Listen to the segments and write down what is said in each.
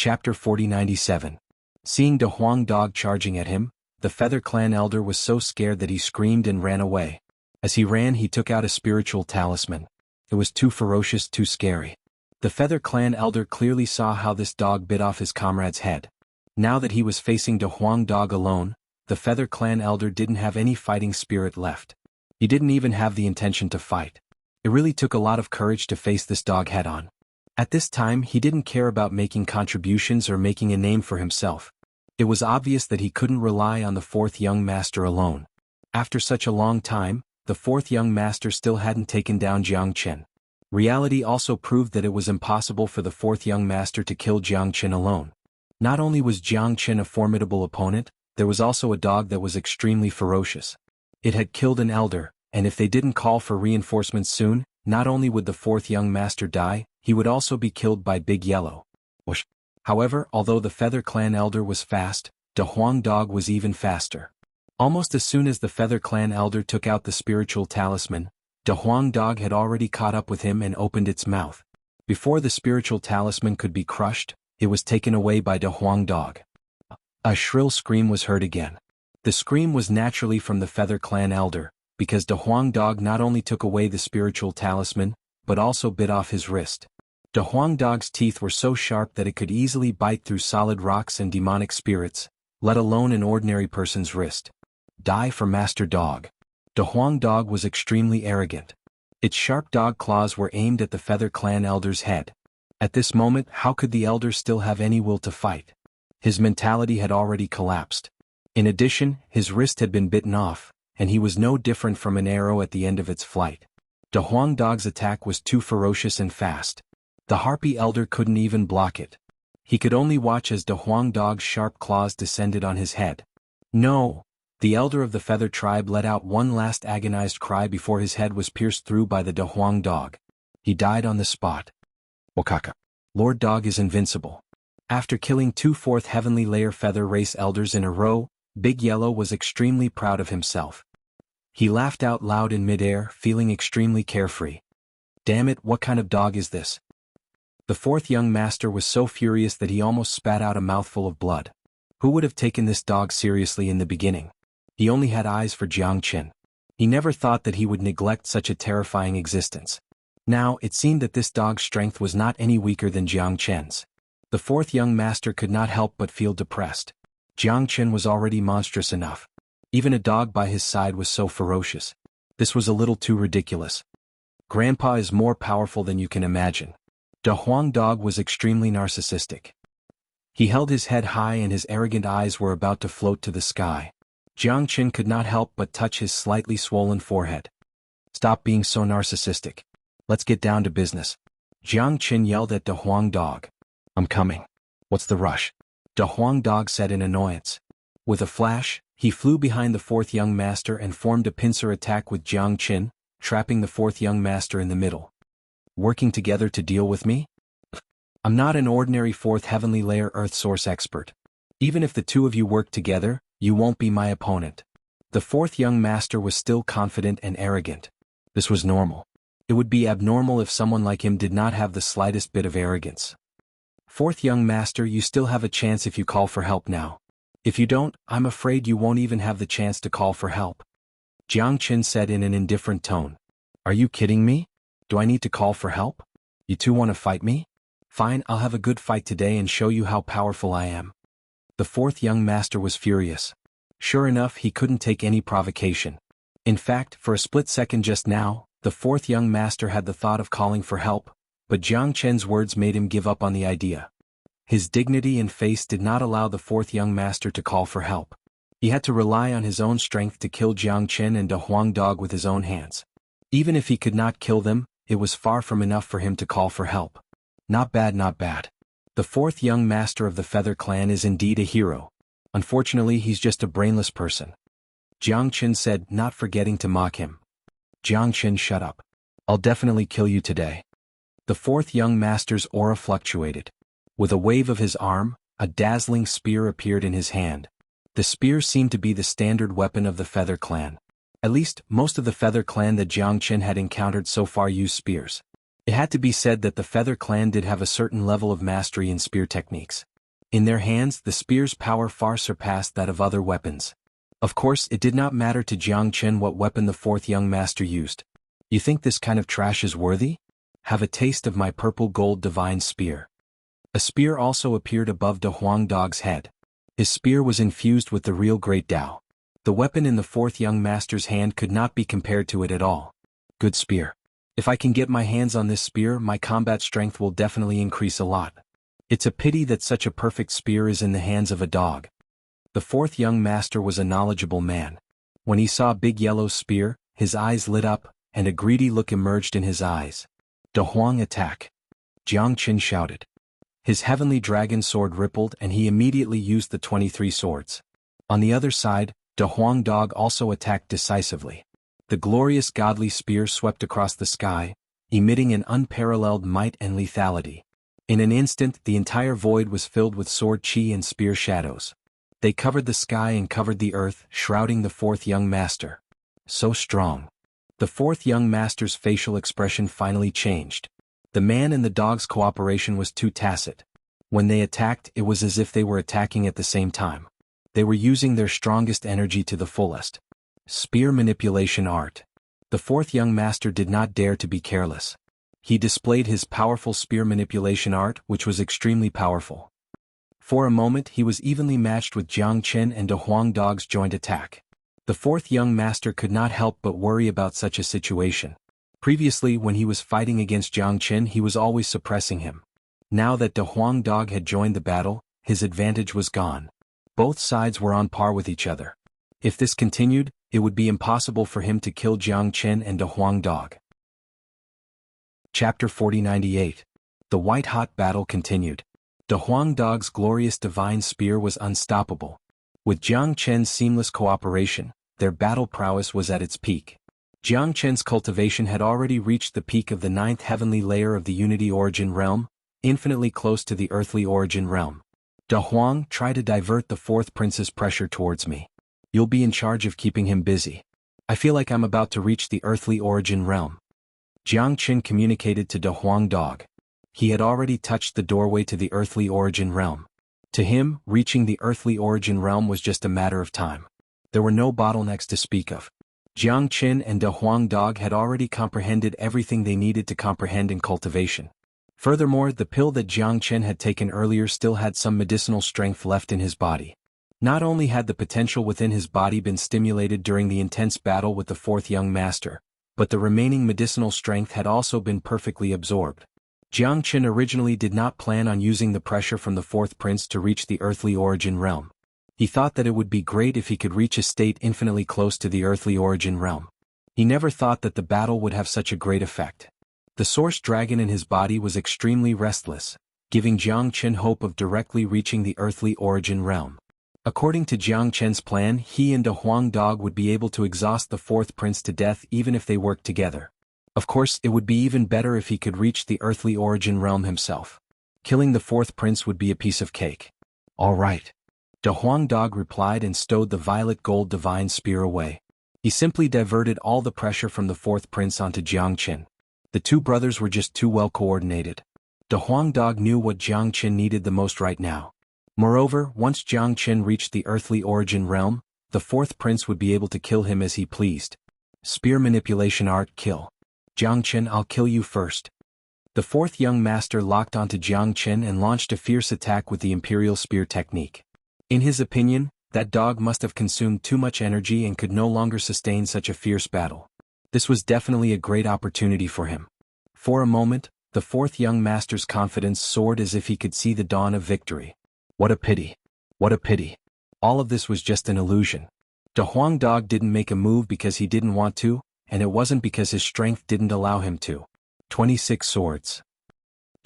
Chapter 4097. Seeing De Huang Dog charging at him, the Feather Clan elder was so scared that he screamed and ran away. As he ran, he took out a spiritual talisman. It was too ferocious, too scary. The Feather Clan elder clearly saw how this dog bit off his comrade's head. Now that he was facing De Huang Dog alone, the Feather Clan elder didn't have any fighting spirit left. He didn't even have the intention to fight. It really took a lot of courage to face this dog head-on. At this time, he didn't care about making contributions or making a name for himself. It was obvious that he couldn't rely on the fourth young master alone. After such a long time, the fourth young master still hadn't taken down Jiangchen. Reality also proved that it was impossible for the fourth young master to kill Jiangchen alone. Not only was Jiangchen a formidable opponent, there was also a dog that was extremely ferocious. It had killed an elder, and if they didn't call for reinforcements soon, not only would the fourth young master die, he would also be killed by Big Yellow. Whoosh. However, although the Feather Clan elder was fast, De Huang Dog was even faster. Almost as soon as the Feather Clan elder took out the spiritual talisman, De Huang Dog had already caught up with him and opened its mouth. Before the spiritual talisman could be crushed, it was taken away by De Huang Dog. A shrill scream was heard again. The scream was naturally from the Feather Clan elder, because De Huang Dog not only took away the spiritual talisman, but also bit off his wrist. De Huang Dog's teeth were so sharp that it could easily bite through solid rocks and demonic spirits, let alone an ordinary person's wrist. Die for Master Dog. De Huang Dog was extremely arrogant. Its sharp dog claws were aimed at the Feather Clan elder's head. At this moment, how could the elder still have any will to fight? His mentality had already collapsed. In addition, his wrist had been bitten off, and he was no different from an arrow at the end of its flight. De Huang Dog's attack was too ferocious and fast. The Harpy elder couldn't even block it. He could only watch as De Huang Dog's sharp claws descended on his head. No! The elder of the Feather tribe let out one last agonized cry before his head was pierced through by the De Huang Dog. He died on the spot. Wakaka. Lord Dog is invincible. After killing 2 fourth heavenly layer feather race elders in a row, Big Yellow was extremely proud of himself. He laughed out loud in midair, feeling extremely carefree. Damn it, what kind of dog is this? The fourth young master was so furious that he almost spat out a mouthful of blood. Who would have taken this dog seriously in the beginning? He only had eyes for Jiangchen. He never thought that he would neglect such a terrifying existence. Now, it seemed that this dog's strength was not any weaker than Jiangchen's. The fourth young master could not help but feel depressed. Jiangchen was already monstrous enough. Even a dog by his side was so ferocious. This was a little too ridiculous. Grandpa is more powerful than you can imagine. De Huang Dog was extremely narcissistic. He held his head high and his arrogant eyes were about to float to the sky. Jiangchen could not help but touch his slightly swollen forehead. Stop being so narcissistic. Let's get down to business. Jiangchen yelled at De Huang Dog. I'm coming. What's the rush? De Huang Dog said in annoyance. With a flash, he flew behind the fourth young master and formed a pincer attack with Jiangchen, trapping the fourth young master in the middle. Working together to deal with me? I'm not an ordinary fourth heavenly layer earth source expert. Even if the two of you work together, you won't be my opponent. The fourth young master was still confident and arrogant. This was normal. It would be abnormal if someone like him did not have the slightest bit of arrogance. Fourth young master, you still have a chance if you call for help now. If you don't, I'm afraid you won't even have the chance to call for help. Jiangchen said in an indifferent tone. Are you kidding me? Do I need to call for help? You two want to fight me? Fine, I'll have a good fight today and show you how powerful I am. The fourth young master was furious. Sure enough, he couldn't take any provocation. In fact, for a split second just now, the fourth young master had the thought of calling for help, but Jiangchen's words made him give up on the idea. His dignity and face did not allow the fourth young master to call for help. He had to rely on his own strength to kill Jiangchen and De Huang Dog with his own hands. Even if he could not kill them, it was far from enough for him to call for help. Not bad, not bad. The fourth young master of the Feather Clan is indeed a hero. Unfortunately, he's just a brainless person. Jiangchen said, not forgetting to mock him. Jiangchen, shut up. I'll definitely kill you today. The fourth young master's aura fluctuated. With a wave of his arm, a dazzling spear appeared in his hand. The spear seemed to be the standard weapon of the Feather Clan. At least, most of the Feather Clan that Jiangchen had encountered so far used spears. It had to be said that the Feather Clan did have a certain level of mastery in spear techniques. In their hands, the spear's power far surpassed that of other weapons. Of course, it did not matter to Jiang Chen what weapon the fourth young master used. You think this kind of trash is worthy? Have a taste of my purple gold divine spear. A spear also appeared above De Huang Dog's head. His spear was infused with the real Great Tao. The weapon in the fourth young master's hand could not be compared to it at all. Good spear. If I can get my hands on this spear, my combat strength will definitely increase a lot. It's a pity that such a perfect spear is in the hands of a dog. The fourth young master was a knowledgeable man. When he saw Big Yellow's spear, his eyes lit up, and a greedy look emerged in his eyes. De Huang attack. Jiang Chen shouted. His heavenly dragon sword rippled and he immediately used the 23 swords. On the other side, De Huang Dog also attacked decisively. The glorious godly spear swept across the sky, emitting an unparalleled might and lethality. In an instant, the entire void was filled with sword chi and spear shadows. They covered the sky and covered the earth, shrouding the fourth young master. So strong. The fourth young master's facial expression finally changed. The man and the dog's cooperation was too tacit. When they attacked, it was as if they were attacking at the same time. They were using their strongest energy to the fullest. Spear manipulation art. The fourth young master did not dare to be careless. He displayed his powerful spear manipulation art, which was extremely powerful. For a moment he was evenly matched with Jiang Chen and De Huang Dog's joint attack. The fourth young master could not help but worry about such a situation. Previously, when he was fighting against Jiang Chen, he was always suppressing him. Now that De Huang Dog had joined the battle, his advantage was gone. Both sides were on par with each other. If this continued, it would be impossible for him to kill Jiang Chen and De Huang Dog. Chapter 4098. The white-hot battle continued. De Huang Dog's glorious divine spear was unstoppable. With Jiang Chen's seamless cooperation, their battle prowess was at its peak. Jiang Chen's cultivation had already reached the peak of the 9th heavenly layer of the Unity Origin Realm, infinitely close to the earthly origin realm. De Huang, try to divert the fourth prince's pressure towards me. You'll be in charge of keeping him busy. I feel like I'm about to reach the earthly origin realm. Jiang Chen communicated to De Huang Dog. He had already touched the doorway to the earthly origin realm. To him, reaching the earthly origin realm was just a matter of time. There were no bottlenecks to speak of. Jiang Chen and De Huang Dog had already comprehended everything they needed to comprehend in cultivation. Furthermore, the pill that Jiang Chen had taken earlier still had some medicinal strength left in his body. Not only had the potential within his body been stimulated during the intense battle with the fourth young master, but the remaining medicinal strength had also been perfectly absorbed. Jiang Chen originally did not plan on using the pressure from the fourth prince to reach the earthly origin realm. He thought that it would be great if he could reach a state infinitely close to the earthly origin realm. He never thought that the battle would have such a great effect. The source dragon in his body was extremely restless, giving Jiang Chen hope of directly reaching the earthly origin realm. According to Jiang Chen's plan, he and De Huang Dog would be able to exhaust the fourth prince to death even if they worked together. Of course, it would be even better if he could reach the earthly origin realm himself. Killing the fourth prince would be a piece of cake. All right. De Huang Dog replied and stowed the violet gold divine spear away. He simply diverted all the pressure from the fourth prince onto Jiang Chen. The two brothers were just too well coordinated. De Huang Dog knew what Jiang Chen needed the most right now. Moreover, once Jiang Chen reached the earthly origin realm, the fourth prince would be able to kill him as he pleased. Spear manipulation art kill. Jiang Chen, I'll kill you first. The fourth young master locked onto Jiang Chen and launched a fierce attack with the imperial spear technique. In his opinion, that dog must have consumed too much energy and could no longer sustain such a fierce battle. This was definitely a great opportunity for him. For a moment, the fourth young master's confidence soared as if he could see the dawn of victory. What a pity. What a pity. All of this was just an illusion. De Huang Dog didn't make a move because he didn't want to, and it wasn't because his strength didn't allow him to. 26 swords.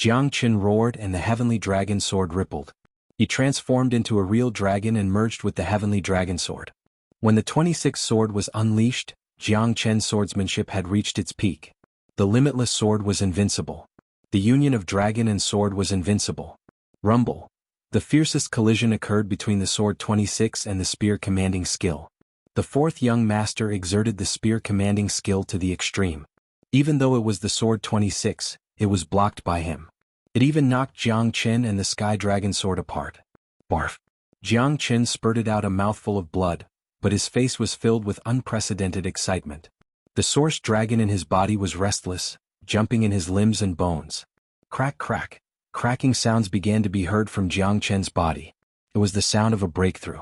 Jiang Chen roared and the heavenly dragon sword rippled. He transformed into a real dragon and merged with the heavenly dragon sword. When the 26th sword was unleashed, Jiang Chen's swordsmanship had reached its peak. The limitless sword was invincible. The union of dragon and sword was invincible. Rumble. The fiercest collision occurred between the sword 26 and the spear commanding skill. The fourth young master exerted the spear commanding skill to the extreme. Even though it was the sword 26, it was blocked by him. It even knocked Jiang Chen and the sky dragon sword apart. Barf. Jiang Chen spurted out a mouthful of blood, but his face was filled with unprecedented excitement. The source dragon in his body was restless, jumping in his limbs and bones. Crack crack. Cracking sounds began to be heard from Jiang Chen's body. It was the sound of a breakthrough.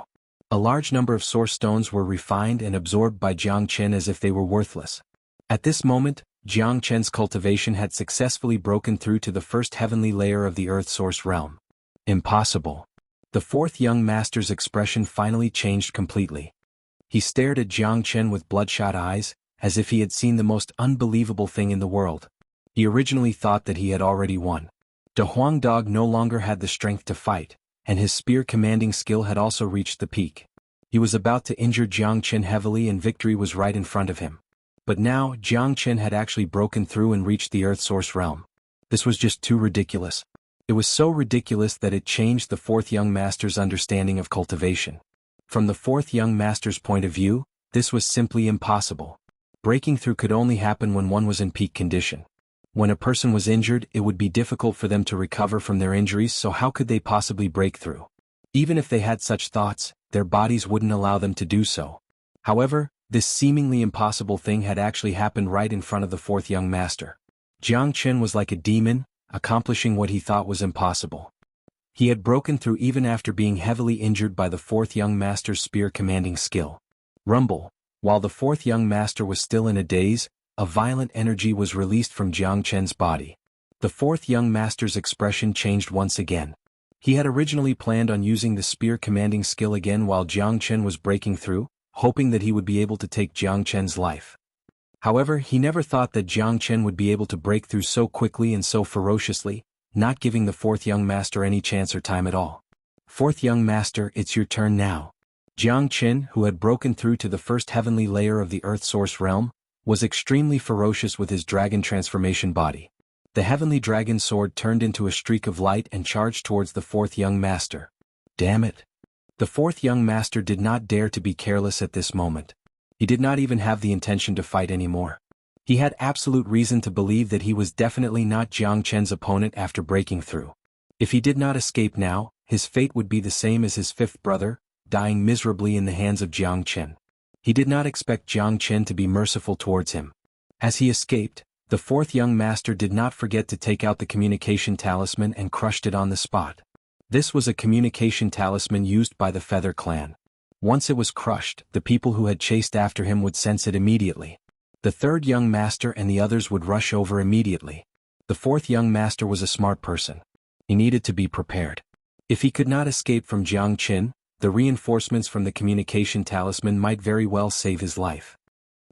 A large number of source stones were refined and absorbed by Jiang Chen as if they were worthless. At this moment, Jiang Chen's cultivation had successfully broken through to the first heavenly layer of the Earth Source realm. Impossible. The fourth young master's expression finally changed completely. He stared at Jiang Chen with bloodshot eyes, as if he had seen the most unbelievable thing in the world. He originally thought that he had already won. De Huang Dog no longer had the strength to fight, and his spear commanding skill had also reached the peak. He was about to injure Jiang Chen heavily and victory was right in front of him. But now, Jiang Chen had actually broken through and reached the Earth Source realm. This was just too ridiculous. It was so ridiculous that it changed the fourth young master's understanding of cultivation. From the fourth young master's point of view, this was simply impossible. Breaking through could only happen when one was in peak condition. When a person was injured, it would be difficult for them to recover from their injuries, so how could they possibly break through? Even if they had such thoughts, their bodies wouldn't allow them to do so. However, this seemingly impossible thing had actually happened right in front of the fourth young master. Jiang Chen was like a demon, accomplishing what he thought was impossible. He had broken through even after being heavily injured by the fourth young master's spear commanding skill. Rumble. While the fourth young master was still in a daze, a violent energy was released from Jiang Chen's body. The fourth young master's expression changed once again. He had originally planned on using the spear commanding skill again while Jiang Chen was breaking through, hoping that he would be able to take Jiang Chen's life. However, he never thought that Jiang Chen would be able to break through so quickly and so ferociously, not giving the fourth young master any chance or time at all. Fourth young master, it's your turn now. Jiang Chen, who had broken through to the first heavenly layer of the Earth Source realm, was extremely ferocious with his dragon transformation body. The heavenly dragon sword turned into a streak of light and charged towards the fourth young master. Damn it! The fourth young master did not dare to be careless at this moment. He did not even have the intention to fight anymore. He had absolute reason to believe that he was definitely not Jiang Chen's opponent after breaking through. If he did not escape now, his fate would be the same as his fifth brother, dying miserably in the hands of Jiang Chen. He did not expect Jiang Chen to be merciful towards him. As he escaped, the fourth young master did not forget to take out the communication talisman and crushed it on the spot. This was a communication talisman used by the Feather Clan. Once it was crushed, the people who had chased after him would sense it immediately. The third young master and the others would rush over immediately. The fourth young master was a smart person. He needed to be prepared. If he could not escape from Jiang Chen, the reinforcements from the communication talisman might very well save his life.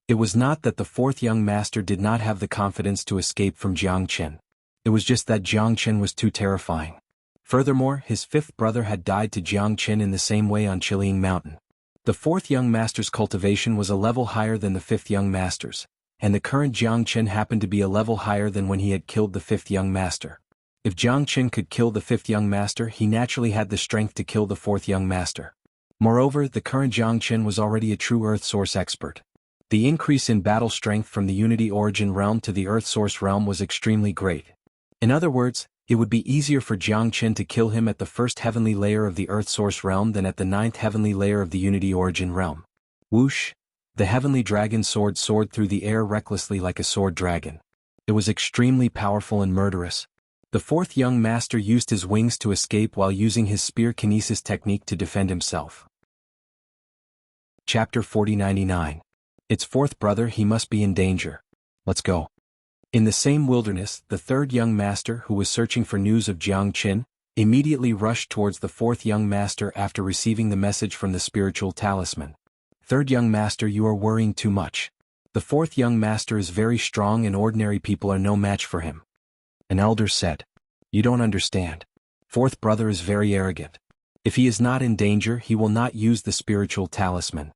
It was not that the fourth young master did not have the confidence to escape from Jiang Chen. It was just that Jiang Chen was too terrifying. Furthermore, his fifth brother had died to Jiang Chen in the same way on Chiliang Mountain. The fourth young master's cultivation was a level higher than the fifth young master's, and the current Jiang Chen happened to be a level higher than when he had killed the fifth young master. If Jiang Chen could kill the fifth young master, he naturally had the strength to kill the fourth young master. Moreover, the current Jiang Chen was already a true Earth Source expert. The increase in battle strength from the Unity Origin realm to the Earth Source realm was extremely great. In other words, it would be easier for Jiang Chen to kill him at the first heavenly layer of the Earth Source realm than at the ninth heavenly layer of the Unity Origin realm. Whoosh! The heavenly dragon sword soared through the air recklessly like a sword dragon. It was extremely powerful and murderous. The fourth young master used his wings to escape while using his spear kinesis technique to defend himself. Chapter 4099. Its fourth brother, he must be in danger. Let's go. In the same wilderness, the third young master, who was searching for news of Jiang Chen, immediately rushed towards the fourth young master after receiving the message from the spiritual talisman. Third young master, you are worrying too much. The fourth young master is very strong and ordinary people are no match for him. An elder said. You don't understand. Fourth brother is very arrogant. If he is not in danger, he will not use the spiritual talisman.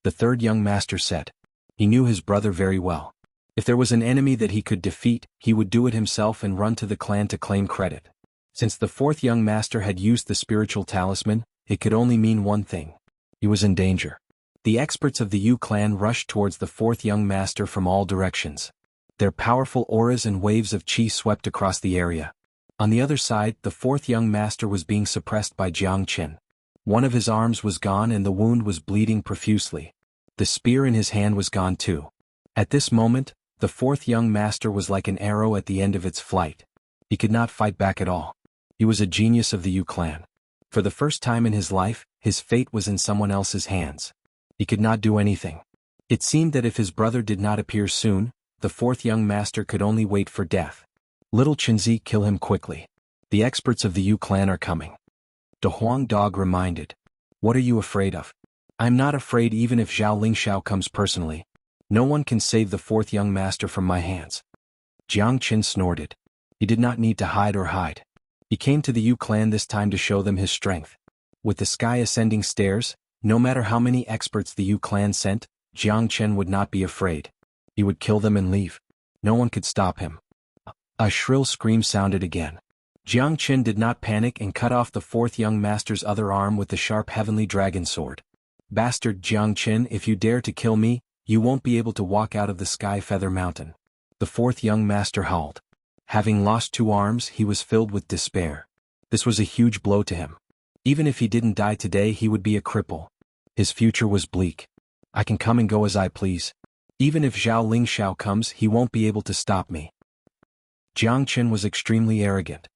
The third young master said. He knew his brother very well. If there was an enemy that he could defeat, he would do it himself and run to the clan to claim credit. Since the fourth young master had used the spiritual talisman, it could only mean one thing. He was in danger. The experts of the Yu clan rushed towards the fourth young master from all directions. Their powerful auras and waves of qi swept across the area. On the other side, the fourth young master was being suppressed by Jianghu. One of his arms was gone and the wound was bleeding profusely. The spear in his hand was gone too. At this moment, the fourth young master was like an arrow at the end of its flight. He could not fight back at all. He was a genius of the Yu clan. For the first time in his life, his fate was in someone else's hands. He could not do anything. It seemed that if his brother did not appear soon, the fourth young master could only wait for death. Little Chinzi, kill him quickly. The experts of the Yu clan are coming. The Huang dog reminded. What are you afraid of? I'm not afraid even if Zhao Lingxiao comes personally. No one can save the fourth young master from my hands. Jiang Qin snorted. He did not need to hide. He came to the Yu clan this time to show them his strength. With the sky ascending stairs, no matter how many experts the Yu clan sent, Jiang Qin would not be afraid. He would kill them and leave. No one could stop him. A shrill scream sounded again. Jiang Qin did not panic and cut off the fourth young master's other arm with the sharp heavenly dragon sword. Bastard Jiang Qin, if you dare to kill me, you won't be able to walk out of the Sky Feather Mountain. The fourth young master howled. Having lost 2 arms, he was filled with despair. This was a huge blow to him. Even if he didn't die today, he would be a cripple. His future was bleak. I can come and go as I please. Even if Zhao Lingxiao comes, he won't be able to stop me. Jiang Qin was extremely arrogant.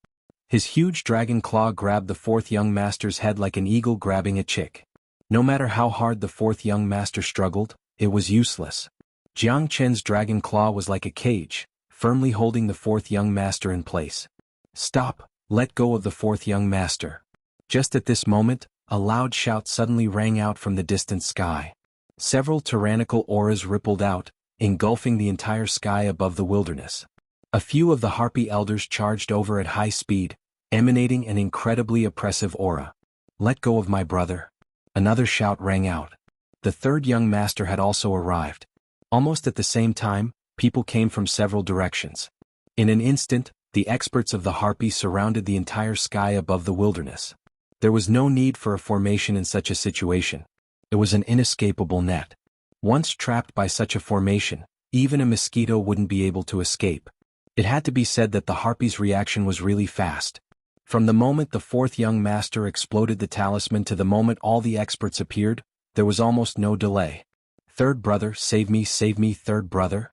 His huge dragon claw grabbed the fourth young master's head like an eagle grabbing a chick. No matter how hard the fourth young master struggled, it was useless. Jiang Qin's dragon claw was like a cage, firmly holding the fourth young master in place. Stop, let go of the fourth young master. Just at this moment, a loud shout suddenly rang out from the distant sky. Several tyrannical auras rippled out, engulfing the entire sky above the wilderness. A few of the harpy elders charged over at high speed, emanating an incredibly oppressive aura. Let go of my brother. Another shout rang out. The third young master had also arrived. Almost at the same time, people came from several directions. In an instant, the experts of the harpy surrounded the entire sky above the wilderness. There was no need for a formation in such a situation. It was an inescapable net. Once trapped by such a formation, even a mosquito wouldn't be able to escape. It had to be said that the harpy's reaction was really fast. From the moment the fourth young master exploded the talisman to the moment all the experts appeared, there was almost no delay. Third brother, save me, third brother.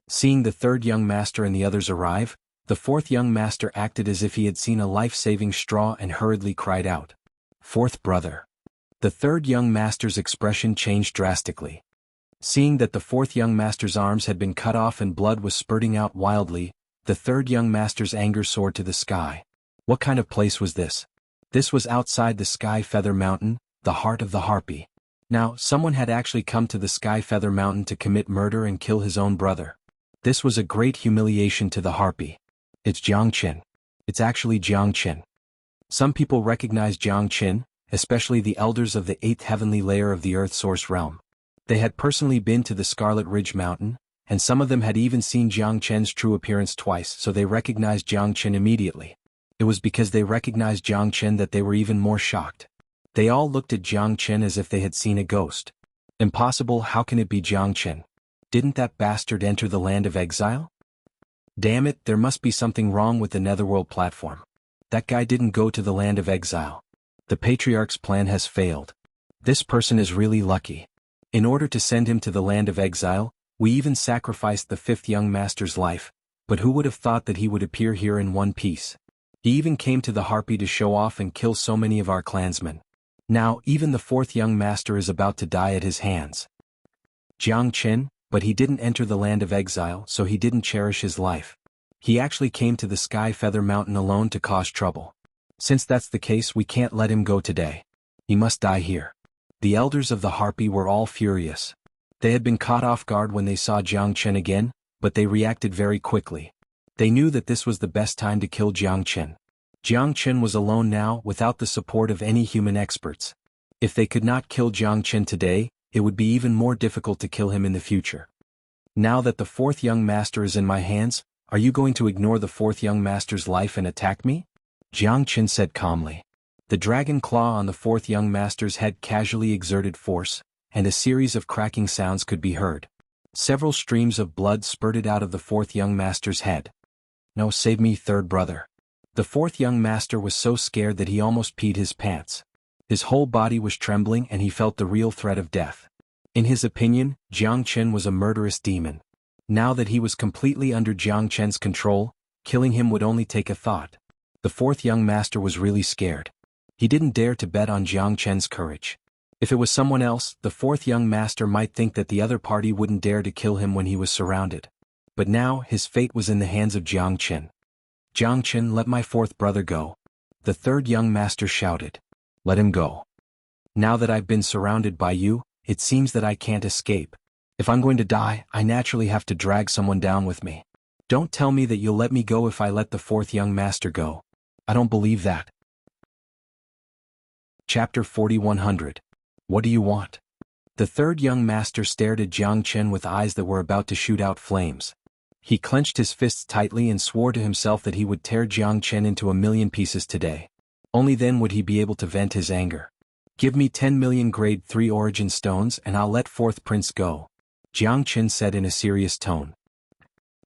Seeing the third young master and the others arrive, the fourth young master acted as if he had seen a life-saving straw and hurriedly cried out. Fourth brother. The third young master's expression changed drastically. Seeing that the fourth young master's arms had been cut off and blood was spurting out wildly, the third young master's anger soared to the sky. What kind of place was this? This was outside the Sky Feather Mountain, the heart of the harpy. Now, someone had actually come to the Sky Feather Mountain to commit murder and kill his own brother. This was a great humiliation to the harpy. It's Jiang Qin. It's actually Jiang Qin. Some people recognize Jiang Qin, especially the elders of the 8th heavenly layer of the Earth Source realm. They had personally been to the Scarlet Ridge Mountain, and some of them had even seen Jiang Qin's true appearance twice, so they recognized Jiang Qin immediately. It was because they recognized Jiang Qin that they were even more shocked. They all looked at Jiang Qin as if they had seen a ghost. Impossible, how can it be Jiang Qin? Didn't that bastard enter the land of exile? Damn it, there must be something wrong with the Netherworld platform. That guy didn't go to the land of exile. The Patriarch's plan has failed. This person is really lucky. In order to send him to the land of exile, we even sacrificed the 5th young master's life, but who would have thought that he would appear here in one piece? He even came to the harpy to show off and kill so many of our clansmen. Now, even the 4th young master is about to die at his hands. Jiang Qin, but he didn't enter the land of exile, so he didn't cherish his life. He actually came to the Sky Feather Mountain alone to cause trouble. Since that's the case, we can't let him go today. He must die here. The elders of the harpy were all furious. They had been caught off guard when they saw Jiang Qin again, but they reacted very quickly. They knew that this was the best time to kill Jiang Qin. Jiang Qin was alone now, without the support of any human experts. If they could not kill Jiang Qin today, it would be even more difficult to kill him in the future. Now that the 4th young master is in my hands, are you going to ignore the 4th young master's life and attack me? Jiang Qin said calmly. The dragon claw on the 4th young master's head casually exerted force, and a series of cracking sounds could be heard. Several streams of blood spurted out of the 4th young master's head. No, save me, third brother. The fourth young master was so scared that he almost peed his pants. His whole body was trembling and he felt the real threat of death. In his opinion, Jiang Chen was a murderous demon. Now that he was completely under Jiang Chen's control, killing him would only take a thought. The fourth young master was really scared. He didn't dare to bet on Jiang Chen's courage. If it was someone else, the fourth young master might think that the other party wouldn't dare to kill him when he was surrounded. But now, his fate was in the hands of Jiang Chen. "Jiang Chen, let my fourth brother go," the third young master shouted. "Let him go. Now that I've been surrounded by you, it seems that I can't escape. If I'm going to die, I naturally have to drag someone down with me. Don't tell me that you'll let me go if I let the fourth young master go. I don't believe that." Chapter 4100. What do you want? The third young master stared at Jiang Chen with eyes that were about to shoot out flames. He clenched his fists tightly and swore to himself that he would tear Jiang Chen into 1,000,000 pieces today. Only then would he be able to vent his anger. "Give me 10 million grade 3 origin stones and I'll let fourth prince go," Jiang Chen said in a serious tone.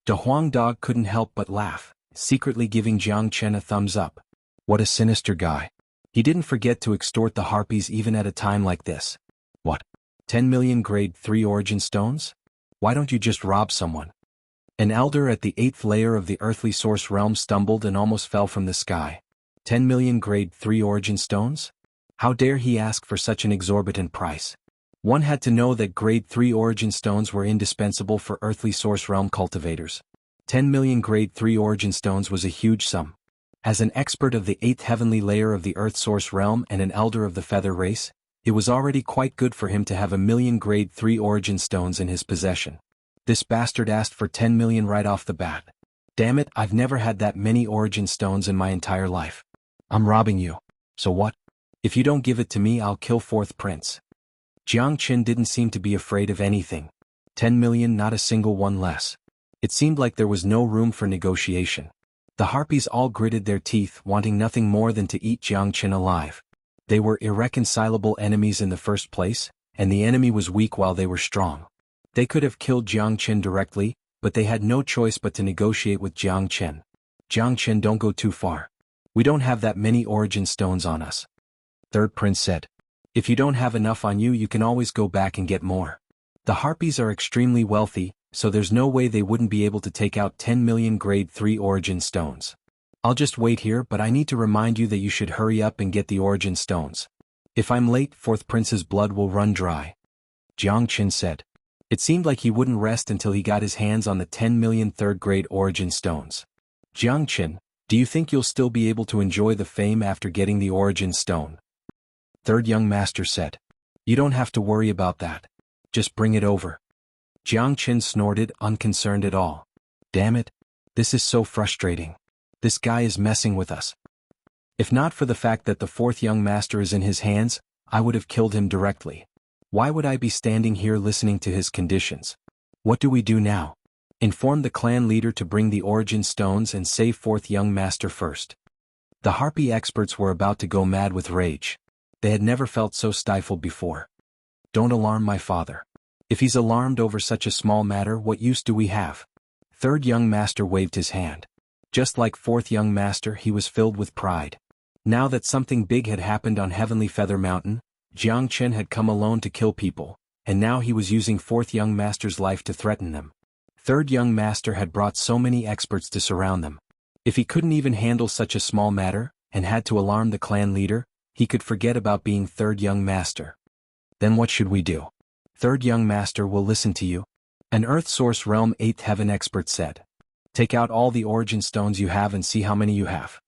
The Huang dog couldn't help but laugh, secretly giving Jiang Chen a thumbs up. What a sinister guy. He didn't forget to extort the harpies even at a time like this. What? 10 million grade 3 origin stones? Why don't you just rob someone? An elder at the 8th layer of the earthly source realm stumbled and almost fell from the sky. 10 million grade 3 origin stones? How dare he ask for such an exorbitant price? One had to know that grade 3 origin stones were indispensable for earthly source realm cultivators. 10 million grade 3 origin stones was a huge sum. As an expert of the 8th heavenly layer of the earth source realm and an elder of the feather race, it was already quite good for him to have 1,000,000 grade 3 origin stones in his possession. This bastard asked for 10 million right off the bat. Damn it, I've never had that many origin stones in my entire life. I'm robbing you. So what? If you don't give it to me, I'll kill fourth prince. Jiang Chen didn't seem to be afraid of anything. 10 million, not a single one less. It seemed like there was no room for negotiation. The harpies all gritted their teeth, wanting nothing more than to eat Jiang Chen alive. They were irreconcilable enemies in the first place, and the enemy was weak while they were strong. They could have killed Jiang Chen directly, but they had no choice but to negotiate with Jiang Chen. "Jiang Chen, don't go too far. We don't have that many origin stones on us," third prince said. "If you don't have enough on you, you can always go back and get more. The harpies are extremely wealthy, so there's no way they wouldn't be able to take out 10 million grade 3 origin stones. I'll just wait here, but I need to remind you that you should hurry up and get the origin stones. If I'm late, fourth prince's blood will run dry," Jiang Chen said. It seemed like he wouldn't rest until he got his hands on the 10 million third grade origin stones. "Jiang Chen, do you think you'll still be able to enjoy the fame after getting the origin stone?" Third young master said. "You don't have to worry about that. Just bring it over." Jiang Chen snorted, unconcerned at all. "Damn it. This is so frustrating. This guy is messing with us. If not for the fact that the fourth young master is in his hands, I would have killed him directly. Why would I be standing here listening to his conditions? What do we do now? Inform the clan leader to bring the origin stones and save fourth young master first." The harpy experts were about to go mad with rage. They had never felt so stifled before. "Don't alarm my father. If he's alarmed over such a small matter, what use do we have?" Third young master waved his hand. Just like fourth young master, he was filled with pride. Now that something big had happened on Heavenly Feather Mountain, Jiang Chen had come alone to kill people, and now he was using fourth young master's life to threaten them. Third young master had brought so many experts to surround them. If he couldn't even handle such a small matter, and had to alarm the clan leader, he could forget about being third young master. "Then what should we do?" "Third young master will listen to you," an Earth Source Realm 8th Heaven expert said. "Take out all the origin stones you have and see how many you have,"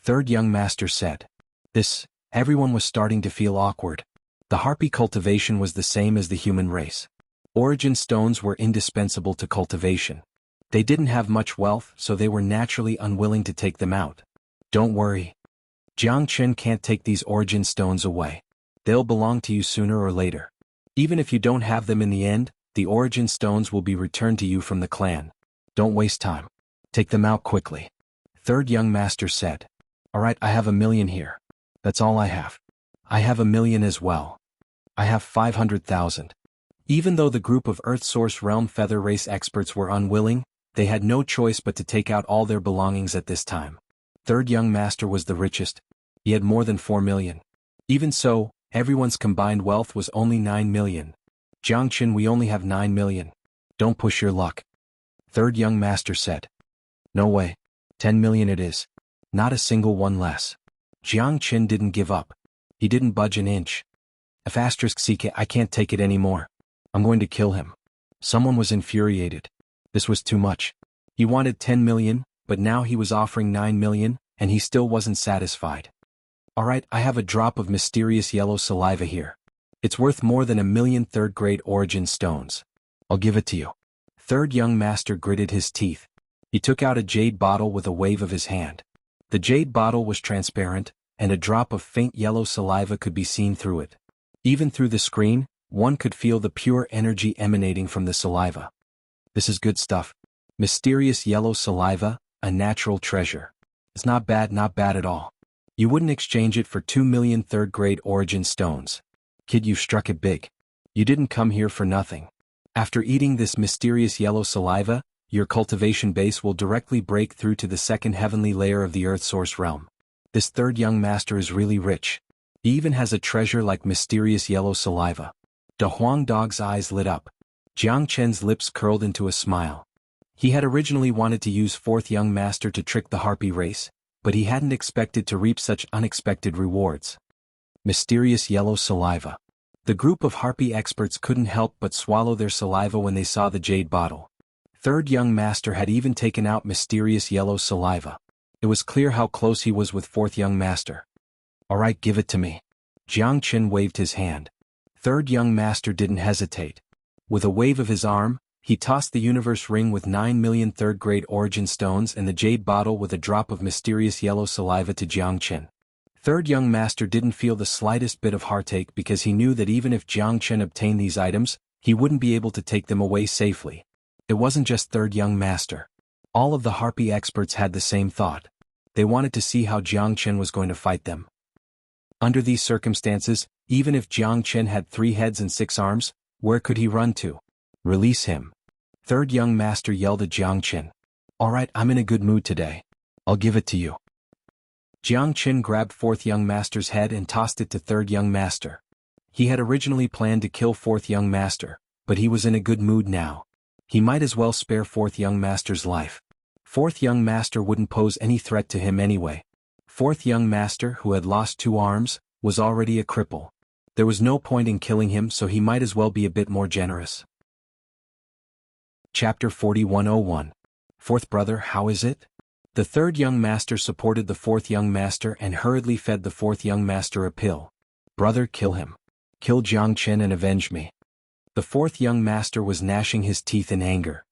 third young master said. Everyone was starting to feel awkward. The harpy cultivation was the same as the human race. Origin stones were indispensable to cultivation. They didn't have much wealth, so they were naturally unwilling to take them out. "Don't worry. Jiang Chen can't take these origin stones away. They'll belong to you sooner or later. Even if you don't have them in the end, the origin stones will be returned to you from the clan. Don't waste time. Take them out quickly," third young master said. "Alright, I have 1,000,000 here. That's all I have." "I have 1,000,000 as well. I have 500,000. Even though the group of Earth Source Realm Feather Race experts were unwilling, they had no choice but to take out all their belongings at this time. Third young master was the richest. He had more than 4 million. Even so, everyone's combined wealth was only 9 million. Jiangchen, we only have 9 million. Don't push your luck. Third young master said. No way. 10 million it is. Not a single one less. Jiangchen didn't give up. He didn't budge an inch. If *CK, I can't take it anymore. I'm going to kill him. Someone was infuriated. This was too much. He wanted 10 million, but now he was offering 9 million, and he still wasn't satisfied. Alright, I have a drop of mysterious yellow saliva here. It's worth more than 1,000,000 third-grade origin stones. I'll give it to you. Third young master gritted his teeth. He took out a jade bottle with a wave of his hand. The jade bottle was transparent, and a drop of faint yellow saliva could be seen through it. Even through the screen, one could feel the pure energy emanating from the saliva. This is good stuff. Mysterious yellow saliva, a natural treasure. It's not bad at all. You wouldn't exchange it for 2,000,000 third-grade origin stones. Kid, you've struck it big. You didn't come here for nothing. After eating this mysterious yellow saliva, your cultivation base will directly break through to the second heavenly layer of the Earth Source realm. This third young master is really rich. He even has a treasure like mysterious yellow saliva. Da Huang Dog's eyes lit up. Jiang Chen's lips curled into a smile. He had originally wanted to use fourth young master to trick the harpy race, but he hadn't expected to reap such unexpected rewards. Mysterious yellow saliva. The group of harpy experts couldn't help but swallow their saliva when they saw the jade bottle. Third young master had even taken out mysterious yellow saliva. It was clear how close he was with fourth young master. Alright, give it to me. Jiang Chen waved his hand. Third young master didn't hesitate. With a wave of his arm, he tossed the universe ring with 9 million third-grade origin stones and the jade bottle with a drop of mysterious yellow saliva to Jiang Chen. Third young master didn't feel the slightest bit of heartache because he knew that even if Jiang Chen obtained these items, he wouldn't be able to take them away safely. It wasn't just third young master. All of the harpy experts had the same thought. They wanted to see how Jiang Chen was going to fight them. Under these circumstances, even if Jiang Chen had 3 heads and 6 arms, where could he run to? Release him. Third young master yelled at Jiang Chen. Alright, I'm in a good mood today. I'll give it to you. Jiang Chen grabbed fourth young master's head and tossed it to third young master. He had originally planned to kill fourth young master, but he was in a good mood now. He might as well spare fourth young master's life. Fourth young master wouldn't pose any threat to him anyway. Fourth young master, who had lost 2 arms, was already a cripple. There was no point in killing him, so he might as well be a bit more generous. Chapter 4101. Fourth brother, how is it? The third young master supported the fourth young master and hurriedly fed the fourth young master a pill. Brother, kill him. Kill Jiang Chen and avenge me. The fourth young master was gnashing his teeth in anger.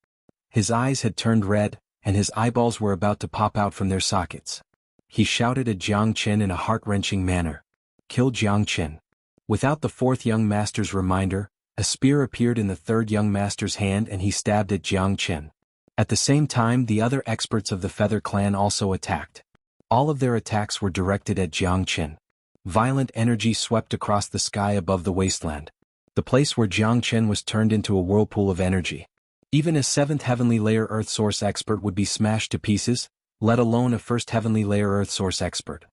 His eyes had turned red, and his eyeballs were about to pop out from their sockets. He shouted at Jiang Chen in a heart-wrenching manner. Kill Jiang Chen. Without the fourth young master's reminder, a spear appeared in the third young master's hand and he stabbed at Jiang Chen. At the same time, the other experts of the Feather Clan also attacked. All of their attacks were directed at Jiang Chen. Violent energy swept across the sky above the wasteland. The place where Jiang Chen was turned into a whirlpool of energy. Even a 7th heavenly layer Earth Source expert would be smashed to pieces, let alone a 1st heavenly layer Earth Source expert.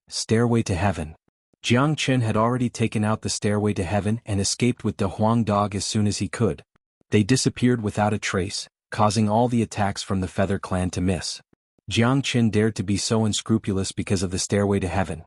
Stairway to Heaven. Jiang Chen had already taken out the Stairway to Heaven and escaped with the Huang Dog as soon as he could. They disappeared without a trace, causing all the attacks from the Feather Clan to miss. Jiang Chen dared to be so unscrupulous because of the Stairway to Heaven.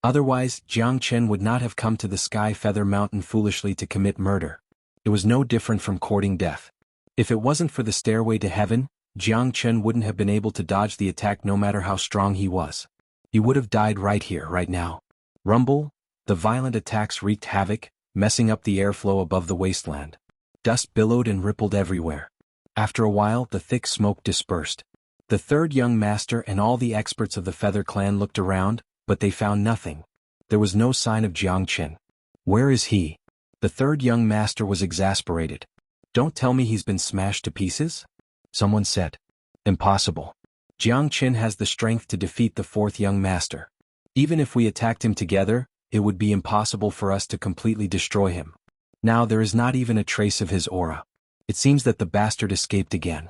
Otherwise, Jiang Chen would not have come to the Sky Feather Mountain foolishly to commit murder. It was no different from courting death. If it wasn't for the Stairway to Heaven, Jiang Chen wouldn't have been able to dodge the attack no matter how strong he was. He would have died right here, right now. Rumble, the violent attacks wreaked havoc, messing up the airflow above the wasteland. Dust billowed and rippled everywhere. After a while, the thick smoke dispersed. The third young master and all the experts of the Feather Clan looked around, but they found nothing. There was no sign of Jiang Chen. Where is he? The third young master was exasperated. Don't tell me he's been smashed to pieces? Someone said. Impossible. Jiang Chen has the strength to defeat the fourth young master. Even if we attacked him together, it would be impossible for us to completely destroy him. Now there is not even a trace of his aura. It seems that the bastard escaped again.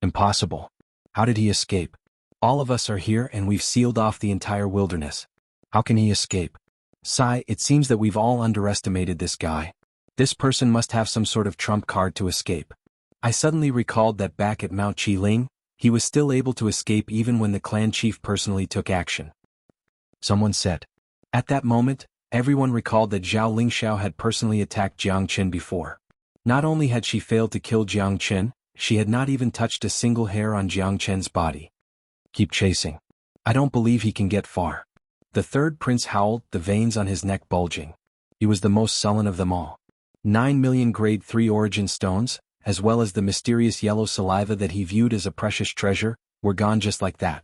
Impossible. How did he escape? All of us are here and we've sealed off the entire wilderness. How can he escape? Sigh, it seems that we've all underestimated this guy. This person must have some sort of trump card to escape. I suddenly recalled that back at Mount Qiling, he was still able to escape even when the clan chief personally took action. Someone said. At that moment, everyone recalled that Zhao Lingxiao had personally attacked Jiang Qin before. Not only had she failed to kill Jiang Qin, she had not even touched a single hair on Jiang Qin's body. Keep chasing. I don't believe he can get far. The third prince howled, the veins on his neck bulging. He was the most sullen of them all. 9 million grade 3 origin stones, as well as the mysterious yellow saliva that he viewed as a precious treasure, were gone just like that.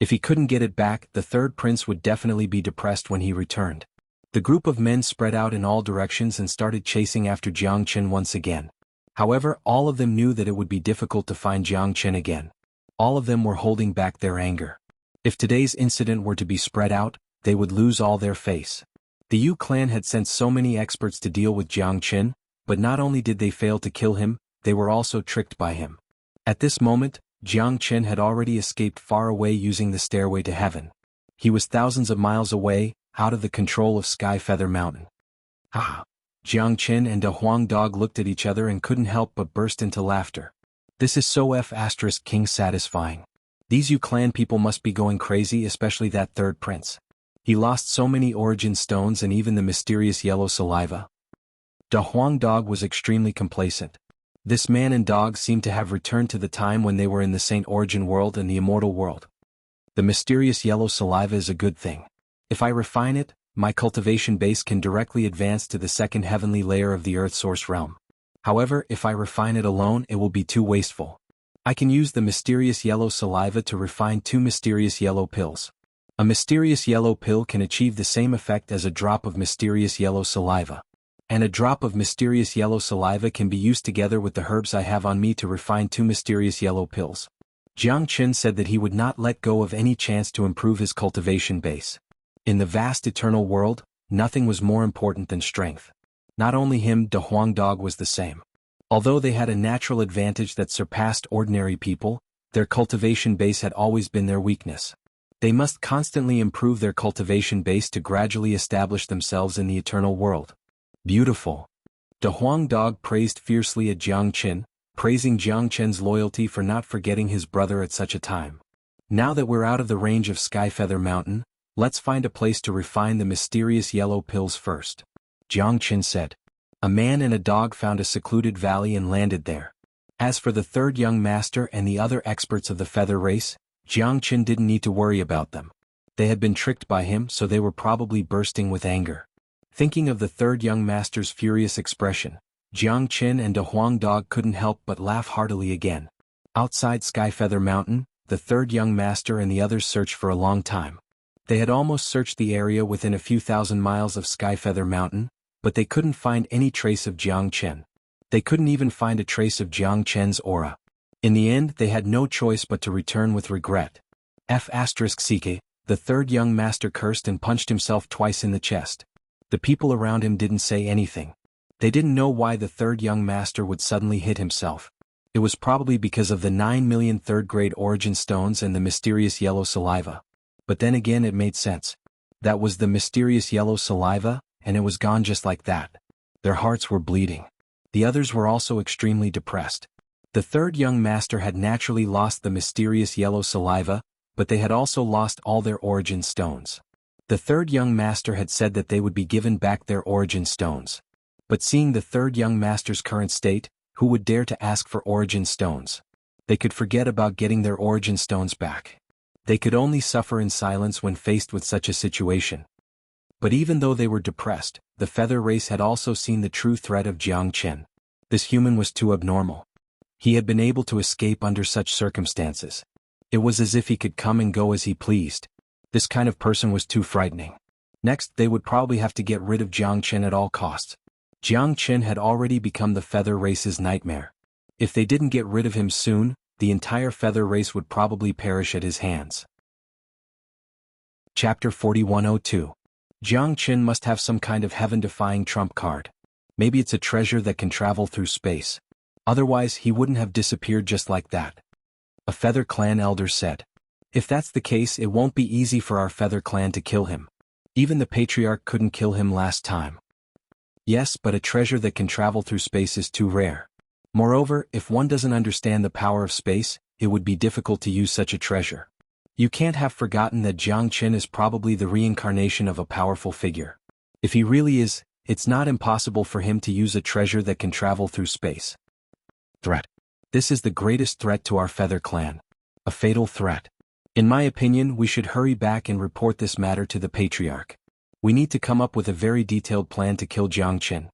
If he couldn't get it back, the third prince would definitely be depressed when he returned. The group of men spread out in all directions and started chasing after Jiang Qin once again. However, all of them knew that it would be difficult to find Jiang Qin again. All of them were holding back their anger. If today's incident were to be spread out, they would lose all their face. The Yu clan had sent so many experts to deal with Jiang Qin, but not only did they fail to kill him, they were also tricked by him. At this moment, Jiang Qin had already escaped far away using the stairway to heaven. He was thousands of miles away, out of the control of Sky Feather Mountain. Ha! Jiang Qin and a Huang dog looked at each other and couldn't help but burst into laughter. This is so King satisfying. These Yu clan people must be going crazy, especially that third prince. He lost so many origin stones and even the mysterious yellow saliva. Da Huang dog was extremely complacent. This man and dog seemed to have returned to the time when they were in the Saint Origin world and the immortal world. The mysterious yellow saliva is a good thing. If I refine it, my cultivation base can directly advance to the second heavenly layer of the earth source realm. However, if I refine it alone, it will be too wasteful. I can use the mysterious yellow saliva to refine 2 mysterious yellow pills. A mysterious yellow pill can achieve the same effect as a drop of mysterious yellow saliva. And a drop of mysterious yellow saliva can be used together with the herbs I have on me to refine 2 mysterious yellow pills. Jiang Qin said that he would not let go of any chance to improve his cultivation base. In the vast eternal world, nothing was more important than strength. Not only him, Da Huang dog was the same. Although they had a natural advantage that surpassed ordinary people, their cultivation base had always been their weakness. They must constantly improve their cultivation base to gradually establish themselves in the eternal world. Beautiful. Da Huang dog praised fiercely at Jiang Qin, praising Jiang Qin's loyalty for not forgetting his brother at such a time. Now that we're out of the range of Sky Feather Mountain, let's find a place to refine the mysterious yellow pills first. Jiang Qin said. A man and a dog found a secluded valley and landed there. As for the third young master and the other experts of the feather race, Jiang Qin didn't need to worry about them. They had been tricked by him, so they were probably bursting with anger. Thinking of the third young master's furious expression, Jiang Qin and Da Huang dog couldn't help but laugh heartily again. Outside Sky Feather Mountain, the third young master and the others searched for a long time. They had almost searched the area within a few thousand miles of Sky Feather Mountain, but they couldn't find any trace of Jiang Qin. They couldn't even find a trace of Jiang Qin's aura. In the end, they had no choice but to return with regret. Ck, the third young master cursed and punched himself twice in the chest. The people around him didn't say anything. They didn't know why the third young master would suddenly hit himself. It was probably because of the 9 million third-grade origin stones and the mysterious yellow saliva. But then again it made sense. That was the mysterious yellow saliva, and it was gone just like that. Their hearts were bleeding. The others were also extremely depressed. The third young master had naturally lost the mysterious yellow saliva, but they had also lost all their origin stones. The third young master had said that they would be given back their origin stones. But seeing the third young master's current state, who would dare to ask for origin stones? They could forget about getting their origin stones back. They could only suffer in silence when faced with such a situation. But even though they were depressed, the feather race had also seen the true threat of Jiang Qin. This human was too abnormal. He had been able to escape under such circumstances. It was as if he could come and go as he pleased. This kind of person was too frightening. Next, they would probably have to get rid of Jiang Qin at all costs. Jiang Qin had already become the feather race's nightmare. If they didn't get rid of him soon, the entire feather race would probably perish at his hands. Chapter 4102. Jiang Qin must have some kind of heaven-defying trump card. Maybe it's a treasure that can travel through space. Otherwise, he wouldn't have disappeared just like that. A feather clan elder said. If that's the case, it won't be easy for our feather clan to kill him. Even the patriarch couldn't kill him last time. Yes, but a treasure that can travel through space is too rare. Moreover, if one doesn't understand the power of space, it would be difficult to use such a treasure. You can't have forgotten that Jiang Qin is probably the reincarnation of a powerful figure. If he really is, it's not impossible for him to use a treasure that can travel through space. Threat. This is the greatest threat to our feather clan. A fatal threat. In my opinion, we should hurry back and report this matter to the patriarch. We need to come up with a very detailed plan to kill Jiang Qin.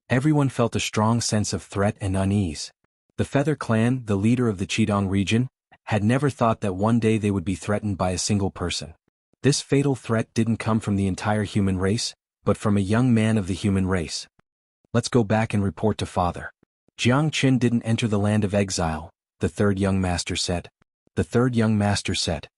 Everyone felt a strong sense of threat and unease. The feather clan, the leader of the Qidong region, had never thought that one day they would be threatened by a single person. This fatal threat didn't come from the entire human race, but from a young man of the human race. Let's go back and report to father. Jiang Qin didn't enter the land of exile, the third young master said. The third young master said.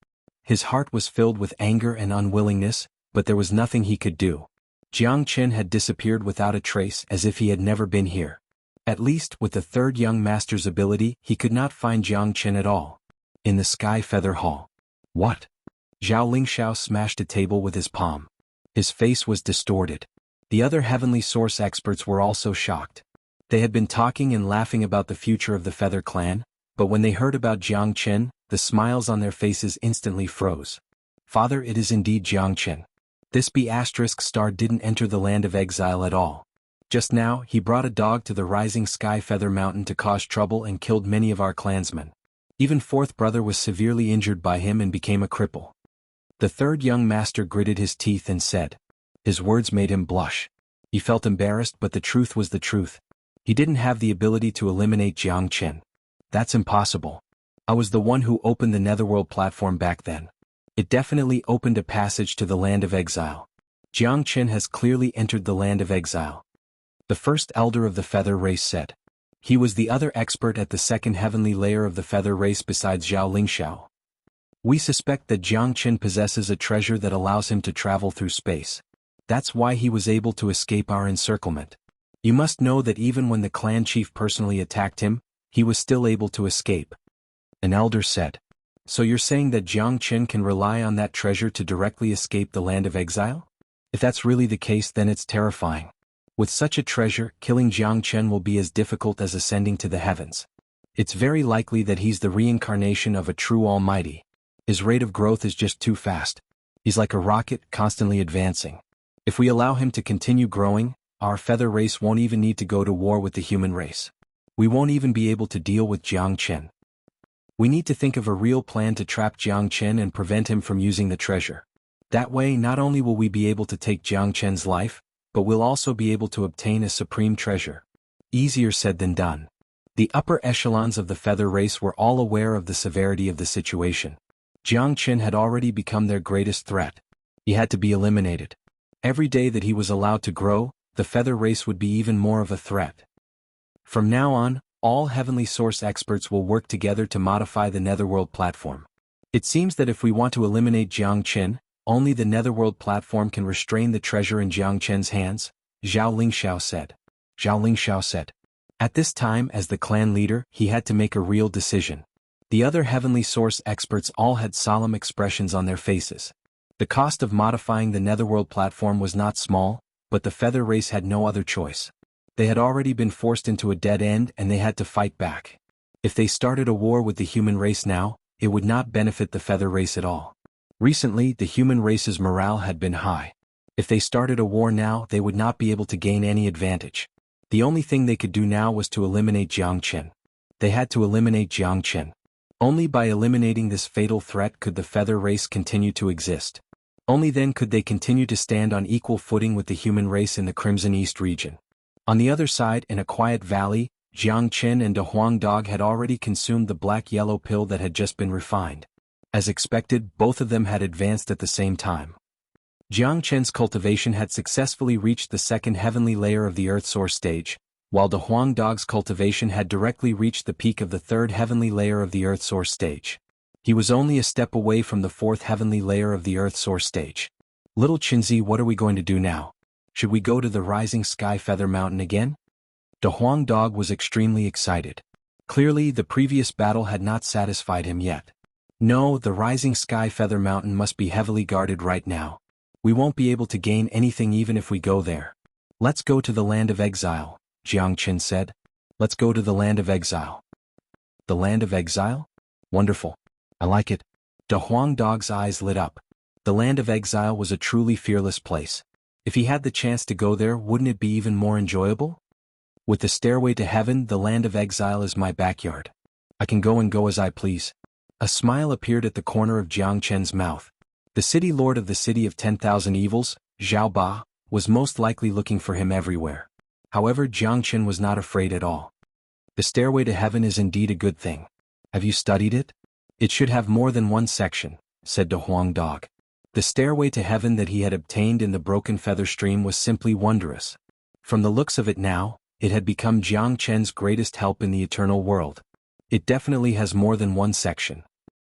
His heart was filled with anger and unwillingness, but there was nothing he could do. Jiang Qin had disappeared without a trace, as if he had never been here. At least, with the third young master's ability, he could not find Jiang Qin at all. In the Sky Feather Hall. What? Zhao Lingxiao smashed a table with his palm. His face was distorted. The other heavenly source experts were also shocked. They had been talking and laughing about the future of the Feather Clan, but when they heard about Jiang Qin, the smiles on their faces instantly froze. Father, it is indeed Jiang Qin. This B***star didn't enter the land of exile at all. Just now, he brought a dog to the rising Sky Feather Mountain to cause trouble and killed many of our clansmen. Even fourth brother was severely injured by him and became a cripple. The third young master gritted his teeth and said. His words made him blush. He felt embarrassed, but the truth was the truth. He didn't have the ability to eliminate Jiang Qin. That's impossible. I was the one who opened the Netherworld platform back then. It definitely opened a passage to the land of exile. Jiang Qin has clearly entered the land of exile. The first elder of the feather race said. He was the other expert at the second heavenly layer of the feather race besides Zhao Lingxiao. We suspect that Jiang Qin possesses a treasure that allows him to travel through space. That's why he was able to escape our encirclement. You must know that even when the clan chief personally attacked him, he was still able to escape. An elder said. So you're saying that Jiang Qin can rely on that treasure to directly escape the land of exile? If that's really the case, then it's terrifying. With such a treasure, killing Jiang Qin will be as difficult as ascending to the heavens. It's very likely that he's the reincarnation of a true almighty. His rate of growth is just too fast. He's like a rocket, constantly advancing. If we allow him to continue growing, our feather race won't even need to go to war with the human race. We won't even be able to deal with Jiang Qin. We need to think of a real plan to trap Jiang Qin and prevent him from using the treasure. That way, not only will we be able to take Jiang Qin's life, but we'll also be able to obtain a supreme treasure. Easier said than done. The upper echelons of the feather race were all aware of the severity of the situation. Jiang Qin had already become their greatest threat. He had to be eliminated. Every day that he was allowed to grow, the feather race would be even more of a threat. From now on, all heavenly source experts will work together to modify the Netherworld platform. It seems that if we want to eliminate Jiang Qin, only the Netherworld platform can restrain the treasure in Jiang Qin's hands, Zhao Lingxiao said. Zhao Lingxiao said. At this time, as the clan leader, he had to make a real decision. The other heavenly source experts all had solemn expressions on their faces. The cost of modifying the Netherworld platform was not small, but the feather race had no other choice. They had already been forced into a dead end and they had to fight back. If they started a war with the human race now, it would not benefit the feather race at all. Recently, the human race's morale had been high. If they started a war now, they would not be able to gain any advantage. The only thing they could do now was to eliminate Jiang Qin. They had to eliminate Jiang Qin. Only by eliminating this fatal threat could the feather race continue to exist. Only then could they continue to stand on equal footing with the human race in the Crimson East region. On the other side, in a quiet valley, Jiang Qin and De Huang Dog had already consumed the black-yellow pill that had just been refined. As expected, both of them had advanced at the same time. Jiang Qin's cultivation had successfully reached the second heavenly layer of the Earth Source stage, while De Huang Dog's cultivation had directly reached the peak of the third heavenly layer of the Earth Source stage. He was only a step away from the fourth heavenly layer of the Earth Source stage. Little Qinzi, what are we going to do now? Should we go to the rising Sky Feather Mountain again? De Huang Dog was extremely excited. Clearly, the previous battle had not satisfied him yet. No, the rising sky feather mountain must be heavily guarded right now. We won't be able to gain anything even if we go there. Let's go to the land of exile, Jiangchen said. Let's go to the land of exile. The land of exile? Wonderful. I like it. Da Huang Dog's eyes lit up. The land of exile was a truly fearless place. If he had the chance to go there, wouldn't it be even more enjoyable? With the stairway to heaven, the land of exile is my backyard. I can go and go as I please. A smile appeared at the corner of Jiang Chen's mouth. The city lord of the city of 10,000 evils, Zhao Ba, was most likely looking for him everywhere. However, Jiang Chen was not afraid at all. The stairway to heaven is indeed a good thing. Have you studied it? It should have more than one section, said Da Huang Dog. The stairway to heaven that he had obtained in the broken feather stream was simply wondrous. From the looks of it now, it had become Jiang Chen's greatest help in the eternal world. It definitely has more than one section.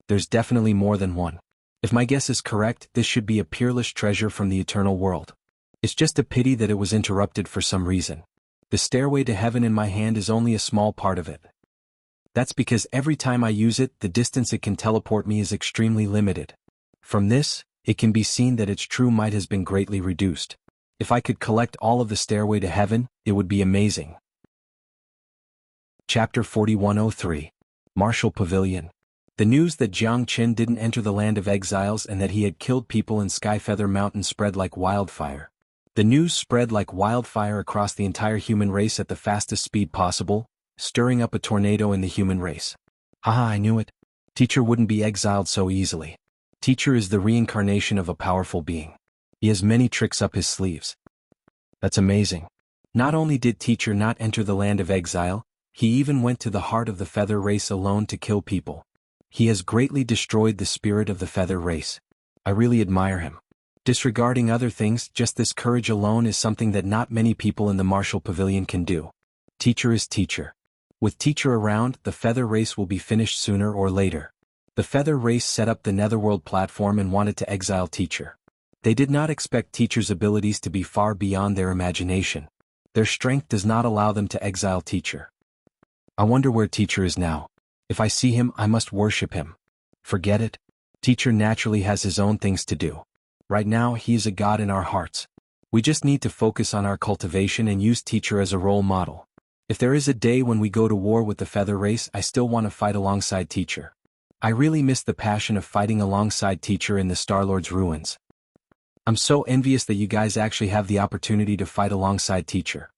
There's definitely more than one. If my guess is correct, this should be a peerless treasure from the eternal world. It's just a pity that it was interrupted for some reason. The stairway to heaven in my hand is only a small part of it. That's because every time I use it, the distance it can teleport me is extremely limited. From this, it can be seen that its true might has been greatly reduced. If I could collect all of the stairway to heaven, it would be amazing. Chapter 4103. Martial Pavilion. The news that Jiang Chen didn't enter the land of exiles and that he had killed people in Skyfeather Mountain spread like wildfire. The news spread like wildfire across the entire human race at the fastest speed possible, stirring up a tornado in the human race. Haha, I knew it. Teacher wouldn't be exiled so easily. Teacher is the reincarnation of a powerful being. He has many tricks up his sleeves. That's amazing. Not only did Teacher not enter the land of exile, he even went to the heart of the feather race alone to kill people. He has greatly destroyed the spirit of the feather race. I really admire him. Disregarding other things, just this courage alone is something that not many people in the martial pavilion can do. Teacher is Teacher. With Teacher around, the feather race will be finished sooner or later. The feather race set up the netherworld platform and wanted to exile Teacher. They did not expect Teacher's abilities to be far beyond their imagination. Their strength does not allow them to exile Teacher. I wonder where Teacher is now. If I see him, I must worship him. Forget it. Teacher naturally has his own things to do. Right now, he is a god in our hearts. We just need to focus on our cultivation and use Teacher as a role model. If there is a day when we go to war with the feather race, I still want to fight alongside Teacher. I really miss the passion of fighting alongside Teacher in the Starlord's ruins. I'm so envious that you guys actually have the opportunity to fight alongside Teacher.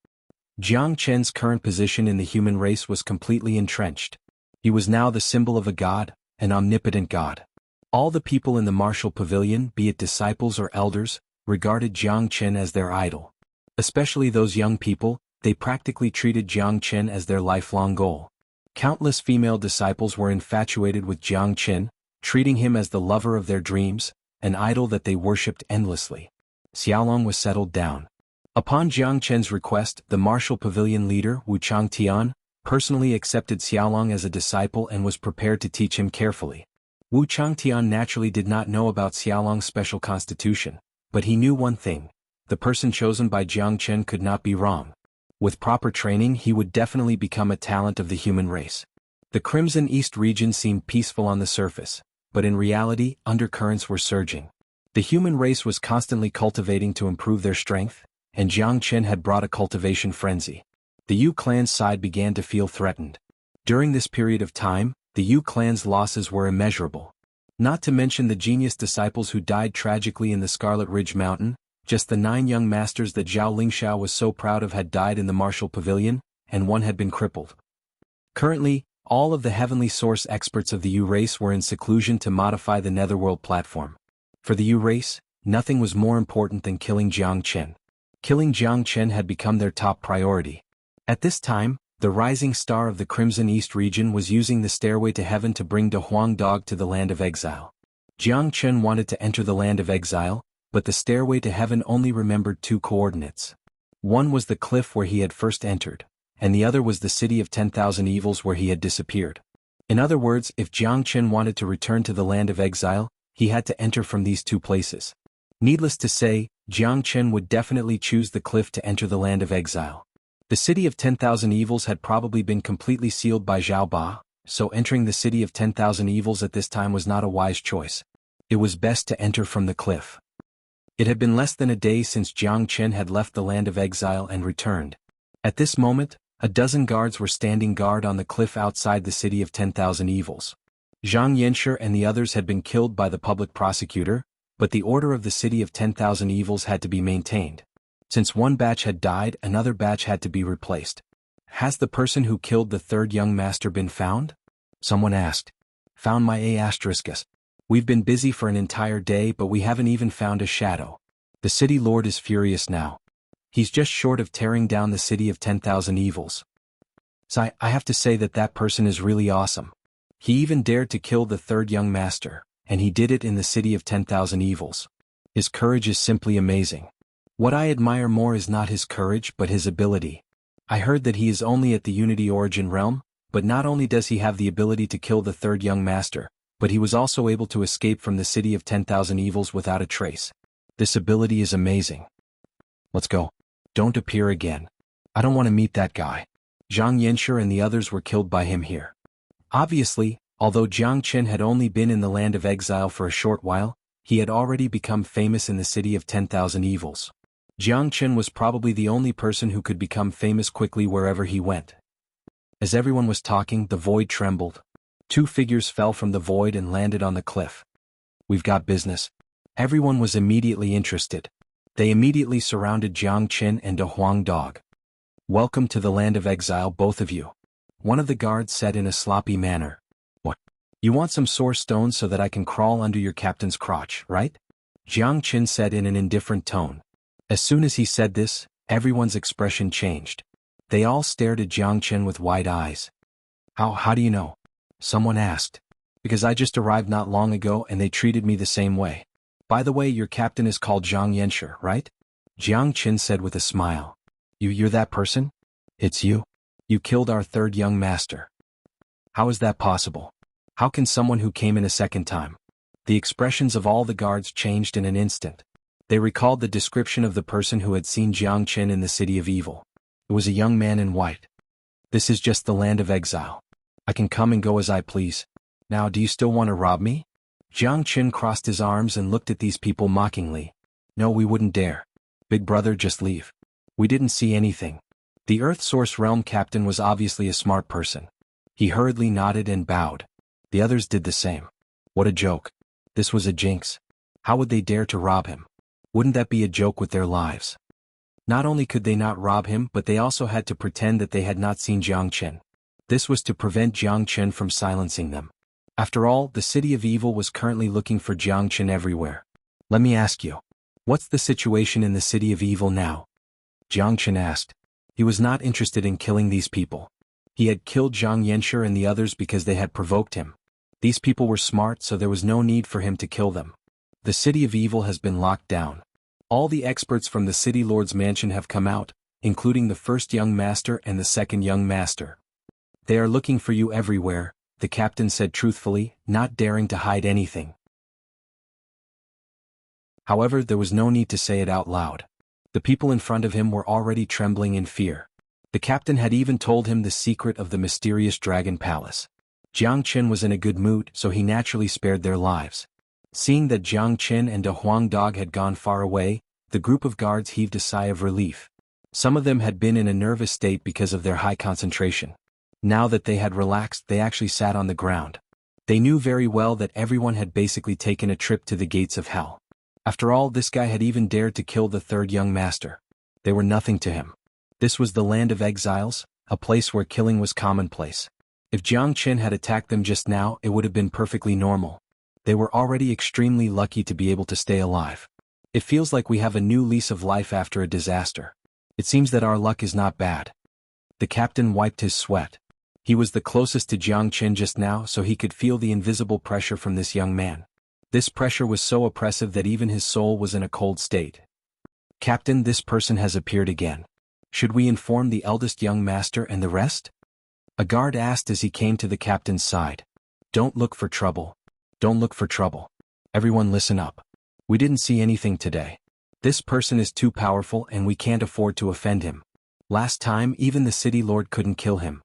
Jiang Chen's current position in the human race was completely entrenched. He was now the symbol of a god, an omnipotent god. All the people in the martial pavilion, be it disciples or elders, regarded Jiang Chen as their idol. Especially those young people, they practically treated Jiang Chen as their lifelong goal. Countless female disciples were infatuated with Jiang Chen, treating him as the lover of their dreams, an idol that they worshipped endlessly. Xiaolong was settled down. Upon Jiang Chen's request, the martial pavilion leader, Wu Changtian, personally accepted Xiaolong as a disciple and was prepared to teach him carefully. Wu Changtian naturally did not know about Xiaolong's special constitution, but he knew one thing: the person chosen by Jiang Chen could not be wrong. With proper training, he would definitely become a talent of the human race. The Crimson East region seemed peaceful on the surface, but in reality, undercurrents were surging. The human race was constantly cultivating to improve their strength, and Jiang Chen had brought a cultivation frenzy. The Yu clan's side began to feel threatened. During this period of time, the Yu clan's losses were immeasurable. Not to mention the genius disciples who died tragically in the Scarlet Ridge Mountain. Just the 9 young masters that Zhao Lingxiao was so proud of had died in the martial pavilion, and one had been crippled. Currently, all of the heavenly source experts of the Yu race were in seclusion to modify the netherworld platform. For the Yu race, nothing was more important than killing Jiang Chen. Killing Jiang Chen had become their top priority. At this time, the rising star of the Crimson East region was using the stairway to heaven to bring Da Huang Dog to the land of exile. Jiang Chen wanted to enter the land of exile, but the stairway to heaven only remembered 2 coordinates. One was the cliff where he had first entered, and the other was the city of 10,000 evils where he had disappeared. In other words, if Jiang Chen wanted to return to the land of exile, he had to enter from these 2 places. Needless to say, Jiang Chen would definitely choose the cliff to enter the land of exile. The city of 10,000 evils had probably been completely sealed by Zhao Ba, so entering the city of 10,000 evils at this time was not a wise choice. It was best to enter from the cliff. It had been less than a day since Jiang Chen had left the land of exile and returned. At this moment, a dozen guards were standing guard on the cliff outside the city of 10,000 evils. Xianxia and the others had been killed by the public prosecutor, but the order of the city of 10,000 evils had to be maintained. Since one batch had died, another batch had to be replaced. Has the person who killed the third young master been found? Someone asked. Found my A**. We've been busy for an entire day, but we haven't even found a shadow. The city lord is furious now. He's just short of tearing down the city of 10,000 evils. So I have to say that person is really awesome. He even dared to kill the third young master, and he did it in the city of 10,000 evils. His courage is simply amazing. What I admire more is not his courage but his ability. I heard that he is only at the Unity Origin realm, but not only does he have the ability to kill the third young master, but he was also able to escape from the city of 10,000 evils without a trace. This ability is amazing. Let's go. Don't appear again. I don't want to meet that guy. Zhang Yanshi and the others were killed by him here. Obviously, although Jiang Chen had only been in the land of exile for a short while, he had already become famous in the city of 10,000 evils. Jiang Chen was probably the only person who could become famous quickly wherever he went. As everyone was talking, the void trembled. Two figures fell from the void and landed on the cliff. We've got business. Everyone was immediately interested. They immediately surrounded Jiang Chen and a Huang dog. Welcome to the land of exile, both of you. One of the guards said in a sloppy manner. What? You want some sore stones so that I can crawl under your captain's crotch, right? Jiang Chen said in an indifferent tone. As soon as he said this, everyone's expression changed. They all stared at Jiang Chen with wide eyes. How do you know? Someone asked. Because I just arrived not long ago and they treated me the same way. By the way, your captain is called Zhang Yanshi, right? Jiang Chen said with a smile. You're that person? It's you. You killed our third young master. How is that possible? How can someone who came in a second time? The expressions of all the guards changed in an instant. They recalled the description of the person who had seen Jiang Chen in the city of evil. It was a young man in white. This is just the land of exile. I can come and go as I please. Now, do you still want to rob me? Jiang Chen crossed his arms and looked at these people mockingly. No, we wouldn't dare. Big brother, just leave. We didn't see anything. The Earth Source Realm captain was obviously a smart person. He hurriedly nodded and bowed. The others did the same. What a joke. This was a jinx. How would they dare to rob him? Wouldn't that be a joke with their lives? Not only could they not rob him, but they also had to pretend that they had not seen Jiang Chen. This was to prevent Jiang Chen from silencing them. After all, the city of evil was currently looking for Jiang Chen everywhere. Let me ask you. What's the situation in the city of evil now? Jiang Chen asked. He was not interested in killing these people. He had killed Zhang Yanshi and the others because they had provoked him. These people were smart, so there was no need for him to kill them. The city of evil has been locked down. All the experts from the city lord's mansion have come out, including the first young master and the second young master. They are looking for you everywhere, the captain said truthfully, not daring to hide anything. However, there was no need to say it out loud. The people in front of him were already trembling in fear. The captain had even told him the secret of the mysterious dragon palace. Jiang Chen was in a good mood, so he naturally spared their lives. Seeing that Jiang Chen and a Huang dog had gone far away, the group of guards heaved a sigh of relief. Some of them had been in a nervous state because of their high concentration. Now that they had relaxed, they actually sat on the ground. They knew very well that everyone had basically taken a trip to the gates of hell. After all, this guy had even dared to kill the third young master. They were nothing to him. This was the land of exiles, a place where killing was commonplace. If Jiang Chen had attacked them just now, it would have been perfectly normal. They were already extremely lucky to be able to stay alive. It feels like we have a new lease of life after a disaster. It seems that our luck is not bad. The captain wiped his sweat. He was the closest to Jiang Chen just now, so he could feel the invisible pressure from this young man. This pressure was so oppressive that even his soul was in a cold state. Captain, this person has appeared again. Should we inform the eldest young master and the rest? A guard asked as he came to the captain's side. Don't look for trouble. Don't look for trouble. Everyone listen up. We didn't see anything today. This person is too powerful and we can't afford to offend him. Last time, even the city lord couldn't kill him.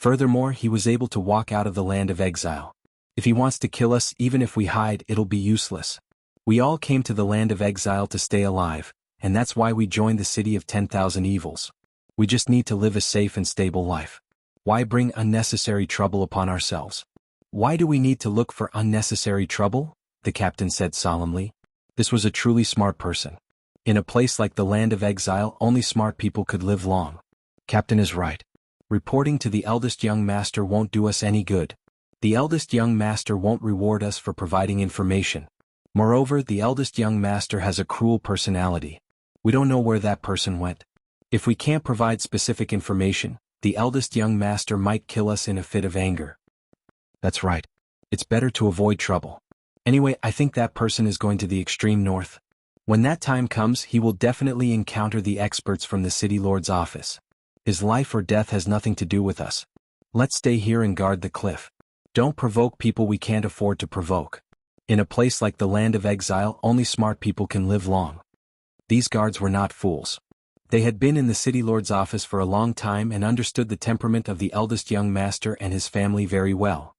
Furthermore, he was able to walk out of the land of exile. If he wants to kill us, even if we hide, it'll be useless. We all came to the land of exile to stay alive, and that's why we joined the city of 10,000 evils. We just need to live a safe and stable life. Why bring unnecessary trouble upon ourselves? Why do we need to look for unnecessary trouble? The captain said solemnly. This was a truly smart person. In a place like the land of exile, only smart people could live long. Captain is right. Reporting to the eldest young master won't do us any good. The eldest young master won't reward us for providing information. Moreover, the eldest young master has a cruel personality. We don't know where that person went. If we can't provide specific information, the eldest young master might kill us in a fit of anger. That's right. It's better to avoid trouble. Anyway, I think that person is going to the extreme north. When that time comes, he will definitely encounter the experts from the city lord's office. His life or death has nothing to do with us. Let's stay here and guard the cliff. Don't provoke people we can't afford to provoke. In a place like the land of exile, only smart people can live long. These guards were not fools. They had been in the city lord's office for a long time and understood the temperament of the eldest young master and his family very well.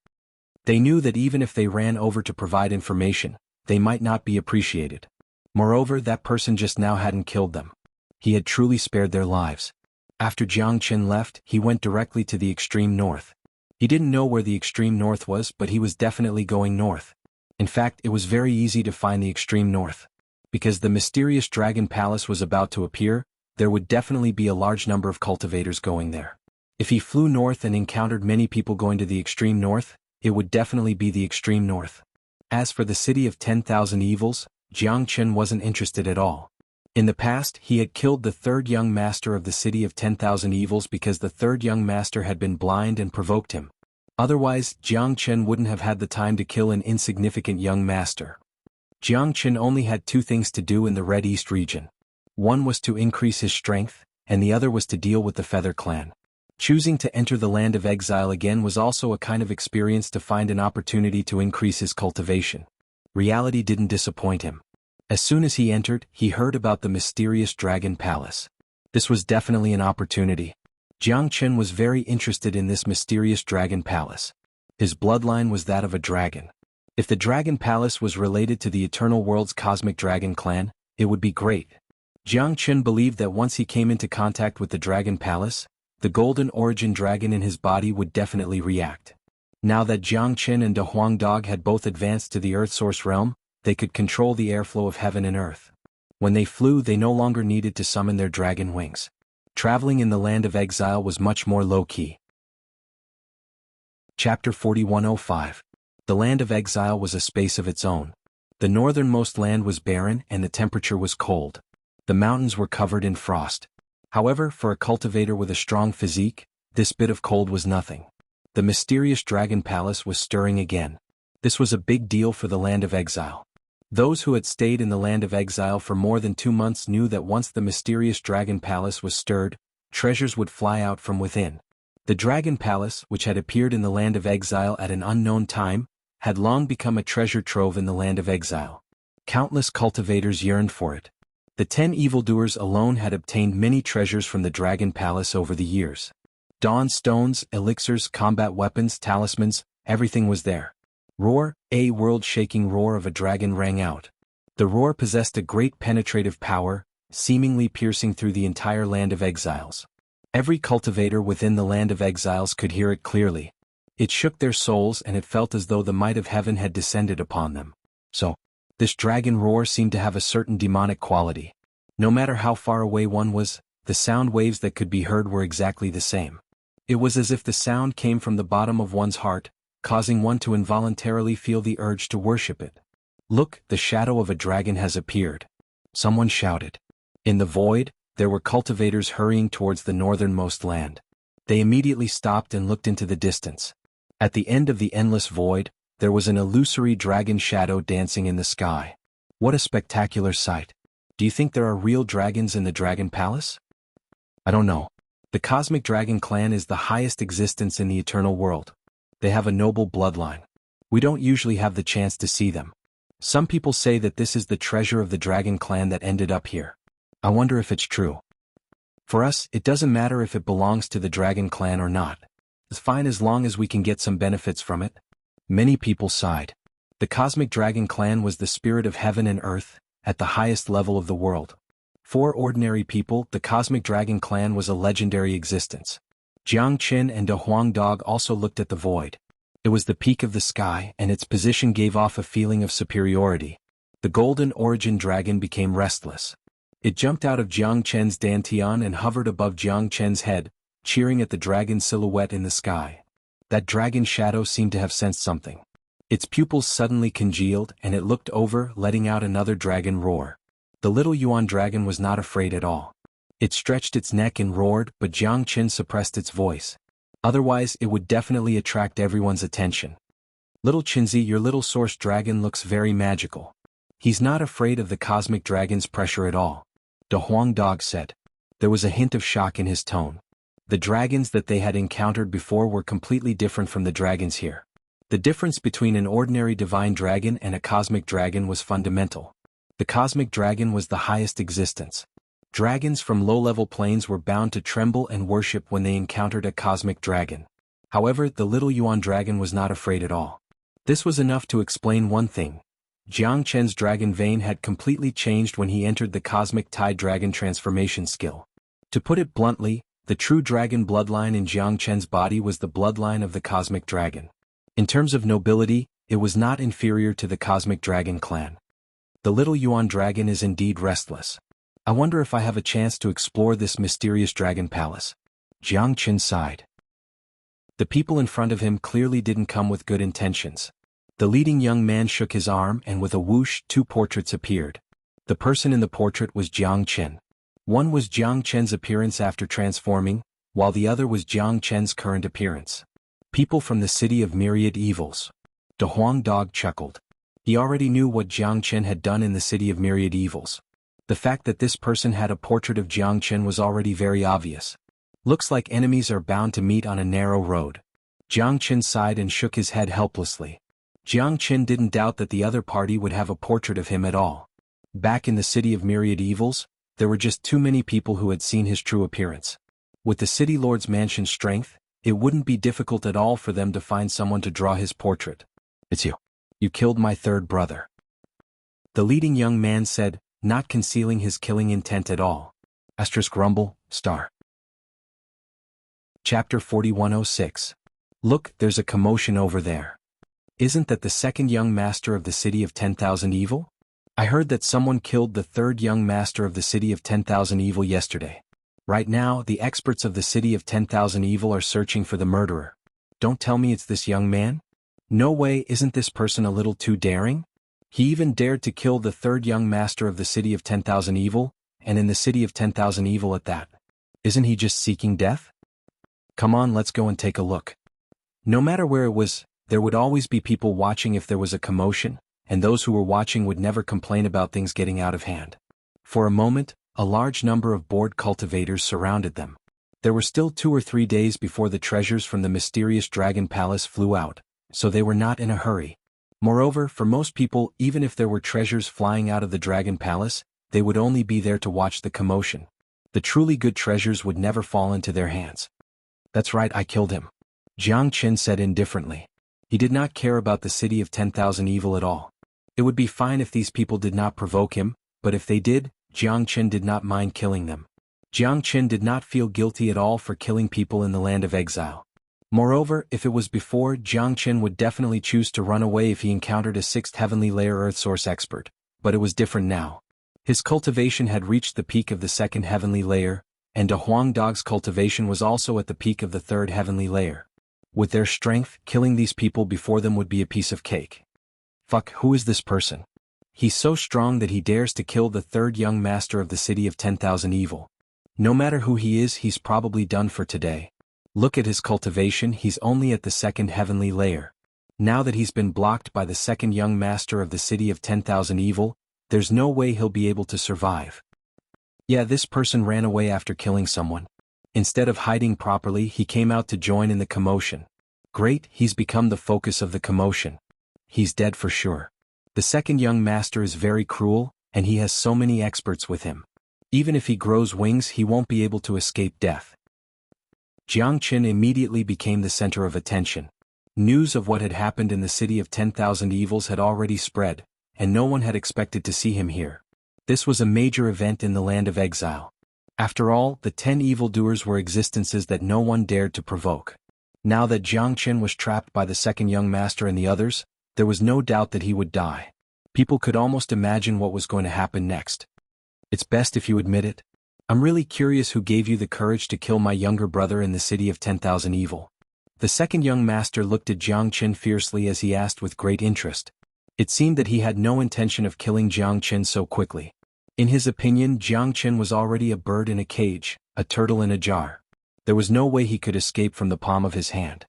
They knew that even if they ran over to provide information, they might not be appreciated. Moreover, that person just now hadn't killed them. He had truly spared their lives. After Jiang Qin left, he went directly to the extreme north. He didn't know where the extreme north was, but he was definitely going north. In fact, it was very easy to find the extreme north. Because the mysterious dragon palace was about to appear, there would definitely be a large number of cultivators going there. If he flew north and encountered many people going to the extreme north, it would definitely be the extreme north. As for the city of 10,000 evils, Jiang Qin wasn't interested at all. In the past, he had killed the third young master of the city of 10,000 evils because the third young master had been blind and provoked him. Otherwise, Jiang Qin wouldn't have had the time to kill an insignificant young master. Jiang Qin only had two things to do in the Red East region. One was to increase his strength, and the other was to deal with the Feather Clan. Choosing to enter the land of exile again was also a kind of experience to find an opportunity to increase his cultivation. Reality didn't disappoint him. As soon as he entered, he heard about the mysterious dragon palace. This was definitely an opportunity. Jiang Qin was very interested in this mysterious dragon palace. His bloodline was that of a dragon. If the dragon palace was related to the eternal world's cosmic dragon clan, it would be great. Jiang Qin believed that once he came into contact with the dragon palace, the golden origin dragon in his body would definitely react. Now that Jiang Qin and De Huang Dog had both advanced to the Earth Source realm, they could control the airflow of heaven and earth. When they flew, they no longer needed to summon their dragon wings. Traveling in the land of exile was much more low-key. Chapter 4105. The land of exile was a space of its own. The northernmost land was barren and the temperature was cold. The mountains were covered in frost. However, for a cultivator with a strong physique, this bit of cold was nothing. The mysterious dragon palace was stirring again. This was a big deal for the land of exile. Those who had stayed in the land of exile for more than 2 months knew that once the mysterious dragon palace was stirred, treasures would fly out from within. The dragon palace, which had appeared in the land of exile at an unknown time, had long become a treasure trove in the land of exile. Countless cultivators yearned for it. The 10 evildoers alone had obtained many treasures from the dragon palace over the years. Dawn stones, elixirs, combat weapons, talismans, everything was there. Roar, a world-shaking roar of a dragon rang out. The roar possessed a great penetrative power, seemingly piercing through the entire land of exiles. Every cultivator within the land of exiles could hear it clearly. It shook their souls and it felt as though the might of heaven had descended upon them. So, this dragon roar seemed to have a certain demonic quality. No matter how far away one was, the sound waves that could be heard were exactly the same. It was as if the sound came from the bottom of one's heart, causing one to involuntarily feel the urge to worship it. Look, the shadow of a dragon has appeared. Someone shouted. In the void, there were cultivators hurrying towards the northernmost land. They immediately stopped and looked into the distance. At the end of the endless void, there was an illusory dragon shadow dancing in the sky. What a spectacular sight. Do you think there are real dragons in the dragon palace? I don't know. The cosmic dragon clan is the highest existence in the eternal world. They have a noble bloodline. We don't usually have the chance to see them. Some people say that this is the treasure of the dragon clan that ended up here. I wonder if it's true. For us, it doesn't matter if it belongs to the dragon clan or not. It's fine as long as we can get some benefits from it. Many people sighed. The Cosmic Dragon clan was the spirit of heaven and earth, at the highest level of the world. For ordinary people, the Cosmic Dragon clan was a legendary existence. Jiang Qin and a Huang Dog also looked at the void. It was the peak of the sky, and its position gave off a feeling of superiority. The golden origin dragon became restless. It jumped out of Jiang Chen's dantian and hovered above Jiang Chen's head, cheering at the dragon's silhouette in the sky. That dragon shadow seemed to have sensed something. Its pupils suddenly congealed, and it looked over, letting out another dragon roar. The little Yuan dragon was not afraid at all. It stretched its neck and roared, but Jiang Qin suppressed its voice. Otherwise, it would definitely attract everyone's attention. Little Qinzi, your little source dragon looks very magical. He's not afraid of the cosmic dragon's pressure at all. The Huang Dog said. There was a hint of shock in his tone. The dragons that they had encountered before were completely different from the dragons here. The difference between an ordinary divine dragon and a cosmic dragon was fundamental. The cosmic dragon was the highest existence. Dragons from low-level planes were bound to tremble and worship when they encountered a cosmic dragon. However, the little Yuan dragon was not afraid at all. This was enough to explain one thing. Jiang Chen's dragon vein had completely changed when he entered the cosmic tide dragon transformation skill. To put it bluntly, the true dragon bloodline in Jiang Chen's body was the bloodline of the cosmic dragon. In terms of nobility, it was not inferior to the cosmic dragon clan. The little Yuan dragon is indeed restless. I wonder if I have a chance to explore this mysterious dragon palace. Jiang Qin sighed. The people in front of him clearly didn't come with good intentions. The leading young man shook his arm, and with a whoosh, two portraits appeared. The person in the portrait was Jiang Qin. One was Jiang Chen's appearance after transforming, while the other was Jiang Chen's current appearance. People from the city of myriad evils. The Huang Dog chuckled. He already knew what Jiang Chen had done in the city of myriad evils. The fact that this person had a portrait of Jiang Chen was already very obvious. Looks like enemies are bound to meet on a narrow road. Jiang Chen sighed and shook his head helplessly. Jiang Chen didn't doubt that the other party would have a portrait of him at all. Back in the city of myriad evils, there were just too many people who had seen his true appearance. With the city lord's mansion's strength, it wouldn't be difficult at all for them to find someone to draw his portrait. It's you. You killed my third brother. The leading young man said, not concealing his killing intent at all. Asterisk rumble, star. Chapter 4106. Look, there's a commotion over there. Isn't that the second young master of the city of 10,000 evil? I heard that someone killed the third young master of the city of 10,000 evil yesterday. Right now, the experts of the city of 10,000 evil are searching for the murderer. Don't tell me it's this young man? No way, isn't this person a little too daring? He even dared to kill the third young master of the city of 10,000 evil, and in the city of 10,000 evil at that. Isn't he just seeking death? Come on, let's go and take a look. No matter where it was, there would always be people watching if there was a commotion, and those who were watching would never complain about things getting out of hand. For a moment, a large number of bored cultivators surrounded them. There were still 2 or 3 days before the treasures from the mysterious dragon palace flew out, so they were not in a hurry. Moreover, for most people, even if there were treasures flying out of the dragon palace, they would only be there to watch the commotion. The truly good treasures would never fall into their hands. That's right, I killed him. Jiang Qin said indifferently. He did not care about the city of 10,000 evil at all. It would be fine if these people did not provoke him, but if they did, Jiang Qin did not mind killing them. Jiang Qin did not feel guilty at all for killing people in the land of exile. Moreover, if it was before, Jiang Qin would definitely choose to run away if he encountered a 6th heavenly layer earth source expert, but it was different now. His cultivation had reached the peak of the 2nd heavenly layer, and a Huang Dog's cultivation was also at the peak of the 3rd heavenly layer. With their strength, killing these people before them would be a piece of cake. Fuck, who is this person? He's so strong that he dares to kill the third young master of the city of 10,000 evil. No matter who he is, he's probably done for today. Look at his cultivation, he's only at the 2nd heavenly layer. Now that he's been blocked by the 2nd young master of the city of 10,000 evil, there's no way he'll be able to survive. Yeah, this person ran away after killing someone. Instead of hiding properly, he came out to join in the commotion. Great, he's become the focus of the commotion. He's dead for sure. The 2nd young master is very cruel, and he has so many experts with him. Even if he grows wings, he won't be able to escape death. Jiang Qin immediately became the center of attention. News of what had happened in the city of 10,000 evils had already spread, and no one had expected to see him here. This was a major event in the land of exile. After all, the 10 evildoers were existences that no one dared to provoke. Now that Jiang Qin was trapped by the second young master and the others, there was no doubt that he would die. People could almost imagine what was going to happen next. It's best if you admit it. I'm really curious who gave you the courage to kill my younger brother in the city of 10,000 evil. The second young master looked at Jiang Qin fiercely as he asked with great interest. It seemed that he had no intention of killing Jiang Qin so quickly. In his opinion, Jiang Qin was already a bird in a cage, a turtle in a jar. There was no way he could escape from the palm of his hand.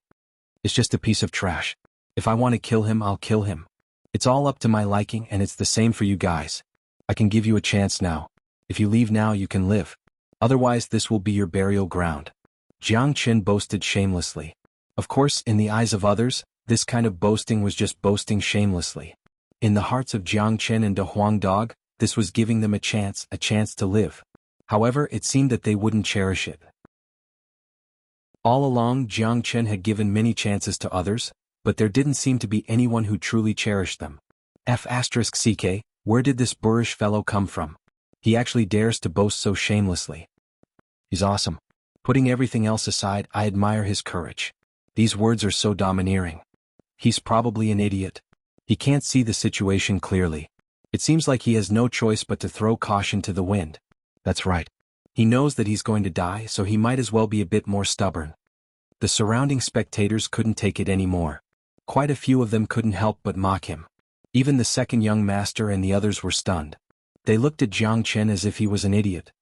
It's just a piece of trash. If I want to kill him, I'll kill him. It's all up to my liking, and it's the same for you guys. I can give you a chance now. If you leave now, you can live. Otherwise, this will be your burial ground. Jiang Qin boasted shamelessly. Of course, in the eyes of others, this kind of boasting was just boasting shamelessly. In the hearts of Jiang Qin and De Huang Dog, this was giving them a chance to live. However, it seemed that they wouldn't cherish it. All along, Jiang Qin had given many chances to others, but there didn't seem to be anyone who truly cherished them. F***ck, where did this boorish fellow come from? He actually dares to boast so shamelessly. He's awesome. Putting everything else aside, I admire his courage. These words are so domineering. He's probably an idiot. He can't see the situation clearly. It seems like he has no choice but to throw caution to the wind. That's right. He knows that he's going to die, so he might as well be a bit more stubborn. The surrounding spectators couldn't take it anymore. Quite a few of them couldn't help but mock him. Even the second young master and the others were stunned. They looked at Jiang Qin as if he was an idiot.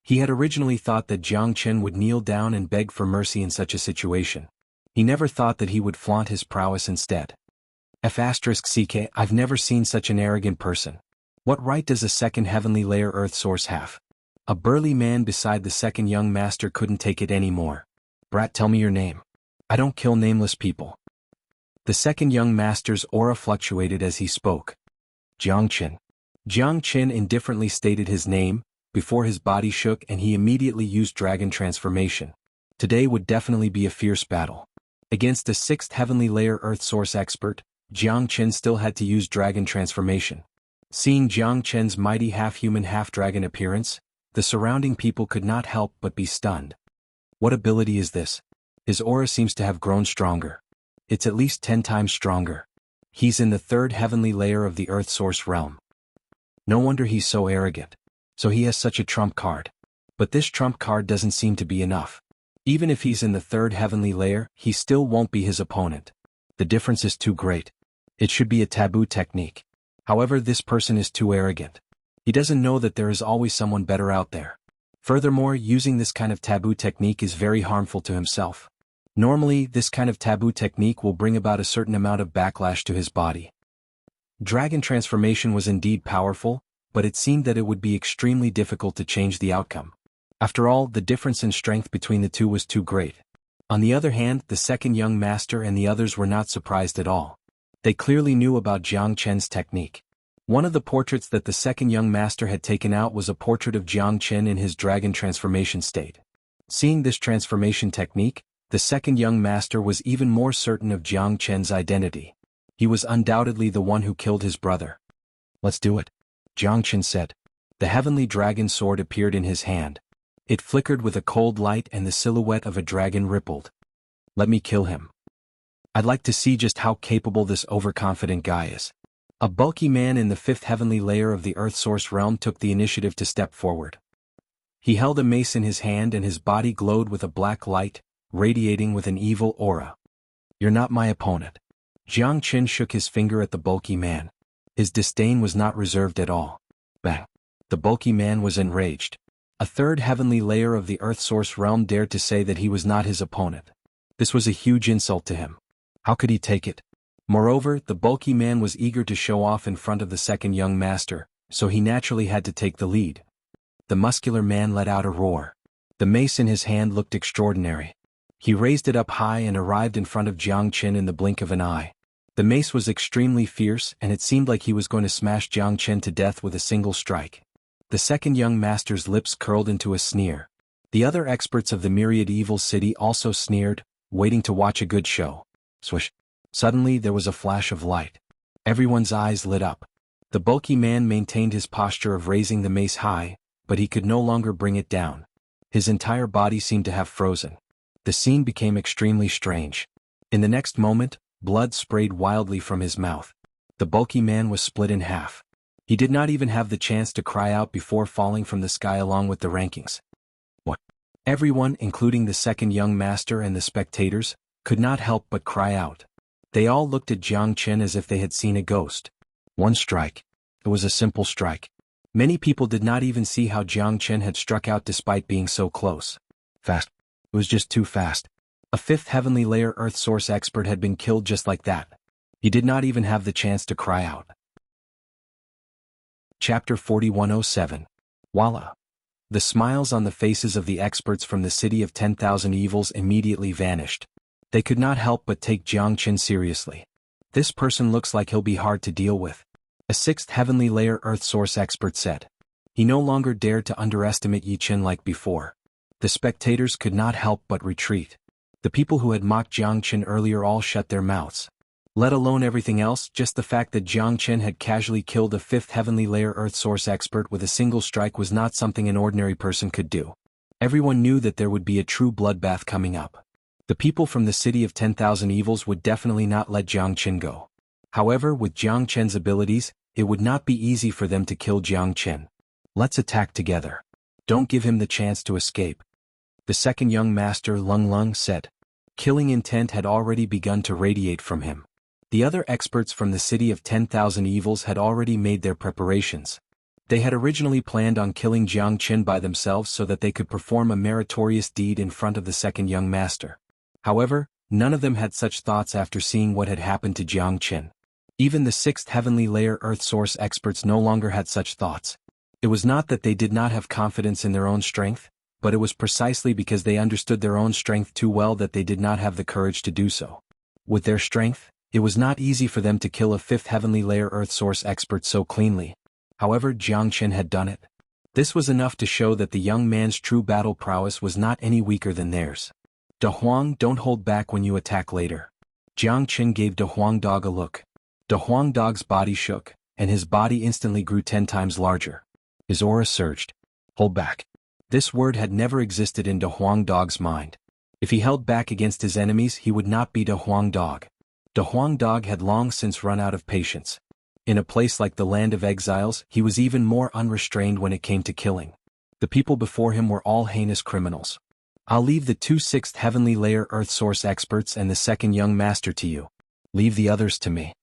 He had originally thought that Jiang Qin would kneel down and beg for mercy in such a situation. He never thought that he would flaunt his prowess instead. F***ck, I've never seen such an arrogant person. What right does a second heavenly layer earth source have? A burly man beside the second young master couldn't take it anymore. Brat, tell me your name. I don't kill nameless people. The second young master's aura fluctuated as he spoke. Jiang Qin. Jiang Qin indifferently stated his name, before his body shook and he immediately used dragon transformation. Today would definitely be a fierce battle. Against a sixth heavenly layer earth source expert, Jiang Qin still had to use dragon transformation. Seeing Jiang Qin's mighty half-human half-dragon appearance, the surrounding people could not help but be stunned. What ability is this? His aura seems to have grown stronger. It's at least 10 times stronger. He's in the third heavenly layer of the earth source realm. No wonder he's so arrogant. So he has such a trump card. But this trump card doesn't seem to be enough. Even if he's in the third heavenly layer, he still won't be his opponent. The difference is too great. It should be a taboo technique. However, this person is too arrogant. He doesn't know that there is always someone better out there. Furthermore, using this kind of taboo technique is very harmful to himself. Normally, this kind of taboo technique will bring about a certain amount of backlash to his body. Dragon transformation was indeed powerful, but it seemed that it would be extremely difficult to change the outcome. After all, the difference in strength between the two was too great. On the other hand, the second young master and the others were not surprised at all. They clearly knew about Jiang Qin's technique. One of the portraits that the second young master had taken out was a portrait of Jiang Qin in his dragon transformation state. Seeing this transformation technique, the second young master was even more certain of Jiang Qin's identity. He was undoubtedly the one who killed his brother. Let's do it, Jiang Qin said. The heavenly dragon sword appeared in his hand. It flickered with a cold light and the silhouette of a dragon rippled. Let me kill him. I'd like to see just how capable this overconfident guy is. A bulky man in the fifth heavenly layer of the earth source realm took the initiative to step forward. He held a mace in his hand and his body glowed with a black light, radiating with an evil aura. You're not my opponent. Jiang Qin shook his finger at the bulky man. His disdain was not reserved at all. Bang! The bulky man was enraged. A third heavenly layer of the earth source realm dared to say that he was not his opponent. This was a huge insult to him. How could he take it? Moreover, the bulky man was eager to show off in front of the second young master, so he naturally had to take the lead. The muscular man let out a roar. The mace in his hand looked extraordinary. He raised it up high and arrived in front of Jiang Qin in the blink of an eye. The mace was extremely fierce and it seemed like he was going to smash Jiang Qin to death with a single strike. The second young master's lips curled into a sneer. The other experts of the myriad evil city also sneered, waiting to watch a good show. Swish. Suddenly there was a flash of light. Everyone's eyes lit up. The bulky man maintained his posture of raising the mace high, but he could no longer bring it down. His entire body seemed to have frozen. The scene became extremely strange. In the next moment, blood sprayed wildly from his mouth. The bulky man was split in half. He did not even have the chance to cry out before falling from the sky along with the rankings. What? Everyone, including the second young master and the spectators, could not help but cry out. They all looked at Jiang Chen as if they had seen a ghost. One strike. It was a simple strike. Many people did not even see how Jiang Chen had struck out despite being so close. Fast. It was just too fast. A fifth heavenly layer earth source expert had been killed just like that. He did not even have the chance to cry out. Chapter 4107. Voila. The smiles on the faces of the experts from the city of 10,000 evils immediately vanished. They could not help but take Jiang Chen seriously. This person looks like he'll be hard to deal with. A sixth heavenly layer earth source expert said. He no longer dared to underestimate Yi Chen like before. The spectators could not help but retreat. The people who had mocked Jiang Chen earlier all shut their mouths. Let alone everything else, just the fact that Jiang Chen had casually killed a fifth heavenly layer earth source expert with a single strike was not something an ordinary person could do. Everyone knew that there would be a true bloodbath coming up. The people from the city of 10,000 evils would definitely not let Jiang Chen go. However, with Jiang Chen's abilities, it would not be easy for them to kill Jiang Chen. Let's attack together. Don't give him the chance to escape. The second young master Lung Lung said. Killing intent had already begun to radiate from him. The other experts from the city of 10,000 evils had already made their preparations. They had originally planned on killing Jiang Chen by themselves so that they could perform a meritorious deed in front of the second young master. However, none of them had such thoughts after seeing what had happened to Jiang Chen. Even the sixth heavenly layer earth source experts no longer had such thoughts. It was not that they did not have confidence in their own strength, but it was precisely because they understood their own strength too well that they did not have the courage to do so. With their strength, it was not easy for them to kill a fifth heavenly layer earth source expert so cleanly. However, Jiang Chen had done it. This was enough to show that the young man's true battle prowess was not any weaker than theirs. De Huang, don't hold back when you attack later. Jiang Chen gave De Huang Dog a look. De Huang Dog's body shook, and his body instantly grew 10 times larger. His aura surged. Hold back. This word had never existed in De Huang Dog's mind. If he held back against his enemies, he would not be De Huang Dog. De Huang Dog had long since run out of patience. In a place like the Land of Exiles, he was even more unrestrained when it came to killing. The people before him were all heinous criminals. I'll leave the two sixth heavenly layer earth source experts and the second young master to you. Leave the others to me.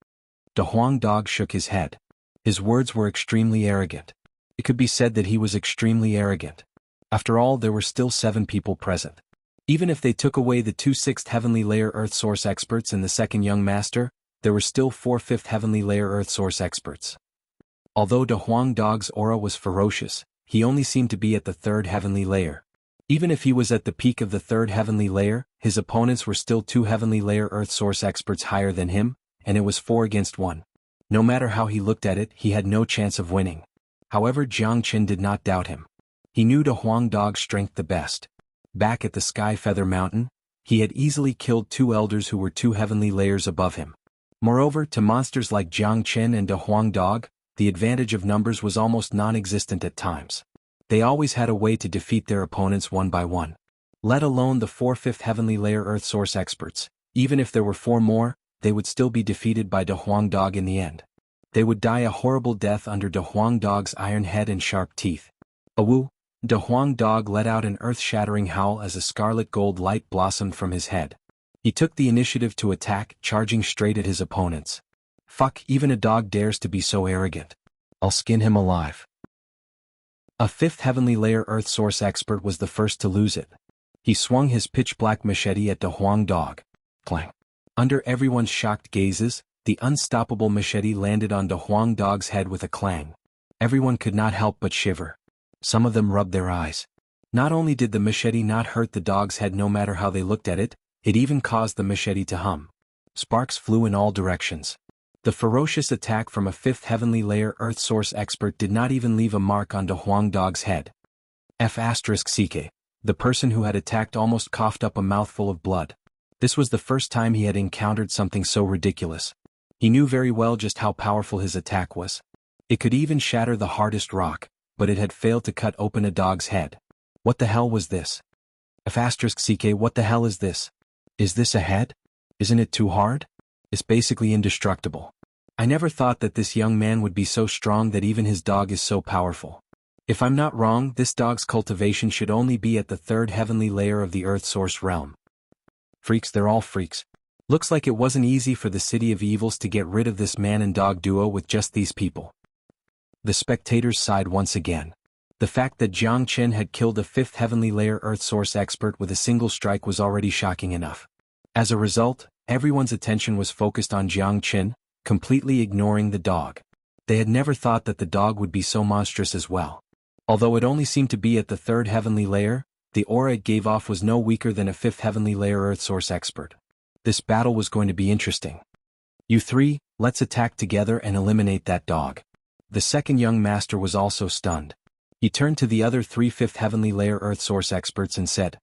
De Huang Dog shook his head. His words were extremely arrogant. It could be said that he was extremely arrogant. After all, there were still 7 people present. Even if they took away the two sixth heavenly layer earth source experts and the second young master, there were still 4 fifth heavenly layer earth source experts. Although De Huang Dog's aura was ferocious, he only seemed to be at the 3rd heavenly layer. Even if he was at the peak of the 3rd heavenly layer, his opponents were still 2 heavenly layer earth source experts higher than him, and it was 4 against 1. No matter how he looked at it, he had no chance of winning. However, Jiang Chen did not doubt him. He knew De Huang Dog's strength the best. Back at the Sky Feather Mountain, he had easily killed 2 elders who were 2 heavenly layers above him. Moreover, to monsters like Jiang Chen and De Huang Dog, the advantage of numbers was almost non-existent at times. They always had a way to defeat their opponents one by one. Let alone the 4 fifth heavenly layer earth source experts. Even if there were 4 more, they would still be defeated by De Huang Dog in the end. They would die a horrible death under De Huang Dog's iron head and sharp teeth. Awoo! De Huang Dog let out an earth-shattering howl as a scarlet gold light blossomed from his head. He took the initiative to attack, charging straight at his opponents. Fuck, even a dog dares to be so arrogant. I'll skin him alive. A 5th heavenly layer earth source expert was the first to lose it. He swung his pitch-black machete at De Huang Dog. Clang. Under everyone's shocked gazes, the unstoppable machete landed on De Huang Dog's head with a clang. Everyone could not help but shiver. Some of them rubbed their eyes. Not only did the machete not hurt the dog's head no matter how they looked at it, it even caused the machete to hum. Sparks flew in all directions. The ferocious attack from a 5th heavenly layer earth source expert did not even leave a mark on De Huang Dog's head. F***ck. The person who had attacked almost coughed up a mouthful of blood. This was the first time he had encountered something so ridiculous. He knew very well just how powerful his attack was. It could even shatter the hardest rock, but it had failed to cut open a dog's head. What the hell was this? *CK, what the hell is this? Is this a head? Isn't it too hard? It's basically indestructible. I never thought that this young man would be so strong that even his dog is so powerful. If I'm not wrong, this dog's cultivation should only be at the 3rd heavenly layer of the Earth Source realm. Freaks, they're all freaks. Looks like it wasn't easy for the City of Evils to get rid of this man and dog duo with just these people. The spectators sighed once again. The fact that Jiang Chen had killed a 5th heavenly layer Earth Source expert with a single strike was already shocking enough. As a result, everyone's attention was focused on Jiang Chen, completely ignoring the dog. They had never thought that the dog would be so monstrous as well. Although it only seemed to be at the 3rd heavenly layer, the aura it gave off was no weaker than a 5th heavenly layer Earth Source expert. This battle was going to be interesting. You three, let's attack together and eliminate that dog. The second young master was also stunned. He turned to the other 3 5th heavenly layer Earth Source experts and said,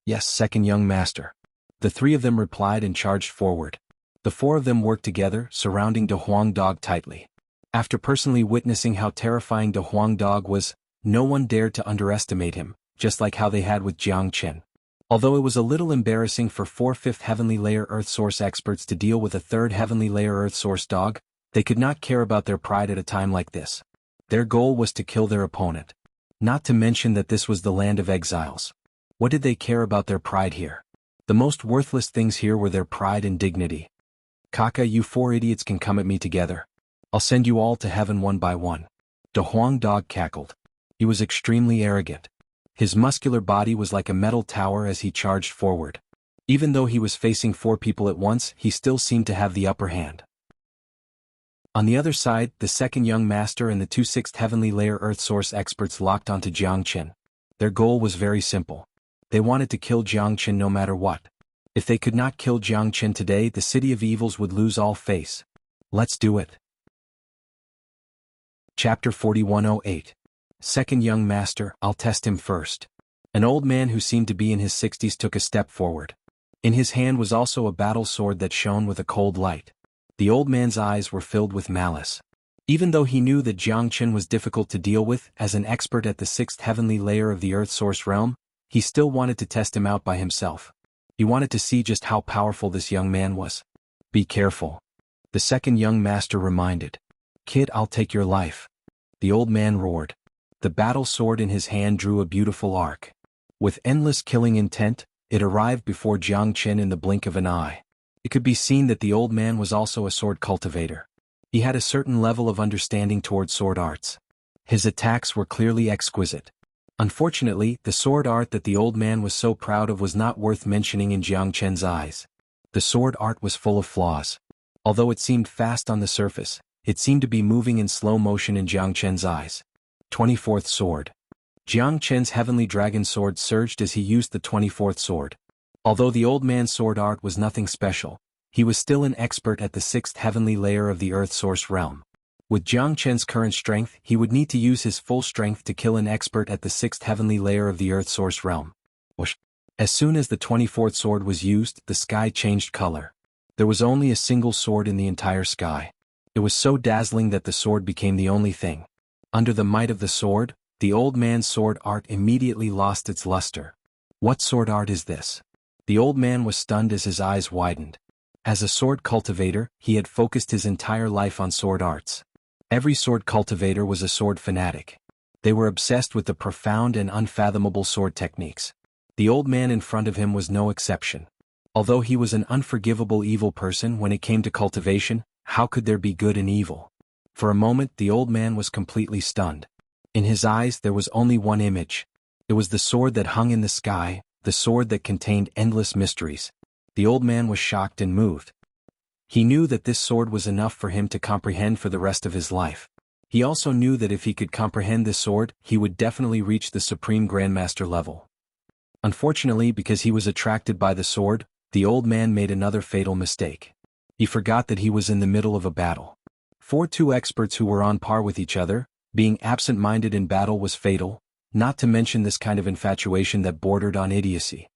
"Yes, second young master." The 3 of them replied and charged forward. The 4 of them worked together, surrounding De Huang Dog tightly. After personally witnessing how terrifying De Huang Dog was, no one dared to underestimate him, just like how they had with Jiang Chen. Although it was a little embarrassing for 4 5th heavenly layer Earth Source experts to deal with a 3rd heavenly layer Earth Source dog, they could not care about their pride at a time like this. Their goal was to kill their opponent. Not to mention that this was the land of exiles. What did they care about their pride here? The most worthless things here were their pride and dignity. "Kaka, you 4 idiots can come at me together. I'll send you all to heaven one by one." De Huang Dog cackled. He was extremely arrogant. His muscular body was like a metal tower as he charged forward. Even though he was facing 4 people at once, he still seemed to have the upper hand. On the other side, the second young master and the 2 6th heavenly layer Earth Source experts locked onto Jiang Chen. Their goal was very simple. They wanted to kill Jiang Chen no matter what. If they could not kill Jiang Chen today, the City of Evils would lose all face. Let's do it. Chapter 4108. Second young master, I'll test him first. An old man who seemed to be in his 60s took a step forward. In his hand was also a battle sword that shone with a cold light. The old man's eyes were filled with malice. Even though he knew that Jiang Chen was difficult to deal with as an expert at the 6th heavenly layer of the Earth Source realm, he still wanted to test him out by himself. He wanted to see just how powerful this young man was. "Be careful," the second young master reminded. "Kid, I'll take your life." The old man roared. The battle sword in his hand drew a beautiful arc. With endless killing intent, it arrived before Jiang Chen in the blink of an eye. It could be seen that the old man was also a sword cultivator. He had a certain level of understanding toward sword arts. His attacks were clearly exquisite. Unfortunately, the sword art that the old man was so proud of was not worth mentioning in Jiang Chen's eyes. The sword art was full of flaws. Although it seemed fast on the surface, it seemed to be moving in slow motion in Jiang Chen's eyes. 24th Sword. Jiang Chen's heavenly dragon sword surged as he used the 24th sword. Although the old man's sword art was nothing special, he was still an expert at the 6th heavenly layer of the Earth Source realm. With Jiang Chen's current strength, he would need to use his full strength to kill an expert at the 6th heavenly layer of the Earth Source realm. Whoosh. As soon as the 24th sword was used, the sky changed color. There was only a single sword in the entire sky. It was so dazzling that the sword became the only thing. Under the might of the sword, the old man's sword art immediately lost its luster. What sword art is this? The old man was stunned as his eyes widened. As a sword cultivator, he had focused his entire life on sword arts. Every sword cultivator was a sword fanatic. They were obsessed with the profound and unfathomable sword techniques. The old man in front of him was no exception. Although he was an unforgivable evil person when it came to cultivation, how could there be good and evil? For a moment the old man was completely stunned. In his eyes there was only one image. It was the sword that hung in the sky, the sword that contained endless mysteries. The old man was shocked and moved. He knew that this sword was enough for him to comprehend for the rest of his life. He also knew that if he could comprehend this sword, he would definitely reach the Supreme Grandmaster level. Unfortunately, because he was attracted by the sword, the old man made another fatal mistake. He forgot that he was in the middle of a battle. For 2 experts who were on par with each other, being absent-minded in battle was fatal. not to mention this kind of infatuation that bordered on idiocy.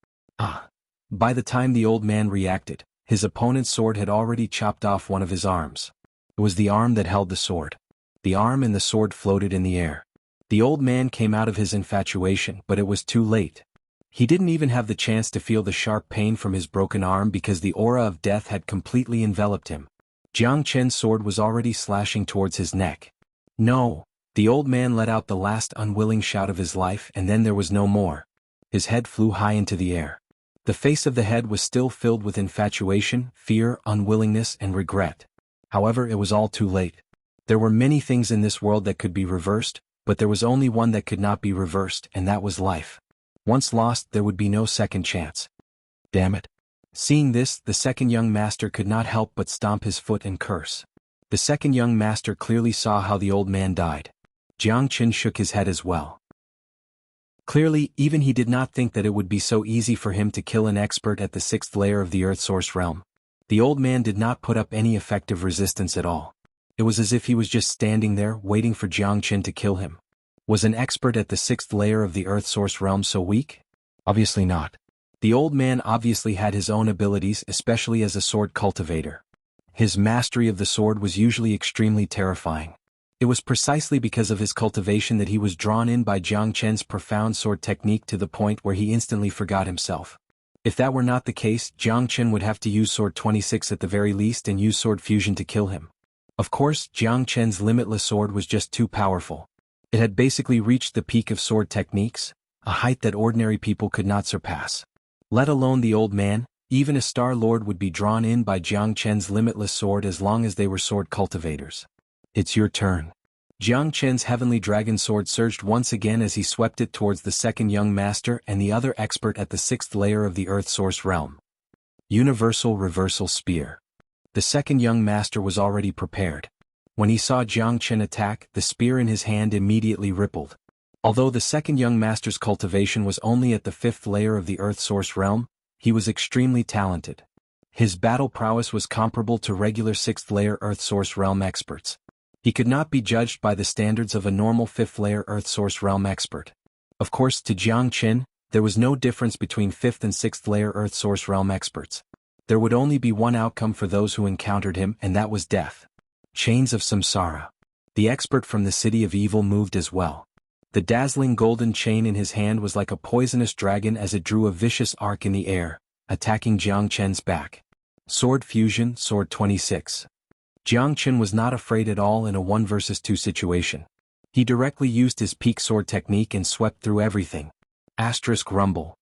By the time the old man reacted, his opponent's sword had already chopped off one of his arms. It was the arm that held the sword. The arm and the sword floated in the air. The old man came out of his infatuation, but it was too late. He didn't even have the chance to feel the sharp pain from his broken arm because the aura of death had completely enveloped him. Jiang Chen's sword was already slashing towards his neck. No! The old man let out the last unwilling shout of his life, and then there was no more. His head flew high into the air. The face of the head was still filled with infatuation, fear, unwillingness, and regret. However, it was all too late. There were many things in this world that could be reversed, but there was only one that could not be reversed, and that was life. Once lost, there would be no second chance. Damn it. Seeing this, the second young master could not help but stomp his foot and curse. The second young master clearly saw how the old man died. Jiang Chen shook his head as well. Clearly, even he did not think that it would be so easy for him to kill an expert at the 6th layer of the Earth Source realm. The old man did not put up any effective resistance at all. It was as if he was just standing there, waiting for Jiang Chen to kill him. Was an expert at the 6th layer of the Earth Source realm so weak? Obviously not. The old man obviously had his own abilities, especially as a sword cultivator. His mastery of the sword was usually extremely terrifying. It was precisely because of his cultivation that he was drawn in by Jiang Chen's profound sword technique to the point where he instantly forgot himself. If that were not the case, Jiang Chen would have to use Sword 26 at the very least and use Sword Fusion to kill him. Of course, Jiang Chen's limitless sword was just too powerful. It had basically reached the peak of sword techniques, a height that ordinary people could not surpass. Let alone the old man, even a Star Lord would be drawn in by Jiang Chen's limitless sword as long as they were sword cultivators. It's your turn. Jiang Chen's heavenly dragon sword surged once again as he swept it towards the second young master and the other expert at the 6th layer of the Earth Source realm. Universal Reversal Spear. The second young master was already prepared. When he saw Jiang Chen attack, the spear in his hand immediately rippled. Although the second young master's cultivation was only at the 5th layer of the Earth Source realm, he was extremely talented. His battle prowess was comparable to regular 6th layer Earth Source realm experts. He could not be judged by the standards of a normal 5th layer Earth Source realm expert. Of course, to Jiang Chen, there was no difference between 5th and 6th layer Earth Source realm experts. There would only be one outcome for those who encountered him, and that was death. Chains of Samsara. The expert from the City of Evil moved as well. The dazzling golden chain in his hand was like a poisonous dragon as it drew a vicious arc in the air, attacking Jiang Chen's back. Sword Fusion, Sword 26. Jiang Chen was not afraid at all in a 1 versus 2 situation. He directly used his peak sword technique and swept through everything. Asterisk rumble.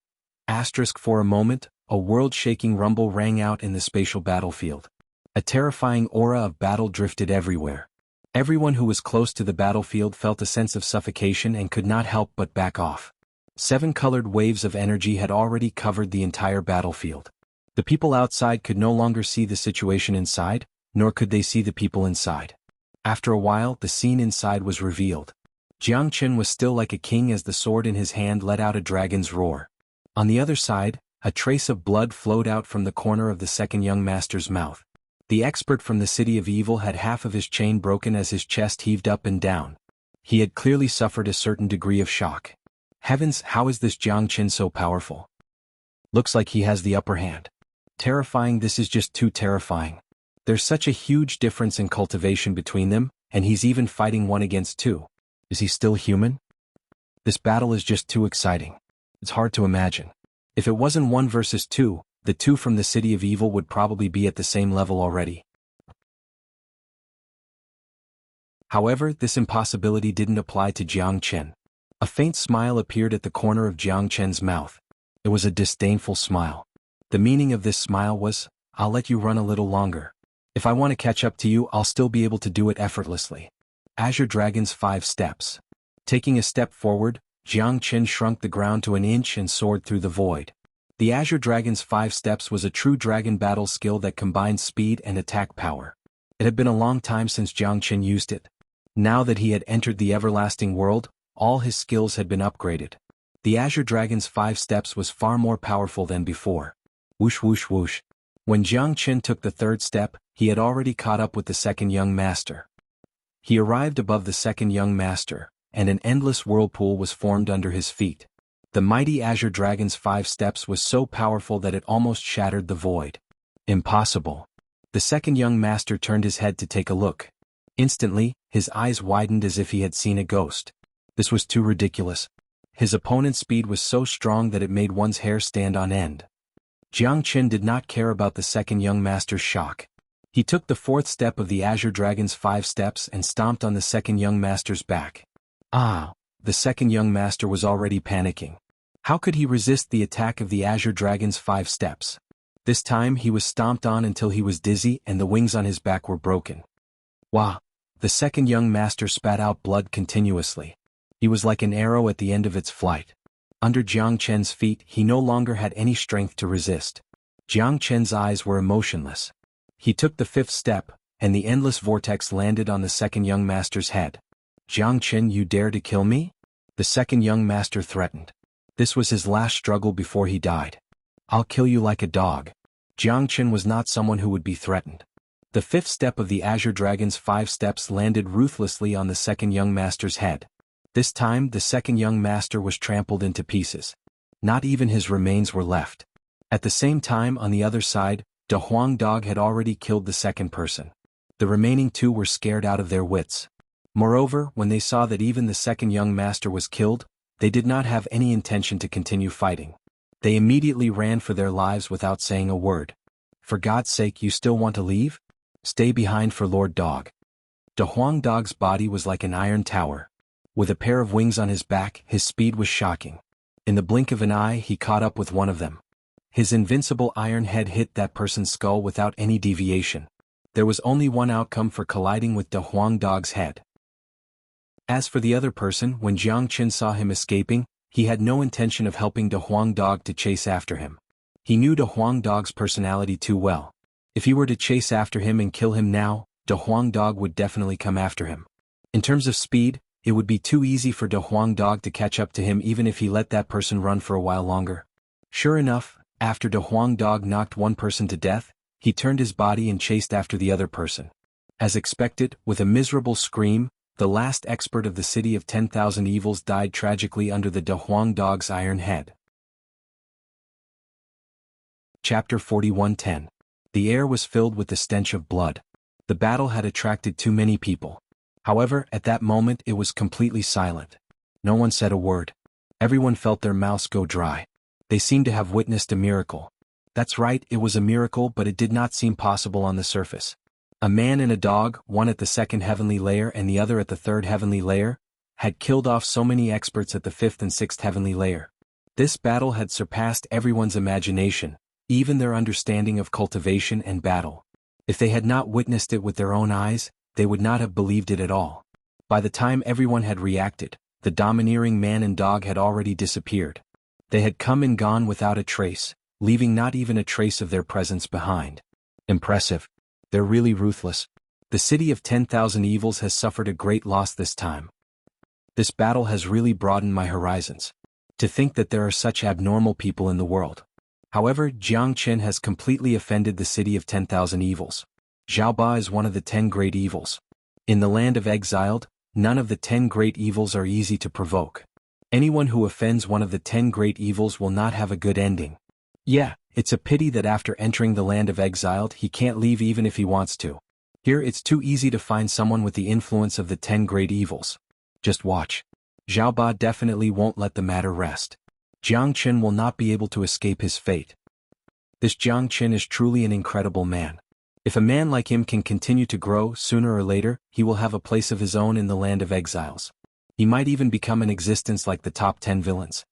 Asterisk for a moment, a world-shaking rumble rang out in the spatial battlefield. A terrifying aura of battle drifted everywhere. Everyone who was close to the battlefield felt a sense of suffocation and could not help but back off. 7 colored waves of energy had already covered the entire battlefield. The people outside could no longer see the situation inside, nor could they see the people inside. After a while, the scene inside was revealed. Jiang Chen was still like a king as the sword in his hand let out a dragon's roar. On the other side, a trace of blood flowed out from the corner of the second young master's mouth. The expert from the City of Evil had half of his chain broken as his chest heaved up and down. He had clearly suffered a certain degree of shock. Heavens, how is this Jiang Chen so powerful? Looks like he has the upper hand. Terrifying, this is just too terrifying. There's such a huge difference in cultivation between them, and he's even fighting 1 against 2. Is he still human? This battle is just too exciting. It's hard to imagine. If it wasn't 1 versus 2, the 2 from the City of Evil would probably be at the same level already. However, this impossibility didn't apply to Jiang Chen. A faint smile appeared at the corner of Jiang Chen's mouth. It was a disdainful smile. The meaning of this smile was, I'll let you run a little longer. If I want to catch up to you, I'll still be able to do it effortlessly. Azure Dragon's 5 steps. Taking a step forward, Jiang Chen shrunk the ground to an inch and soared through the void. The Azure Dragon's 5 steps was a true dragon battle skill that combined speed and attack power. It had been a long time since Jiang Chen used it. Now that he had entered the everlasting world, all his skills had been upgraded. The Azure Dragon's 5 steps was far more powerful than before. Whoosh whoosh whoosh. When Jiang Chen took the 3rd step, he had already caught up with the second young master. He arrived above the second young master, and an endless whirlpool was formed under his feet. The mighty Azure Dragon's 5 steps was so powerful that it almost shattered the void. Impossible. The second young master turned his head to take a look. Instantly, his eyes widened as if he had seen a ghost. This was too ridiculous. His opponent's speed was so strong that it made one's hair stand on end. Jiang did not care about the second young master's shock. He took the 4th step of the Azure Dragon's 5 steps and stomped on the second young master's back. The second young master was already panicking. How could he resist the attack of the Azure Dragon's 5 steps? This time he was stomped on until he was dizzy and the wings on his back were broken. Wah! The second young master spat out blood continuously. He was like an arrow at the end of its flight. Under Jiang Chen's feet he no longer had any strength to resist. Jiang Chen's eyes were emotionless. He took the 5th step, and the endless vortex landed on the second young master's head. Jiang Chen, you dare to kill me? The second young master threatened. This was his last struggle before he died. I'll kill you like a dog. Jiang Chen was not someone who would be threatened. The 5th step of the Azure Dragon's 5 steps landed ruthlessly on the second young master's head. This time the second young master was trampled into pieces. Not even his remains were left. At the same time on the other side, De Huang Dog had already killed the second person. The remaining 2 were scared out of their wits. Moreover, when they saw that even the second young master was killed, they did not have any intention to continue fighting. They immediately ran for their lives without saying a word. For God's sake, you still want to leave? Stay behind for Lord Dog. De Huang Dog's body was like an iron tower. With a pair of wings on his back, his speed was shocking. In the blink of an eye he caught up with one of them. His invincible iron head hit that person's skull without any deviation. There was only one outcome for colliding with De Huang Dog's head. As for the other person, when Jiang Chen saw him escaping, he had no intention of helping De Huang Dog to chase after him. He knew De Huang Dog's personality too well. If he were to chase after him and kill him now, De Huang Dog would definitely come after him. In terms of speed, it would be too easy for De Huang Dog to catch up to him even if he let that person run for a while longer. Sure enough, after De Huang Dog knocked one person to death, he turned his body and chased after the other person. As expected, with a miserable scream, the last expert of the City of 10,000 Evils died tragically under the De Huang Dog's iron head. Chapter 41:10. The air was filled with the stench of blood. The battle had attracted too many people. However, at that moment it was completely silent. No one said a word. Everyone felt their mouths go dry. They seemed to have witnessed a miracle. That's right, it was a miracle, but it did not seem possible on the surface. A man and a dog, one at the 2nd heavenly layer and the other at the 3rd heavenly layer, had killed off so many experts at the 5th and 6th heavenly layer. This battle had surpassed everyone's imagination, even their understanding of cultivation and battle. If they had not witnessed it with their own eyes, they would not have believed it at all. By the time everyone had reacted, the domineering man and dog had already disappeared. They had come and gone without a trace, leaving not even a trace of their presence behind. Impressive. They're really ruthless. The City of 10,000 Evils has suffered a great loss this time. This battle has really broadened my horizons. To think that there are such abnormal people in the world. However, Jiang Chen has completely offended the City of 10,000 Evils. Zhao Ba is one of the 10 great evils. In the land of exiled, none of the 10 great evils are easy to provoke. Anyone who offends one of the 10 great evils will not have a good ending. Yeah, it's a pity that after entering the land of exiled he can't leave even if he wants to. Here it's too easy to find someone with the influence of the 10 great evils. Just watch. Zhao Ba definitely won't let the matter rest. Jiang Chen will not be able to escape his fate. This Jiang Chen is truly an incredible man. If a man like him can continue to grow, sooner or later, he will have a place of his own in the land of exiles. He might even become an existence like the top 10 villains.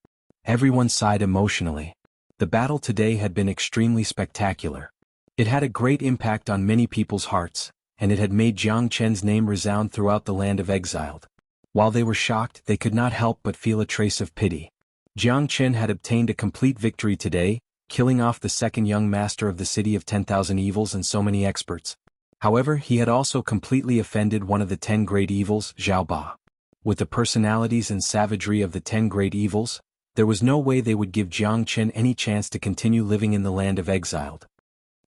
Everyone sighed emotionally. The battle today had been extremely spectacular. It had a great impact on many people's hearts, and it had made Jiang Chen's name resound throughout the land of exiled. While they were shocked, they could not help but feel a trace of pity. Jiang Chen had obtained a complete victory today, killing off the second young master of the City of 10,000 Evils and so many experts. However, he had also completely offended one of the 10 great evils, Zhao Ba. With the personalities and savagery of the 10 great evils, there was no way they would give Jiang Chen any chance to continue living in the land of exiled.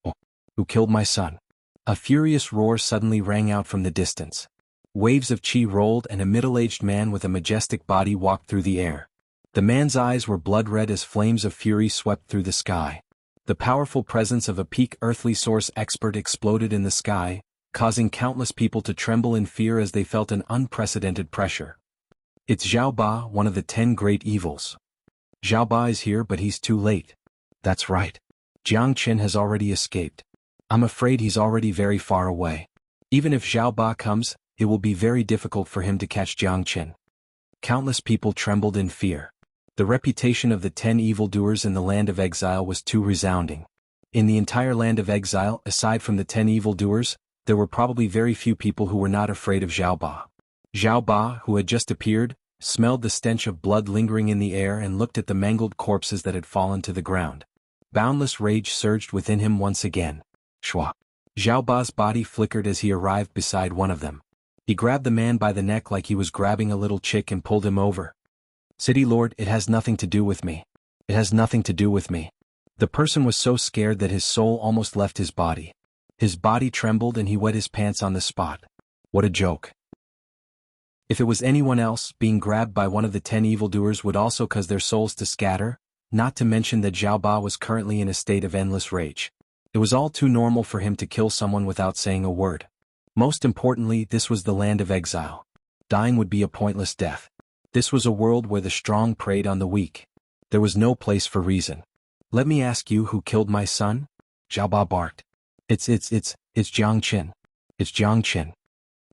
Oh, who killed my son? A furious roar suddenly rang out from the distance. Waves of qi rolled and a middle-aged man with a majestic body walked through the air. The man's eyes were blood-red as flames of fury swept through the sky. The powerful presence of a peak earthly source expert exploded in the sky, causing countless people to tremble in fear as they felt an unprecedented pressure. It's Xiao Ba, one of the 10 great evils. Xiao Ba is here, but he's too late. That's right. Jiang Qin has already escaped. I'm afraid he's already very far away. Even if Xiao Ba comes, it will be very difficult for him to catch Jiang Qin. Countless people trembled in fear. The reputation of the 10 evildoers in the land of exile was too resounding. In the entire land of exile, aside from the 10 evildoers, there were probably very few people who were not afraid of Xiao Ba. Xiao Ba, who had just appeared, smelled the stench of blood lingering in the air and looked at the mangled corpses that had fallen to the ground. Boundless rage surged within him once again. Shua. Xiao Ba's body flickered as he arrived beside one of them. He grabbed the man by the neck like he was grabbing a little chick and pulled him over. City Lord, it has nothing to do with me. It has nothing to do with me. The person was so scared that his soul almost left his body. His body trembled and he wet his pants on the spot. What a joke. If it was anyone else, being grabbed by one of the 10 evildoers would also cause their souls to scatter, not to mention that Xiao Ba was currently in a state of endless rage. It was all too normal for him to kill someone without saying a word. Most importantly, this was the land of exile. Dying would be a pointless death. This was a world where the strong preyed on the weak. There was no place for reason. Let me ask you, who killed my son? Xiao Ba barked. It's Jiang Qin. It's Jiang Qin.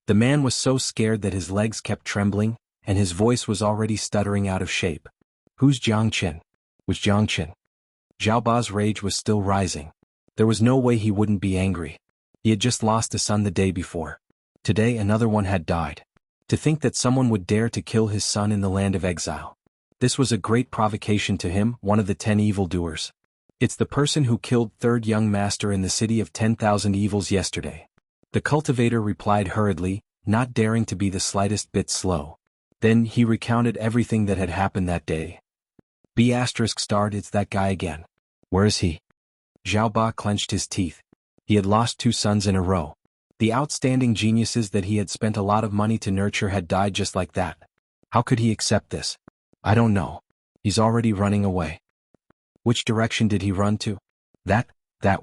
The man was so scared that his legs kept trembling, and his voice was already stuttering out of shape. Who's Jiang Qin? Was Jiang Qin? Xiao Ba's rage was still rising. There was no way he wouldn't be angry. He had just lost a son the day before. Today another one had died. To think that someone would dare to kill his son in the land of exile. This was a great provocation to him, one of the 10 evildoers. It's the person who killed third young master in the city of 10,000 evils yesterday. The cultivator replied hurriedly, not daring to be the slightest bit slow. Then he recounted everything that had happened that day. ***, it's that guy again. Where is he? Xiao Ba clenched his teeth. He had lost 2 sons in a row. The outstanding geniuses that he had spent a lot of money to nurture had died just like that. How could he accept this? I don't know. He's already running away. Which direction did he run to? That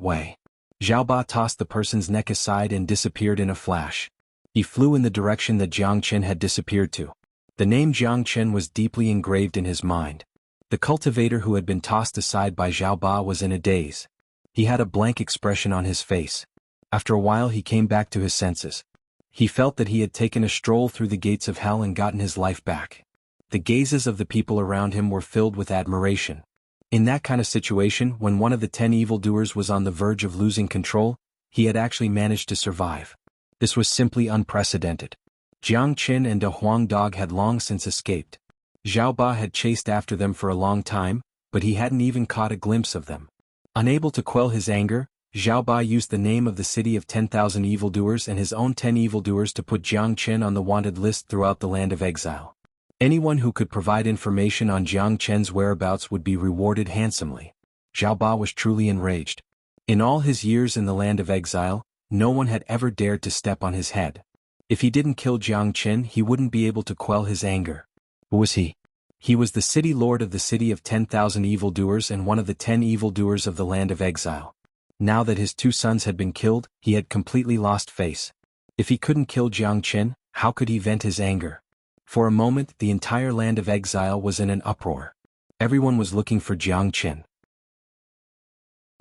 way. Xiao Ba tossed the person's neck aside and disappeared in a flash. He flew in the direction that Jiang Qin had disappeared to. The name Jiang Qin was deeply engraved in his mind. The cultivator who had been tossed aside by Xiao Ba was in a daze. He had a blank expression on his face. After a while he came back to his senses. He felt that he had taken a stroll through the gates of hell and gotten his life back. The gazes of the people around him were filled with admiration. In that kind of situation, when one of the 10 evildoers was on the verge of losing control, he had actually managed to survive. This was simply unprecedented. Jiang Qin and a Huang dog had long since escaped. Xiao Ba had chased after them for a long time, but he hadn't even caught a glimpse of them. Unable to quell his anger, Xiao Ba used the name of the city of 10,000 evildoers and his own 10 evildoers to put Jiang Qin on the wanted list throughout the land of exile. Anyone who could provide information on Jiang Qin's whereabouts would be rewarded handsomely. Xiao Ba was truly enraged. In all his years in the land of exile, no one had ever dared to step on his head. If he didn't kill Jiang Qin, he wouldn't be able to quell his anger. Who was he? He was the city lord of the city of 10,000 evildoers and one of the 10 evildoers of the land of exile. Now that his 2 sons had been killed, he had completely lost face. If he couldn't kill Jiang Qin, how could he vent his anger? For a moment, the entire land of exile was in an uproar. Everyone was looking for Jiang Qin.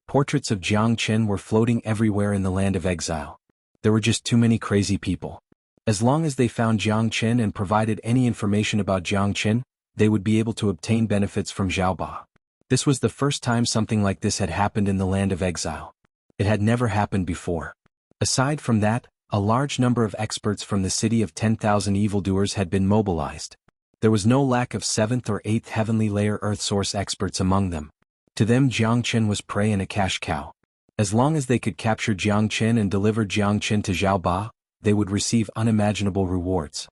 Portraits of Jiang Qin were floating everywhere in the land of exile. There were just too many crazy people. As long as they found Jiang Qin and provided any information about Jiang Qin, they would be able to obtain benefits from Xiao Ba. This was the first time something like this had happened in the land of exile. It had never happened before. Aside from that, a large number of experts from the city of 10,000 evildoers had been mobilized. There was no lack of 7th or 8th heavenly layer earth source experts among them. To them Jiang Qin was prey and a cash cow. As long as they could capture Jiang Qin and deliver Jiang Qin to Xiao Ba, they would receive unimaginable rewards.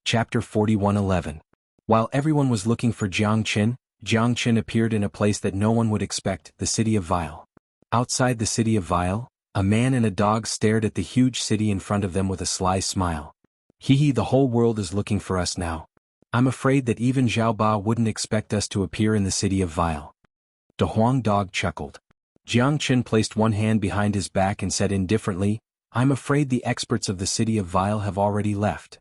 Chapter 41:11. While everyone was looking for Jiang Qin appeared in a place that no one would expect, the city of Vile. Outside the city of Vile, A man and a dog stared at the huge city in front of them with a sly smile. Hee, the whole world is looking for us now. I'm afraid that even Xiao Ba wouldn't expect us to appear in the city of Vile. The Huang dog chuckled. Jiang Qin placed one hand behind his back and said indifferently, I'm afraid the experts of the city of Vile have already left.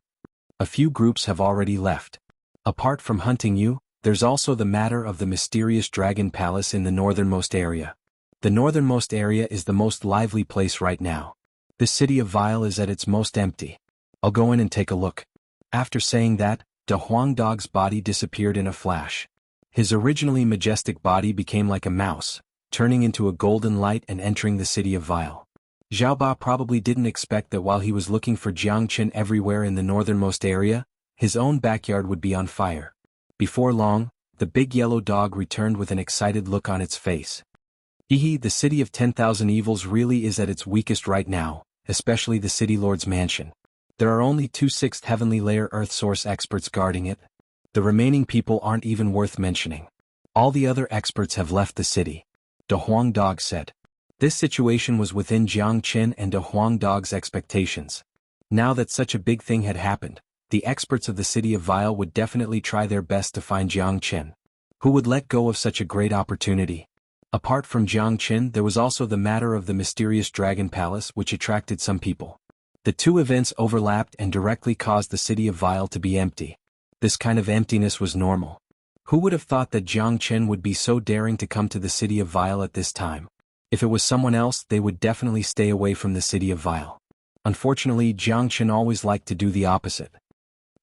A few groups have already left. Apart from hunting you, there's also the matter of the mysterious dragon palace in the northernmost area. The northernmost area is the most lively place right now. The city of Vile is at its most empty. I'll go in and take a look. After saying that, the Huang dog's body disappeared in a flash. His originally majestic body became like a mouse, turning into a golden light and entering the city of Vile. Xiao Ba probably didn't expect that while he was looking for Jiang Qin everywhere in the northernmost area, his own backyard would be on fire. Before long, the big yellow dog returned with an excited look on its face. Hee, the city of 10,000 evils really is at its weakest right now, especially the city lord's mansion. There are only 2 sixth heavenly layer earth source experts guarding it. The remaining people aren't even worth mentioning. All the other experts have left the city. The Huang dog said. This situation was within Jiang Qin and the Huang dog's expectations. Now that such a big thing had happened, the experts of the city of Vile would definitely try their best to find Jiang Qin. Who would let go of such a great opportunity? Apart from Jiang Qin, there was also the matter of the mysterious dragon palace which attracted some people. The two events overlapped and directly caused the city of Vile to be empty. This kind of emptiness was normal. Who would have thought that Jiang Qin would be so daring to come to the city of Vile at this time? If it was someone else, they would definitely stay away from the city of Vile. Unfortunately, Jiang Qin always liked to do the opposite.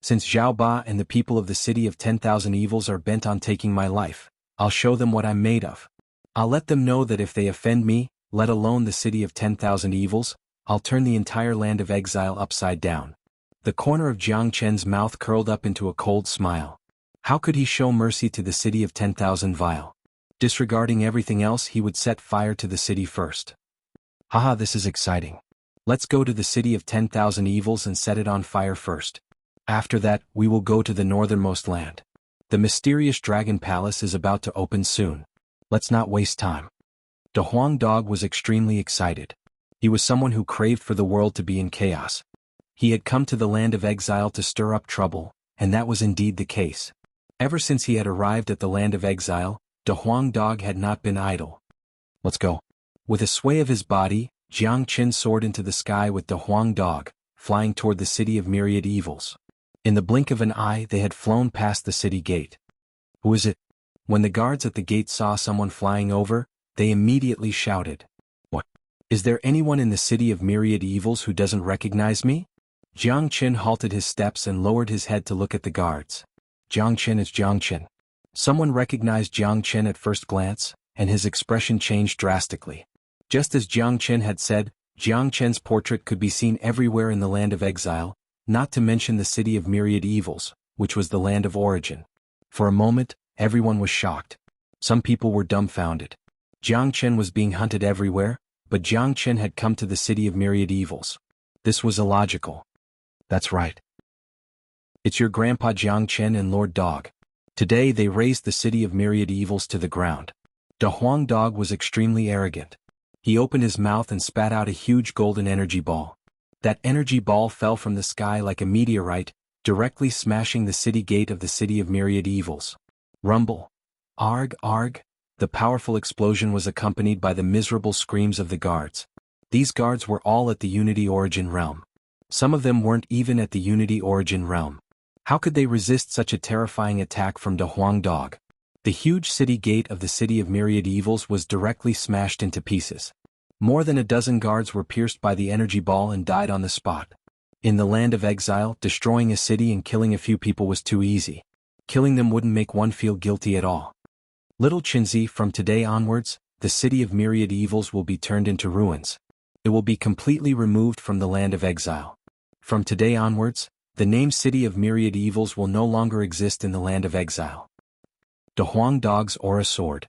Since Xiao Ba and the people of the city of 10,000 evils are bent on taking my life, I'll show them what I'm made of. I'll let them know that if they offend me, let alone the city of 10,000 evils, I'll turn the entire land of exile upside down. The corner of Jiang Qin's mouth curled up into a cold smile. How could he show mercy to the city of 10,000 Vile? Disregarding everything else, he would set fire to the city first. Haha, this is exciting. Let's go to the city of 10,000 evils and set it on fire first. After that, we will go to the northernmost land. The mysterious dragon palace is about to open soon. Let's not waste time. The Huang dog was extremely excited. He was someone who craved for the world to be in chaos. He had come to the land of exile to stir up trouble, and that was indeed the case. Ever since he had arrived at the land of exile, the Huang dog had not been idle. Let's go. With a sway of his body, Jiang Qin soared into the sky with the Huang dog, flying toward the city of myriad evils. In the blink of an eye, they had flown past the city gate. Who is it? When the guards at the gate saw someone flying over, they immediately shouted. What? Is there anyone in the city of myriad evils who doesn't recognize me? Jiang Qin halted his steps and lowered his head to look at the guards. Jiang Qin is Jiang Qin. Someone recognized Jiang Qin at first glance, and his expression changed drastically. Just as Jiang Qin had said, Jiang Qin's portrait could be seen everywhere in the land of exile, not to mention the city of myriad evils, which was the land of origin. For a moment, everyone was shocked. Some people were dumbfounded. Jiang Qin was being hunted everywhere, but Jiang Qin had come to the city of myriad evils. This was illogical. That's right. It's your grandpa Jiang Qin and Lord Dog. Today they raised the city of myriad evils to the ground. The Huang dog was extremely arrogant. He opened his mouth and spat out a huge golden energy ball. That energy ball fell from the sky like a meteorite, directly smashing the city gate of the city of myriad evils. Rumble. Arg, arg. The powerful explosion was accompanied by the miserable screams of the guards. These guards were all at the Unity Origin realm. Some of them weren't even at the Unity Origin realm. How could they resist such a terrifying attack from the Huang dog? The huge city gate of the city of myriad evils was directly smashed into pieces. More than a dozen guards were pierced by the energy ball and died on the spot. In the land of exile, destroying a city and killing a few people was too easy. Killing them wouldn't make one feel guilty at all. Little Qinzi, from today onwards, the city of myriad evils will be turned into ruins. It will be completely removed from the land of exile. From today onwards, the name city of myriad evils will no longer exist in the land of exile. The Huang dog's aura soared.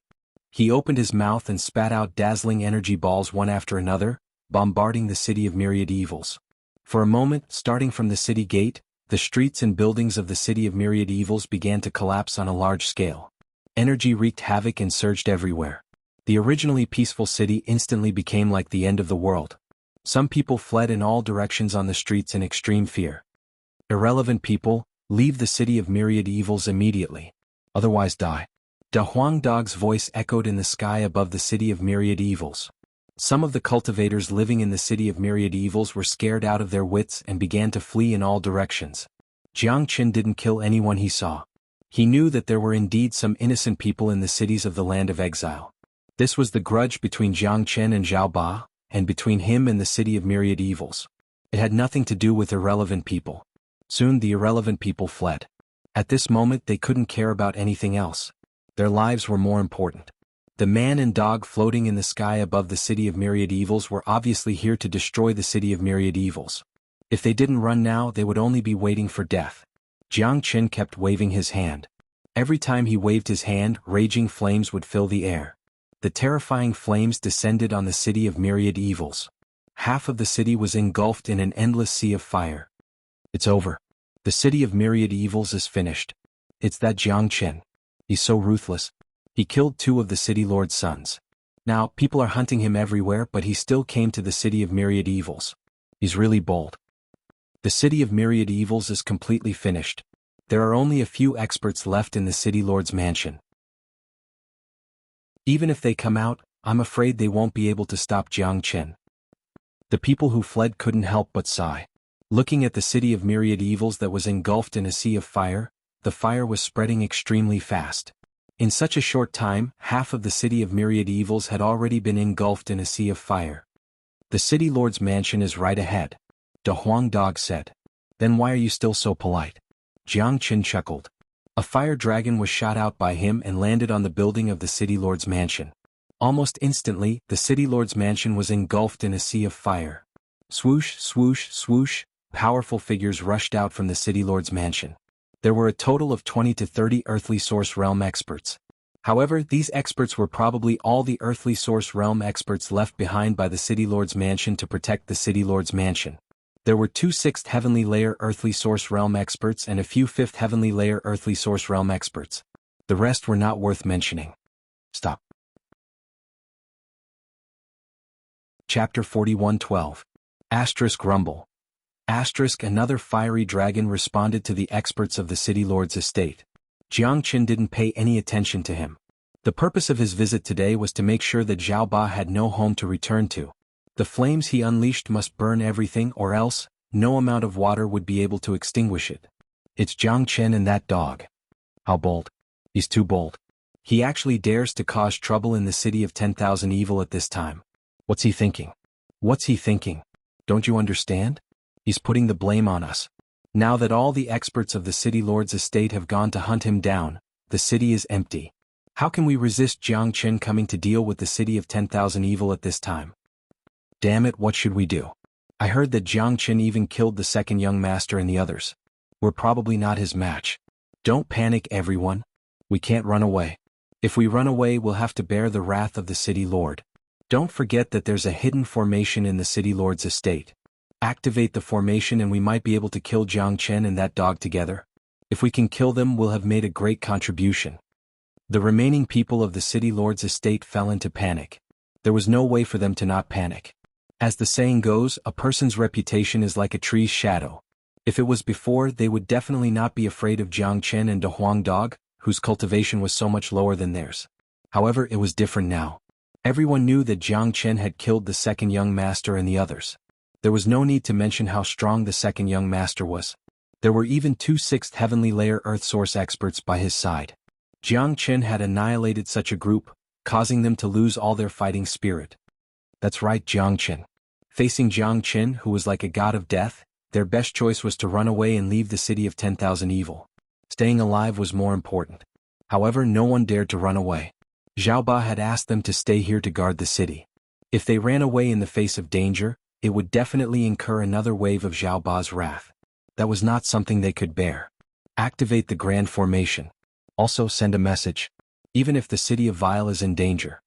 He opened his mouth and spat out dazzling energy balls one after another, bombarding the city of myriad evils. For a moment, starting from the city gate, the streets and buildings of the city of myriad evils began to collapse on a large scale. Energy wreaked havoc and surged everywhere. The originally peaceful city instantly became like the end of the world. Some people fled in all directions on the streets in extreme fear. Irrelevant people, leave the city of myriad evils immediately. Otherwise die. Da Huang Dog's voice echoed in the sky above the city of myriad evils. Some of the cultivators living in the city of myriad evils were scared out of their wits and began to flee in all directions. Jianghu didn't kill anyone he saw. He knew that there were indeed some innocent people in the cities of the land of exile. This was the grudge between Jianghu and Zhao Ba, and between him and the city of myriad evils. It had nothing to do with irrelevant people. Soon the irrelevant people fled. At this moment they couldn't care about anything else. Their lives were more important. The man and dog floating in the sky above the city of myriad evils were obviously here to destroy the city of myriad evils. If they didn't run now, they would only be waiting for death. Jianghu kept waving his hand. Every time he waved his hand, raging flames would fill the air. The terrifying flames descended on the city of myriad evils. Half of the city was engulfed in an endless sea of fire. It's over. The city of myriad evils is finished. It's that Jianghu. He's so ruthless. He killed 2 of the city lord's sons. Now, people are hunting him everywhere, but he still came to the city of myriad evils. He's really bold. The city of myriad evils is completely finished. There are only a few experts left in the city lord's mansion. Even if they come out, I'm afraid they won't be able to stop Jianghu. The people who fled couldn't help but sigh. Looking at the city of myriad evils that was engulfed in a sea of fire, the fire was spreading extremely fast. In such a short time, half of the city of myriad evils had already been engulfed in a sea of fire. The city lord's mansion is right ahead, Da Huang Dog said. Then why are you still so polite? Jianghu chuckled. A fire dragon was shot out by him and landed on the building of the city lord's mansion. Almost instantly, the city lord's mansion was engulfed in a sea of fire. Swoosh, swoosh, swoosh, powerful figures rushed out from the city lord's mansion. There were a total of 20 to 30 earthly source realm experts. However, these experts were probably all the earthly source realm experts left behind by the city lord's mansion to protect the city lord's mansion. There were 2 6th heavenly layer earthly source realm experts and a few 5th heavenly layer earthly source realm experts. The rest were not worth mentioning. Stop. Chapter 41:12. Asterisk Rumble. Asterisk Another fiery dragon responded to the experts of the city lord's estate. Jianghu didn't pay any attention to him. The purpose of his visit today was to make sure that Zhao Ba had no home to return to. The flames he unleashed must burn everything, or else, no amount of water would be able to extinguish it. It's Jianghu and that dog. How bold. He's too bold. He actually dares to cause trouble in the city of 10,000 evil at this time. What's he thinking? What's he thinking? Don't you understand? He's putting the blame on us. Now that all the experts of the city lord's estate have gone to hunt him down, the city is empty. How can we resist Jianghu coming to deal with the city of 10,000 evil at this time? Damn it, what should we do? I heard that Jianghu even killed the second young master and the others. We're probably not his match. Don't panic, everyone. We can't run away. If we run away, we'll have to bear the wrath of the city lord. Don't forget that there's a hidden formation in the city lord's estate. Activate the formation and we might be able to kill Jianghu and that dog together. If we can kill them, we'll have made a great contribution. The remaining people of the city lord's estate fell into panic. There was no way for them to not panic. As the saying goes, a person's reputation is like a tree's shadow. If it was before, they would definitely not be afraid of Jianghu and Da Huang Dog, whose cultivation was so much lower than theirs. However, it was different now. Everyone knew that Jianghu had killed the second young master and the others. There was no need to mention how strong the second young master was. There were even 2 6th heavenly layer earth source experts by his side. Jianghu had annihilated such a group, causing them to lose all their fighting spirit. That's right, Jianghu. Facing Jianghu, who was like a god of death, their best choice was to run away and leave the city of 10,000 evil. Staying alive was more important. However, no one dared to run away. Zhao Ba had asked them to stay here to guard the city. If they ran away in the face of danger, it would definitely incur another wave of Zhao Ba's wrath. That was not something they could bear. Activate the grand formation. Also send a message. Even if the city of Vile is in danger.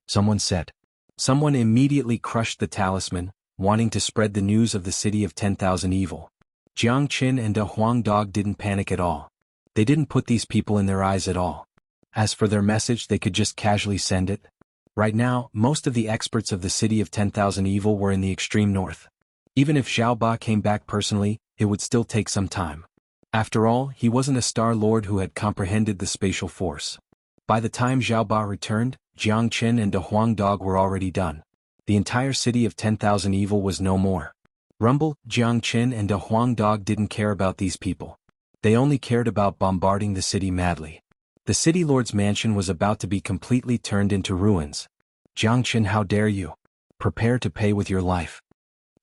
Someone said. Someone immediately crushed the talisman, wanting to spread the news of the city of 10,000 evil. Jianghu and Da Huang Dog didn't panic at all. They didn't put these people in their eyes at all. As for their message, they could just casually send it. Right now, most of the experts of the City of 10,000 Evil were in the extreme north. Even if Xiao Ba came back personally, it would still take some time. After all, he wasn't a Star Lord who had comprehended the spatial force. By the time Xiao Ba returned, Jiang Qin and De Huang Dog were already done. The entire City of 10,000 Evil was no more. Rumble, Jiang Qin and De Huang Dog didn't care about these people. They only cared about bombarding the city madly. The City Lord's mansion was about to be completely turned into ruins. Jiang Qin, how dare you? Prepare to pay with your life.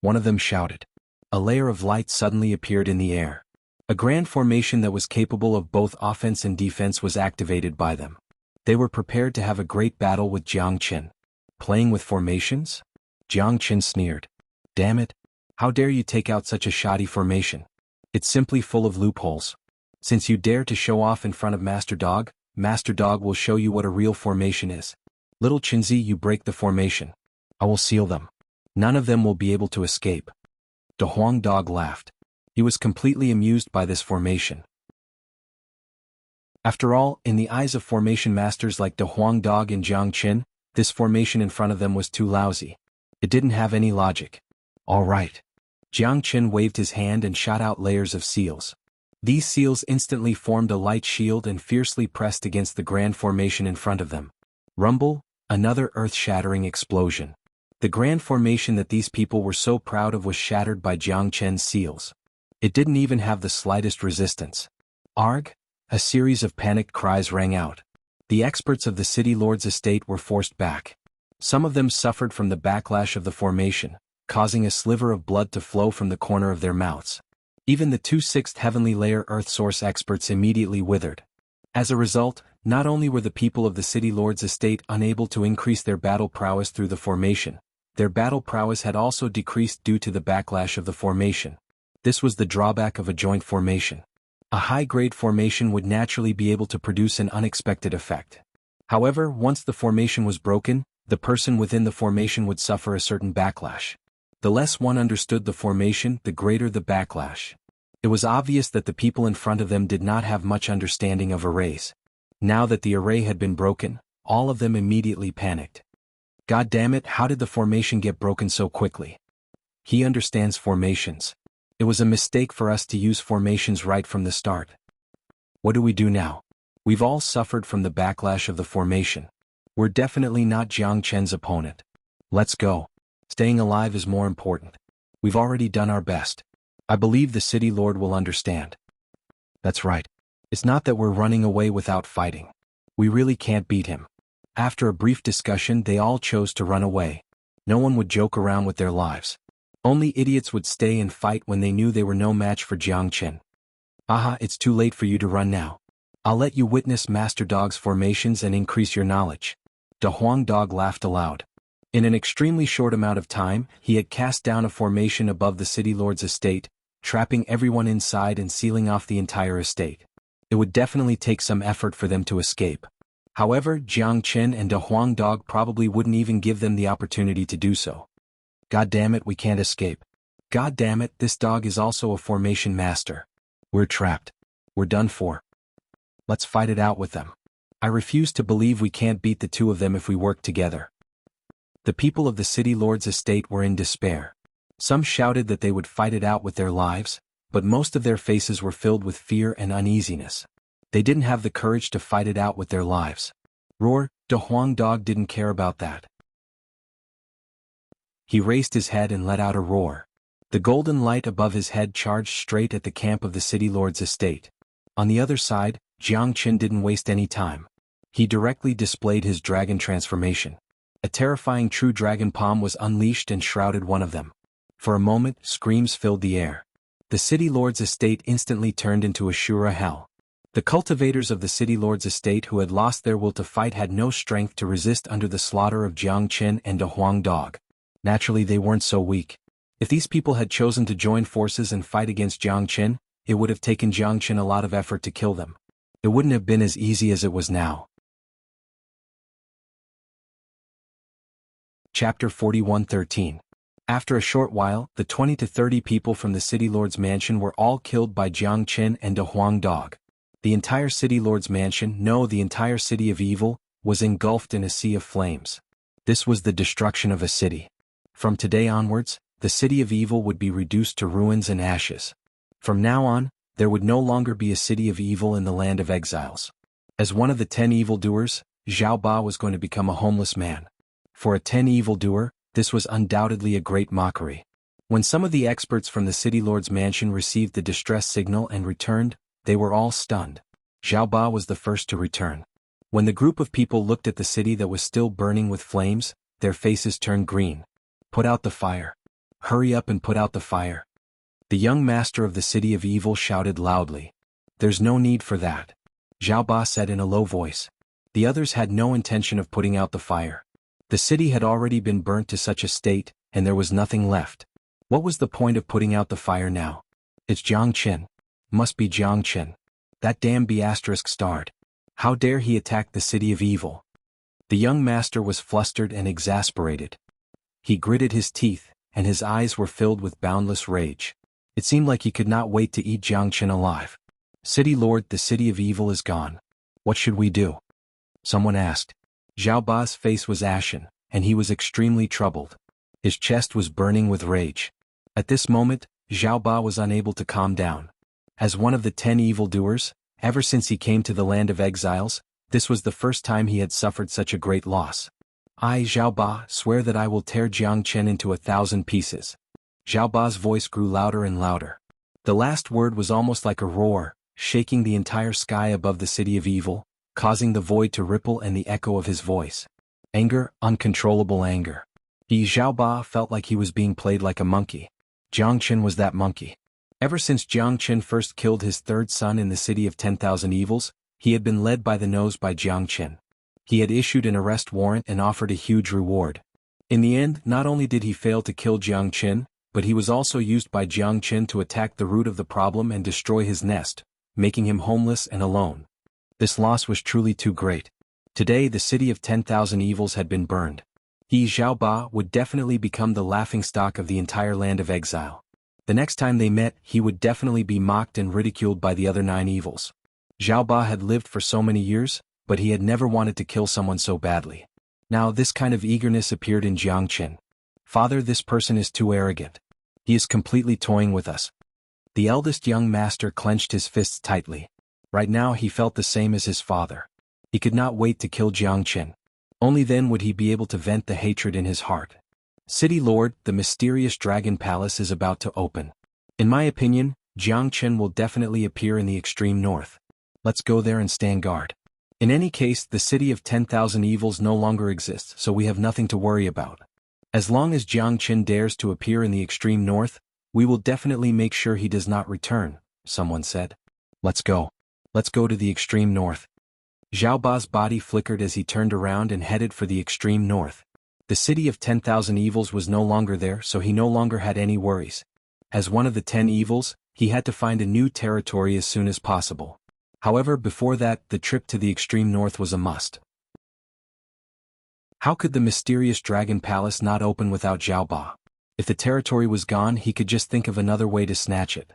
One of them shouted. A layer of light suddenly appeared in the air. A grand formation that was capable of both offense and defense was activated by them. They were prepared to have a great battle with Jiang Qin. Playing with formations? Jiang Qin sneered. Damn it. How dare you take out such a shoddy formation? It's simply full of loopholes. Since you dare to show off in front of Master Dog will show you what a real formation is. Little Qinzi, you break the formation. I will seal them. None of them will be able to escape. De Huang Dog laughed. He was completely amused by this formation. After all, in the eyes of formation masters like De Huang Dog and Jiang Qin, this formation in front of them was too lousy. It didn't have any logic. All right. Jiang Qin waved his hand and shot out layers of seals. These seals instantly formed a light shield and fiercely pressed against the grand formation in front of them. Rumble, another earth-shattering explosion. The grand formation that these people were so proud of was shattered by Jiang Qin's seals. It didn't even have the slightest resistance. Arg! A series of panicked cries rang out. The experts of the City Lord's estate were forced back. Some of them suffered from the backlash of the formation, causing a sliver of blood to flow from the corner of their mouths. Even the 2/6 heavenly layer Earth Source experts immediately withered. As a result, not only were the people of the City Lord's estate unable to increase their battle prowess through the formation, their battle prowess had also decreased due to the backlash of the formation. This was the drawback of a joint formation. A high-grade formation would naturally be able to produce an unexpected effect. However, once the formation was broken, the person within the formation would suffer a certain backlash. The less one understood the formation, the greater the backlash. It was obvious that the people in front of them did not have much understanding of arrays. Now that the array had been broken, all of them immediately panicked. God damn it, how did the formation get broken so quickly? He understands formations. It was a mistake for us to use formations right from the start. What do we do now? We've all suffered from the backlash of the formation. We're definitely not Jiang Chen's opponent. Let's go. Staying alive is more important. We've already done our best. I believe the City Lord will understand. That's right. It's not that we're running away without fighting. We really can't beat him. After a brief discussion, they all chose to run away. No one would joke around with their lives. Only idiots would stay and fight when they knew they were no match for Jiang Qin. Aha, it's too late for you to run now. I'll let you witness Master Dog's formations and increase your knowledge. De Huang Dog laughed aloud. In an extremely short amount of time, he had cast down a formation above the City Lord's estate, trapping everyone inside and sealing off the entire estate. It would definitely take some effort for them to escape. However, Jiang Qin and De Huang Dog probably wouldn't even give them the opportunity to do so. God damn it, we can't escape. God damn it, this dog is also a formation master. We're trapped. We're done for. Let's fight it out with them. I refuse to believe we can't beat the two of them if we work together. The people of the City Lord's estate were in despair. Some shouted that they would fight it out with their lives, but most of their faces were filled with fear and uneasiness. They didn't have the courage to fight it out with their lives. Roar, De Huang Dog didn't care about that. He raised his head and let out a roar. The golden light above his head charged straight at the camp of the City Lord's estate. On the other side, Jiang Qin didn't waste any time. He directly displayed his dragon transformation. A terrifying true dragon palm was unleashed and shrouded one of them. For a moment, screams filled the air. The City Lord's estate instantly turned into a Shura hell. The cultivators of the City Lord's estate who had lost their will to fight had no strength to resist under the slaughter of Jiang Qin and De Huang Dog. Naturally, they weren't so weak. If these people had chosen to join forces and fight against Jiang Qin, it would have taken Jiang Qin a lot of effort to kill them. It wouldn't have been as easy as it was now. Chapter 41:13. After a short while, the 20 to 30 people from the City Lord's mansion were all killed by Jiang Qin and De Huang Dog. The entire City Lord's mansion, no, the entire City of Evil, was engulfed in a sea of flames. This was the destruction of a city. From today onwards, the city of evil would be reduced to ruins and ashes. From now on, there would no longer be a city of evil in the land of exiles. As one of the 10 evildoers, Xiao Ba was going to become a homeless man. For a 10 evildoer, this was undoubtedly a great mockery. When some of the experts from the city lord's mansion received the distress signal and returned, they were all stunned. Xiao Ba was the first to return. When the group of people looked at the city that was still burning with flames, their faces turned green. Put out the fire. Hurry up and put out the fire. The young master of the city of evil shouted loudly. There's no need for that, Xiao Ba said in a low voice. The others had no intention of putting out the fire. The city had already been burnt to such a state, and there was nothing left. What was the point of putting out the fire now? It's Jiang Qin. Must be Jiang Qin. That damn B***starred. How dare he attack the city of evil? The young master was flustered and exasperated. He gritted his teeth, and his eyes were filled with boundless rage. It seemed like he could not wait to eat Jiang Qin alive. City Lord, the city of evil is gone. What should we do? Someone asked. Xiao Ba's face was ashen, and he was extremely troubled. His chest was burning with rage. At this moment, Xiao Ba was unable to calm down. As one of the 10 evildoers, ever since he came to the land of exiles, this was the first time he had suffered such a great loss. I, Xiao Ba, swear that I will tear Jiang Qin into 1,000 pieces. Xiao Ba's voice grew louder and louder. The last word was almost like a roar, shaking the entire sky above the city of evil, causing the void to ripple and the echo of his voice. Anger, uncontrollable anger. Xiao Ba felt like he was being played like a monkey. Jiang Qin was that monkey. Ever since Jiang Qin first killed his third son in the city of 10,000 evils, he had been led by the nose by Jiang Qin. He had issued an arrest warrant and offered a huge reward. In the end, not only did he fail to kill Jiang Qin, but he was also used by Jiang Qin to attack the root of the problem and destroy his nest, making him homeless and alone. This loss was truly too great. Today the city of 10,000 evils had been burned. Xiao Ba would definitely become the laughingstock of the entire land of exile. The next time they met, he would definitely be mocked and ridiculed by the other 9 evils. Xiao Ba had lived for so many years, but he had never wanted to kill someone so badly. Now this kind of eagerness appeared in Jiang Qin. Father, this person is too arrogant. He is completely toying with us. The eldest young master clenched his fists tightly. Right now he felt the same as his father. He could not wait to kill Jiang Qin. Only then would he be able to vent the hatred in his heart. City Lord, the mysterious dragon palace is about to open. In my opinion, Jiang Qin will definitely appear in the extreme north. Let's go there and stand guard. In any case, the city of 10,000 evils no longer exists, so we have nothing to worry about. As long as Jiang Qin dares to appear in the extreme north, we will definitely make sure he does not return, someone said. Let's go. Let's go to the extreme north. Xiao Ba's body flickered as he turned around and headed for the extreme north. The city of 10,000 evils was no longer there, so he no longer had any worries. As one of the 10 evils, he had to find a new territory as soon as possible. However, before that, the trip to the extreme north was a must. How could the mysterious dragon palace not open without Xiao Ba? If the territory was gone, he could just think of another way to snatch it.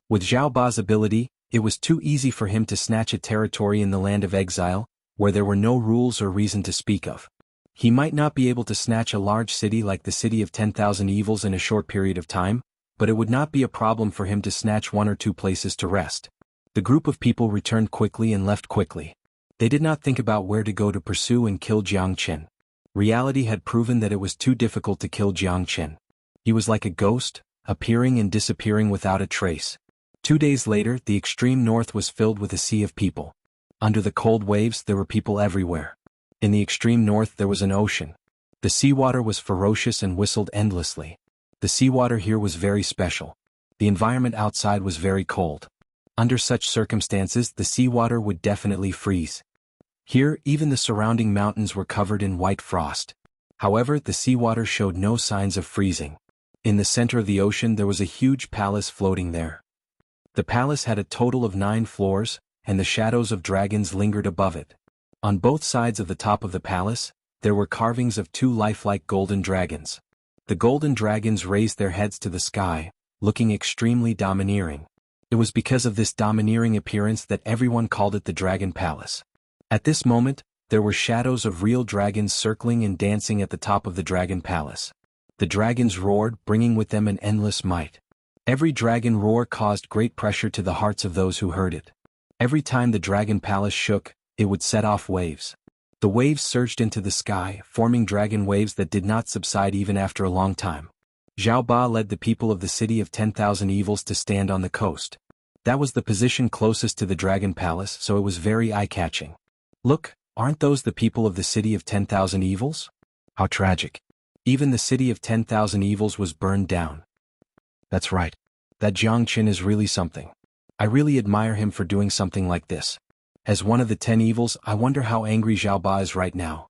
With Xiao Ba's ability, it was too easy for him to snatch a territory in the land of exile, where there were no rules or reason to speak of. He might not be able to snatch a large city like the city of 10,000 evils in a short period of time, but it would not be a problem for him to snatch 1 or 2 places to rest. The group of people returned quickly and left quickly. They did not think about where to go to pursue and kill Jiang Qin. Reality had proven that it was too difficult to kill Jiang Qin. He was like a ghost, appearing and disappearing without a trace. 2 days later, the extreme north was filled with a sea of people. Under the cold waves, there were people everywhere. In the extreme north, there was an ocean. The seawater was ferocious and whistled endlessly. The seawater here was very special. The environment outside was very cold. Under such circumstances, the seawater would definitely freeze. Here, even the surrounding mountains were covered in white frost. However, the seawater showed no signs of freezing. In the center of the ocean, there was a huge palace floating there. The palace had a total of 9 floors, and the shadows of dragons lingered above it. On both sides of the top of the palace, there were carvings of 2 lifelike golden dragons. The golden dragons raised their heads to the sky, looking extremely domineering. It was because of this domineering appearance that everyone called it the Dragon Palace. At this moment, There were shadows of real dragons circling and dancing at the top of the dragon palace. The dragons roared, bringing with them an endless might. Every dragon roar caused great pressure to the hearts of those who heard it. Every time the dragon palace shook, it would set off waves. The waves surged into the sky, forming dragon waves that did not subside even after a long time. Xiao Ba led the people of the city of 10,000 evils to stand on the coast. That was the position closest to the dragon palace, so it was very eye-catching. Look, aren't those the people of the city of 10,000 evils? How tragic. Even the city of 10,000 evils was burned down. That's right. That Jiang Qin is really something. I really admire him for doing something like this. As one of the 10 evils, I wonder how angry Xiao Ba is right now.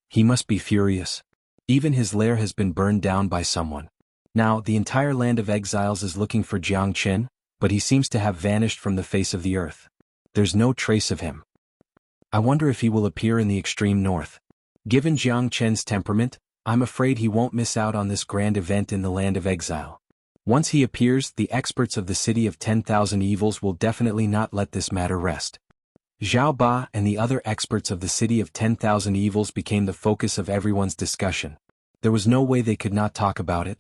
He must be furious. Even his lair has been burned down by someone. Now, the entire land of exiles is looking for Jiang Qin, but he seems to have vanished from the face of the earth. There's no trace of him. I wonder if he will appear in the extreme north. Given Jiang Qin's temperament, I'm afraid he won't miss out on this grand event in the land of exile. Once he appears, the experts of the city of 10,000 evils will definitely not let this matter rest. Xiao Ba and the other experts of the city of 10,000 evils became the focus of everyone's discussion. There was no way they could not talk about it.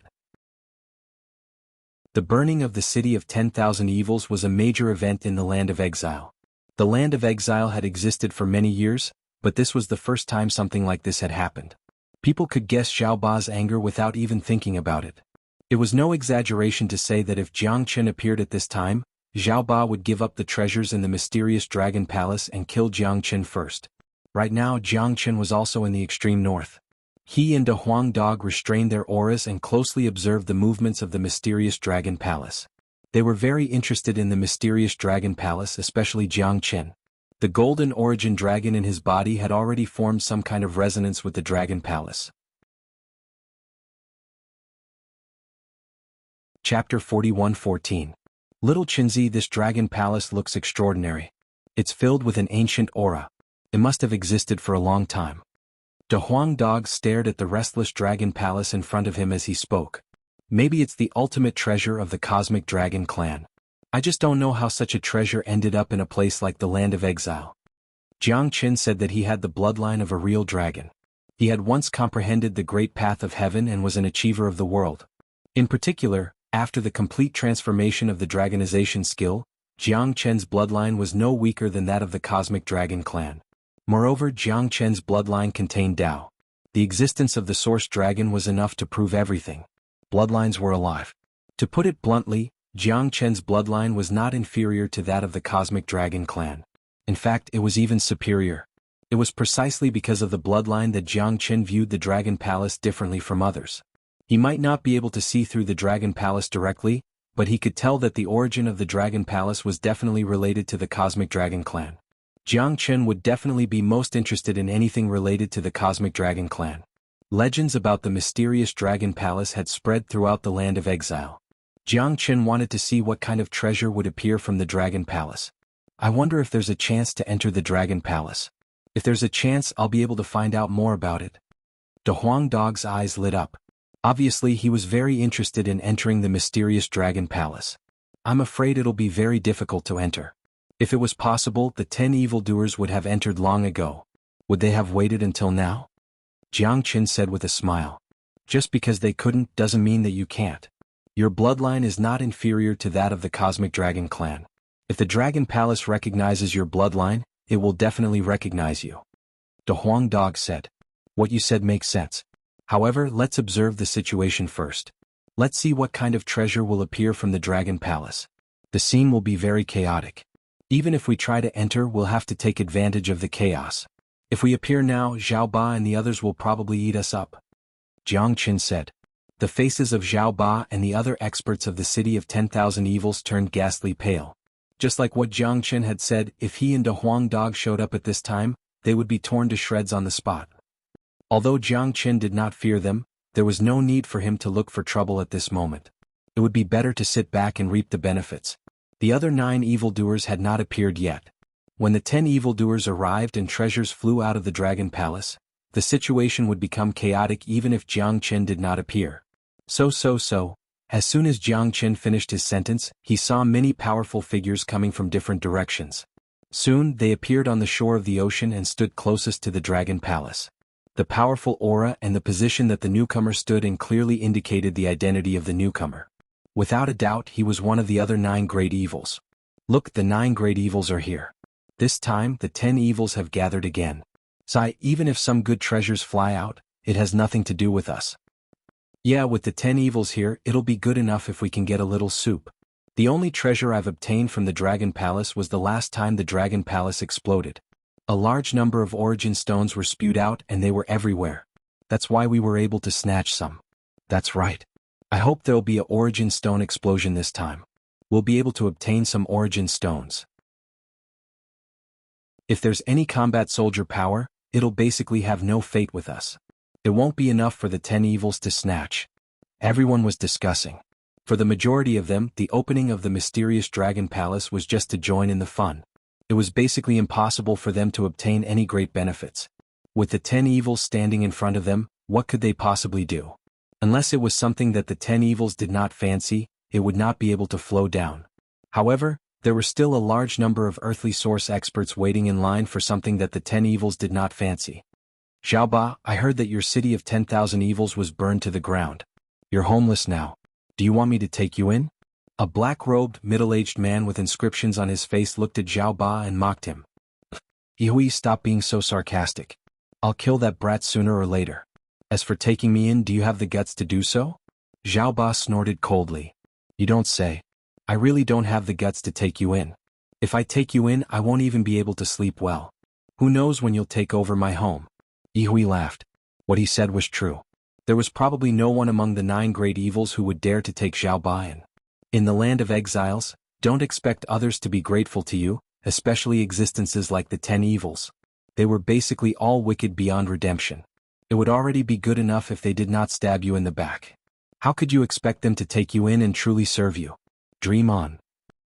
The burning of the city of 10,000 evils was a major event in the land of exile. The land of exile had existed for many years, but this was the first time something like this had happened. People could guess Xiao Ba's anger without even thinking about it. It was no exaggeration to say that if Jiang Qin appeared at this time, Xiao Ba would give up the treasures in the mysterious dragon palace and kill Jiang Qin first. Right now Jiang Qin was also in the extreme north. He and De Huang Dog restrained their auras and closely observed the movements of the mysterious dragon palace. They were very interested in the mysterious dragon palace, especially Jiang Qin. The golden origin dragon in his body had already formed some kind of resonance with the dragon palace. Chapter 41:14. Little Qinzi, this dragon palace looks extraordinary. It's filled with an ancient aura. It must have existed for a long time. De Huang Dog stared at the restless dragon palace in front of him as he spoke. Maybe it's the ultimate treasure of the cosmic dragon clan. I just don't know how such a treasure ended up in a place like the land of exile. Jiang Qin said that he had the bloodline of a real dragon. He had once comprehended the great path of heaven and was an achiever of the world. In particular, after the complete transformation of the dragonization skill, Jiang Qin's bloodline was no weaker than that of the cosmic dragon clan. Moreover, Jiang Qin's bloodline contained Tao. The existence of the source dragon was enough to prove everything. Bloodlines were alive. To put it bluntly, Jiang Qin's bloodline was not inferior to that of the cosmic dragon clan. In fact, it was even superior. It was precisely because of the bloodline that Jiang Qin viewed the dragon palace differently from others. He might not be able to see through the dragon palace directly, but he could tell that the origin of the dragon palace was definitely related to the cosmic dragon clan. Jiang Qin would definitely be most interested in anything related to the cosmic dragon clan. Legends about the mysterious dragon palace had spread throughout the land of exile. Jiang Qin wanted to see what kind of treasure would appear from the dragon palace. I wonder if there's a chance to enter the dragon palace. If there's a chance, I'll be able to find out more about it. De Huang Dog's eyes lit up. Obviously, he was very interested in entering the mysterious dragon palace. I'm afraid it'll be very difficult to enter. If it was possible, the 10 evildoers would have entered long ago. Would they have waited until now? Jiang Qin said with a smile. Just because they couldn't doesn't mean that you can't. Your bloodline is not inferior to that of the cosmic dragon clan. If the dragon palace recognizes your bloodline, it will definitely recognize you. De Huang Dog said. What you said makes sense. However, let's observe the situation first. Let's see what kind of treasure will appear from the dragon palace. The scene will be very chaotic. Even if we try to enter, we'll have to take advantage of the chaos. If we appear now, Xiao Ba and the others will probably eat us up. Jiang Qin said. The faces of Xiao Ba and the other experts of the city of 10,000 evils turned ghastly pale. Just like what Jiang Qin had said, if he and De Huang Dog showed up at this time, they would be torn to shreds on the spot. Although Jiang Qin did not fear them, there was no need for him to look for trouble at this moment. It would be better to sit back and reap the benefits. The other 9 evildoers had not appeared yet. When the 10 evildoers arrived and treasures flew out of the dragon palace, the situation would become chaotic even if Jiang Qin did not appear. As soon as Jiang Qin finished his sentence, he saw many powerful figures coming from different directions. Soon, they appeared on the shore of the ocean and stood closest to the dragon palace. The powerful aura and the position that the newcomer stood in clearly indicated the identity of the newcomer. Without a doubt, he was one of the other 9 great evils. Look, the 9 great evils are here. This time, the 10 evils have gathered again. Sai, even if some good treasures fly out, it has nothing to do with us. Yeah, with the 10 evils here, it'll be good enough if we can get a little soup. The only treasure I've obtained from the Dragon Palace was the last time the Dragon Palace exploded. A large number of origin stones were spewed out and they were everywhere. That's why we were able to snatch some. That's right. I hope there'll be a origin stone explosion this time. We'll be able to obtain some origin stones. If there's any combat soldier power, it'll basically have no fate with us. It won't be enough for the 10 evils to snatch. Everyone was discussing. For the majority of them, the opening of the mysterious Dragon Palace was just to join in the fun. It was basically impossible for them to obtain any great benefits. With the 10 evils standing in front of them, what could they possibly do? Unless it was something that the 10 evils did not fancy, it would not be able to flow down. However, there were still a large number of earthly source experts waiting in line for something that the 10 evils did not fancy. Xiaoba, I heard that your city of 10,000 evils was burned to the ground. You're homeless now. Do you want me to take you in? A black-robed, middle-aged man with inscriptions on his face looked at Xiaoba and mocked him. Yihui, stop being so sarcastic. I'll kill that brat sooner or later. As for taking me in, do you have the guts to do so? Xiaoba snorted coldly. You don't say. I really don't have the guts to take you in. If I take you in, I won't even be able to sleep well. Who knows when you'll take over my home? Yihui laughed. What he said was true. There was probably no one among the 9 great evils who would dare to take Xiaoba in. In the land of exiles, don't expect others to be grateful to you, especially existences like the 10 evils. They were basically all wicked beyond redemption. It would already be good enough if they did not stab you in the back. How could you expect them to take you in and truly serve you? Dream on.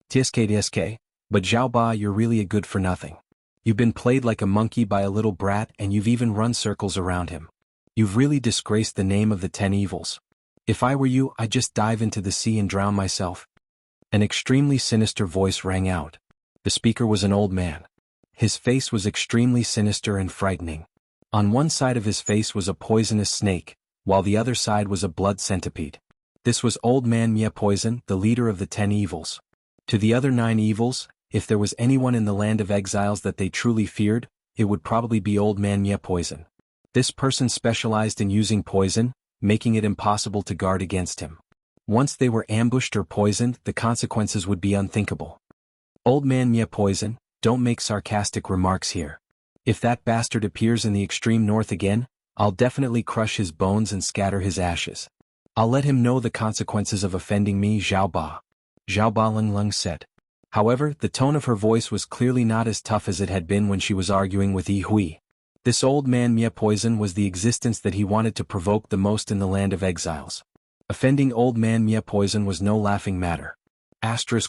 TSK, but Xiaoba, you're really a good for nothing. You've been played like a monkey by a little brat and you've even run circles around him. You've really disgraced the name of the 10 evils. If I were you, I'd just dive into the sea and drown myself. An extremely sinister voice rang out. The speaker was an old man. His face was extremely sinister and frightening. On one side of his face was a poisonous snake, while the other side was a blood centipede. This was Old Man Mia Poison, the leader of the 10 evils. To the other 9 evils, if there was anyone in the land of exiles that they truly feared, it would probably be Old Man Mia Poison. This person specialized in using poison, making it impossible to guard against him. Once they were ambushed or poisoned, the consequences would be unthinkable. Old Man Mia Poison, don't make sarcastic remarks here. If that bastard appears in the extreme north again, I'll definitely crush his bones and scatter his ashes. I'll let him know the consequences of offending me, Xiaoba. Xiaoba Lung said. However, the tone of her voice was clearly not as tough as it had been when she was arguing with Yihui. This Old Man Mia Poison was the existence that he wanted to provoke the most in the land of exiles. Offending Old Man Mia Poison was no laughing matter.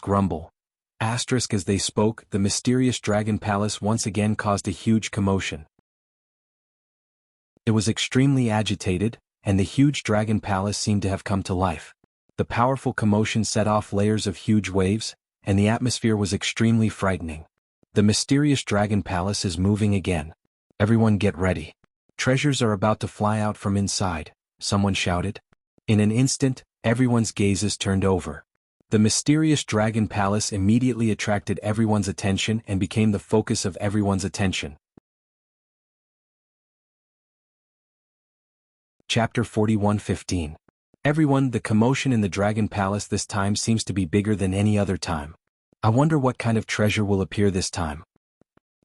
Rumble. As they spoke, the mysterious Dragon Palace once again caused a huge commotion. It was extremely agitated, and the huge Dragon Palace seemed to have come to life. The powerful commotion set off layers of huge waves, and the atmosphere was extremely frightening. The mysterious Dragon Palace is moving again. Everyone get ready. Treasures are about to fly out from inside, someone shouted. In an instant, everyone's gazes turned over. The mysterious Dragon Palace immediately attracted everyone's attention and became the focus of everyone's attention. Chapter 41:15. Everyone, the commotion in the Dragon Palace this time seems to be bigger than any other time. I wonder what kind of treasure will appear this time.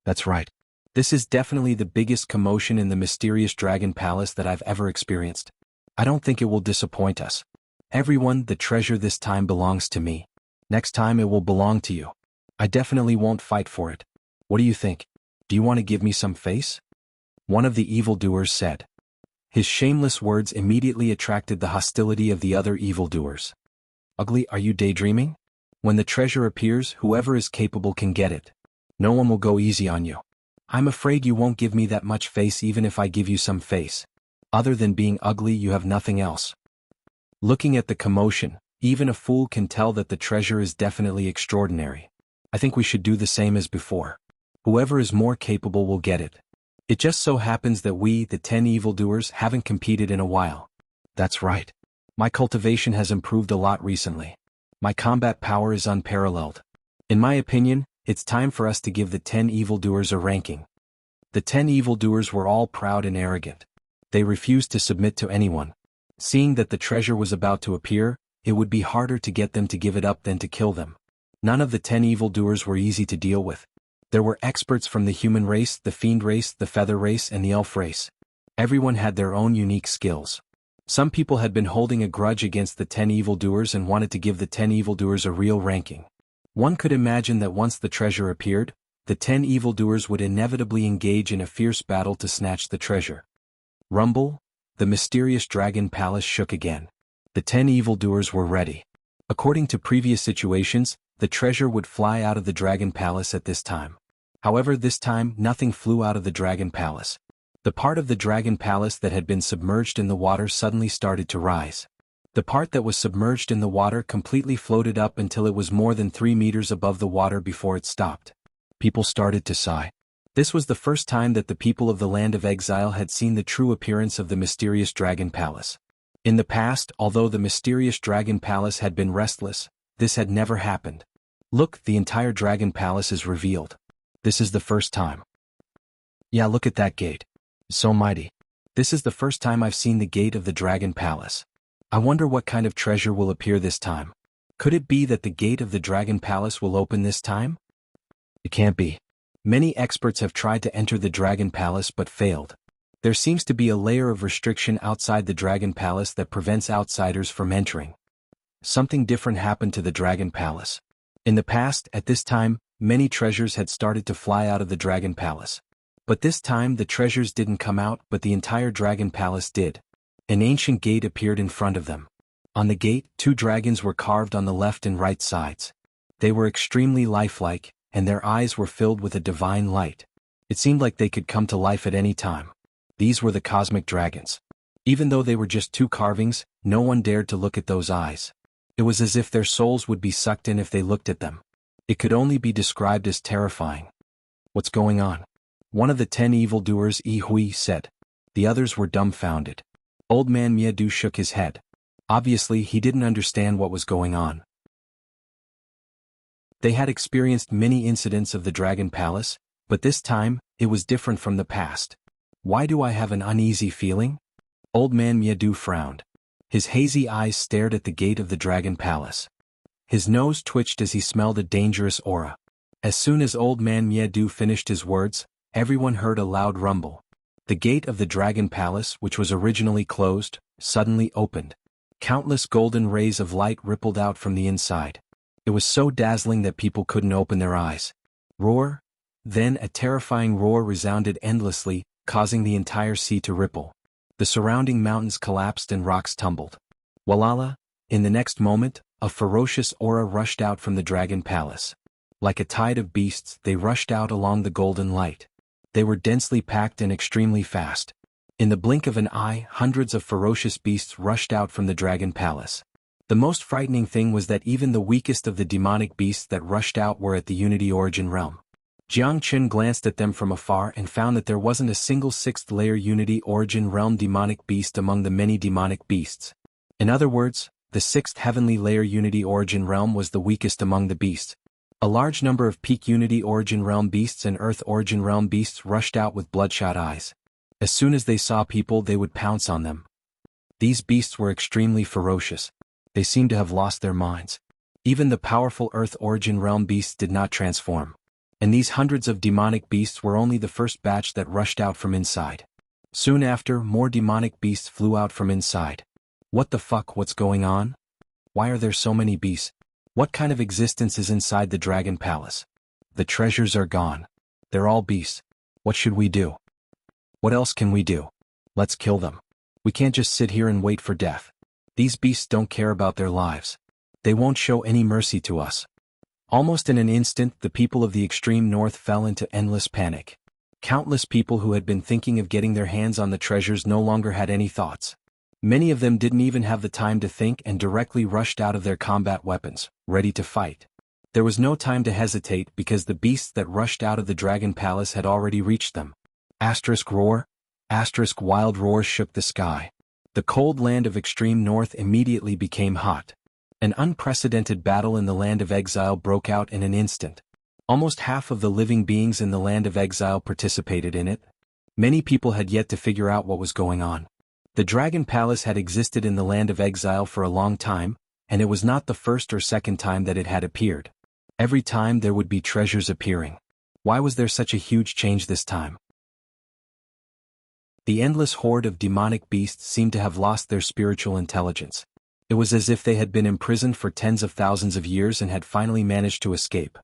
That's right. This is definitely the biggest commotion in the mysterious Dragon Palace that I've ever experienced. I don't think it will disappoint us. Everyone, the treasure this time belongs to me. Next time it will belong to you. I definitely won't fight for it. What do you think? Do you want to give me some face? One of the evildoers said. His shameless words immediately attracted the hostility of the other evildoers. Ugly, are you daydreaming? When the treasure appears, whoever is capable can get it. No one will go easy on you. I'm afraid you won't give me that much face even if I give you some face. Other than being ugly, you have nothing else. Looking at the commotion, even a fool can tell that the treasure is definitely extraordinary. I think we should do the same as before. Whoever is more capable will get it. It just so happens that we, the 10 evildoers, haven't competed in a while. That's right. My cultivation has improved a lot recently. My combat power is unparalleled. In my opinion, it's time for us to give the 10 evildoers a ranking. The 10 evildoers were all proud and arrogant. They refused to submit to anyone. Seeing that the treasure was about to appear, it would be harder to get them to give it up than to kill them. None of the 10 evildoers were easy to deal with. There were experts from the human race, the fiend race, the feather race, and the elf race. Everyone had their own unique skills. Some people had been holding a grudge against the 10 evildoers and wanted to give the 10 evildoers a real ranking. One could imagine that once the treasure appeared, the 10 evildoers would inevitably engage in a fierce battle to snatch the treasure. Rumble, the mysterious dragon palace shook again. The 10 evildoers were ready. According to previous situations, the treasure would fly out of the dragon palace at this time. However, this time nothing flew out of the dragon palace. The part of the dragon palace that had been submerged in the water suddenly started to rise. The part that was submerged in the water completely floated up until it was more than 3 meters above the water before it stopped. People started to sigh. This was the first time that the people of the land of exile had seen the true appearance of the mysterious dragon palace. In the past, although the mysterious dragon palace had been restless, this had never happened. Look, the entire dragon palace is revealed. This is the first time. Yeah, look at that gate. So mighty. This is the first time I've seen the gate of the dragon palace. I wonder what kind of treasure will appear this time. Could it be that the gate of the dragon palace will open this time? It can't be. Many experts have tried to enter the dragon palace but failed. There seems to be a layer of restriction outside the dragon palace that prevents outsiders from entering. Something different happened to the dragon palace. In the past, at this time, many treasures had started to fly out of the dragon palace. But this time the treasures didn't come out, but the entire dragon palace did. An ancient gate appeared in front of them. On the gate, 2 dragons were carved on the left and right sides. They were extremely lifelike, and their eyes were filled with a divine light. It seemed like they could come to life at any time. These were the cosmic dragons. Even though they were just 2 carvings, no one dared to look at those eyes. It was as if their souls would be sucked in if they looked at them. It could only be described as terrifying. What's going on? One of the 10 evildoers, Hui, said. The others were dumbfounded. Old man Miadu shook his head. Obviously, he didn't understand what was going on. They had experienced many incidents of the dragon palace, but this time, it was different from the past. Why do I have an uneasy feeling? Old man Miadu frowned. His hazy eyes stared at the gate of the dragon palace. His nose twitched as he smelled a dangerous aura. As soon as old man Miadu finished his words, everyone heard a loud rumble. The gate of the dragon palace, which was originally closed, suddenly opened. Countless golden rays of light rippled out from the inside. It was so dazzling that people couldn't open their eyes. Roar! Then a terrifying roar resounded endlessly, causing the entire sea to ripple. The surrounding mountains collapsed and rocks tumbled. Walala! In the next moment, a ferocious aura rushed out from the dragon palace. Like a tide of beasts, they rushed out along the golden light. They were densely packed and extremely fast. In the blink of an eye, hundreds of ferocious beasts rushed out from the dragon palace. The most frightening thing was that even the weakest of the demonic beasts that rushed out were at the Unity Origin realm. Jiang Chen glanced at them from afar and found that there wasn't a single 6th layer Unity Origin realm demonic beast among the many demonic beasts. In other words, the 6th heavenly layer Unity Origin realm was the weakest among the beasts. A large number of peak Unity Origin realm beasts and Earth Origin realm beasts rushed out with bloodshot eyes. As soon as they saw people, they would pounce on them. These beasts were extremely ferocious. They seemed to have lost their minds. Even the powerful Earth Origin realm beasts did not transform. And these hundreds of demonic beasts were only the first batch that rushed out from inside. Soon after, more demonic beasts flew out from inside. What the fuck, what's going on? Why are there so many beasts? What kind of existence is inside the dragon palace? The treasures are gone. They're all beasts. What should we do? What else can we do? Let's kill them. We can't just sit here and wait for death. These beasts don't care about their lives. They won't show any mercy to us. Almost in an instant, the people of the extreme north fell into endless panic. Countless people who had been thinking of getting their hands on the treasures no longer had any thoughts. Many of them didn't even have the time to think and directly rushed out of their combat weapons, ready to fight. There was no time to hesitate because the beasts that rushed out of the dragon palace had already reached them. Asterisk roar, asterisk wild roars shook the sky. The cold land of extreme north immediately became hot. An unprecedented battle in the land of exile broke out in an instant. Almost half of the living beings in the land of exile participated in it. Many people had yet to figure out what was going on. The dragon palace had existed in the land of exile for a long time, and it was not the first or second time that it had appeared. Every time there would be treasures appearing. Why was there such a huge change this time? The endless horde of demonic beasts seemed to have lost their spiritual intelligence. It was as if they had been imprisoned for tens of thousands of years and had finally managed to escape.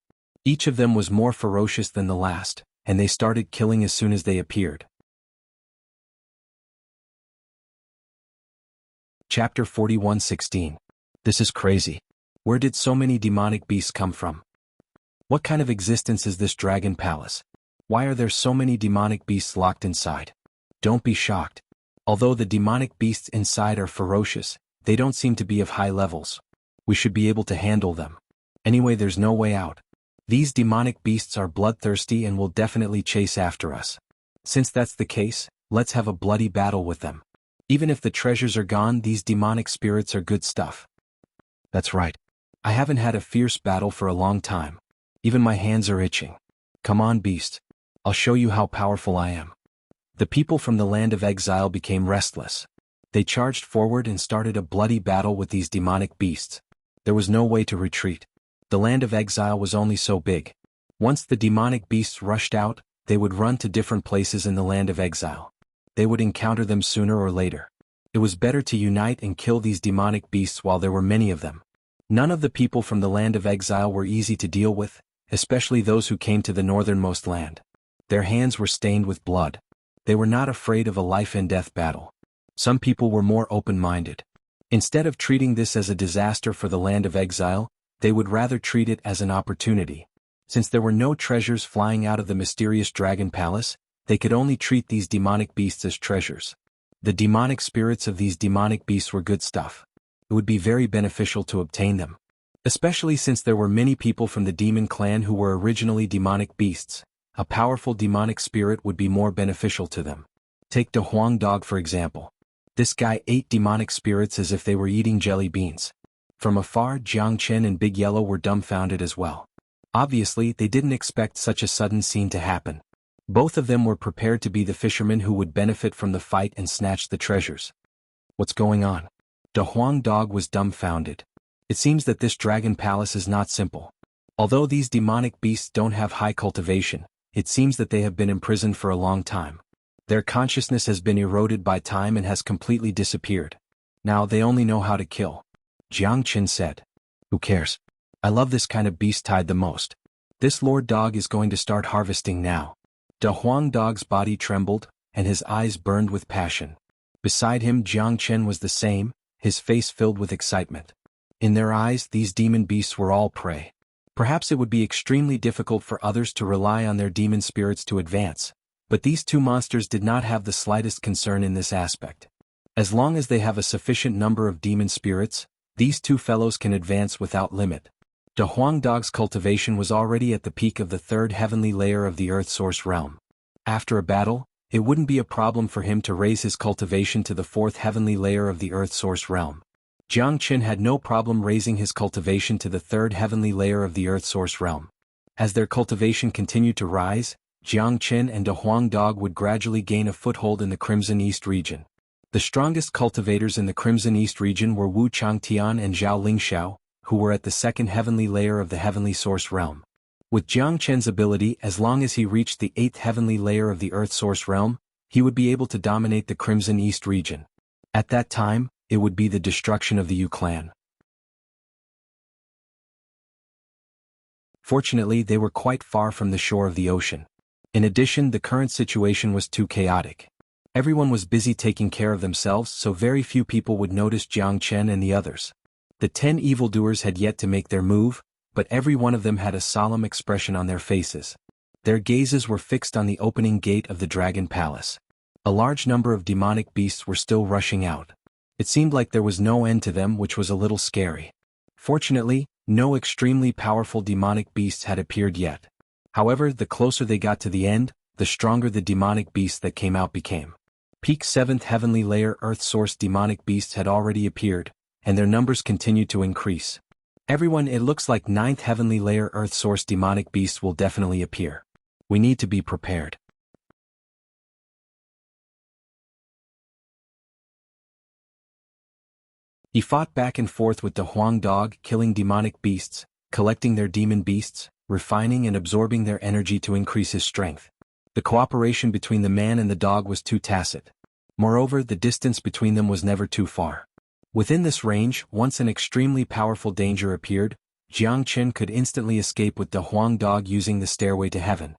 Each of them was more ferocious than the last, and they started killing as soon as they appeared. Chapter 41:16. This is crazy. Where did so many demonic beasts come from? What kind of existence is this dragon palace? Why are there so many demonic beasts locked inside? Don't be shocked. Although the demonic beasts inside are ferocious, they don't seem to be of high levels. We should be able to handle them. Anyway, there's no way out. These demonic beasts are bloodthirsty and will definitely chase after us. Since that's the case, let's have a bloody battle with them. Even if the treasures are gone, these demonic spirits are good stuff. That's right. I haven't had a fierce battle for a long time. Even my hands are itching. Come on, beast. I'll show you how powerful I am. The people from the land of exile became restless. They charged forward and started a bloody battle with these demonic beasts. There was no way to retreat. The land of exile was only so big. Once the demonic beasts rushed out, they would run to different places in the land of exile. They would encounter them sooner or later. It was better to unite and kill these demonic beasts while there were many of them. None of the people from the land of exile were easy to deal with, especially those who came to the northernmost land. Their hands were stained with blood. They were not afraid of a life-and-death battle. Some people were more open-minded. Instead of treating this as a disaster for the land of exile, they would rather treat it as an opportunity. Since there were no treasures flying out of the mysterious dragon palace, they could only treat these demonic beasts as treasures. The demonic spirits of these demonic beasts were good stuff. It would be very beneficial to obtain them. Especially since there were many people from the demon clan who were originally demonic beasts, a powerful demonic spirit would be more beneficial to them. Take the Huang dog for example. This guy ate demonic spirits as if they were eating jelly beans. From afar, Jiang Chen and Big Yellow were dumbfounded as well. Obviously, they didn't expect such a sudden scene to happen. Both of them were prepared to be the fishermen who would benefit from the fight and snatch the treasures. What's going on? The Huang dog was dumbfounded. It seems that this dragon palace is not simple. Although these demonic beasts don't have high cultivation, it seems that they have been imprisoned for a long time. Their consciousness has been eroded by time and has completely disappeared. Now they only know how to kill. Jiang Chen said. Who cares? I love this kind of beast tied the most. This lord dog is going to start harvesting now. The Huang dog's body trembled, and his eyes burned with passion. Beside him, Jiang Chen was the same, his face filled with excitement. In their eyes, these demon beasts were all prey. Perhaps it would be extremely difficult for others to rely on their demon spirits to advance, but these two monsters did not have the slightest concern in this aspect. As long as they have a sufficient number of demon spirits, these two fellows can advance without limit. The Huang dog's cultivation was already at the peak of the third heavenly layer of the Earth Source realm. After a battle, it wouldn't be a problem for him to raise his cultivation to the fourth heavenly layer of the Earth Source realm. Jiang Chen had no problem raising his cultivation to the third heavenly layer of the Earth Source realm. As their cultivation continued to rise, Jiang Chen and the Huang dog would gradually gain a foothold in the Crimson East region. The strongest cultivators in the Crimson East region were Wu Changtian and Zhao Lingxiao, who were at the second heavenly layer of the heavenly source realm. With Jiang Chen's ability, as long as he reached the eighth heavenly layer of the Earth Source realm, he would be able to dominate the Crimson East region. At that time, it would be the destruction of the Yu clan. Fortunately, they were quite far from the shore of the ocean. In addition, the current situation was too chaotic. Everyone was busy taking care of themselves, so very few people would notice Jiang Chen and the others. The 10 evildoers had yet to make their move, but every one of them had a solemn expression on their faces. Their gazes were fixed on the opening gate of the dragon palace. A large number of demonic beasts were still rushing out. It seemed like there was no end to them, which was a little scary. Fortunately, No extremely powerful demonic beasts had appeared yet. However, the closer they got to the end, the stronger the demonic beast that came out became. Peak 7th Heavenly Layer Earth Source demonic beasts had already appeared, and their numbers continued to increase. Everyone, it looks like 9th Heavenly Layer Earth Source demonic beasts will definitely appear. We need to be prepared. He fought back and forth with the Huang dog, killing demonic beasts, collecting their demon beasts, refining and absorbing their energy to increase his strength. The cooperation between the man and the dog was too tacit. Moreover, the distance between them was never too far. Within this range, once an extremely powerful danger appeared, Jianghu could instantly escape with the Huang dog using the stairway to heaven.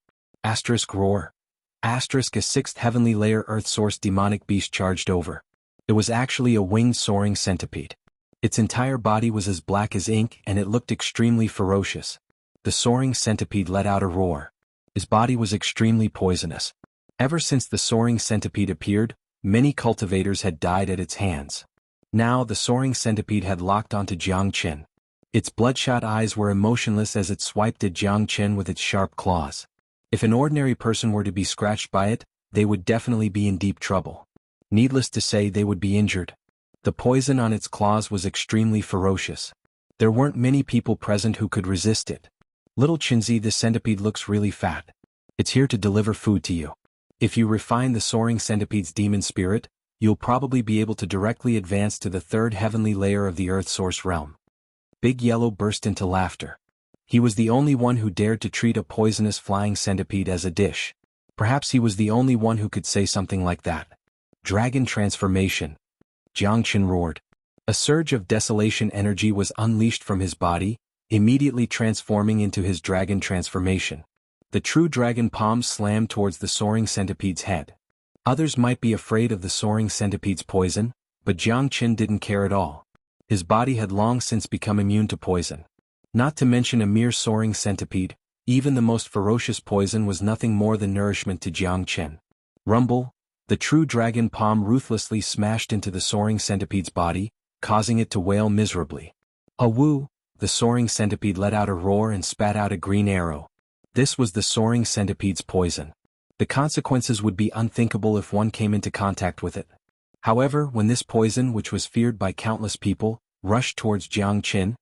Roar. A 6th Heavenly Layer Earth Source demonic beast charged over. It was actually a winged soaring centipede. Its entire body was as black as ink and it looked extremely ferocious. The soaring centipede let out a roar. His body was extremely poisonous. Ever since the soaring centipede appeared, many cultivators had died at its hands. Now the soaring centipede had locked onto Jianghu. Its bloodshot eyes were emotionless as it swiped at Jianghu with its sharp claws. If an ordinary person were to be scratched by it, they would definitely be in deep trouble. Needless to say, they would be injured. The poison on its claws was extremely ferocious. There weren't many people present who could resist it. Little Chinzi, this centipede looks really fat. It's here to deliver food to you. If you refine the soaring centipede's demon spirit, you'll probably be able to directly advance to the 3rd heavenly layer of the Earth Source realm. Big Yellow burst into laughter. He was the only one who dared to treat a poisonous flying centipede as a dish. Perhaps he was the only one who could say something like that. Dragon transformation. Jianghu roared. A surge of desolation energy was unleashed from his body, immediately transforming into his dragon transformation. The true dragon palm slammed towards the soaring centipede's head. Others might be afraid of the soaring centipede's poison, but Jianghu didn't care at all. His body had long since become immune to poison. Not to mention a mere soaring centipede, even the most ferocious poison was nothing more than nourishment to Jianghu. Rumble. The true dragon palm ruthlessly smashed into the soaring centipede's body, causing it to wail miserably. Awoo! The soaring centipede let out a roar and spat out a green arrow. This was the soaring centipede's poison. The consequences would be unthinkable if one came into contact with it. However, when this poison, which was feared by countless people, rushed towards Jianghu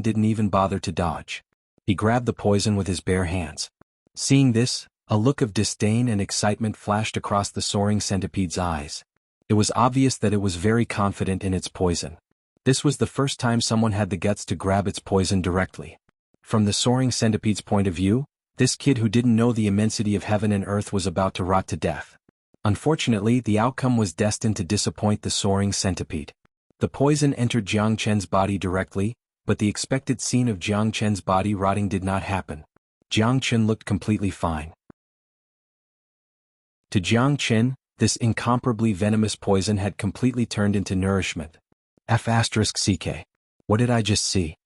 didn't even bother to dodge. He grabbed the poison with his bare hands. Seeing this, a look of disdain and excitement flashed across the soaring centipede's eyes. It was obvious that it was very confident in its poison. This was the first time someone had the guts to grab its poison directly. From the soaring centipede's point of view, this kid who didn't know the immensity of heaven and earth was about to rot to death. Unfortunately, the outcome was destined to disappoint the soaring centipede. The poison entered Jianghu's body directly, but the expected scene of Jianghu's body rotting did not happen. Jianghu looked completely fine. To Jianghu, this incomparably venomous poison had completely turned into nourishment. *CK. What did I just see?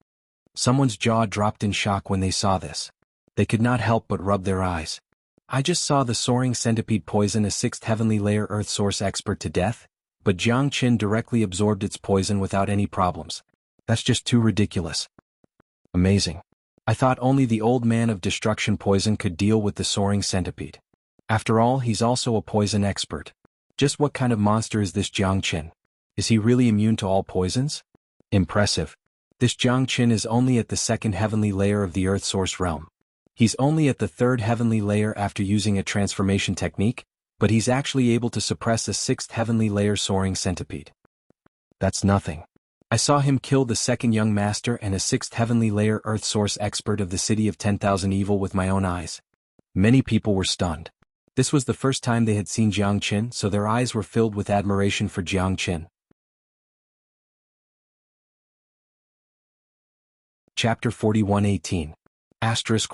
Someone's jaw dropped in shock when they saw this. They could not help but rub their eyes. I just saw the soaring centipede poison a 6th heavenly layer earth source expert to death, but Jianghu directly absorbed its poison without any problems. That's just too ridiculous. Amazing. I thought only the old man of destruction poison could deal with the soaring centipede. After all, he's also a poison expert. Just what kind of monster is this Jianghu? Is he really immune to all poisons? Impressive. This Jianghu is only at the 2nd heavenly layer of the earth source realm. He's only at the 3rd heavenly layer after using a transformation technique, but he's actually able to suppress a 6th heavenly layer soaring centipede. That's nothing. I saw him kill the 2nd young master and a 6th heavenly layer earth source expert of the city of 10,000 evil with my own eyes. Many people were stunned. This was the first time they had seen Jianghu, so their eyes were filled with admiration for Jianghu. Chapter 41:18.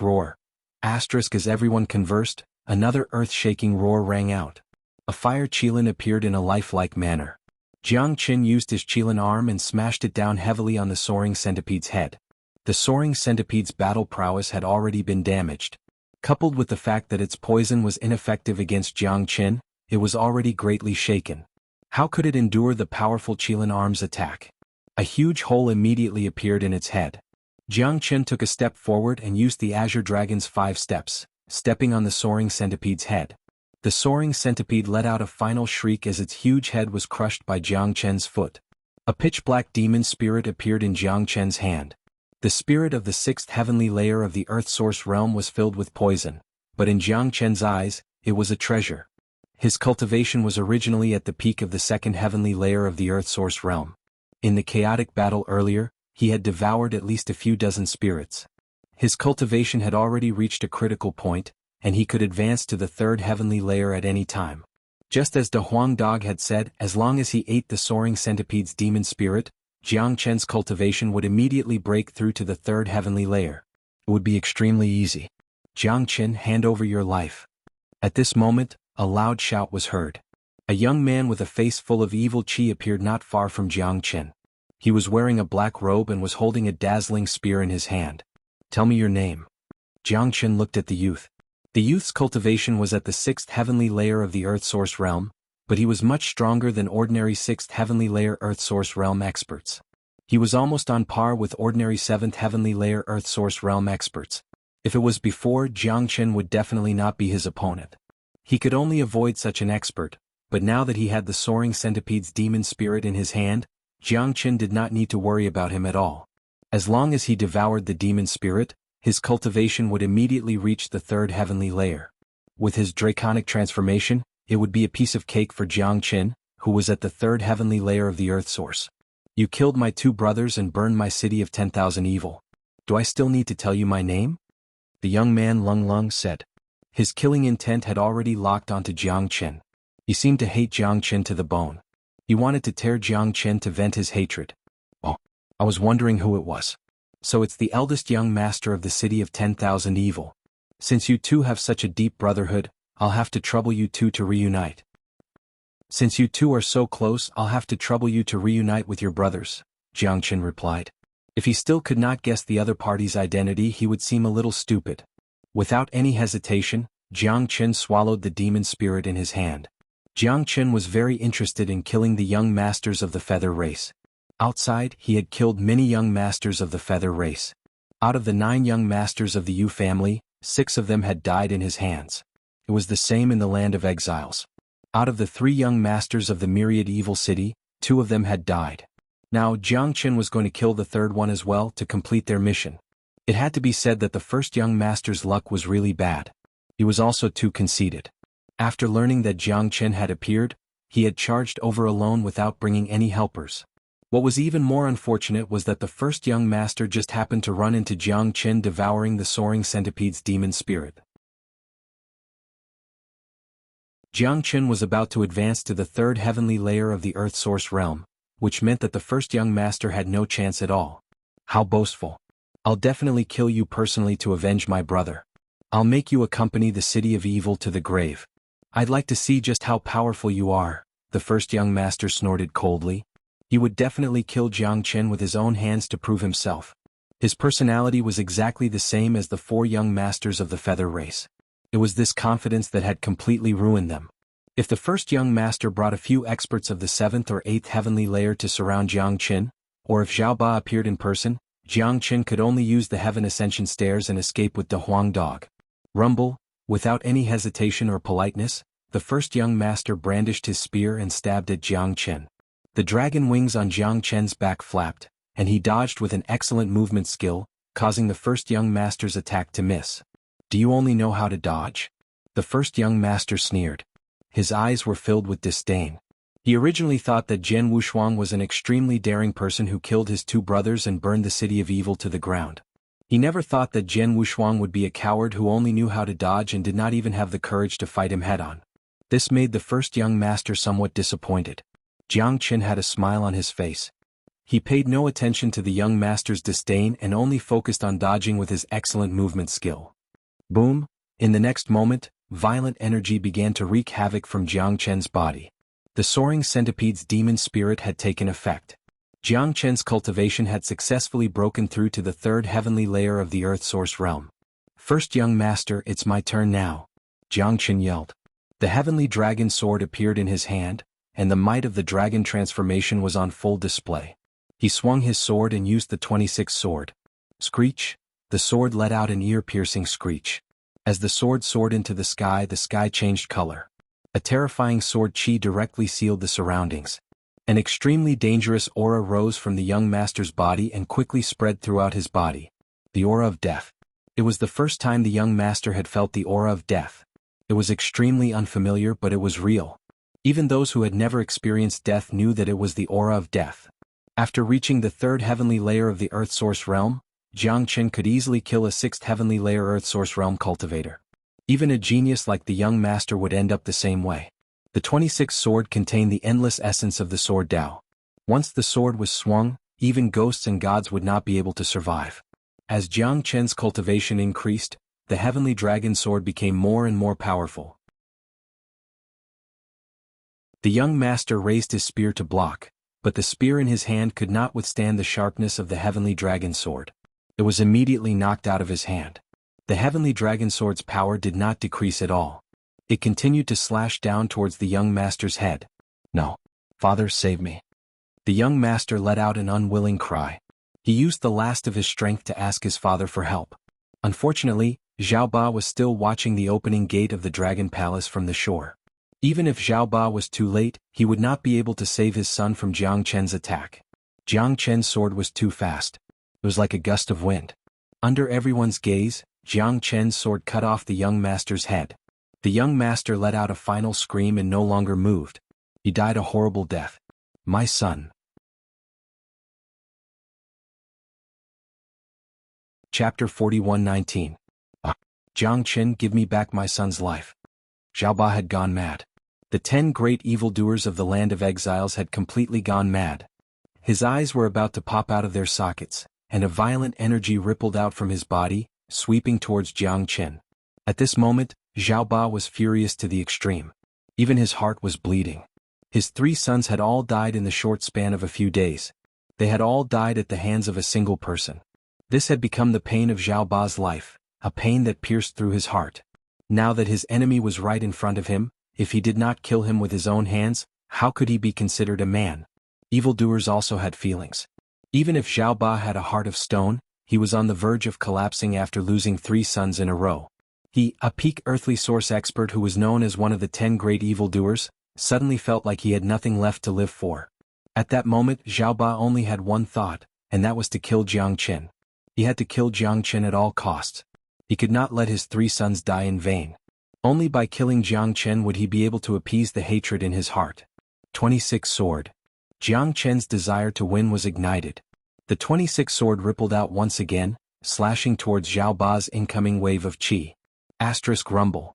Roar. As everyone conversed, another earth-shaking roar rang out. A fire qilin appeared in a lifelike manner. Jianghu used his qilin arm and smashed it down heavily on the soaring centipede's head. The soaring centipede's battle prowess had already been damaged. Coupled with the fact that its poison was ineffective against Jianghu, it was already greatly shaken. How could it endure the powerful qilin arm's attack? A huge hole immediately appeared in its head. Jiang Chen took a step forward and used the Azure Dragon's 5 steps, stepping on the soaring centipede's head. The soaring centipede let out a final shriek as its huge head was crushed by Jiang Chen's foot. A pitch-black demon spirit appeared in Jiang Chen's hand. The spirit of the 6th heavenly layer of the Earth Source realm was filled with poison, but in Jiang Chen's eyes, it was a treasure. His cultivation was originally at the peak of the 2nd heavenly layer of the Earth Source realm. In the chaotic battle earlier, he had devoured at least a few dozen spirits. His cultivation had already reached a critical point, and he could advance to the 3rd heavenly layer at any time. Just as the Huang Dog had said, as long as he ate the soaring centipede's demon spirit, Jiang Chen's cultivation would immediately break through to the 3rd heavenly layer. It would be extremely easy. Jiang Chen, hand over your life. At this moment, a loud shout was heard. A young man with a face full of evil qi appeared not far from Jiang Chen. He was wearing a black robe and was holding a dazzling spear in his hand. Tell me your name. Jiang Chen looked at the youth. The youth's cultivation was at the 6th heavenly layer of the Earth Source realm, but he was much stronger than ordinary 6th heavenly layer Earth Source realm experts. He was almost on par with ordinary 7th heavenly layer Earth Source realm experts. If it was before, Jiang Chen would definitely not be his opponent. He could only avoid such an expert, but now that he had the soaring centipede's demon spirit in his hand, Jiang Chen did not need to worry about him at all. As long as he devoured the demon spirit, his cultivation would immediately reach the 3rd heavenly layer. With his draconic transformation, it would be a piece of cake for Jiang Chen, who was at the 3rd heavenly layer of the Earth Source. You killed my 2 brothers and burned my city of 10,000 evil. Do I still need to tell you my name? The young man Lung Lung said. His killing intent had already locked onto Jiang Chen. He seemed to hate Jiang Chen to the bone. He wanted to tear Jiang Chen to vent his hatred. Oh, I was wondering who it was. So it's the eldest young master of the city of 10,000 evil. Since you two have such a deep brotherhood, I'll have to trouble you two to reunite. Since you two are so close, I'll have to trouble you to reunite with your brothers, Jiang Chen replied. If he still could not guess the other party's identity, he would seem a little stupid. Without any hesitation, Jiang Chen swallowed the demon spirit in his hand. Jiang Chen was very interested in killing the young masters of the feather race. Outside, he had killed many young masters of the feather race. Out of the 9 young masters of the Yu family, 6 of them had died in his hands. It was the same in the land of exiles. Out of the 3 young masters of the myriad evil city, 2 of them had died. Now Jiang Chen was going to kill the 3rd one as well to complete their mission. It had to be said that the first young master's luck was really bad. He was also too conceited. After learning that Jiang Chen had appeared, he had charged over alone without bringing any helpers. What was even more unfortunate was that the first young master just happened to run into Jiang Chen devouring the soaring centipede's demon spirit. Jiang Chen was about to advance to the 3rd heavenly layer of the Earth Source realm, which meant that the first young master had no chance at all. How boastful. I'll definitely kill you personally to avenge my brother. I'll make you accompany the city of evil to the grave. I'd like to see just how powerful you are, the first young master snorted coldly. He would definitely kill Jiang Chen with his own hands to prove himself. His personality was exactly the same as the 4 young masters of the feather race. It was this confidence that had completely ruined them. If the first young master brought a few experts of the 7th or 8th heavenly layer to surround Jiang Chen, or if Zhao Ba appeared in person, Jiang Chen could only use the heaven ascension stairs and escape with the Huang Dog. Rumble, without any hesitation or politeness, the first young master brandished his spear and stabbed at Jiang Chen. The dragon wings on Jiang Chen's back flapped, and he dodged with an excellent movement skill, causing the first young master's attack to miss. Do you only know how to dodge? The first young master sneered. His eyes were filled with disdain. He originally thought that Zhen Wuxuang was an extremely daring person who killed his 2 brothers and burned the city of evil to the ground. He never thought that Zhen Wuxuang would be a coward who only knew how to dodge and did not even have the courage to fight him head-on. This made the first young master somewhat disappointed. Jiang Chen had a smile on his face. He paid no attention to the young master's disdain and only focused on dodging with his excellent movement skill. Boom! In the next moment, violent energy began to wreak havoc from Jiang Chen's body. The soaring centipede's demon spirit had taken effect. Jiang Chen's cultivation had successfully broken through to the 3rd heavenly layer of the Earth Source realm. First young master, it's my turn now, Jiang Chen yelled. The heavenly dragon sword appeared in his hand, and the might of the dragon transformation was on full display. He swung his sword and used the 26th sword. Screech! The sword let out an ear-piercing screech. As the sword soared into the sky changed color. A terrifying sword chi directly sealed the surroundings. An extremely dangerous aura rose from the young master's body and quickly spread throughout his body. The aura of death. It was the first time the young master had felt the aura of death. It was extremely unfamiliar, but it was real. Even those who had never experienced death knew that it was the aura of death. After reaching the third heavenly layer of the Earth Source realm, Jiang Chen could easily kill a sixth heavenly layer Earth Source realm cultivator. Even a genius like the young master would end up the same way. The 26th sword contained the endless essence of the sword Tao. Once the sword was swung, even ghosts and gods would not be able to survive. As Jiang Chen's cultivation increased, the heavenly dragon sword became more and more powerful. The young master raised his spear to block, but the spear in his hand could not withstand the sharpness of the heavenly dragon sword. It was immediately knocked out of his hand. The heavenly dragon sword's power did not decrease at all. It continued to slash down towards the young master's head. "No. Father, save me." The young master let out an unwilling cry. He used the last of his strength to ask his father for help. Unfortunately, Xiao Ba was still watching the opening gate of the Dragon Palace from the shore. Even if Xiao Ba was too late, he would not be able to save his son from Jiang Chen's attack. Jiang Chen's sword was too fast. It was like a gust of wind. Under everyone's gaze, Jiang Chen's sword cut off the young master's head. The young master let out a final scream and no longer moved. He died a horrible death. "My son." Chapter 41:19. Jiang Chen, give me back my son's life. Xiao Ba had gone mad. The 10 great evildoers of the land of exiles had completely gone mad. His eyes were about to pop out of their sockets, and a violent energy rippled out from his body, sweeping towards Jiang Chen. At this moment, Xiao Ba was furious to the extreme. Even his heart was bleeding. His 3 sons had all died in the short span of a few days. They had all died at the hands of a single person. This had become the pain of Xiao Ba's life, a pain that pierced through his heart. Now that his enemy was right in front of him, if he did not kill him with his own hands, how could he be considered a man? Evildoers also had feelings. Even if Xiao Ba had a heart of stone, he was on the verge of collapsing after losing 3 sons in a row. He, a peak earthly source expert who was known as one of the 10 great evildoers, suddenly felt like he had nothing left to live for. At that moment, Xiao Ba only had one thought, and that was to kill Jiang Chen. He had to kill Jiang Chen at all costs. He could not let his 3 sons die in vain. Only by killing Jiang Chen would he be able to appease the hatred in his heart. 26 sword. Jiang Chen's desire to win was ignited. The 26 sword rippled out once again, slashing towards Xiao Ba's incoming wave of qi. Asterisk rumble.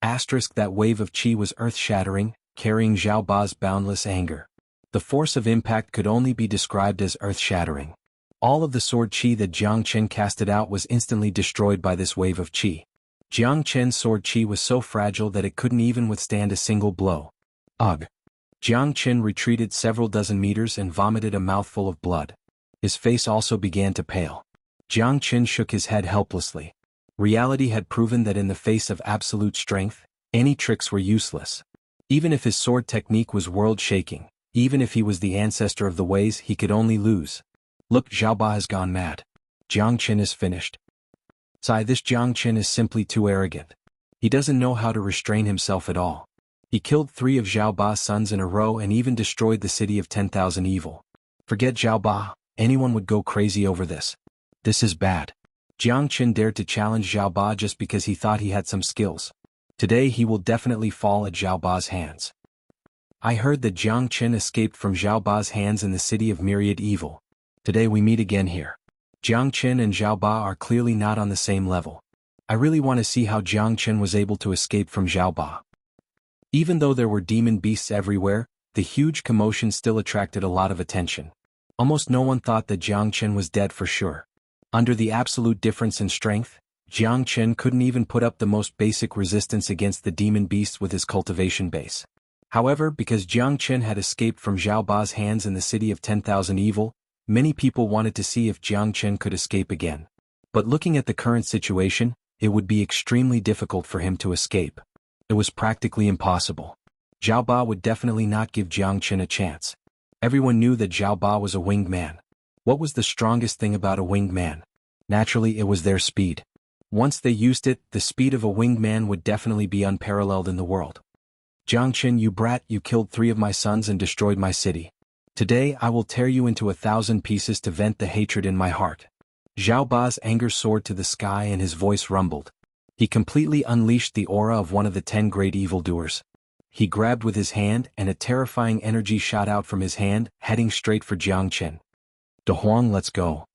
Asterisk that wave of qi was earth-shattering, carrying Xiao Ba's boundless anger. The force of impact could only be described as earth-shattering. All of the sword qi that Jiang Chen casted out was instantly destroyed by this wave of qi. Jiang Chen's sword qi was so fragile that it couldn't even withstand a single blow. Ugh! Jiang Chen retreated several dozen meters and vomited a mouthful of blood. His face also began to pale. Jiang Chen shook his head helplessly. Reality had proven that in the face of absolute strength, any tricks were useless. Even if his sword technique was world-shaking, even if he was the ancestor of the ways, he could only lose. Look, Xiao Ba has gone mad. Jiang Chen is finished. Sigh, this Jiang Chen is simply too arrogant. He doesn't know how to restrain himself at all. He killed 3 of Xiao Ba's sons in a row and even destroyed the city of 10,000 evil. Forget Xiao Ba, anyone would go crazy over this. This is bad. Jiang Chen dared to challenge Xiao Ba just because he thought he had some skills. Today he will definitely fall at Xiao Ba's hands. I heard that Jiang Chen escaped from Xiao Ba's hands in the city of myriad evil. Today we meet again here. Jiang Chen and Xiao Ba are clearly not on the same level. I really want to see how Jiang Chen was able to escape from Xiao Ba. Even though there were demon beasts everywhere, the huge commotion still attracted a lot of attention. Almost no one thought that Jiang Chen was dead for sure. Under the absolute difference in strength, Jiang Chen couldn't even put up the most basic resistance against the demon beasts with his cultivation base. However, because Jiang Chen had escaped from Xiao Ba's hands in the city of 10,000 evil, many people wanted to see if Jiang Chen could escape again. But looking at the current situation, it would be extremely difficult for him to escape. It was practically impossible. Xiao Ba would definitely not give Jiang Chen a chance. Everyone knew that Xiao Ba was a winged man. What was the strongest thing about a winged man? Naturally, it was their speed. Once they used it, the speed of a winged man would definitely be unparalleled in the world. Jiangchen, you brat, you killed 3 of my sons and destroyed my city. Today I will tear you into 1,000 pieces to vent the hatred in my heart. Zhao Ba's anger soared to the sky and his voice rumbled. He completely unleashed the aura of one of the 10 great evildoers. He grabbed with his hand and a terrifying energy shot out from his hand, heading straight for Jiangchen. De Huang, let's go.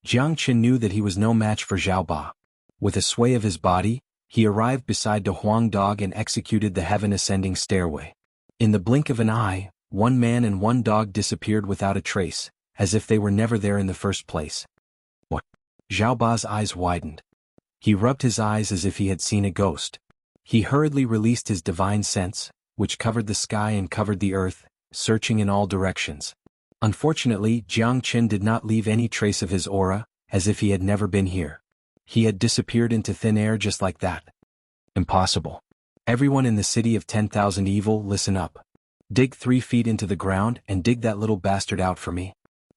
Jiangchen knew that he was no match for Zhao Ba. With a sway of his body, he arrived beside De Huang dog and executed the heaven-ascending stairway. In the blink of an eye, 1 man and 1 dog disappeared without a trace, as if they were never there in the first place. What? Zhao Ba's eyes widened. He rubbed his eyes as if he had seen a ghost. He hurriedly released his divine sense, which covered the sky and covered the earth, searching in all directions. Unfortunately, Jiangchen did not leave any trace of his aura, as if he had never been here. He had disappeared into thin air just like that. Impossible. Everyone in the city of 10,000 evil, listen up. Dig 3 feet into the ground and dig that little bastard out for me.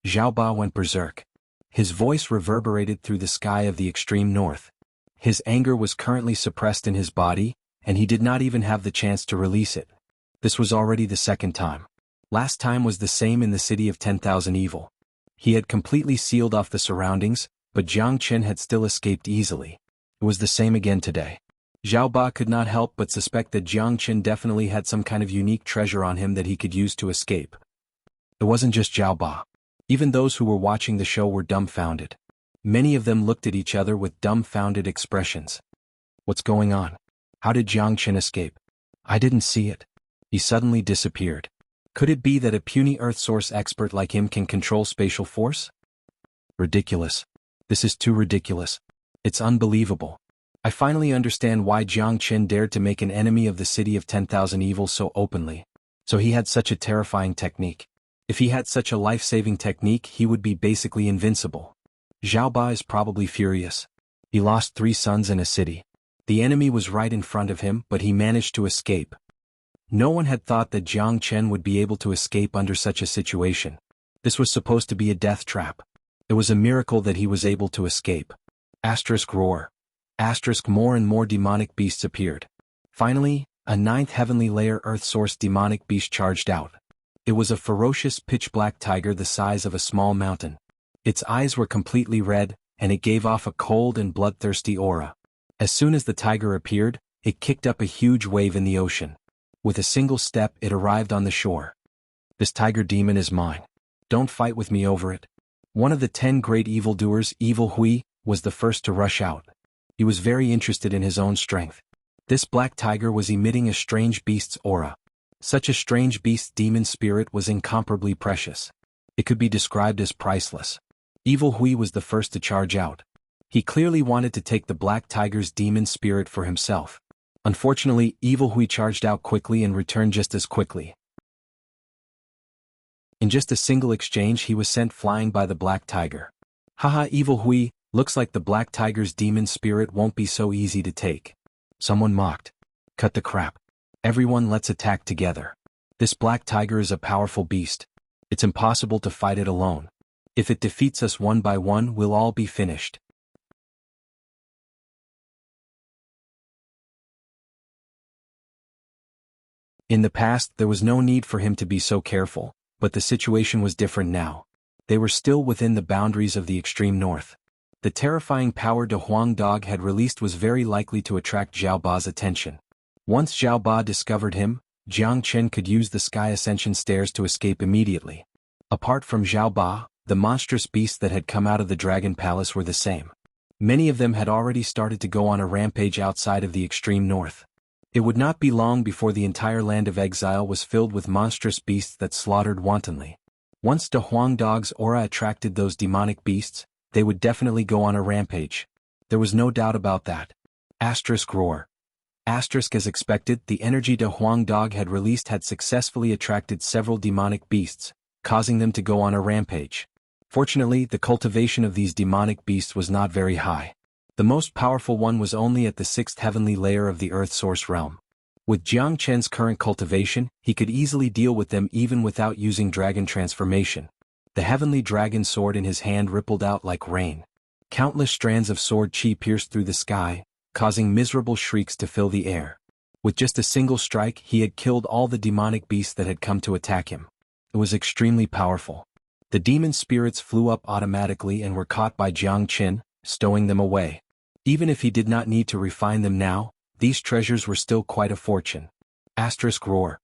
Zhao Ba went berserk. His voice reverberated through the sky of the extreme north. His anger was currently suppressed in his body, and he did not even have the chance to release it. This was already the 2nd time. Last time was the same in the city of 10,000 evil. He had completely sealed off the surroundings, but Jiangchen had still escaped easily. It was the same again today. Zhao Ba could not help but suspect that Jiangchen definitely had some kind of unique treasure on him that he could use to escape. It wasn't just Zhao Ba. Even those who were watching the show were dumbfounded. Many of them looked at each other with dumbfounded expressions. What's going on? How did Jiangchen escape? I didn't see it. He suddenly disappeared. Could it be that a puny Earth Source expert like him can control spatial force? Ridiculous. This is too ridiculous. It's unbelievable. I finally understand why Jiangchen dared to make an enemy of the city of 10,000 evil so openly. So he had such a terrifying technique. If he had such a life-saving technique, he would be basically invincible. Zhao Ba is probably furious. He lost 3 sons and a city. The enemy was right in front of him, but he managed to escape. No one had thought that Jiangchen would be able to escape under such a situation. This was supposed to be a death trap. It was a miracle that he was able to escape. Roar. More and more demonic beasts appeared. Finally, a 9th heavenly layer Earth Source demonic beast charged out. It was a ferocious pitch-black tiger the size of a small mountain. Its eyes were completely red, and it gave off a cold and bloodthirsty aura. As soon as the tiger appeared, it kicked up a huge wave in the ocean. With a single step, it arrived on the shore. This tiger demon is mine. Don't fight with me over it. One of the 10 great evildoers, Evil Hui, was the first to rush out. He was very interested in his own strength. This black tiger was emitting a strange beast's aura. Such a strange beast's demon spirit was incomparably precious. It could be described as priceless. Evil Hui was the first to charge out. He clearly wanted to take the black tiger's demon spirit for himself. Unfortunately, Evil Hui charged out quickly and returned just as quickly. In just a single exchange, he was sent flying by the black tiger. Haha, Evil Hui, looks like the black tiger's demon spirit won't be so easy to take. Someone mocked. Cut the crap. Everyone, let's attack together. This black tiger is a powerful beast. It's impossible to fight it alone. If it defeats us one by one, we'll all be finished. In the past, there was no need for him to be so careful, but the situation was different now. They were still within the boundaries of the extreme north. The terrifying power De Huang dog had released was very likely to attract Zhao Ba's attention. Once Zhao Ba discovered him, Jiangchen could use the sky ascension stairs to escape immediately. Apart from Zhao Ba, the monstrous beasts that had come out of the Dragon Palace were the same. Many of them had already started to go on a rampage outside of the extreme north. It would not be long before the entire land of exile was filled with monstrous beasts that slaughtered wantonly. Once De Huang dog's aura attracted those demonic beasts, they would definitely go on a rampage. There was no doubt about that. Roar. As expected, the energy De Huang dog had released had successfully attracted several demonic beasts, causing them to go on a rampage. Fortunately, the cultivation of these demonic beasts was not very high. The most powerful one was only at the 6th heavenly layer of the Earth Source realm. With Jiangchen's current cultivation, he could easily deal with them even without using dragon transformation. The heavenly dragon sword in his hand rippled out like rain. Countless strands of sword chi pierced through the sky, causing miserable shrieks to fill the air. With just a single strike, he had killed all the demonic beasts that had come to attack him. It was extremely powerful. The demon spirits flew up automatically and were caught by Jiang Qin, stowing them away. Even if he did not need to refine them now, these treasures were still quite a fortune. Asterisk roar.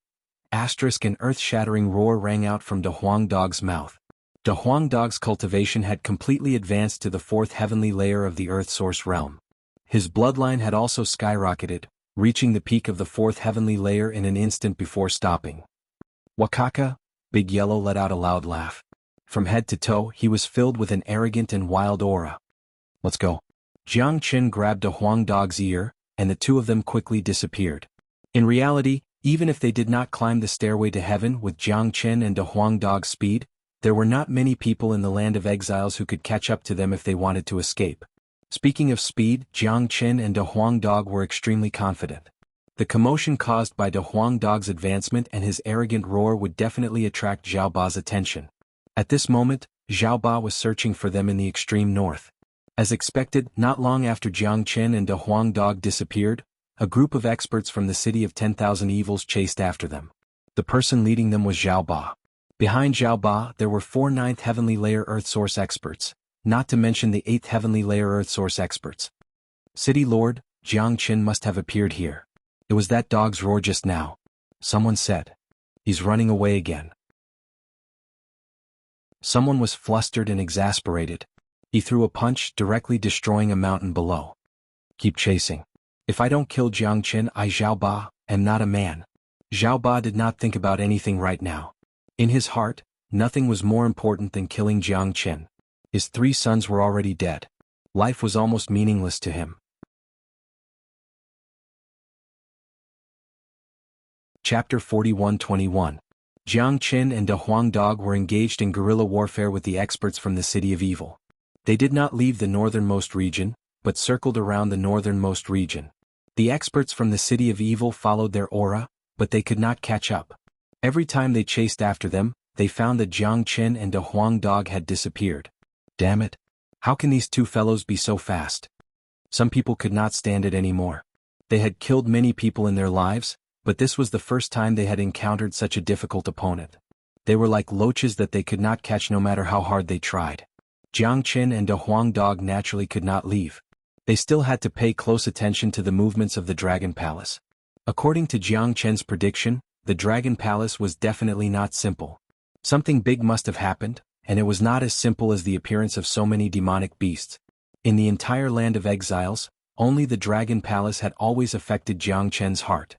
Asterisk an earth-shattering roar rang out from De Huang Dog's mouth. De Huang Dog's cultivation had completely advanced to the fourth heavenly layer of the Earth Source realm. His bloodline had also skyrocketed, reaching the peak of the fourth heavenly layer in an instant before stopping. Wakaka, Big Yellow let out a loud laugh. From head to toe, he was filled with an arrogant and wild aura. Let's go. Jiang Qin grabbed De Huang Dog's ear, and the two of them quickly disappeared. In reality, even if they did not climb the stairway to heaven with Jiang Qin and De Huang Dog's speed, there were not many people in the land of exiles who could catch up to them if they wanted to escape. Speaking of speed, Jiang Qin and De Huang Dog were extremely confident. The commotion caused by De Huang Dog's advancement and his arrogant roar would definitely attract Zhao Ba's attention. At this moment, Zhao Ba was searching for them in the extreme north. As expected, not long after Jiang Qin and De Huang Dog disappeared, a group of experts from the city of 10,000 evils chased after them. The person leading them was Zhao Ba. Behind Zhao Ba, there were 4 9th heavenly layer Earth Source experts, not to mention the 8th heavenly layer Earth Source experts. City Lord, Jiang Qin must have appeared here. It was that dog's roar just now. Someone said. He's running away again. Someone was flustered and exasperated. He threw a punch, directly destroying a mountain below. Keep chasing. If I don't kill Jiang Qin, I Zhao Ba am not a man. Zhao Ba did not think about anything right now. In his heart, nothing was more important than killing Jiang Qin. His 3 sons were already dead. Life was almost meaningless to him. Chapter 41-21. Jiang Qin and De Huang Dog were engaged in guerrilla warfare with the experts from the City of Evil. They did not leave the northernmost region, but circled around the northernmost region. The experts from the City of Evil followed their aura, but they could not catch up. Every time they chased after them, they found that Jiang Qin and De Huang Dog had disappeared. Damn it! How can these 2 fellows be so fast? Some people could not stand it anymore. They had killed many people in their lives, but this was the first time they had encountered such a difficult opponent. They were like loaches that they could not catch no matter how hard they tried. Jiang Qin and De Huang Dog naturally could not leave. They still had to pay close attention to the movements of the Dragon Palace. According to Jiang Qin's prediction, the Dragon Palace was definitely not simple. Something big must have happened, and it was not as simple as the appearance of so many demonic beasts. In the entire land of exiles, only the Dragon Palace had always affected Jiang Qin's heart.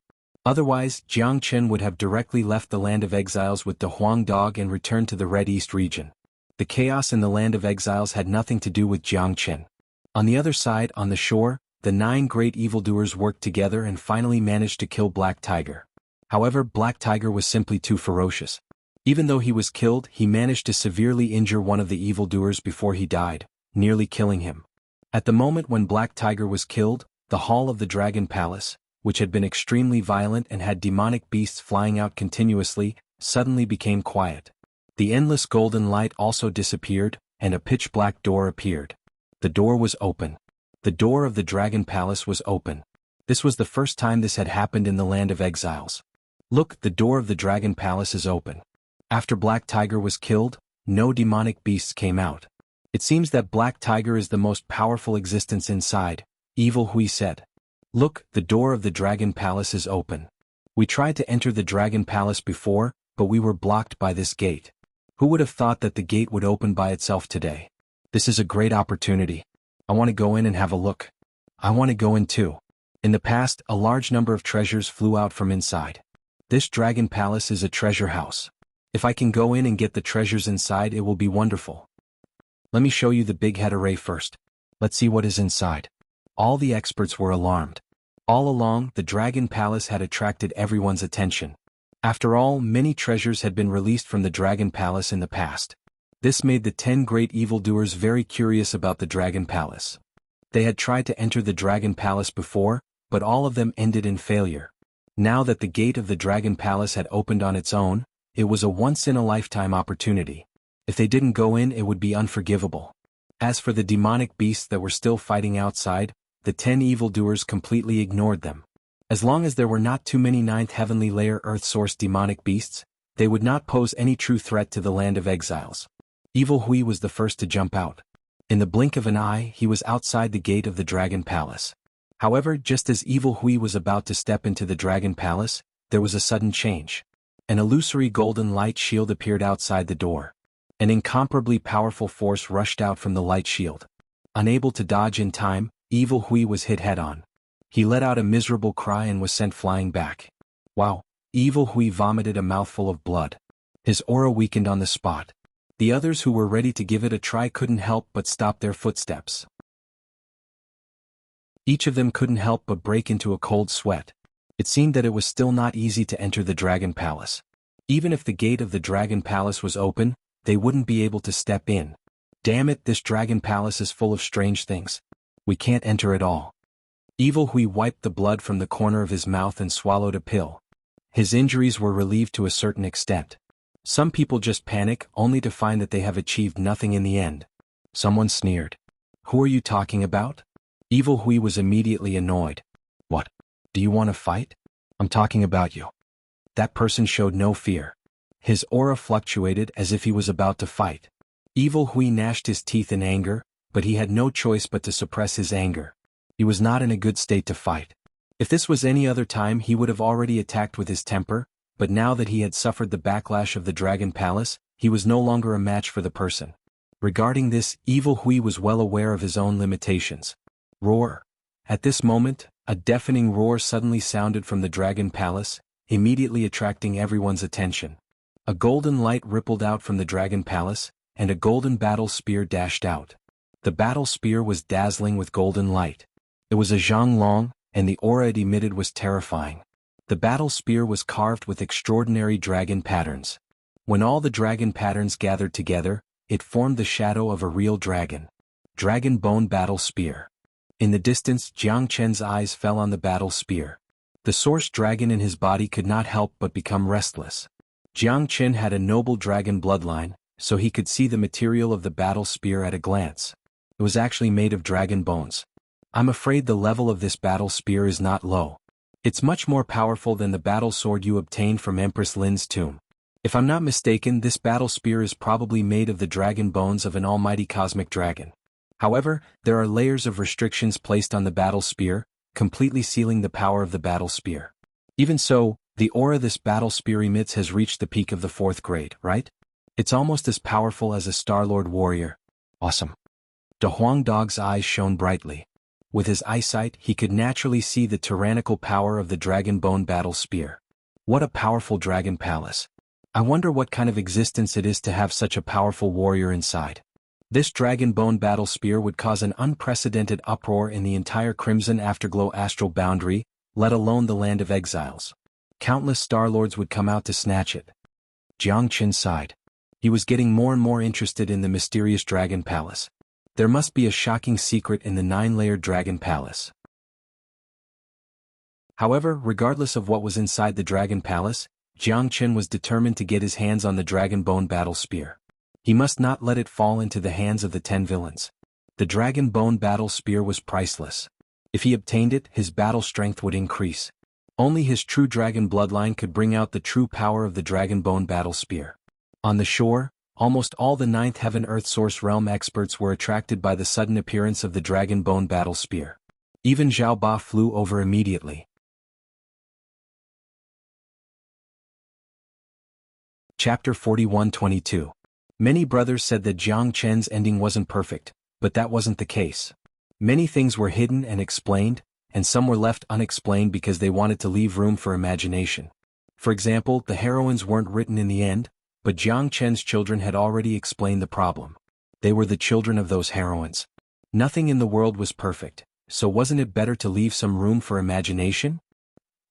Otherwise, Jiang Qin would have directly left the land of exiles with De Huang Dog and returned to the Red East region. The chaos in the land of exiles had nothing to do with Jiang Qin. On the other side, on the shore, the 9 great evildoers worked together and finally managed to kill Black Tiger. However, Black Tiger was simply too ferocious. Even though he was killed, he managed to severely injure one of the evildoers before he died, nearly killing him. At the moment when Black Tiger was killed, the hall of the Dragon Palace, which had been extremely violent and had demonic beasts flying out continuously, suddenly became quiet. The endless golden light also disappeared, and a pitch-black door appeared. The door was open. The door of the Dragon Palace was open. This was the first time this had happened in the land of exiles. Look, the door of the Dragon Palace is open. After Black Tiger was killed, no demonic beasts came out. It seems that Black Tiger is the most powerful existence inside, Evil Hui said. Look, the door of the Dragon Palace is open. We tried to enter the Dragon Palace before, but we were blocked by this gate. Who would have thought that the gate would open by itself today? This is a great opportunity. I want to go in and have a look. I want to go in too. In the past, a large number of treasures flew out from inside. This Dragon Palace is a treasure house. If I can go in and get the treasures inside, it will be wonderful. Let me show you the big head array first. Let's see what is inside. All the experts were alarmed. All along, the Dragon Palace had attracted everyone's attention. After all, many treasures had been released from the Dragon Palace in the past. This made the 10 great evildoers very curious about the Dragon Palace. They had tried to enter the Dragon Palace before, but all of them ended in failure. Now that the gate of the Dragon Palace had opened on its own, it was a once-in-a-lifetime opportunity. If they didn't go in, it would be unforgivable. As for the demonic beasts that were still fighting outside, the 10 evildoers completely ignored them. As long as there were not too many 9th heavenly layer earth-source demonic beasts, they would not pose any true threat to the land of exiles. Evil Hui was the first to jump out. In the blink of an eye, he was outside the gate of the Dragon Palace. However, just as Evil Hui was about to step into the Dragon Palace, there was a sudden change. An illusory golden light shield appeared outside the door. An incomparably powerful force rushed out from the light shield. Unable to dodge in time, Evil Hui was hit head-on. He let out a miserable cry and was sent flying back. Wow! Evil Hui vomited a mouthful of blood. His aura weakened on the spot. The others who were ready to give it a try couldn't help but stop their footsteps. Each of them couldn't help but break into a cold sweat. It seemed that it was still not easy to enter the Dragon Palace. Even if the gate of the Dragon Palace was open, they wouldn't be able to step in. Damn it, this Dragon Palace is full of strange things. We can't enter at all. Evil Hui wiped the blood from the corner of his mouth and swallowed a pill. His injuries were relieved to a certain extent. Some people just panic only to find that they have achieved nothing in the end. Someone sneered. Who are you talking about? Evil Hui was immediately annoyed. What? Do you want to fight? I'm talking about you. That person showed no fear. His aura fluctuated as if he was about to fight. Evil Hui gnashed his teeth in anger, but he had no choice but to suppress his anger. He was not in a good state to fight. If this was any other time, he would have already attacked with his temper, but now that he had suffered the backlash of the Dragon Palace, he was no longer a match for the person. Regarding this, Evil Hui was well aware of his own limitations. Roar! At this moment, a deafening roar suddenly sounded from the Dragon Palace, immediately attracting everyone's attention. A golden light rippled out from the Dragon Palace, and a golden battle spear dashed out. The battle spear was dazzling with golden light. It was a xianxia, and the aura it emitted was terrifying. The battle spear was carved with extraordinary dragon patterns. When all the dragon patterns gathered together, it formed the shadow of a real dragon. Dragon Bone Battle Spear. In the distance, Jiang Chen's eyes fell on the battle spear. The source dragon in his body could not help but become restless. Jiang Chen had a noble dragon bloodline, so he could see the material of the battle spear at a glance. It was actually made of dragon bones. I'm afraid the level of this battle spear is not low. It's much more powerful than the battle sword you obtained from Empress Lin's tomb. If I'm not mistaken, this battle spear is probably made of the dragon bones of an almighty cosmic dragon. However, there are layers of restrictions placed on the battle spear, completely sealing the power of the battle spear. Even so, the aura this battle spear emits has reached the peak of the 4th grade, right? It's almost as powerful as a Star-Lord warrior. Awesome. De Huang Dog's eyes shone brightly. With his eyesight, he could naturally see the tyrannical power of the Dragon Bone Battle Spear. What a powerful dragon palace. I wonder what kind of existence it is to have such a powerful warrior inside. This Dragon Bone Battle Spear would cause an unprecedented uproar in the entire Crimson Afterglow astral boundary, let alone the land of exiles. Countless Star-Lords would come out to snatch it. Jiang Chen sighed. He was getting more and more interested in the mysterious Dragon Palace. There must be a shocking secret in the 9-layered Dragon Palace. However, regardless of what was inside the Dragon Palace, Jiang Chen was determined to get his hands on the Dragon Bone Battle Spear. He must not let it fall into the hands of the 10 villains. The Dragon Bone Battle Spear was priceless. If he obtained it, his battle strength would increase. Only his true dragon bloodline could bring out the true power of the Dragon Bone Battle Spear. On the shore, almost all the 9th Heaven Earth Source Realm experts were attracted by the sudden appearance of the Dragon Bone Battle Spear. Even Zhao Ba flew over immediately. Chapter 41-22. Many brothers said that Jiang Chen's ending wasn't perfect, but that wasn't the case. Many things were hidden and explained, and some were left unexplained because they wanted to leave room for imagination. For example, the heroines weren't written in the end, but Jiang Chen's children had already explained the problem. They were the children of those heroines. Nothing in the world was perfect, so wasn't it better to leave some room for imagination?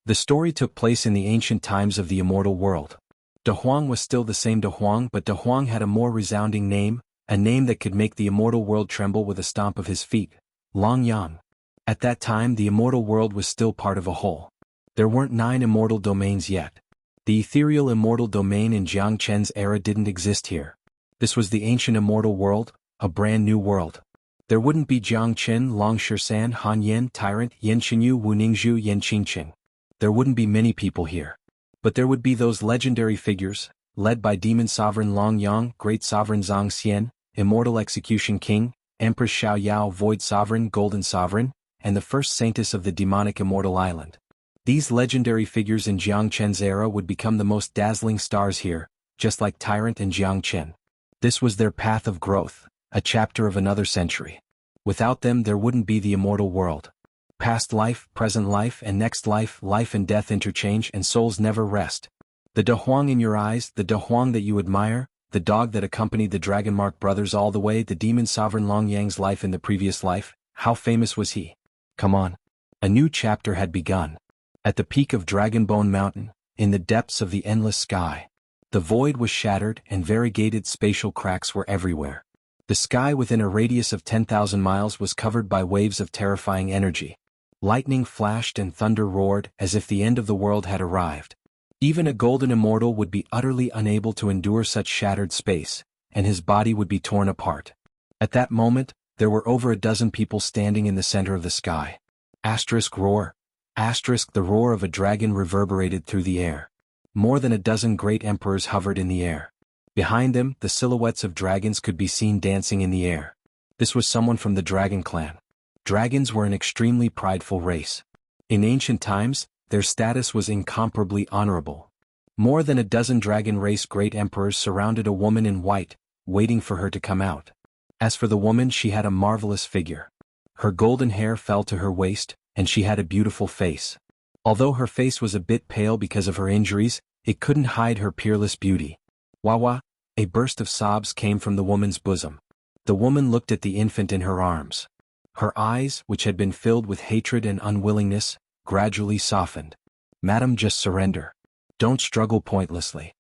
The story took place in the ancient times of the immortal world. De Huang was still the same De Huang, but De Huang had a more resounding name, a name that could make the immortal world tremble with a stomp of his feet. Long Yan. At that time the immortal world was still part of a whole. There weren't 9 immortal domains yet. The ethereal immortal domain in Jiang Chen's era didn't exist here. This was the ancient immortal world, a brand new world. There wouldn't be Jiang Chen, Long Shisan, Han Yan, Tyrant, Yen Xinyu, Wu Ningzhu, Yen Qingqing. There wouldn't be many people here. But there would be those legendary figures, led by Demon Sovereign Long Yang, Great Sovereign Zhang Xian, Immortal Execution King, Empress Xiao Yao, Void Sovereign, Golden Sovereign, and the first Saintess of the demonic Immortal Island. These legendary figures in Jiang Chen's era would become the most dazzling stars here, just like Tyrant and Jiang Chen. This was their path of growth, a chapter of another century. Without them there wouldn't be the immortal world. Past life, present life, and next life, life and death interchange and souls never rest. The De Huang in your eyes, the De Huang that you admire, the dog that accompanied the Dragonmark brothers all the way, the demon sovereign Long Yang's life in the previous life, how famous was he? Come on. A new chapter had begun. At the peak of Dragonbone Mountain, in the depths of the endless sky, the void was shattered and variegated spatial cracks were everywhere. The sky within a radius of 10,000 miles was covered by waves of terrifying energy. Lightning flashed and thunder roared as if the end of the world had arrived. Even a golden immortal would be utterly unable to endure such shattered space, and his body would be torn apart. At that moment, there were over a dozen people standing in the center of the sky. Roar. The roar of a dragon reverberated through the air. More than a dozen great emperors hovered in the air. Behind them, the silhouettes of dragons could be seen dancing in the air. This was someone from the Dragon Clan. Dragons were an extremely prideful race. In ancient times, their status was incomparably honorable. More than a dozen dragon race great emperors surrounded a woman in white, waiting for her to come out. As for the woman, she had a marvelous figure. Her golden hair fell to her waist, and she had a beautiful face. Although her face was a bit pale because of her injuries, it couldn't hide her peerless beauty. Wawa, a burst of sobs came from the woman's bosom. The woman looked at the infant in her arms. Her eyes, which had been filled with hatred and unwillingness, gradually softened. Madam, just surrender. Don't struggle pointlessly.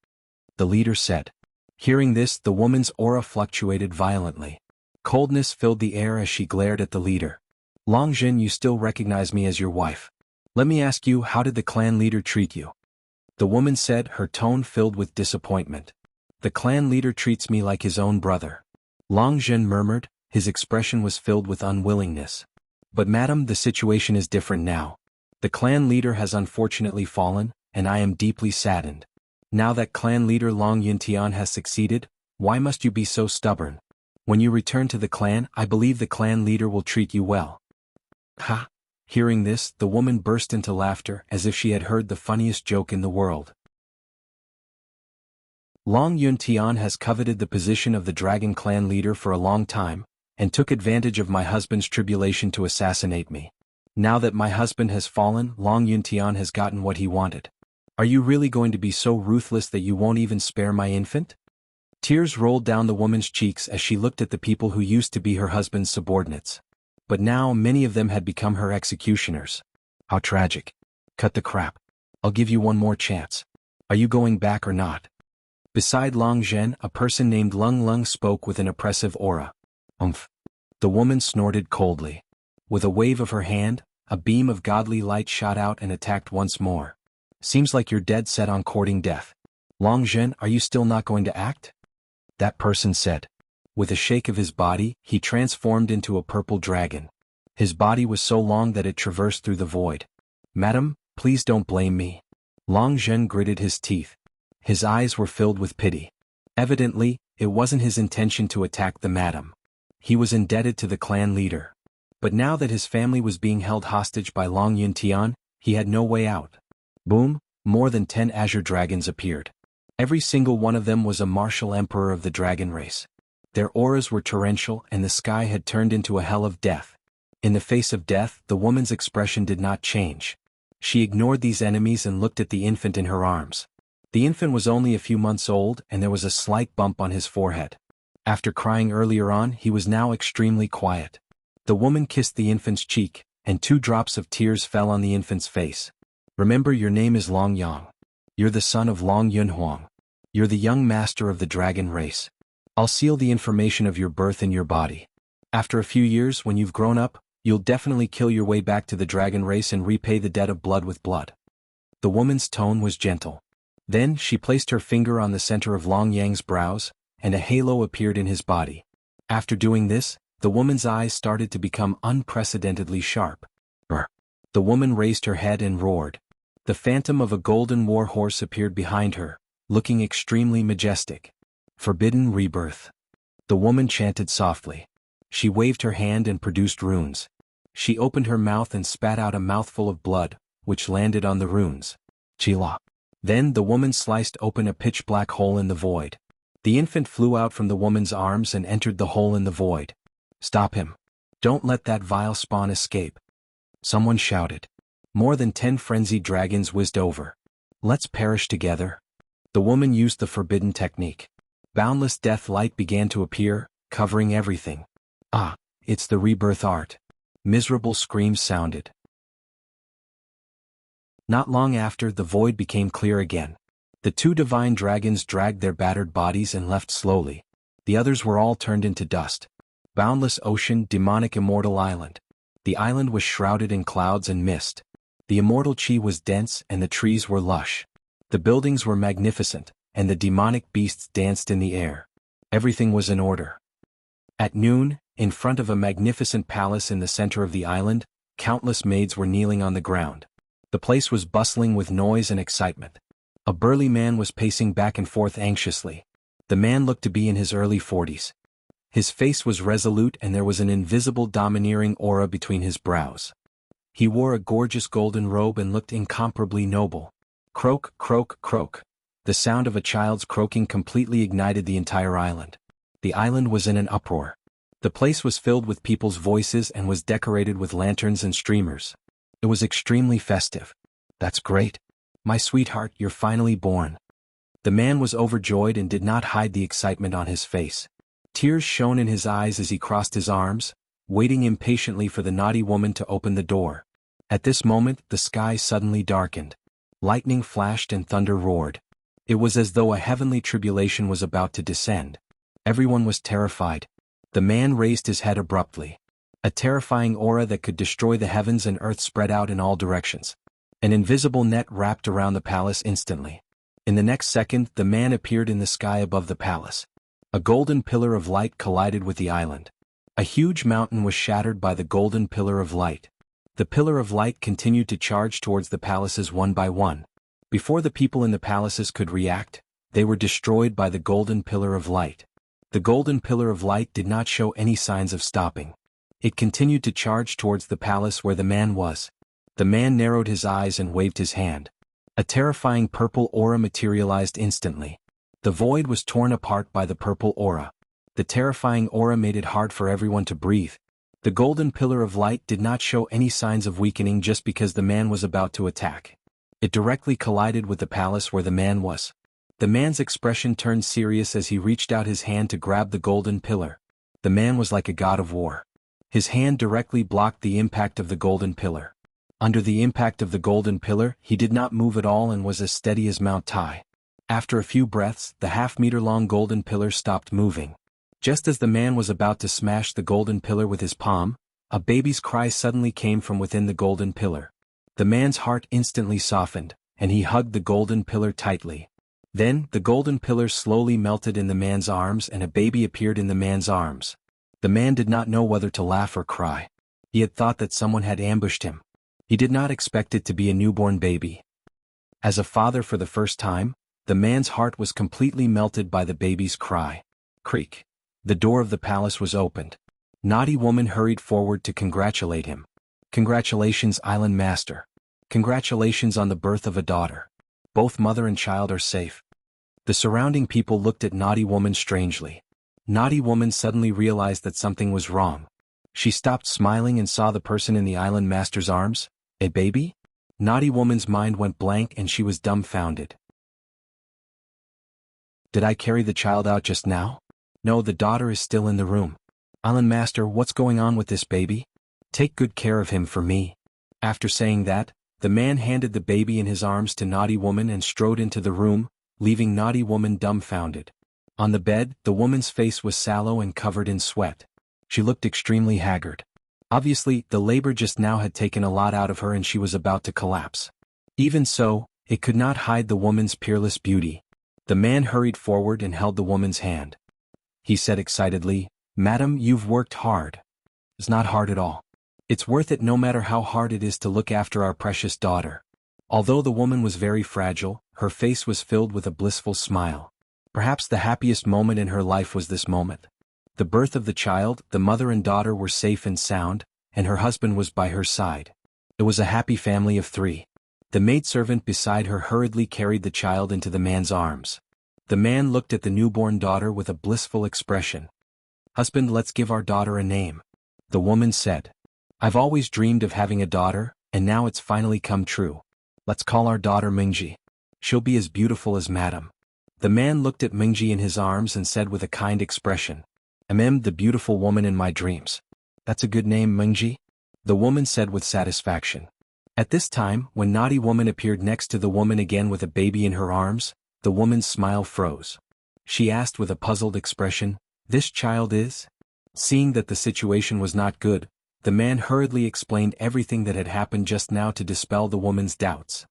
The leader said. Hearing this, the woman's aura fluctuated violently. Coldness filled the air as she glared at the leader. Long Jin, you still recognize me as your wife. Let me ask you, how did the clan leader treat you? The woman said, her tone filled with disappointment. The clan leader treats me like his own brother. Long Jin murmured, his expression was filled with unwillingness. But madam, the situation is different now. The clan leader has unfortunately fallen, and I am deeply saddened. Now that clan leader Long Yuntian has succeeded, why must you be so stubborn? When you return to the clan, I believe the clan leader will treat you well. Ha! Hearing this, the woman burst into laughter as if she had heard the funniest joke in the world. Long Yuntian has coveted the position of the Dragon Clan leader for a long time, and took advantage of my husband's tribulation to assassinate me. Now that my husband has fallen, Long Yuntian has gotten what he wanted. Are you really going to be so ruthless that you won't even spare my infant? Tears rolled down the woman's cheeks as she looked at the people who used to be her husband's subordinates. But now many of them had become her executioners. How tragic. Cut the crap. I'll give you one more chance. Are you going back or not? Beside Long Zhen, a person named Lung Lung spoke with an oppressive aura. Umph. The woman snorted coldly. With a wave of her hand, a beam of godly light shot out and attacked once more. Seems like you're dead set on courting death. Long Zhen, are you still not going to act? That person said. With a shake of his body, he transformed into a purple dragon. His body was so long that it traversed through the void. Madam, please don't blame me. Long Zhen gritted his teeth. His eyes were filled with pity. Evidently, it wasn't his intention to attack the madam. He was indebted to the clan leader. But now that his family was being held hostage by Long Yuntian, he had no way out. Boom, more than 10 azure dragons appeared. Every single one of them was a martial emperor of the dragon race. Their auras were torrential and the sky had turned into a hell of death. In the face of death, the woman's expression did not change. She ignored these enemies and looked at the infant in her arms. The infant was only a few months old and there was a slight bump on his forehead. After crying earlier on, he was now extremely quiet. The woman kissed the infant's cheek, and 2 drops of tears fell on the infant's face. Remember, your name is Long Yang. You're the son of Long Yunhuang. You're the young master of the dragon race. I'll seal the information of your birth in your body. After a few years, when you've grown up, you'll definitely kill your way back to the dragon race and repay the debt of blood with blood. The woman's tone was gentle. Then she placed her finger on the center of Long Yang's brows, and a halo appeared in his body. After doing this, the woman's eyes started to become unprecedentedly sharp. Brr. The woman raised her head and roared. The phantom of a golden war horse appeared behind her, looking extremely majestic. Forbidden rebirth. The woman chanted softly. She waved her hand and produced runes. She opened her mouth and spat out a mouthful of blood, which landed on the runes. Chila. Then the woman sliced open a pitch-black hole in the void. The infant flew out from the woman's arms and entered the hole in the void. Stop him. Don't let that vile spawn escape. Someone shouted. More than 10 frenzied dragons whizzed over. Let's perish together. The woman used the forbidden technique. Boundless death light began to appear, covering everything. Ah, it's the rebirth art. Miserable screams sounded. Not long after, the void became clear again. The 2 divine dragons dragged their battered bodies and left slowly. The others were all turned into dust. Boundless ocean, demonic immortal island. The island was shrouded in clouds and mist. The immortal chi was dense and the trees were lush. The buildings were magnificent, and the demonic beasts danced in the air. Everything was in order. At noon, in front of a magnificent palace in the center of the island, countless maids were kneeling on the ground. The place was bustling with noise and excitement. A burly man was pacing back and forth anxiously. The man looked to be in his early 40s. His face was resolute and there was an invisible domineering aura between his brows. He wore a gorgeous golden robe and looked incomparably noble. Croak, croak, croak. The sound of a child's croaking completely ignited the entire island. The island was in an uproar. The place was filled with people's voices and was decorated with lanterns and streamers. It was extremely festive. That's great. My sweetheart, you're finally born. The man was overjoyed and did not hide the excitement on his face. Tears shone in his eyes as he crossed his arms, waiting impatiently for the naughty woman to open the door. At this moment, the sky suddenly darkened. Lightning flashed and thunder roared. It was as though a heavenly tribulation was about to descend. Everyone was terrified. The man raised his head abruptly. A terrifying aura that could destroy the heavens and earth spread out in all directions. An invisible net wrapped around the palace instantly. In the next second, the man appeared in the sky above the palace. A golden pillar of light collided with the island. A huge mountain was shattered by the golden pillar of light. The pillar of light continued to charge towards the palaces one by one. Before the people in the palaces could react, they were destroyed by the golden pillar of light. The golden pillar of light did not show any signs of stopping. It continued to charge towards the palace where the man was. The man narrowed his eyes and waved his hand. A terrifying purple aura materialized instantly. The void was torn apart by the purple aura. The terrifying aura made it hard for everyone to breathe. The golden pillar of light did not show any signs of weakening just because the man was about to attack. It directly collided with the palace where the man was. The man's expression turned serious as he reached out his hand to grab the golden pillar. The man was like a god of war. His hand directly blocked the impact of the golden pillar. Under the impact of the golden pillar, he did not move at all and was as steady as Mount Tai. After a few breaths, the half-meter-long golden pillar stopped moving. Just as the man was about to smash the golden pillar with his palm, a baby's cry suddenly came from within the golden pillar. The man's heart instantly softened, and he hugged the golden pillar tightly. Then, the golden pillar slowly melted in the man's arms and a baby appeared in the man's arms. The man did not know whether to laugh or cry. He had thought that someone had ambushed him. He did not expect it to be a newborn baby. As a father for the first time, the man's heart was completely melted by the baby's cry. Creak. The door of the palace was opened. Naughty woman hurried forward to congratulate him. Congratulations, Island Master. Congratulations on the birth of a daughter. Both mother and child are safe. The surrounding people looked at Naughty Woman strangely. Naughty Woman suddenly realized that something was wrong. She stopped smiling and saw the person in the Island Master's arms. A baby? Naughty Woman's mind went blank and she was dumbfounded. Did I carry the child out just now? No, the daughter is still in the room. Island Master, what's going on with this baby? Take good care of him for me. After saying that, the man handed the baby in his arms to Naughty Woman and strode into the room, leaving Naughty Woman dumbfounded. On the bed, the woman's face was sallow and covered in sweat. She looked extremely haggard. Obviously, the labor just now had taken a lot out of her and she was about to collapse. Even so, it could not hide the woman's peerless beauty. The man hurried forward and held the woman's hand. he said excitedly. "Madam, you've worked hard." "It's not hard at all. It's worth it no matter how hard it is to look after our precious daughter." Although the woman was very fragile, her face was filled with a blissful smile. Perhaps the happiest moment in her life was this moment. The birth of the child, the mother and daughter were safe and sound, and her husband was by her side. It was a happy family of 3. The maidservant beside her hurriedly carried the child into the man's arms. The man looked at the newborn daughter with a blissful expression. "Husband, let's give our daughter a name." The woman said. "I've always dreamed of having a daughter, and now it's finally come true. Let's call our daughter Mingji. She'll be as beautiful as Madam." The man looked at Mingji in his arms and said with a kind expression, The beautiful woman in my dreams." "That's a good name, Mingji," the woman said with satisfaction. At this time, when Naughty Woman appeared next to the woman again with a baby in her arms, the woman's smile froze. She asked with a puzzled expression, "This child is?" Seeing that the situation was not good, the man hurriedly explained everything that had happened just now to dispel the woman's doubts.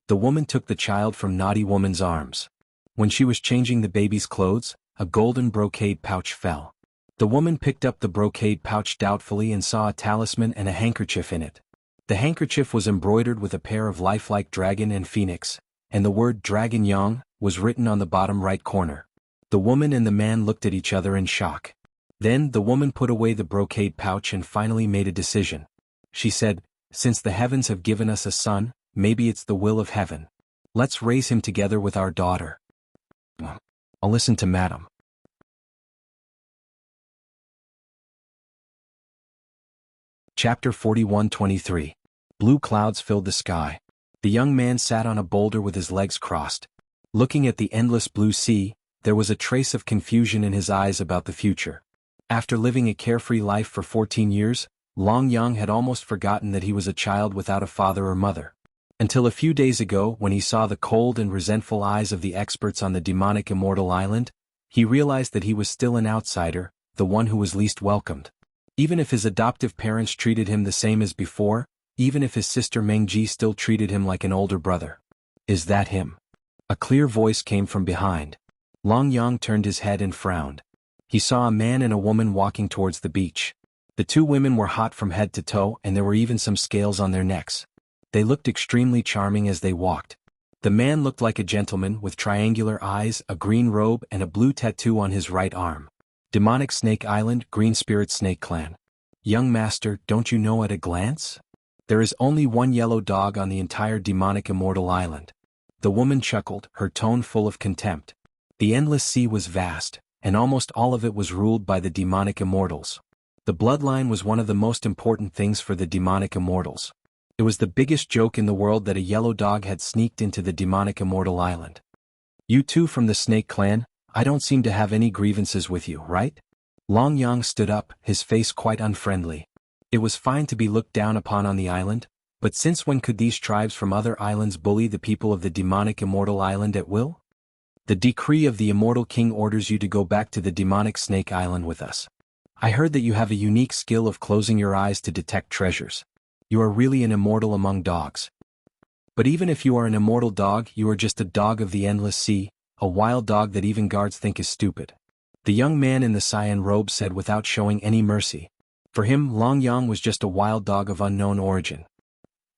The woman took the child from Naughty Woman's arms. When she was changing the baby's clothes, a golden brocade pouch fell. The woman picked up the brocade pouch doubtfully and saw a talisman and a handkerchief in it. The handkerchief was embroidered with a pair of lifelike dragon and phoenix, and the word Dragon Yang was written on the bottom right corner. The woman and the man looked at each other in shock. Then the woman put away the brocade pouch and finally made a decision. She said, "Since the heavens have given us a son, maybe it's the will of heaven. Let's raise him together with our daughter." "I'll listen to Madam." Chapter 41-23. Blue clouds filled the sky. The young man sat on a boulder with his legs crossed. Looking at the endless blue sea, there was a trace of confusion in his eyes about the future. After living a carefree life for 14 years, Long Yang had almost forgotten that he was a child without a father or mother. Until a few days ago, when he saw the cold and resentful eyes of the experts on the demonic immortal island, he realized that he was still an outsider, the one who was least welcomed. Even if his adoptive parents treated him the same as before, even if his sister Mengji still treated him like an older brother. "Is that him?" A clear voice came from behind. Long Yang turned his head and frowned. He saw a man and a woman walking towards the beach. The 2 women were hot from head to toe and there were even some scales on their necks. They looked extremely charming as they walked. The man looked like a gentleman with triangular eyes, a green robe and a blue tattoo on his right arm. Demonic Snake Island, Green Spirit Snake Clan. "Young master, don't you know at a glance? There is only one yellow dog on the entire demonic immortal island." The woman chuckled, her tone full of contempt. The endless sea was vast, and almost all of it was ruled by the demonic immortals. The bloodline was one of the most important things for the demonic immortals. It was the biggest joke in the world that a yellow dog had sneaked into the demonic immortal island. "You two from the Snake Clan, I don't seem to have any grievances with you, right?" Long Yang stood up, his face quite unfriendly. It was fine to be looked down upon on the island, but since when could these tribes from other islands bully the people of the demonic immortal island at will? "The decree of the immortal king orders you to go back to the demonic Snake Island with us. I heard that you have a unique skill of closing your eyes to detect treasures. You are really an immortal among dogs. But even if you are an immortal dog, you are just a dog of the endless sea, a wild dog that even guards think is stupid." The young man in the cyan robe said without showing any mercy. For him, Long Yang was just a wild dog of unknown origin.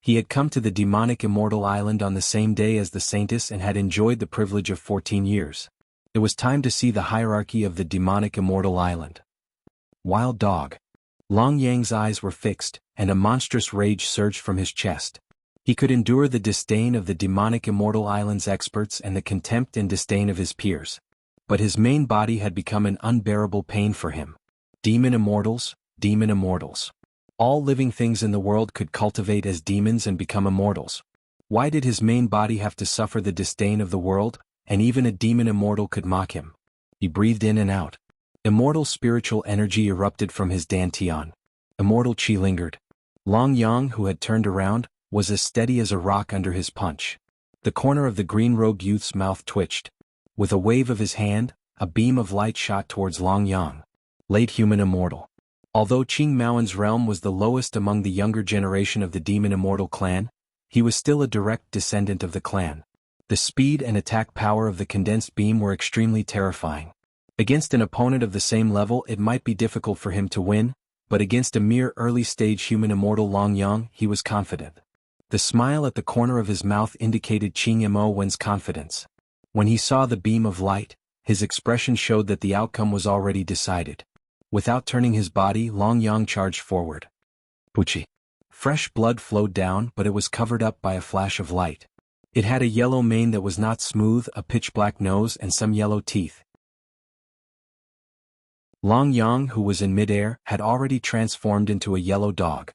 He had come to the demonic immortal island on the same day as the Saintess and had enjoyed the privilege of 14 years. It was time to see the hierarchy of the demonic immortal island. Wild dog. Long Yang's eyes were fixed, and a monstrous rage surged from his chest. He could endure the disdain of the demonic immortal island's experts and the contempt and disdain of his peers. But his main body had become an unbearable pain for him. Demon immortals, demon immortals. All living things in the world could cultivate as demons and become immortals. Why did his main body have to suffer the disdain of the world, and even a demon immortal could mock him? He breathed in and out. Immortal spiritual energy erupted from his dantian. Immortal chi lingered. Long Yang, who had turned around, was as steady as a rock under his punch. The corner of the green-robed youth's mouth twitched. With a wave of his hand, a beam of light shot towards Long Yang. Late human immortal. Although Qing Maoan's realm was the lowest among the younger generation of the demon immortal clan, he was still a direct descendant of the clan. The speed and attack power of the condensed beam were extremely terrifying. Against an opponent of the same level it might be difficult for him to win, but against a mere early-stage human immortal Longyang he was confident. The smile at the corner of his mouth indicated Xianhuan's confidence. When he saw the beam of light, his expression showed that the outcome was already decided. Without turning his body, Longyang charged forward. Puchi. Fresh blood flowed down, but it was covered up by a flash of light. It had a yellow mane that was not smooth, a pitch-black nose and some yellow teeth. Longyang, who was in midair, had already transformed into a yellow dog.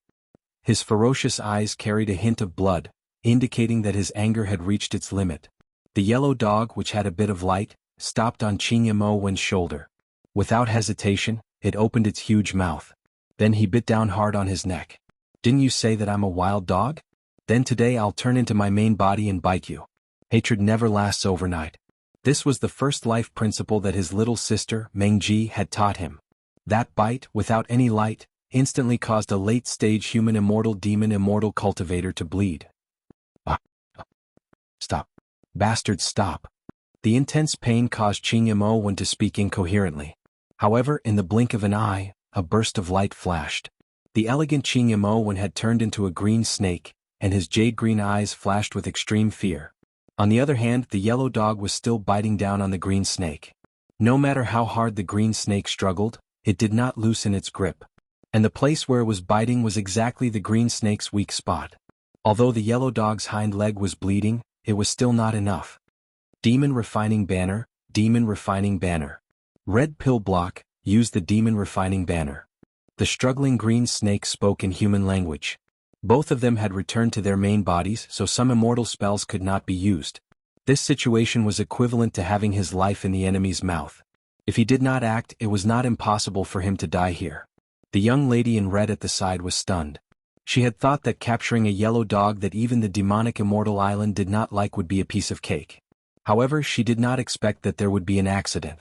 His ferocious eyes carried a hint of blood, indicating that his anger had reached its limit. The yellow dog, which had a bit of light, stopped on Xianhuan's shoulder. Without hesitation, it opened its huge mouth. Then he bit down hard on his neck. "Didn't you say that I'm a wild dog? Then today I'll turn into my main body and bite you." Hatred never lasts overnight. This was the first life principle that his little sister, Mengji, had taught him. That bite, without any light, instantly caused a late-stage human immortal demon immortal cultivator to bleed. Stop. Bastard, stop. The intense pain caused Xianhuan to speak incoherently. However, in the blink of an eye, a burst of light flashed. The elegant Xianhuan had turned into a green snake, and his jade-green eyes flashed with extreme fear. On the other hand, the yellow dog was still biting down on the green snake. No matter how hard the green snake struggled, it did not loosen its grip. And the place where it was biting was exactly the green snake's weak spot. Although the yellow dog's hind leg was bleeding, it was still not enough. Demon Refining Banner, Demon Refining Banner. Red Pill Block, use the Demon Refining Banner. The struggling green snake spoke in human language. Both of them had returned to their main bodies, so some immortal spells could not be used. This situation was equivalent to having his life in the enemy's mouth. If he did not act, it was not impossible for him to die here. The young lady in red at the side was stunned. She had thought that capturing a yellow dog that even the demonic immortal island did not like would be a piece of cake. However, she did not expect that there would be an accident.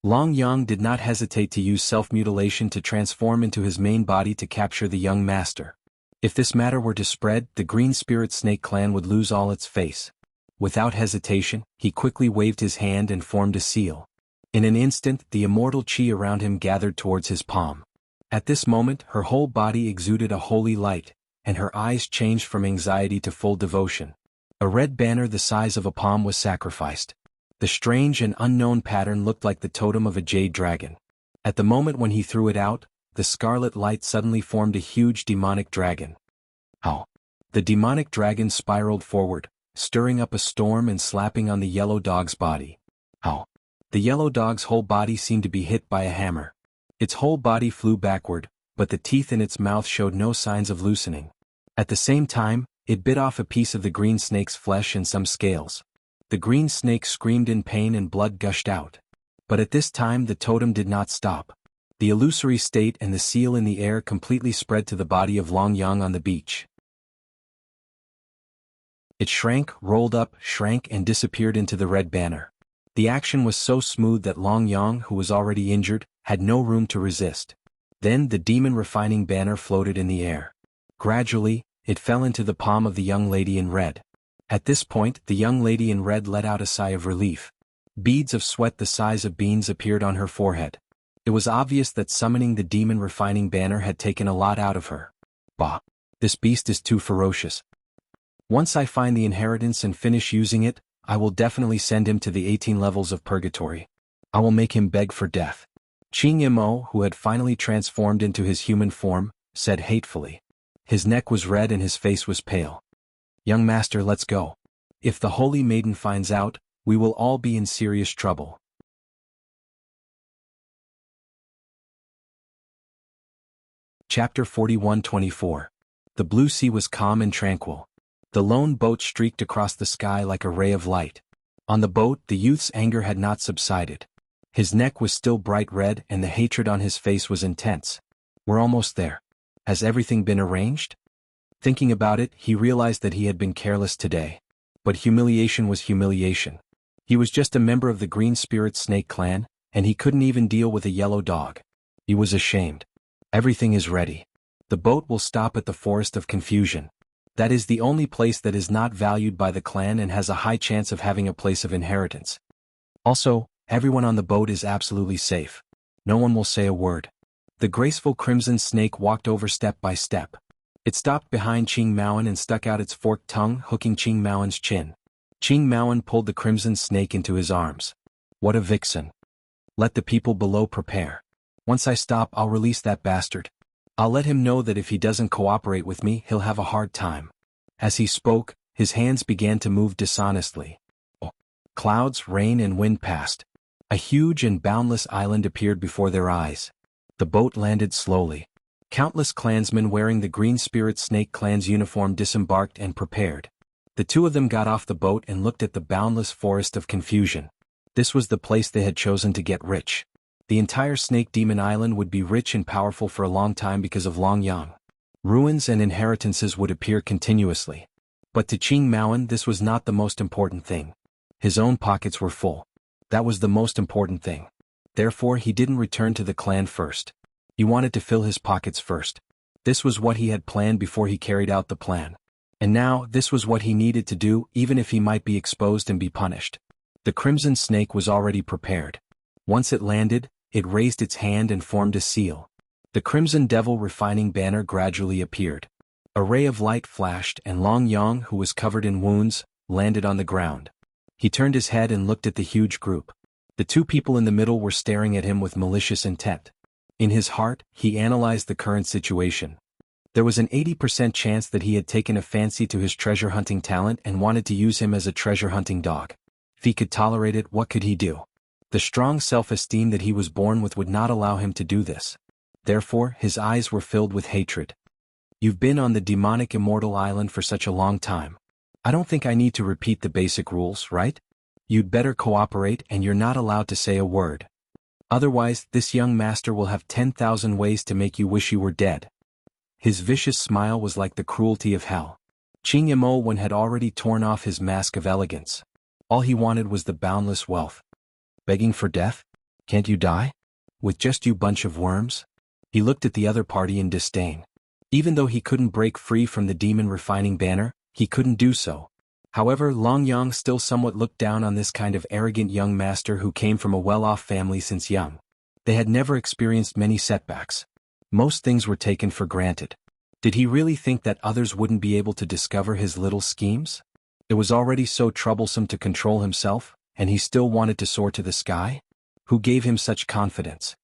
Longyang did not hesitate to use self-mutilation to transform into his main body to capture the young master. If this matter were to spread, the Green Spirit Snake clan would lose all its face. Without hesitation, he quickly waved his hand and formed a seal. In an instant, the immortal chi around him gathered towards his palm. At this moment, her whole body exuded a holy light, and her eyes changed from anxiety to full devotion. A red banner the size of a palm was sacrificed. The strange and unknown pattern looked like the totem of a jade dragon. At the moment when he threw it out, the scarlet light suddenly formed a huge demonic dragon. How? The demonic dragon spiraled forward, stirring up a storm and slapping on the yellow dog's body. How? The yellow dog's whole body seemed to be hit by a hammer. Its whole body flew backward, but the teeth in its mouth showed no signs of loosening. At the same time, it bit off a piece of the green snake's flesh and some scales. The green snake screamed in pain and blood gushed out. But at this time the totem did not stop. The illusory state and the seal in the air completely spread to the body of Longyang on the beach. It shrank, rolled up, shrank and disappeared into the red banner. The action was so smooth that Longyang, who was already injured, had no room to resist. Then the demon refining banner floated in the air. Gradually, it fell into the palm of the young lady in red. At this point, the young lady in red let out a sigh of relief. Beads of sweat the size of beans appeared on her forehead. It was obvious that summoning the demon refining banner had taken a lot out of her. Bah! This beast is too ferocious. Once I find the inheritance and finish using it, I will definitely send him to the 18 levels of purgatory. I will make him beg for death. Xianhuan, who had finally transformed into his human form, said hatefully. His neck was red and his face was pale. Young master, let's go. If the holy maiden finds out, we will all be in serious trouble. Chapter 41-24. The blue sea was calm and tranquil. The lone boat streaked across the sky like a ray of light. On the boat, the youth's anger had not subsided. His neck was still bright red and the hatred on his face was intense. We're almost there. Has everything been arranged? Thinking about it, he realized that he had been careless today. But humiliation was humiliation. He was just a member of the Green Spirit Snake clan, and he couldn't even deal with a yellow dog. He was ashamed. Everything is ready. The boat will stop at the Forest of Confusion. That is the only place that is not valued by the clan and has a high chance of having a place of inheritance. Also, Everyone on the boat is absolutely safe. No one will say a word. The graceful crimson snake walked over step by step. It stopped behind Qing Maoan and stuck out its forked tongue, hooking Qing Maoan's chin. Qing Maoan pulled the crimson snake into his arms. What a vixen. Let the people below prepare. Once I stop, I'll release that bastard. I'll let him know that if he doesn't cooperate with me, he'll have a hard time. As he spoke, his hands began to move dishonestly. Clouds, rain, and wind passed. A huge and boundless island appeared before their eyes. The boat landed slowly. Countless clansmen wearing the Green Spirit Snake Clan's uniform disembarked and prepared. The two of them got off the boat and looked at the boundless forest of confusion. This was the place they had chosen to get rich. The entire Snake Demon Island would be rich and powerful for a long time because of Long Yang. Ruins and inheritances would appear continuously. But to Qing Maoan, this was not the most important thing. His own pockets were full. That was the most important thing. Therefore, he didn't return to the clan first. He wanted to fill his pockets first. This was what he had planned before he carried out the plan. And now, this was what he needed to do, even if he might be exposed and be punished. The crimson snake was already prepared. Once it landed, it raised its hand and formed a seal. The crimson devil refining banner gradually appeared. A ray of light flashed and Long Yang, who was covered in wounds, landed on the ground. He turned his head and looked at the huge group. The two people in the middle were staring at him with malicious intent. In his heart, he analyzed the current situation. There was an 80% chance that he had taken a fancy to his treasure-hunting talent and wanted to use him as a treasure-hunting dog. If he could tolerate it, what could he do? The strong self-esteem that he was born with would not allow him to do this. Therefore, his eyes were filled with hatred. You've been on the demonic immortal island for such a long time. I don't think I need to repeat the basic rules, right? You'd better cooperate and you're not allowed to say a word. Otherwise, this young master will have 10,000 ways to make you wish you were dead. His vicious smile was like the cruelty of hell. Qing Imowen had already torn off his mask of elegance. All he wanted was the boundless wealth. Begging for death? Can't you die? With just you bunch of worms? He looked at the other party in disdain. Even though he couldn't break free from the demon refining banner, he couldn't do so. However, Long Yang still somewhat looked down on this kind of arrogant young master who came from a well-off family since young. They had never experienced many setbacks. Most things were taken for granted. Did he really think that others wouldn't be able to discover his little schemes? It was already so troublesome to control himself, and he still wanted to soar to the sky? Who gave him such confidence?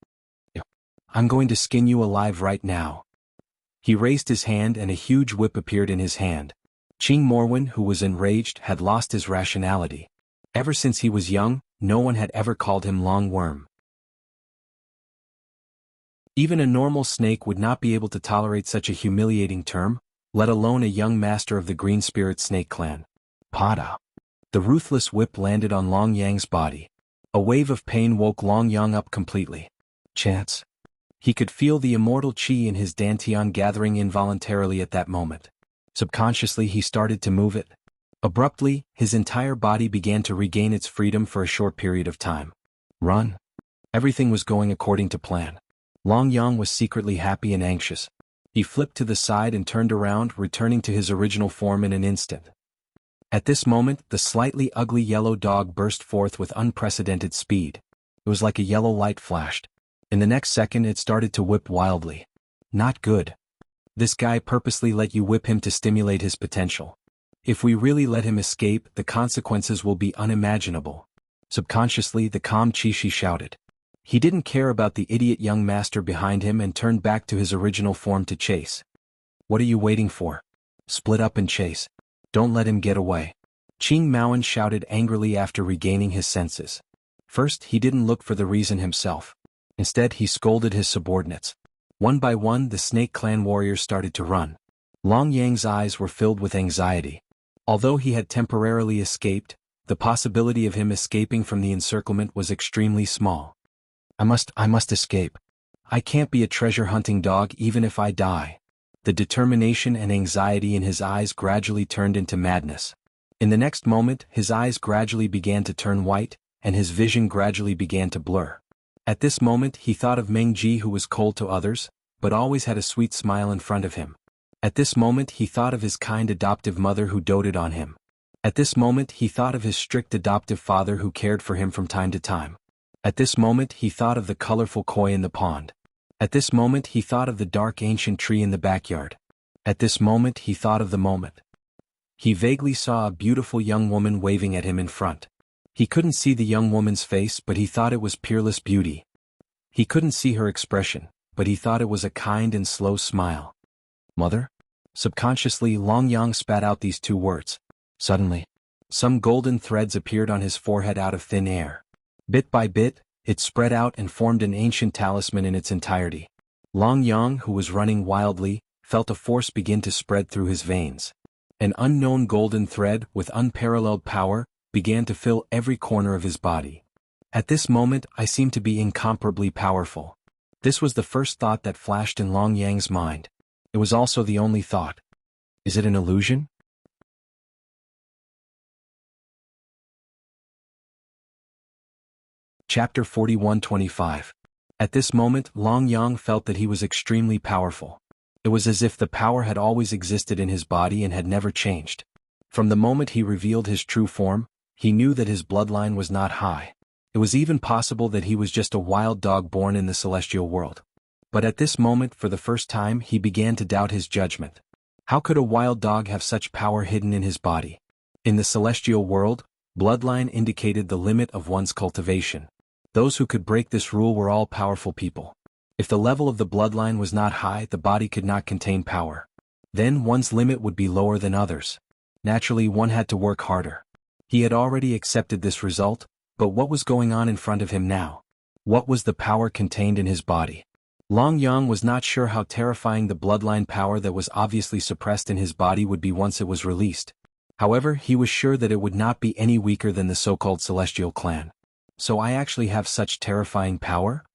I'm going to skin you alive right now. He raised his hand and a huge whip appeared in his hand. Qing Morwen, who was enraged, had lost his rationality. Ever since he was young, no one had ever called him Long Worm. Even a normal snake would not be able to tolerate such a humiliating term, let alone a young master of the Green Spirit Snake Clan. Pada. The ruthless whip landed on Long Yang's body. A wave of pain woke Long Yang up completely. Chance. He could feel the immortal qi in his dantian gathering involuntarily at that moment. Subconsciously he started to move it. Abruptly, his entire body began to regain its freedom for a short period of time. Run. Everything was going according to plan. Long Yang was secretly happy and anxious. He flipped to the side and turned around, returning to his original form in an instant. At this moment, the slightly ugly yellow dog burst forth with unprecedented speed. It was like a yellow light flashed. In the next second it started to whip wildly. Not good. This guy purposely let you whip him to stimulate his potential. If we really let him escape, the consequences will be unimaginable. Subconsciously the calm Qi shouted. He didn't care about the idiot young master behind him and turned back to his original form to chase. What are you waiting for? Split up and chase. Don't let him get away. Qing Maoan shouted angrily after regaining his senses. First, he didn't look for the reason himself. Instead, he scolded his subordinates. One by one, the Snake Clan warriors started to run. Long Yang's eyes were filled with anxiety. Although he had temporarily escaped, the possibility of him escaping from the encirclement was extremely small. I must escape. I can't be a treasure-hunting dog even if I die. The determination and anxiety in his eyes gradually turned into madness. In the next moment, his eyes gradually began to turn white, and his vision gradually began to blur. At this moment, he thought of Meng Ji, who was cold to others, but always had a sweet smile in front of him. At this moment, he thought of his kind adoptive mother who doted on him. At this moment, he thought of his strict adoptive father who cared for him from time to time. At this moment he thought of the colorful koi in the pond. At this moment he thought of the dark ancient tree in the backyard. At this moment he thought of the moment. He vaguely saw a beautiful young woman waving at him in front. He couldn't see the young woman's face, but he thought it was peerless beauty. He couldn't see her expression, but he thought it was a kind and slow smile. Mother? Subconsciously, Long Yang spat out these two words. Suddenly, some golden threads appeared on his forehead out of thin air. Bit by bit, it spread out and formed an ancient talisman in its entirety. Long Yang, who was running wildly, felt a force begin to spread through his veins. An unknown golden thread, with unparalleled power, began to fill every corner of his body. At this moment, I seemed to be incomparably powerful. This was the first thought that flashed in Long Yang's mind. It was also the only thought. Is it an illusion? Chapter 41:25. At this moment, Long Yang felt that he was extremely powerful. It was as if the power had always existed in his body and had never changed. From the moment he revealed his true form, he knew that his bloodline was not high. It was even possible that he was just a wild dog born in the celestial world. But at this moment, for the first time, he began to doubt his judgment. How could a wild dog have such power hidden in his body? In the celestial world, bloodline indicated the limit of one's cultivation. Those who could break this rule were all powerful people. If the level of the bloodline was not high, the body could not contain power. Then one's limit would be lower than others. Naturally, one had to work harder. He had already accepted this result, but what was going on in front of him now? What was the power contained in his body? Long Yang was not sure how terrifying the bloodline power that was obviously suppressed in his body would be once it was released. However, he was sure that it would not be any weaker than the so-called celestial clan. So I actually have such terrifying power?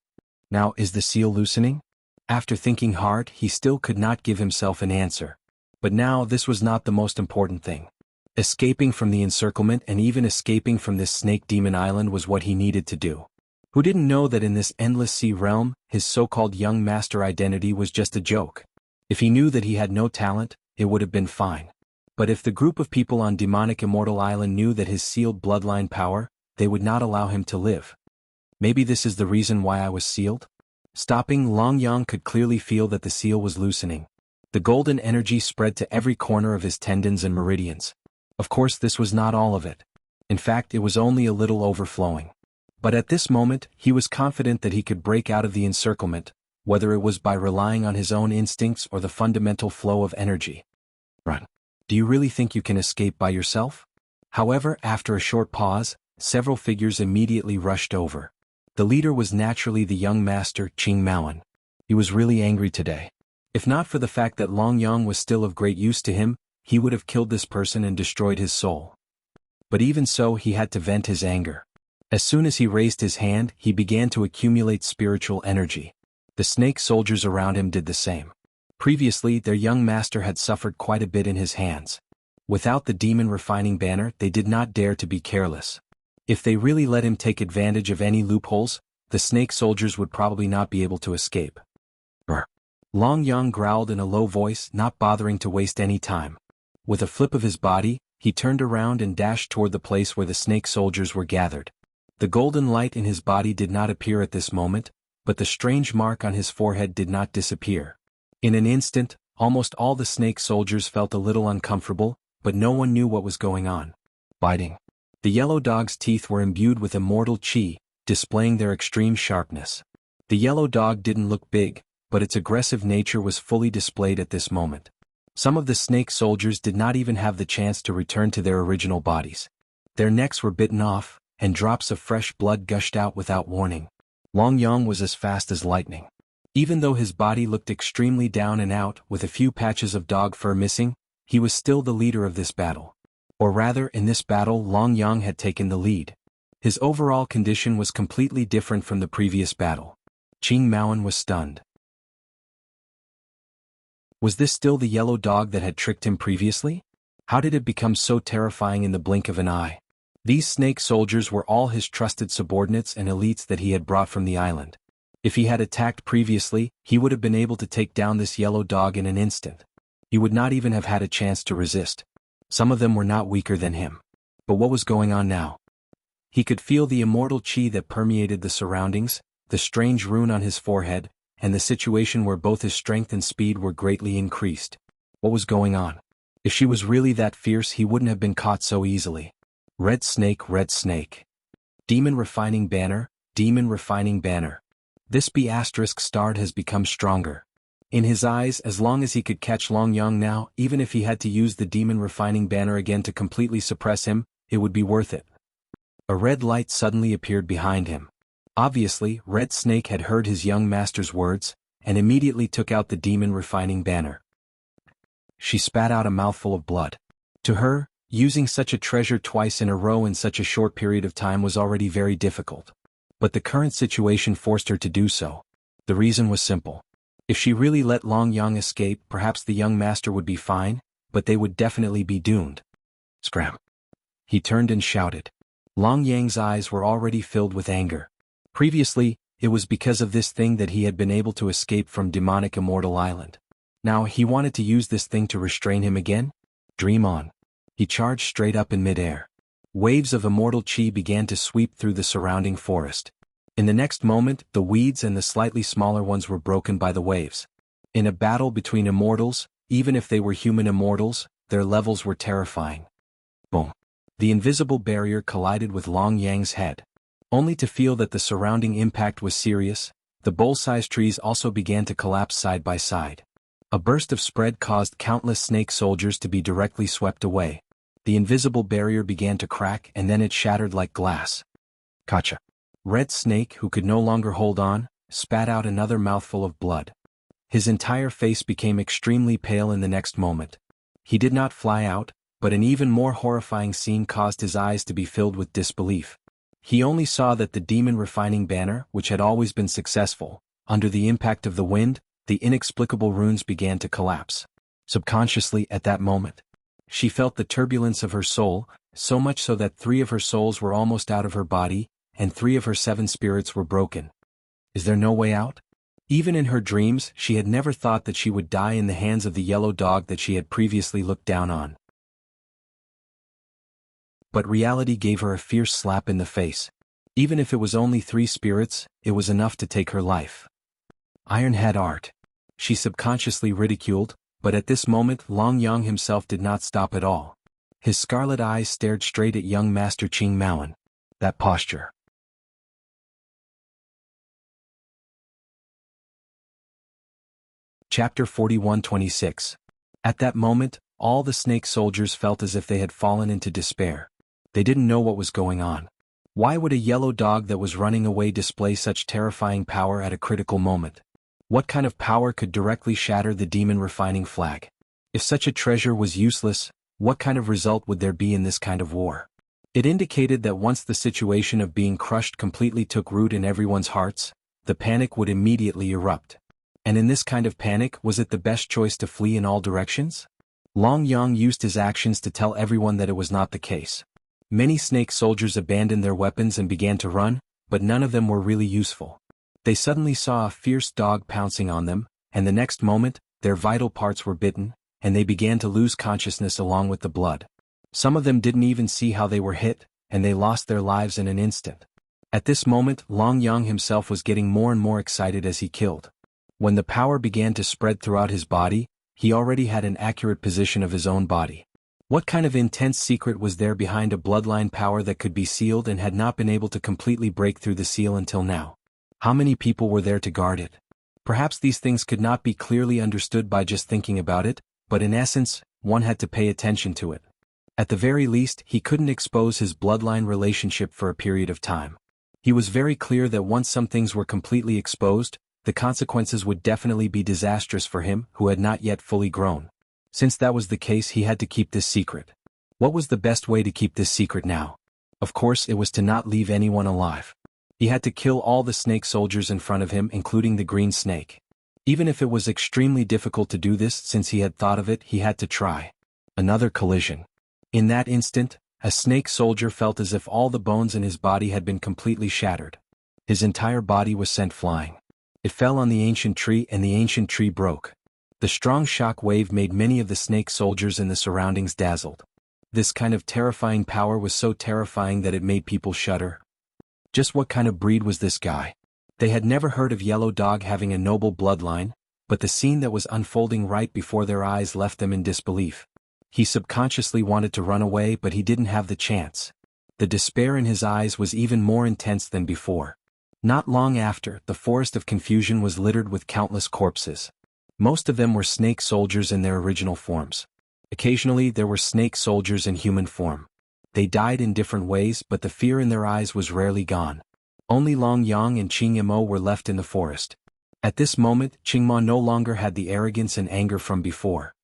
Now, is the seal loosening? After thinking hard, he still could not give himself an answer. But now this was not the most important thing. Escaping from the encirclement and even escaping from this snake demon island was what he needed to do. Who didn't know that in this endless sea realm, his so-called young master identity was just a joke? If he knew that he had no talent, it would have been fine. But if the group of people on demonic Immortal Island knew that his sealed bloodline power, they would not allow him to live. Maybe this is the reason why I was sealed? Stopping, Long Yang could clearly feel that the seal was loosening. The golden energy spread to every corner of his tendons and meridians. Of course, this was not all of it. In fact, it was only a little overflowing. But at this moment, he was confident that he could break out of the encirclement, whether it was by relying on his own instincts or the fundamental flow of energy. Run. Do you really think you can escape by yourself? However, after a short pause, several figures immediately rushed over. The leader was naturally the young master, Xuanhuan. He was really angry today. If not for the fact that Long Yang was still of great use to him, he would have killed this person and destroyed his soul. But even so, he had to vent his anger. As soon as he raised his hand, he began to accumulate spiritual energy. The snake soldiers around him did the same. Previously, their young master had suffered quite a bit in his hands. Without the demon refining banner, they did not dare to be careless. If they really let him take advantage of any loopholes, the snake soldiers would probably not be able to escape. Brr. Long Yang growled in a low voice, not bothering to waste any time. With a flip of his body, he turned around and dashed toward the place where the snake soldiers were gathered. The golden light in his body did not appear at this moment, but the strange mark on his forehead did not disappear. In an instant, almost all the snake soldiers felt a little uncomfortable, but no one knew what was going on. Biting. The yellow dog's teeth were imbued with immortal qi, displaying their extreme sharpness. The yellow dog didn't look big, but its aggressive nature was fully displayed at this moment. Some of the snake soldiers did not even have the chance to return to their original bodies. Their necks were bitten off, and drops of fresh blood gushed out without warning. Long Yang was as fast as lightning. Even though his body looked extremely down and out, with a few patches of dog fur missing, he was still the leader of this battle. Or rather, in this battle, Long Yang had taken the lead. His overall condition was completely different from the previous battle. Xuanhuan was stunned. Was this still the yellow dog that had tricked him previously? How did it become so terrifying in the blink of an eye? These snake soldiers were all his trusted subordinates and elites that he had brought from the island. If he had attacked previously, he would have been able to take down this yellow dog in an instant. He would not even have had a chance to resist. Some of them were not weaker than him. But what was going on now? He could feel the immortal chi that permeated the surroundings, the strange rune on his forehead, and the situation where both his strength and speed were greatly increased. What was going on? If she was really that fierce, he wouldn't have been caught so easily. Red snake, red snake. Demon refining banner, demon refining banner. This B***starred has become stronger. In his eyes, as long as he could catch Long Yang now, even if he had to use the demon refining banner again to completely suppress him, it would be worth it. A red light suddenly appeared behind him. Obviously, Red Snake had heard his young master's words, and immediately took out the demon refining banner. She spat out a mouthful of blood. To her, using such a treasure twice in a row in such a short period of time was already very difficult. But the current situation forced her to do so. The reason was simple. If she really let Long Yang escape, perhaps the young master would be fine, but they would definitely be doomed. Scram. He turned and shouted. Long Yang's eyes were already filled with anger. Previously, it was because of this thing that he had been able to escape from demonic Immortal Island. Now he wanted to use this thing to restrain him again? Dream on. He charged straight up in midair. Waves of immortal chi began to sweep through the surrounding forest. In the next moment, the weeds and the slightly smaller ones were broken by the waves. In a battle between immortals, even if they were human immortals, their levels were terrifying. Boom. The invisible barrier collided with Long Yang's head. Only to feel that the surrounding impact was serious, the bowl-sized trees also began to collapse side by side. A burst of spread caused countless snake soldiers to be directly swept away. The invisible barrier began to crack and then it shattered like glass. Gotcha. Red Snake, who could no longer hold on, spat out another mouthful of blood. His entire face became extremely pale in the next moment. He did not fly out, but an even more horrifying scene caused his eyes to be filled with disbelief. He only saw that the demon refining banner, which had always been successful, under the impact of the wind, the inexplicable runes began to collapse. Subconsciously at that moment, she felt the turbulence of her soul, so much so that 3 of her souls were almost out of her body, and 3 of her 7 spirits were broken. Is there no way out? Even in her dreams, she had never thought that she would die in the hands of the yellow dog that she had previously looked down on. But reality gave her a fierce slap in the face. Even if it was only 3 spirits, it was enough to take her life. Ironhead art. She subconsciously ridiculed, but at this moment Long Yang himself did not stop at all. His scarlet eyes stared straight at young Master Qing Maoan. That posture. Chapter 41-26. At that moment, all the snake soldiers felt as if they had fallen into despair. They didn't know what was going on. Why would a yellow dog that was running away display such terrifying power at a critical moment? What kind of power could directly shatter the demon refining flag? If such a treasure was useless, what kind of result would there be in this kind of war? It indicated that once the situation of being crushed completely took root in everyone's hearts, the panic would immediately erupt. And in this kind of panic, was it the best choice to flee in all directions? Long Yang used his actions to tell everyone that it was not the case. Many snake soldiers abandoned their weapons and began to run, but none of them were really useful. They suddenly saw a fierce dog pouncing on them, and the next moment, their vital parts were bitten, and they began to lose consciousness along with the blood. Some of them didn't even see how they were hit, and they lost their lives in an instant. At this moment, Long Yang himself was getting more and more excited as he killed. When the power began to spread throughout his body, he already had an accurate position of his own body. What kind of intense secret was there behind a bloodline power that could be sealed and had not been able to completely break through the seal until now? How many people were there to guard it? Perhaps these things could not be clearly understood by just thinking about it, but in essence, one had to pay attention to it. At the very least, he couldn't expose his bloodline relationship for a period of time. He was very clear that once some things were completely exposed, the consequences would definitely be disastrous for him who had not yet fully grown. Since that was the case, he had to keep this secret. What was the best way to keep this secret now? Of course, it was to not leave anyone alive. He had to kill all the snake soldiers in front of him, including the green snake. Even if it was extremely difficult to do this, since he had thought of it, he had to try. Another collision. In that instant, a snake soldier felt as if all the bones in his body had been completely shattered. His entire body was sent flying. It fell on the ancient tree and the ancient tree broke. The strong shock wave made many of the snake soldiers in the surroundings dazzled. This kind of terrifying power was so terrifying that it made people shudder. Just what kind of breed was this guy? They had never heard of Yellow Dog having a noble bloodline, but the scene that was unfolding right before their eyes left them in disbelief. He subconsciously wanted to run away, but he didn't have the chance. The despair in his eyes was even more intense than before. Not long after, the forest of confusion was littered with countless corpses. Most of them were snake soldiers in their original forms. Occasionally there were snake soldiers in human form. They died in different ways, but the fear in their eyes was rarely gone. Only Long Yang and Qingmo were left in the forest. At this moment, Qingmo no longer had the arrogance and anger from before.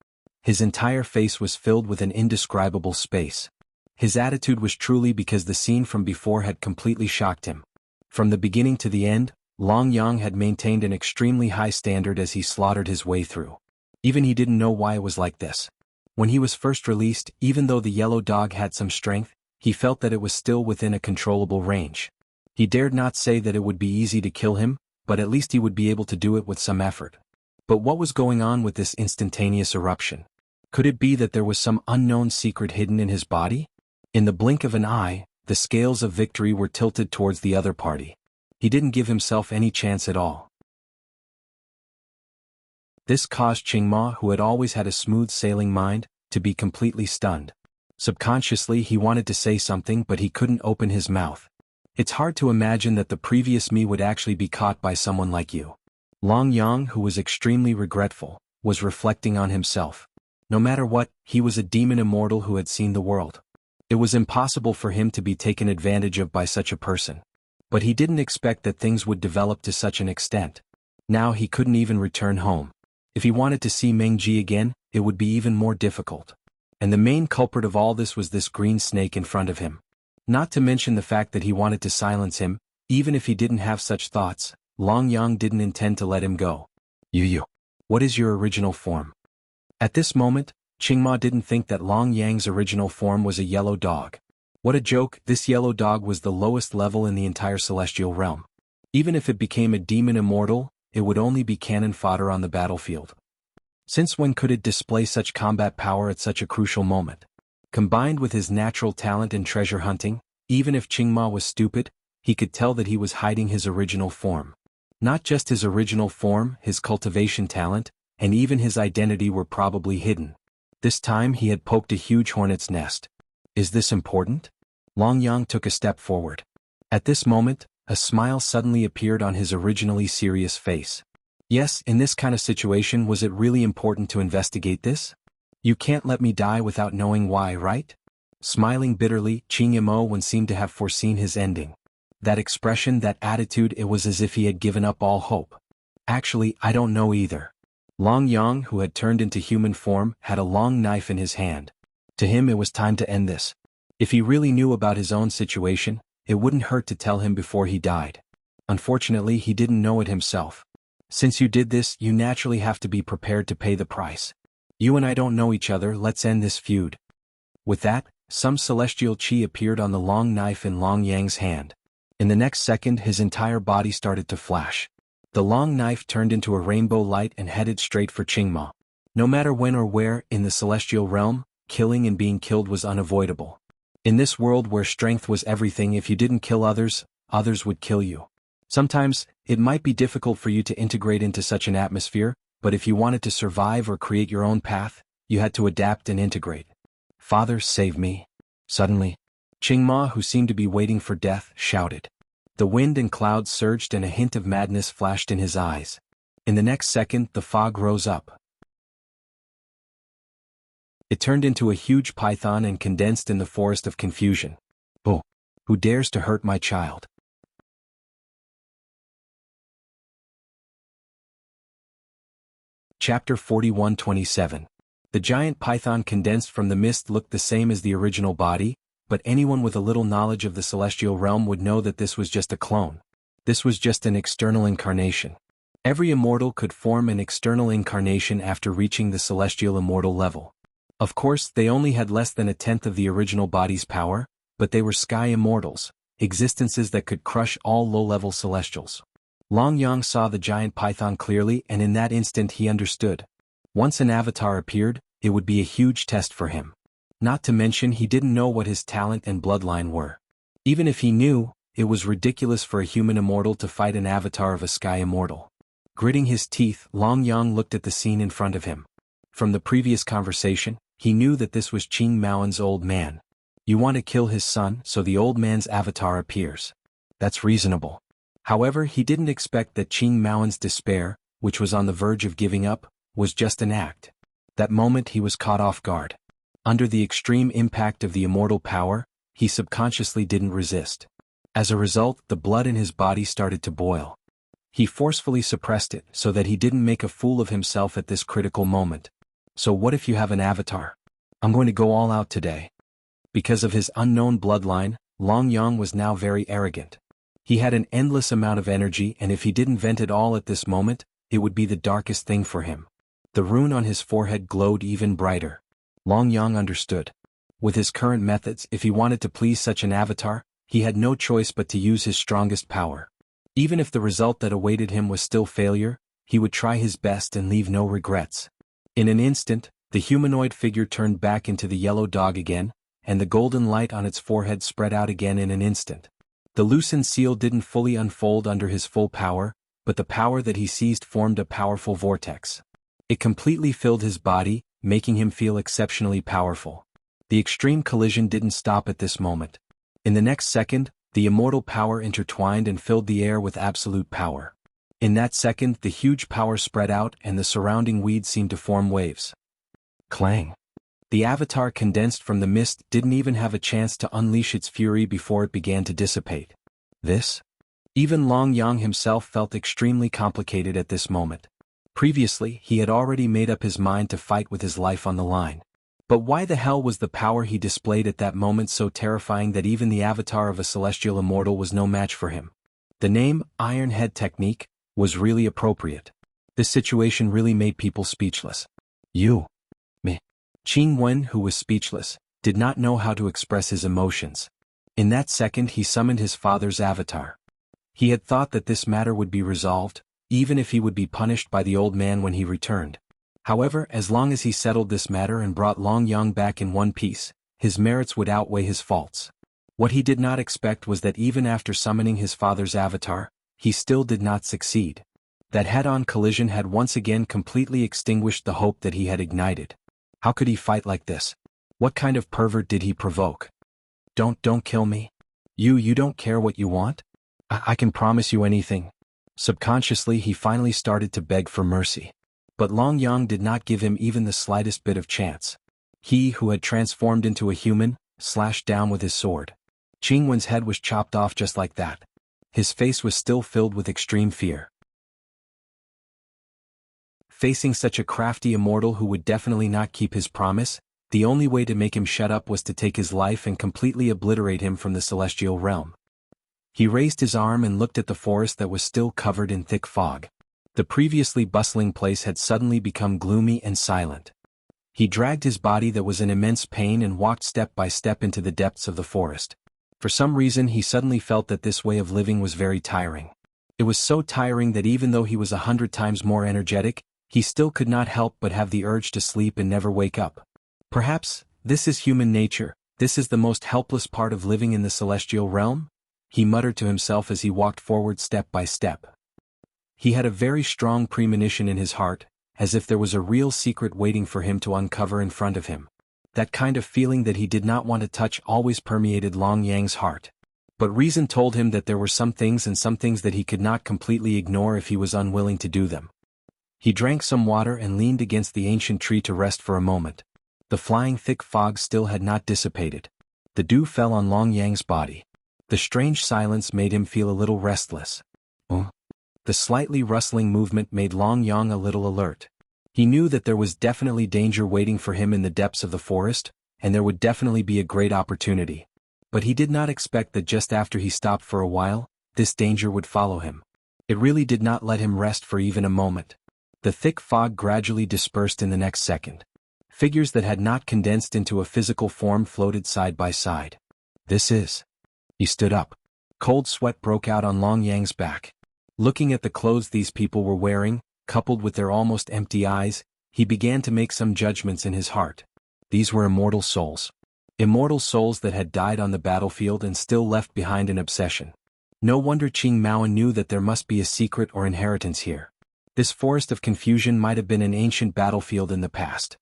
His entire face was filled with an indescribable space. His attitude was truly because the scene from before had completely shocked him. From the beginning to the end, Long Yang had maintained an extremely high standard as he slaughtered his way through. Even he didn't know why it was like this. When he was first released, even though the Yellow Dog had some strength, he felt that it was still within a controllable range. He dared not say that it would be easy to kill him, but at least he would be able to do it with some effort. But what was going on with this instantaneous eruption? Could it be that there was some unknown secret hidden in his body? In the blink of an eye, the scales of victory were tilted towards the other party. He didn't give himself any chance at all. This caused Qingmo, who had always had a smooth sailing mind, to be completely stunned. Subconsciously he wanted to say something, but he couldn't open his mouth. It's hard to imagine that the previous me would actually be caught by someone like you. Long Yang, who was extremely regretful, was reflecting on himself. No matter what, he was a demon immortal who had seen the world. It was impossible for him to be taken advantage of by such a person. But he didn't expect that things would develop to such an extent. Now he couldn't even return home. If he wanted to see Mengji again, it would be even more difficult. And the main culprit of all this was this green snake in front of him. Not to mention the fact that he wanted to silence him, even if he didn't have such thoughts. Long Yang didn't intend to let him go. You. What is your original form? At this moment, Qingmo didn't think that Long Yang's original form was a yellow dog. What a joke, this yellow dog was the lowest level in the entire celestial realm. Even if it became a demon immortal, it would only be cannon fodder on the battlefield. Since when could it display such combat power at such a crucial moment? Combined with his natural talent in treasure hunting, even if Qingmo was stupid, he could tell that he was hiding his original form. Not just his original form, his cultivation talent, and even his identity were probably hidden. This time he had poked a huge hornet's nest. Is this important? Long Yang took a step forward. At this moment, a smile suddenly appeared on his originally serious face. Yes, in this kind of situation, was it really important to investigate this? You can't let me die without knowing why, right? Smiling bitterly, Qingmo seemed to have foreseen his ending. That expression, that attitude, it was as if he had given up all hope. Actually, I don't know either. Long Yang, who had turned into human form, had a long knife in his hand. To him it was time to end this. If he really knew about his own situation, it wouldn't hurt to tell him before he died. Unfortunately, he didn't know it himself. Since you did this, you naturally have to be prepared to pay the price. You and I don't know each other, let's end this feud. With that, some celestial chi appeared on the long knife in Long Yang's hand. In the next second, his entire body started to flash. The long knife turned into a rainbow light and headed straight for Qingmo. No matter when or where, in the celestial realm, killing and being killed was unavoidable. In this world where strength was everything, if you didn't kill others, others would kill you. Sometimes, it might be difficult for you to integrate into such an atmosphere, but if you wanted to survive or create your own path, you had to adapt and integrate. Father, save me. Suddenly, Qingmo, who seemed to be waiting for death, shouted. The wind and clouds surged and a hint of madness flashed in his eyes. In the next second, the fog rose up. It turned into a huge python and condensed in the forest of confusion. Oh, who dares to hurt my child? Chapter 41:27. The giant python condensed from the mist looked the same as the original body, but anyone with a little knowledge of the celestial realm would know that this was just a clone. This was just an external incarnation. Every immortal could form an external incarnation after reaching the celestial immortal level. Of course, they only had less than a tenth of the original body's power, but they were sky immortals, existences that could crush all low-level celestials. Long Yang saw the giant python clearly, and in that instant he understood. Once an avatar appeared, it would be a huge test for him. Not to mention he didn't know what his talent and bloodline were. Even if he knew, it was ridiculous for a human immortal to fight an avatar of a sky immortal. Gritting his teeth, Long Yang looked at the scene in front of him. From the previous conversation, he knew that this was Qing Maoan's old man. You want to kill his son, so the old man's avatar appears. That's reasonable. However, he didn't expect that Qing Maoan's despair, which was on the verge of giving up, was just an act. That moment he was caught off guard. Under the extreme impact of the immortal power, he subconsciously didn't resist. As a result, the blood in his body started to boil. He forcefully suppressed it so that he didn't make a fool of himself at this critical moment. So what if you have an avatar? I'm going to go all out today. Because of his unknown bloodline, Long Yang was now very arrogant. He had an endless amount of energy, and if he didn't vent it all at this moment, it would be the darkest thing for him. The rune on his forehead glowed even brighter. Long Yang understood. With his current methods, if he wanted to please such an avatar, he had no choice but to use his strongest power. Even if the result that awaited him was still failure, he would try his best and leave no regrets. In an instant, the humanoid figure turned back into the yellow dog again, and the golden light on its forehead spread out again in an instant. The loosened seal didn't fully unfold under his full power, but the power that he seized formed a powerful vortex. It completely filled his body, making him feel exceptionally powerful. The extreme collision didn't stop at this moment. In the next second, the immortal power intertwined and filled the air with absolute power. In that second, the huge power spread out and the surrounding weeds seemed to form waves. Clang! The avatar condensed from the mist didn't even have a chance to unleash its fury before it began to dissipate. This? Even Long Yang himself felt extremely complicated at this moment. Previously, he had already made up his mind to fight with his life on the line. But why the hell was the power he displayed at that moment so terrifying that even the avatar of a celestial immortal was no match for him? The name, Iron Head Technique, was really appropriate. This situation really made people speechless. You. Me. Xuanhuan, who was speechless, did not know how to express his emotions. In that second he summoned his father's avatar. He had thought that this matter would be resolved, even if he would be punished by the old man when he returned. However, as long as he settled this matter and brought Long Yang back in one piece, his merits would outweigh his faults. What he did not expect was that even after summoning his father's avatar, he still did not succeed. That head-on collision had once again completely extinguished the hope that he had ignited. How could he fight like this? What kind of pervert did he provoke? Don't kill me. You don't care what you want? I can promise you anything. Subconsciously he finally started to beg for mercy. But Long Yang did not give him even the slightest bit of chance. He, who had transformed into a human, slashed down with his sword. Qingwen's head was chopped off just like that. His face was still filled with extreme fear. Facing such a crafty immortal who would definitely not keep his promise, the only way to make him shut up was to take his life and completely obliterate him from the celestial realm. He raised his arm and looked at the forest that was still covered in thick fog. The previously bustling place had suddenly become gloomy and silent. He dragged his body that was in immense pain and walked step by step into the depths of the forest. For some reason he suddenly felt that this way of living was very tiring. It was so tiring that even though he was 100 times more energetic, he still could not help but have the urge to sleep and never wake up. Perhaps, this is human nature, this is the most helpless part of living in the celestial realm? He muttered to himself as he walked forward step by step. He had a very strong premonition in his heart, as if there was a real secret waiting for him to uncover in front of him. That kind of feeling that he did not want to touch always permeated Long Yang's heart. But reason told him that there were some things that he could not completely ignore if he was unwilling to do them. He drank some water and leaned against the ancient tree to rest for a moment. The flying thick fog still had not dissipated. The dew fell on Long Yang's body. The strange silence made him feel a little restless. The slightly rustling movement made Long Yang a little alert. He knew that there was definitely danger waiting for him in the depths of the forest, and there would definitely be a great opportunity. But he did not expect that just after he stopped for a while, this danger would follow him. It really did not let him rest for even a moment. The thick fog gradually dispersed in the next second. Figures that had not condensed into a physical form floated side by side. This is... He stood up. Cold sweat broke out on Long Yang's back. Looking at the clothes these people were wearing, coupled with their almost empty eyes, he began to make some judgments in his heart. These were immortal souls. Immortal souls that had died on the battlefield and still left behind an obsession. No wonder Qing Maoan knew that there must be a secret or inheritance here. This forest of confusion might have been an ancient battlefield in the past.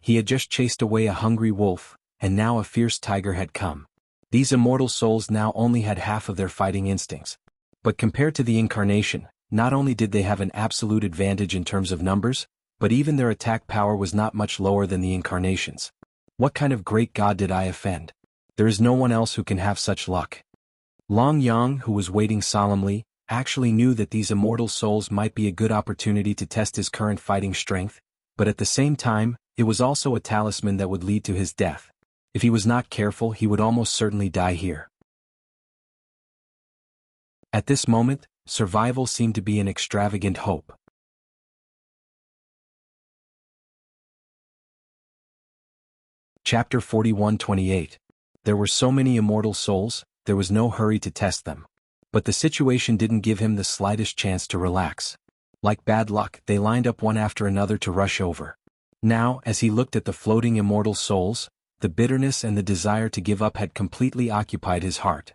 He had just chased away a hungry wolf, and now a fierce tiger had come. These immortal souls now only had half of their fighting instincts. But compared to the incarnation, not only did they have an absolute advantage in terms of numbers, but even their attack power was not much lower than the incarnations. What kind of great god did I offend? There is no one else who can have such luck. Long Yang, who was waiting solemnly, actually knew that these immortal souls might be a good opportunity to test his current fighting strength, but at the same time, it was also a talisman that would lead to his death. If he was not careful, he would almost certainly die here. At this moment, survival seemed to be an extravagant hope. Chapter 41-28. There were so many immortal souls, there was no hurry to test them. But the situation didn't give him the slightest chance to relax. Like bad luck, they lined up one after another to rush over. Now, as he looked at the floating immortal souls, the bitterness and the desire to give up had completely occupied his heart.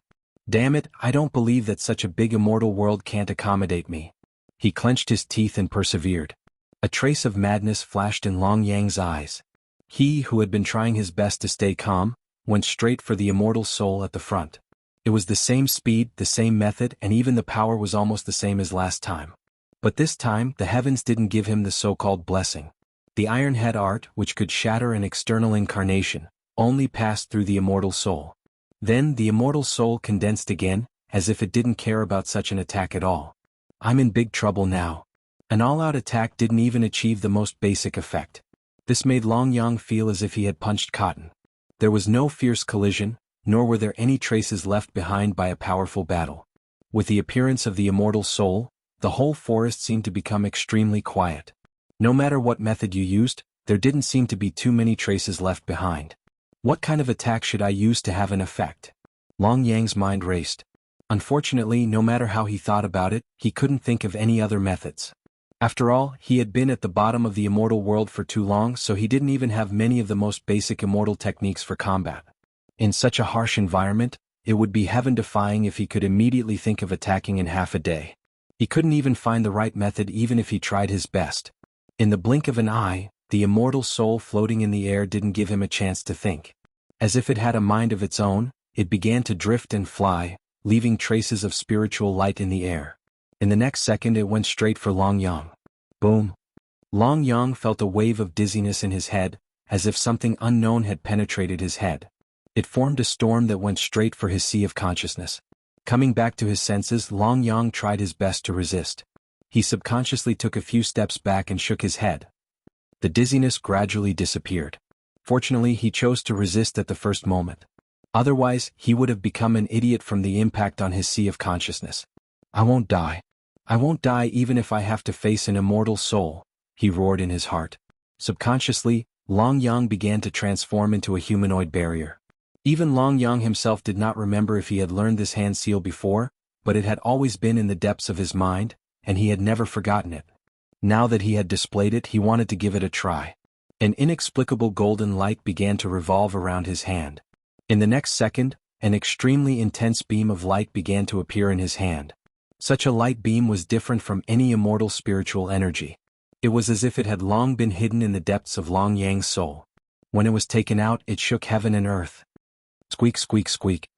Damn it, I don't believe that such a big immortal world can't accommodate me. He clenched his teeth and persevered. A trace of madness flashed in Long Yang's eyes. He, who had been trying his best to stay calm, went straight for the immortal soul at the front. It was the same speed, the same method, and even the power was almost the same as last time. But this time, the heavens didn't give him the so-called blessing. The iron head art, which could shatter an external incarnation, only passed through the immortal soul. Then the immortal soul condensed again, as if it didn't care about such an attack at all. I'm in big trouble now. An all-out attack didn't even achieve the most basic effect. This made Long Yang feel as if he had punched cotton. There was no fierce collision, nor were there any traces left behind by a powerful battle. With the appearance of the immortal soul, the whole forest seemed to become extremely quiet. No matter what method you used, there didn't seem to be too many traces left behind. What kind of attack should I use to have an effect? Long Yang's mind raced. Unfortunately, no matter how he thought about it, he couldn't think of any other methods. After all, he had been at the bottom of the immortal world for too long, so he didn't even have many of the most basic immortal techniques for combat. In such a harsh environment, it would be heaven-defying if he could immediately think of attacking in half a day. He couldn't even find the right method even if he tried his best. In the blink of an eye, the immortal soul floating in the air didn't give him a chance to think. As if it had a mind of its own, it began to drift and fly, leaving traces of spiritual light in the air. In the next second it went straight for Long Yang. Boom! Long Yang felt a wave of dizziness in his head, as if something unknown had penetrated his head. It formed a storm that went straight for his sea of consciousness. Coming back to his senses, Long Yang tried his best to resist. He subconsciously took a few steps back and shook his head. The dizziness gradually disappeared. Fortunately, he chose to resist at the first moment. Otherwise, he would have become an idiot from the impact on his sea of consciousness. I won't die. I won't die even if I have to face an immortal soul, he roared in his heart. Subconsciously, Long Yang began to transform into a humanoid barrier. Even Long Yang himself did not remember if he had learned this hand seal before, but it had always been in the depths of his mind, and he had never forgotten it. Now that he had displayed it, he wanted to give it a try. An inexplicable golden light began to revolve around his hand. In the next second, an extremely intense beam of light began to appear in his hand. Such a light beam was different from any immortal spiritual energy. It was as if it had long been hidden in the depths of Long Yang's soul. When it was taken out, it shook heaven and earth. Squeak, squeak, squeak.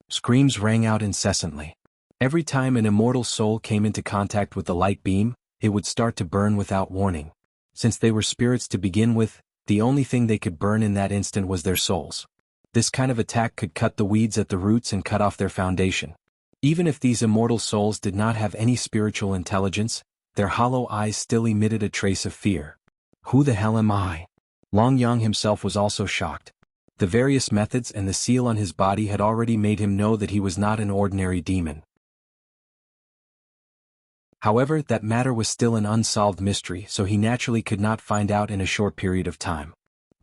Screams rang out incessantly. Every time an immortal soul came into contact with the light beam, it would start to burn without warning. Since they were spirits to begin with, the only thing they could burn in that instant was their souls. This kind of attack could cut the weeds at the roots and cut off their foundation. Even if these immortal souls did not have any spiritual intelligence, their hollow eyes still emitted a trace of fear. Who the hell am I? Long Yang himself was also shocked. The various methods and the seal on his body had already made him know that he was not an ordinary demon. However, that matter was still an unsolved mystery, so he naturally could not find out in a short period of time.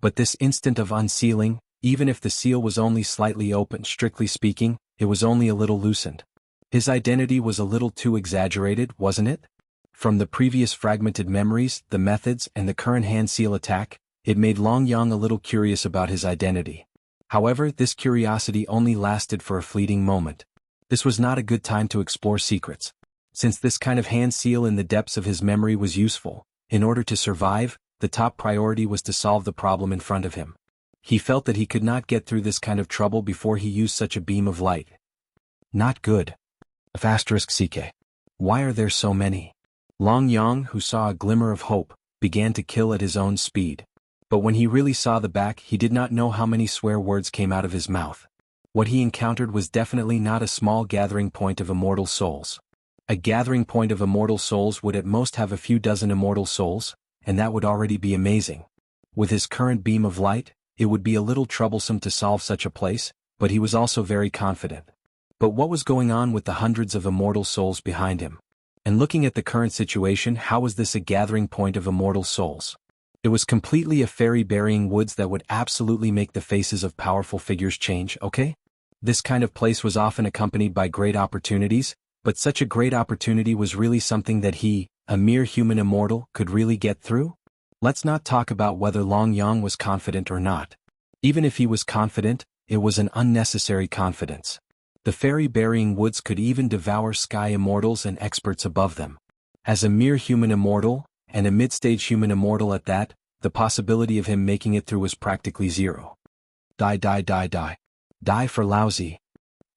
But this instant of unsealing, even if the seal was only slightly open, strictly speaking, it was only a little loosened. His identity was a little too exaggerated, wasn't it? From the previous fragmented memories, the methods, and the current hand seal attack, It made Long Yang a little curious about his identity. However, this curiosity only lasted for a fleeting moment. This was not a good time to explore secrets. Since this kind of hand seal in the depths of his memory was useful, in order to survive, the top priority was to solve the problem in front of him. He felt that he could not get through this kind of trouble before he used such a beam of light. Not good. *CK. Why are there so many? Long Yang, who saw a glimmer of hope, began to kill at his own speed. But when he really saw the back, he did not know how many swear words came out of his mouth. What he encountered was definitely not a small gathering point of immortal souls. A gathering point of immortal souls would at most have a few dozen immortal souls, and that would already be amazing. With his current beam of light, it would be a little troublesome to solve such a place, but he was also very confident. But what was going on with the hundreds of immortal souls behind him? And looking at the current situation, how was this a gathering point of immortal souls? It was completely a fairy-burying woods that would absolutely make the faces of powerful figures change, okay? This kind of place was often accompanied by great opportunities, but such a great opportunity was really something that he, a mere human immortal, could really get through? Let's not talk about whether Long Yang was confident or not. Even if he was confident, it was an unnecessary confidence. The fairy-burying woods could even devour sky immortals and experts above them. As a mere human immortal, and a mid-stage human immortal at that, the possibility of him making it through was practically zero. Die. Die for lousy.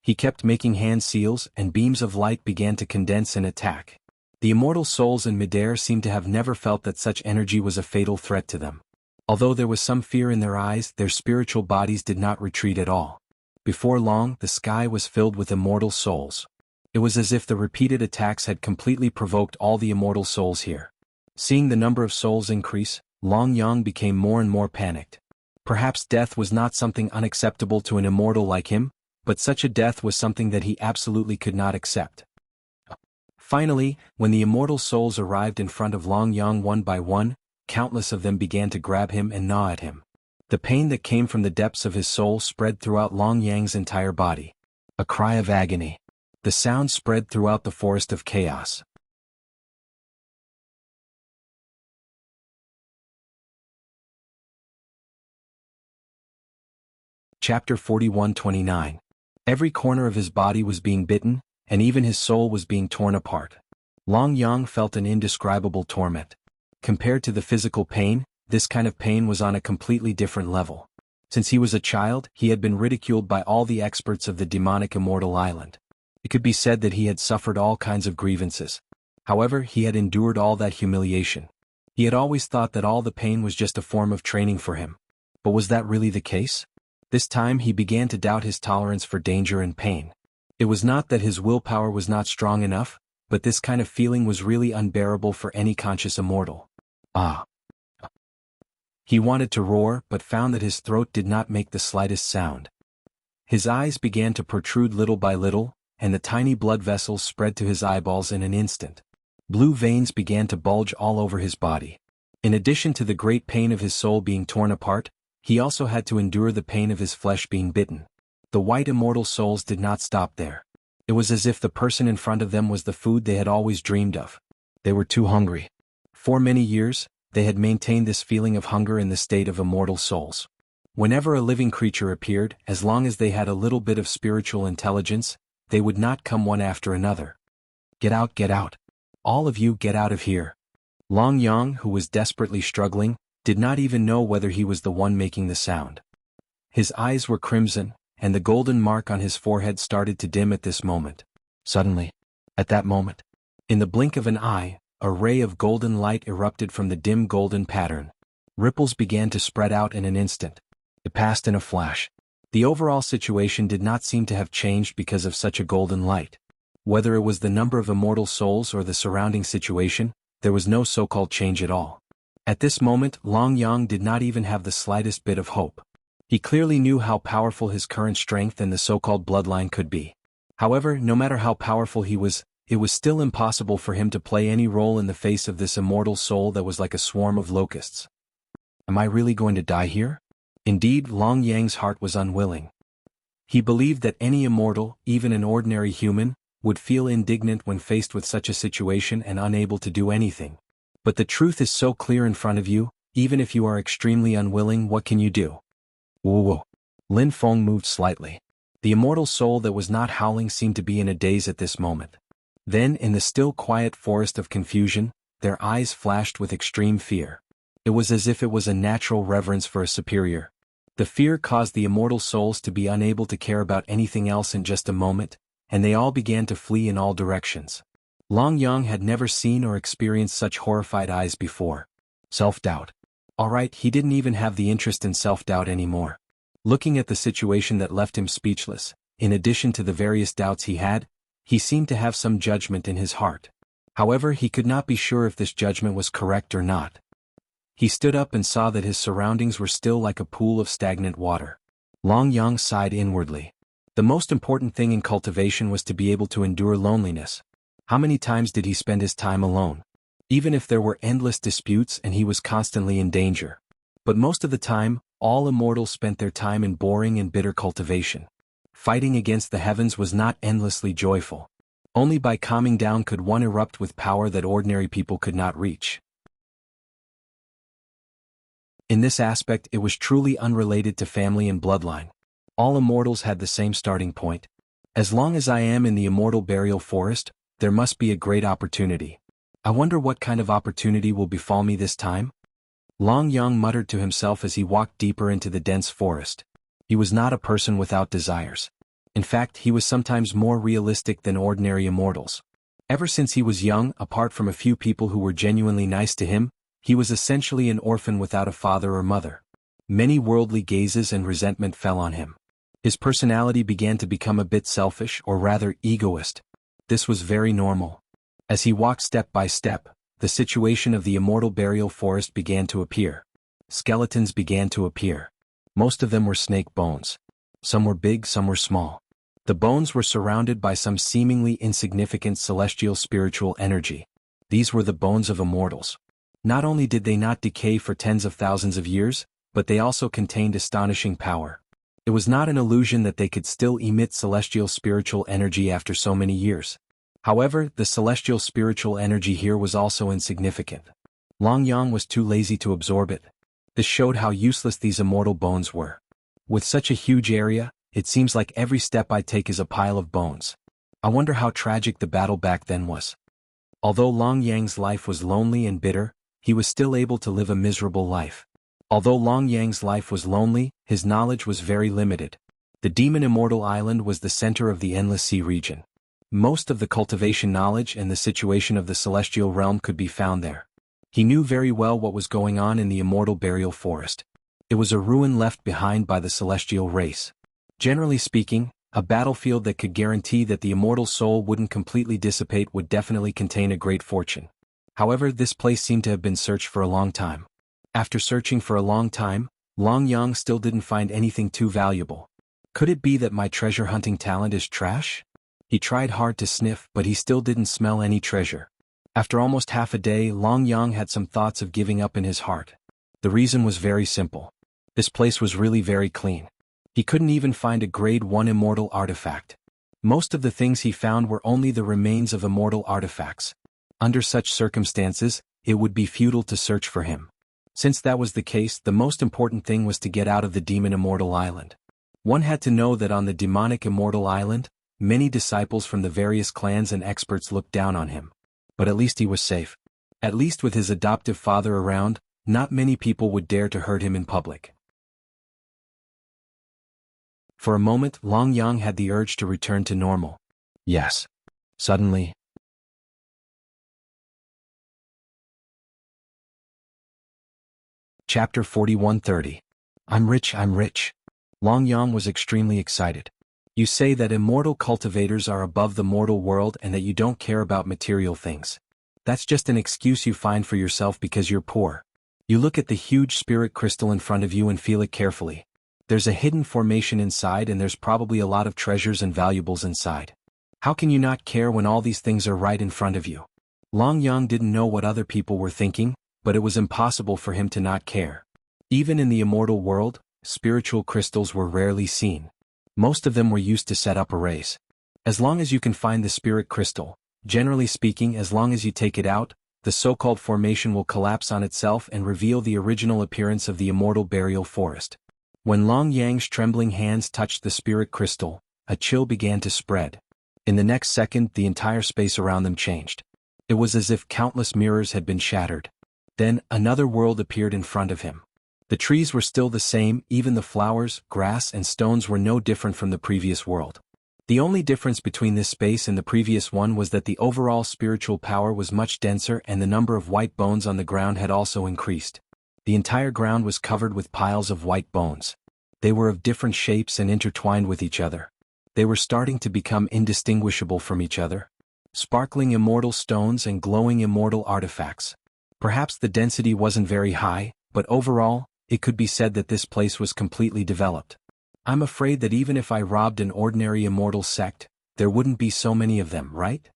He kept making hand seals, and beams of light began to condense and attack. The immortal souls in midair seemed to have never felt that such energy was a fatal threat to them. Although there was some fear in their eyes, their spiritual bodies did not retreat at all. Before long, the sky was filled with immortal souls. It was as if the repeated attacks had completely provoked all the immortal souls here. Seeing the number of souls increase, Long Yang became more and more panicked. Perhaps death was not something unacceptable to an immortal like him, but such a death was something that he absolutely could not accept. Finally, when the immortal souls arrived in front of Long Yang one by one, countless of them began to grab him and gnaw at him. The pain that came from the depths of his soul spread throughout Long Yang's entire body. A cry of agony. The sound spread throughout the forest of chaos. Chapter 41-29. Every corner of his body was being bitten, and even his soul was being torn apart. Long Yang felt an indescribable torment. Compared to the physical pain, this kind of pain was on a completely different level. Since he was a child, he had been ridiculed by all the experts of the demonic immortal island. It could be said that he had suffered all kinds of grievances. However, he had endured all that humiliation. He had always thought that all the pain was just a form of training for him. But was that really the case? This time he began to doubt his tolerance for danger and pain. It was not that his willpower was not strong enough, but this kind of feeling was really unbearable for any conscious immortal. He wanted to roar, but found that his throat did not make the slightest sound. His eyes began to protrude little by little, and the tiny blood vessels spread to his eyeballs in an instant. Blue veins began to bulge all over his body. In addition to the great pain of his soul being torn apart, he also had to endure the pain of his flesh being bitten. The white immortal souls did not stop there. It was as if the person in front of them was the food they had always dreamed of. They were too hungry. For many years, they had maintained this feeling of hunger in the state of immortal souls. Whenever a living creature appeared, as long as they had a little bit of spiritual intelligence, they would not come one after another. Get out, get out. All of you get out of here. Long Yang, who was desperately struggling, did not even know whether he was the one making the sound. His eyes were crimson, and the golden mark on his forehead started to dim at this moment. Suddenly, at that moment, in the blink of an eye, a ray of golden light erupted from the dim golden pattern. Ripples began to spread out in an instant. It passed in a flash. The overall situation did not seem to have changed because of such a golden light. Whether it was the number of immortal souls or the surrounding situation, there was no so-called change at all. At this moment, Long Yang did not even have the slightest bit of hope. He clearly knew how powerful his current strength and the so-called bloodline could be. However, no matter how powerful he was, it was still impossible for him to play any role in the face of this immortal soul that was like a swarm of locusts. Am I really going to die here? Indeed, Long Yang's heart was unwilling. He believed that any immortal, even an ordinary human, would feel indignant when faced with such a situation and unable to do anything. But the truth is so clear in front of you, Even if you are extremely unwilling, what can you do? Whoa. Lin Feng moved slightly. The immortal soul that was not howling seemed to be in a daze at this moment. Then, in the still quiet forest of confusion, their eyes flashed with extreme fear. It was as if it was a natural reverence for a superior. The fear caused the immortal souls to be unable to care about anything else in just a moment, and they all began to flee in all directions. Long Yang had never seen or experienced such horrified eyes before. Self-doubt. Alright, he didn't even have the interest in self-doubt anymore. Looking at the situation that left him speechless, in addition to the various doubts he seemed to have some judgment in his heart. However, he could not be sure if this judgment was correct or not. He stood up and saw that his surroundings were still like a pool of stagnant water. Long Yang sighed inwardly. The most important thing in cultivation was to be able to endure loneliness. How many times did he spend his time alone? Even if there were endless disputes and he was constantly in danger. But most of the time, all immortals spent their time in boring and bitter cultivation. Fighting against the heavens was not endlessly joyful. Only by calming down could one erupt with power that ordinary people could not reach. In this aspect, it was truly unrelated to family and bloodline. All immortals had the same starting point. As long as I am in the immortal burial forest, there must be a great opportunity. I wonder what kind of opportunity will befall me this time? Long Yang muttered to himself as he walked deeper into the dense forest. He was not a person without desires. In fact, he was sometimes more realistic than ordinary immortals. Ever since he was young, apart from a few people who were genuinely nice to him, he was essentially an orphan without a father or mother. Many worldly gazes and resentment fell on him. His personality began to become a bit selfish, or rather egoist. This was very normal. As he walked step by step, the situation of the immortal burial forest began to appear. Skeletons began to appear. Most of them were snake bones. Some were big, some were small. The bones were surrounded by some seemingly insignificant celestial spiritual energy. These were the bones of immortals. Not only did they not decay for tens of thousands of years, but they also contained astonishing power. It was not an illusion that they could still emit celestial spiritual energy after so many years. However, the celestial spiritual energy here was also insignificant. Long Yang was too lazy to absorb it. This showed how useless these immortal bones were. With such a huge area, it seems like every step I take is a pile of bones. I wonder how tragic the battle back then was. Although Long Yang's life was lonely and bitter, he was still able to live a miserable life. Although Long Yang's life was lonely, his knowledge was very limited. The Demon Immortal Island was the center of the Endless Sea region. Most of the cultivation knowledge and the situation of the celestial realm could be found there. He knew very well what was going on in the immortal burial forest. It was a ruin left behind by the celestial race. Generally speaking, a battlefield that could guarantee that the immortal soul wouldn't completely dissipate would definitely contain a great fortune. However, this place seemed to have been searched for a long time. After searching for a long time, Long Yang still didn't find anything too valuable. Could it be that my treasure hunting talent is trash? He tried hard to sniff, but he still didn't smell any treasure. After almost half a day, Long Yang had some thoughts of giving up in his heart. The reason was very simple. This place was really very clean. He couldn't even find a grade 1 immortal artifact. Most of the things he found were only the remains of immortal artifacts. Under such circumstances, it would be futile to search for him. Since that was the case, the most important thing was to get out of the Demon Immortal Island. One had to know that on the Demonic Immortal Island, many disciples from the various clans and experts looked down on him. But at least he was safe. At least with his adoptive father around, not many people would dare to hurt him in public. For a moment, Long Yang had the urge to return to normal. Yes. Suddenly. Chapter 41:30. I'm rich, I'm rich. Long Yang was extremely excited. You say that immortal cultivators are above the mortal world and that you don't care about material things. That's just an excuse you find for yourself because you're poor. You look at the huge spirit crystal in front of you and feel it carefully. There's a hidden formation inside and there's probably a lot of treasures and valuables inside. How can you not care when all these things are right in front of you? Long Yang didn't know what other people were thinking, but it was impossible for him to not care. Even in the immortal world, spiritual crystals were rarely seen. Most of them were used to set up arrays. As long as you can find the spirit crystal, generally speaking, as long as you take it out, the so-called formation will collapse on itself and reveal the original appearance of the immortal burial forest. When Long Yang's trembling hands touched the spirit crystal, a chill began to spread. In the next second, the entire space around them changed. It was as if countless mirrors had been shattered. Then, another world appeared in front of him. The trees were still the same, even the flowers, grass and stones were no different from the previous world. The only difference between this space and the previous one was that the overall spiritual power was much denser and the number of white bones on the ground had also increased. The entire ground was covered with piles of white bones. They were of different shapes and intertwined with each other. They were starting to become indistinguishable from each other. Sparkling immortal stones and glowing immortal artifacts. Perhaps the density wasn't very high, but overall, it could be said that this place was completely developed. I'm afraid that even if I robbed an ordinary immortal sect, there wouldn't be so many of them, right?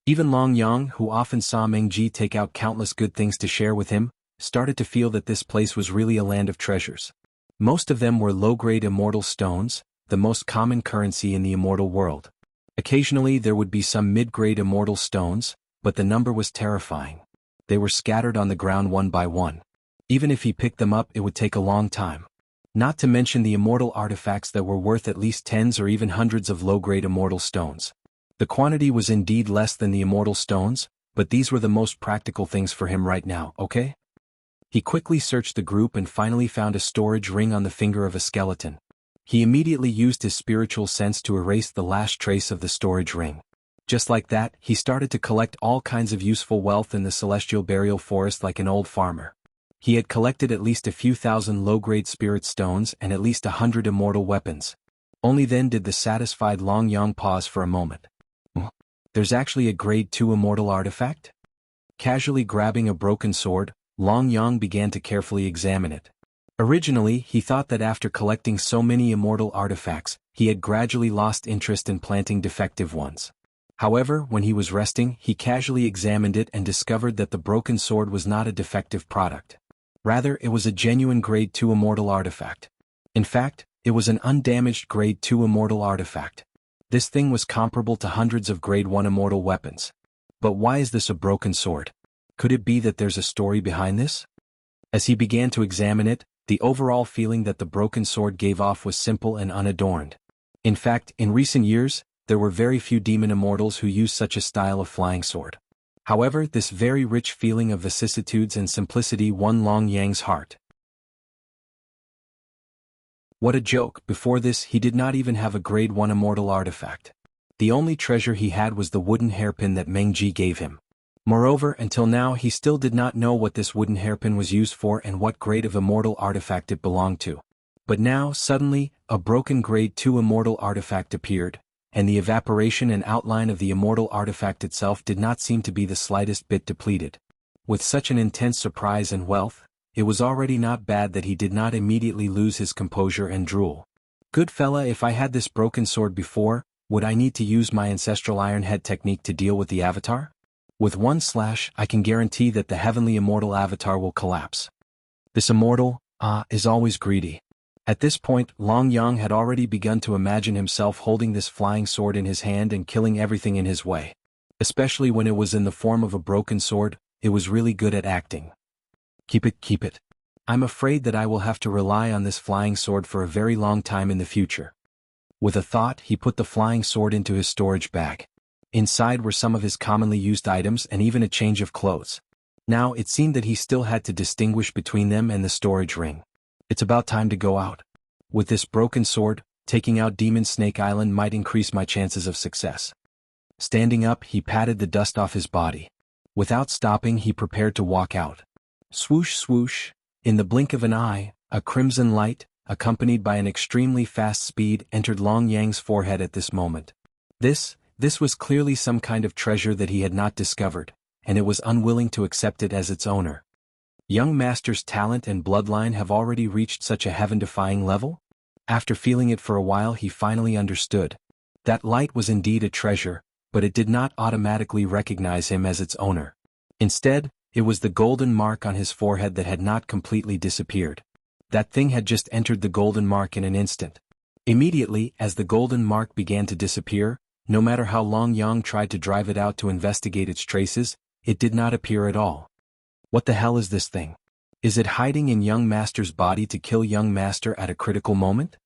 Even Long Yang, who often saw Mengji take out countless good things to share with him, started to feel that this place was really a land of treasures. Most of them were low-grade immortal stones, the most common currency in the immortal world. Occasionally there would be some mid-grade immortal stones, but the number was terrifying. They were scattered on the ground one by one. Even if he picked them up, it would take a long time. Not to mention the immortal artifacts that were worth at least tens or even hundreds of low-grade immortal stones. The quantity was indeed less than the immortal stones, but these were the most practical things for him right now, okay? He quickly searched the group and finally found a storage ring on the finger of a skeleton. He immediately used his spiritual sense to erase the last trace of the storage ring. Just like that, he started to collect all kinds of useful wealth in the celestial burial forest like an old farmer. He had collected at least a few thousand low-grade spirit stones and at least 100 immortal weapons. Only then did the satisfied Long Yang pause for a moment. There's actually a grade 2 immortal artifact? Casually grabbing a broken sword, Long Yang began to carefully examine it. Originally, he thought that after collecting so many immortal artifacts, he had gradually lost interest in planting defective ones. However, when he was resting, he casually examined it and discovered that the broken sword was not a defective product. Rather, it was a genuine grade 2 immortal artifact. In fact, it was an undamaged grade 2 immortal artifact. This thing was comparable to hundreds of grade 1 immortal weapons. But why is this a broken sword? Could it be that there's a story behind this? As he began to examine it, the overall feeling that the broken sword gave off was simple and unadorned. In fact, in recent years, there were very few demon immortals who used such a style of flying sword. However, this very rich feeling of vicissitudes and simplicity won Long Yang's heart. What a joke! Before this, he did not even have a grade 1 immortal artifact. The only treasure he had was the wooden hairpin that Mengji gave him. Moreover, until now he still did not know what this wooden hairpin was used for and what grade of immortal artifact it belonged to. But now, suddenly, a broken grade 2 immortal artifact appeared, and the evaporation and outline of the immortal artifact itself did not seem to be the slightest bit depleted. With such an intense surprise and wealth, it was already not bad that he did not immediately lose his composure and drool. Good fella, if I had this broken sword before, would I need to use my ancestral Iron Head technique to deal with the avatar? With one slash, I can guarantee that the heavenly immortal avatar will collapse. This immortal, is always greedy. At this point, Long Yang had already begun to imagine himself holding this flying sword in his hand and killing everything in his way. Especially when it was in the form of a broken sword, it was really good at acting. Keep it. I'm afraid that I will have to rely on this flying sword for a very long time in the future. With a thought, he put the flying sword into his storage bag. Inside were some of his commonly used items and even a change of clothes. Now it seemed that he still had to distinguish between them and the storage ring. It's about time to go out. With this broken sword, taking out Demon Snake Island might increase my chances of success. Standing up, he patted the dust off his body. Without stopping, he prepared to walk out. Swoosh swoosh, in the blink of an eye, a crimson light, accompanied by an extremely fast speed, entered Long Yang's forehead at this moment. This was clearly some kind of treasure that he had not discovered, and it was unwilling to accept it as its owner. Young Master's talent and bloodline have already reached such a heaven-defying level? After feeling it for a while, he finally understood. That light was indeed a treasure, but it did not automatically recognize him as its owner. Instead, it was the golden mark on his forehead that had not completely disappeared. That thing had just entered the golden mark in an instant. Immediately, as the golden mark began to disappear, no matter how Long Yang tried to drive it out to investigate its traces, it did not appear at all. What the hell is this thing? Is it hiding in young master's body to kill young master at a critical moment?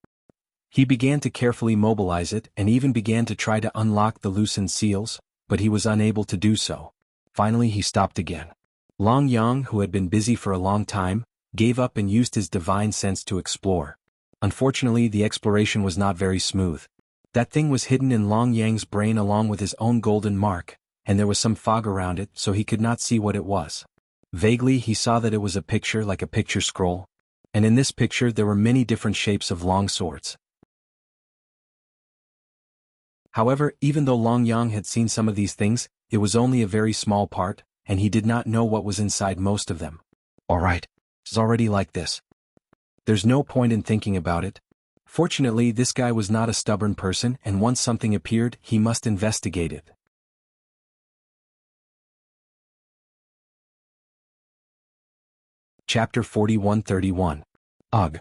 He began to carefully mobilize it and even began to try to unlock the loosened seals, but he was unable to do so. Finally he stopped again. Long Yang, who had been busy for a long time, gave up and used his divine sense to explore. Unfortunately, the exploration was not very smooth. That thing was hidden in Long Yang's brain along with his own golden mark, and there was some fog around it, so he could not see what it was. Vaguely he saw that it was a picture like a picture scroll, and in this picture there were many different shapes of long swords. However, even though Long Yang had seen some of these things, it was only a very small part, and he did not know what was inside most of them. Alright, it's already like this. There's no point in thinking about it. Fortunately, this guy was not a stubborn person, and once something appeared, he must investigate it. Chapter 41-31. Ugh.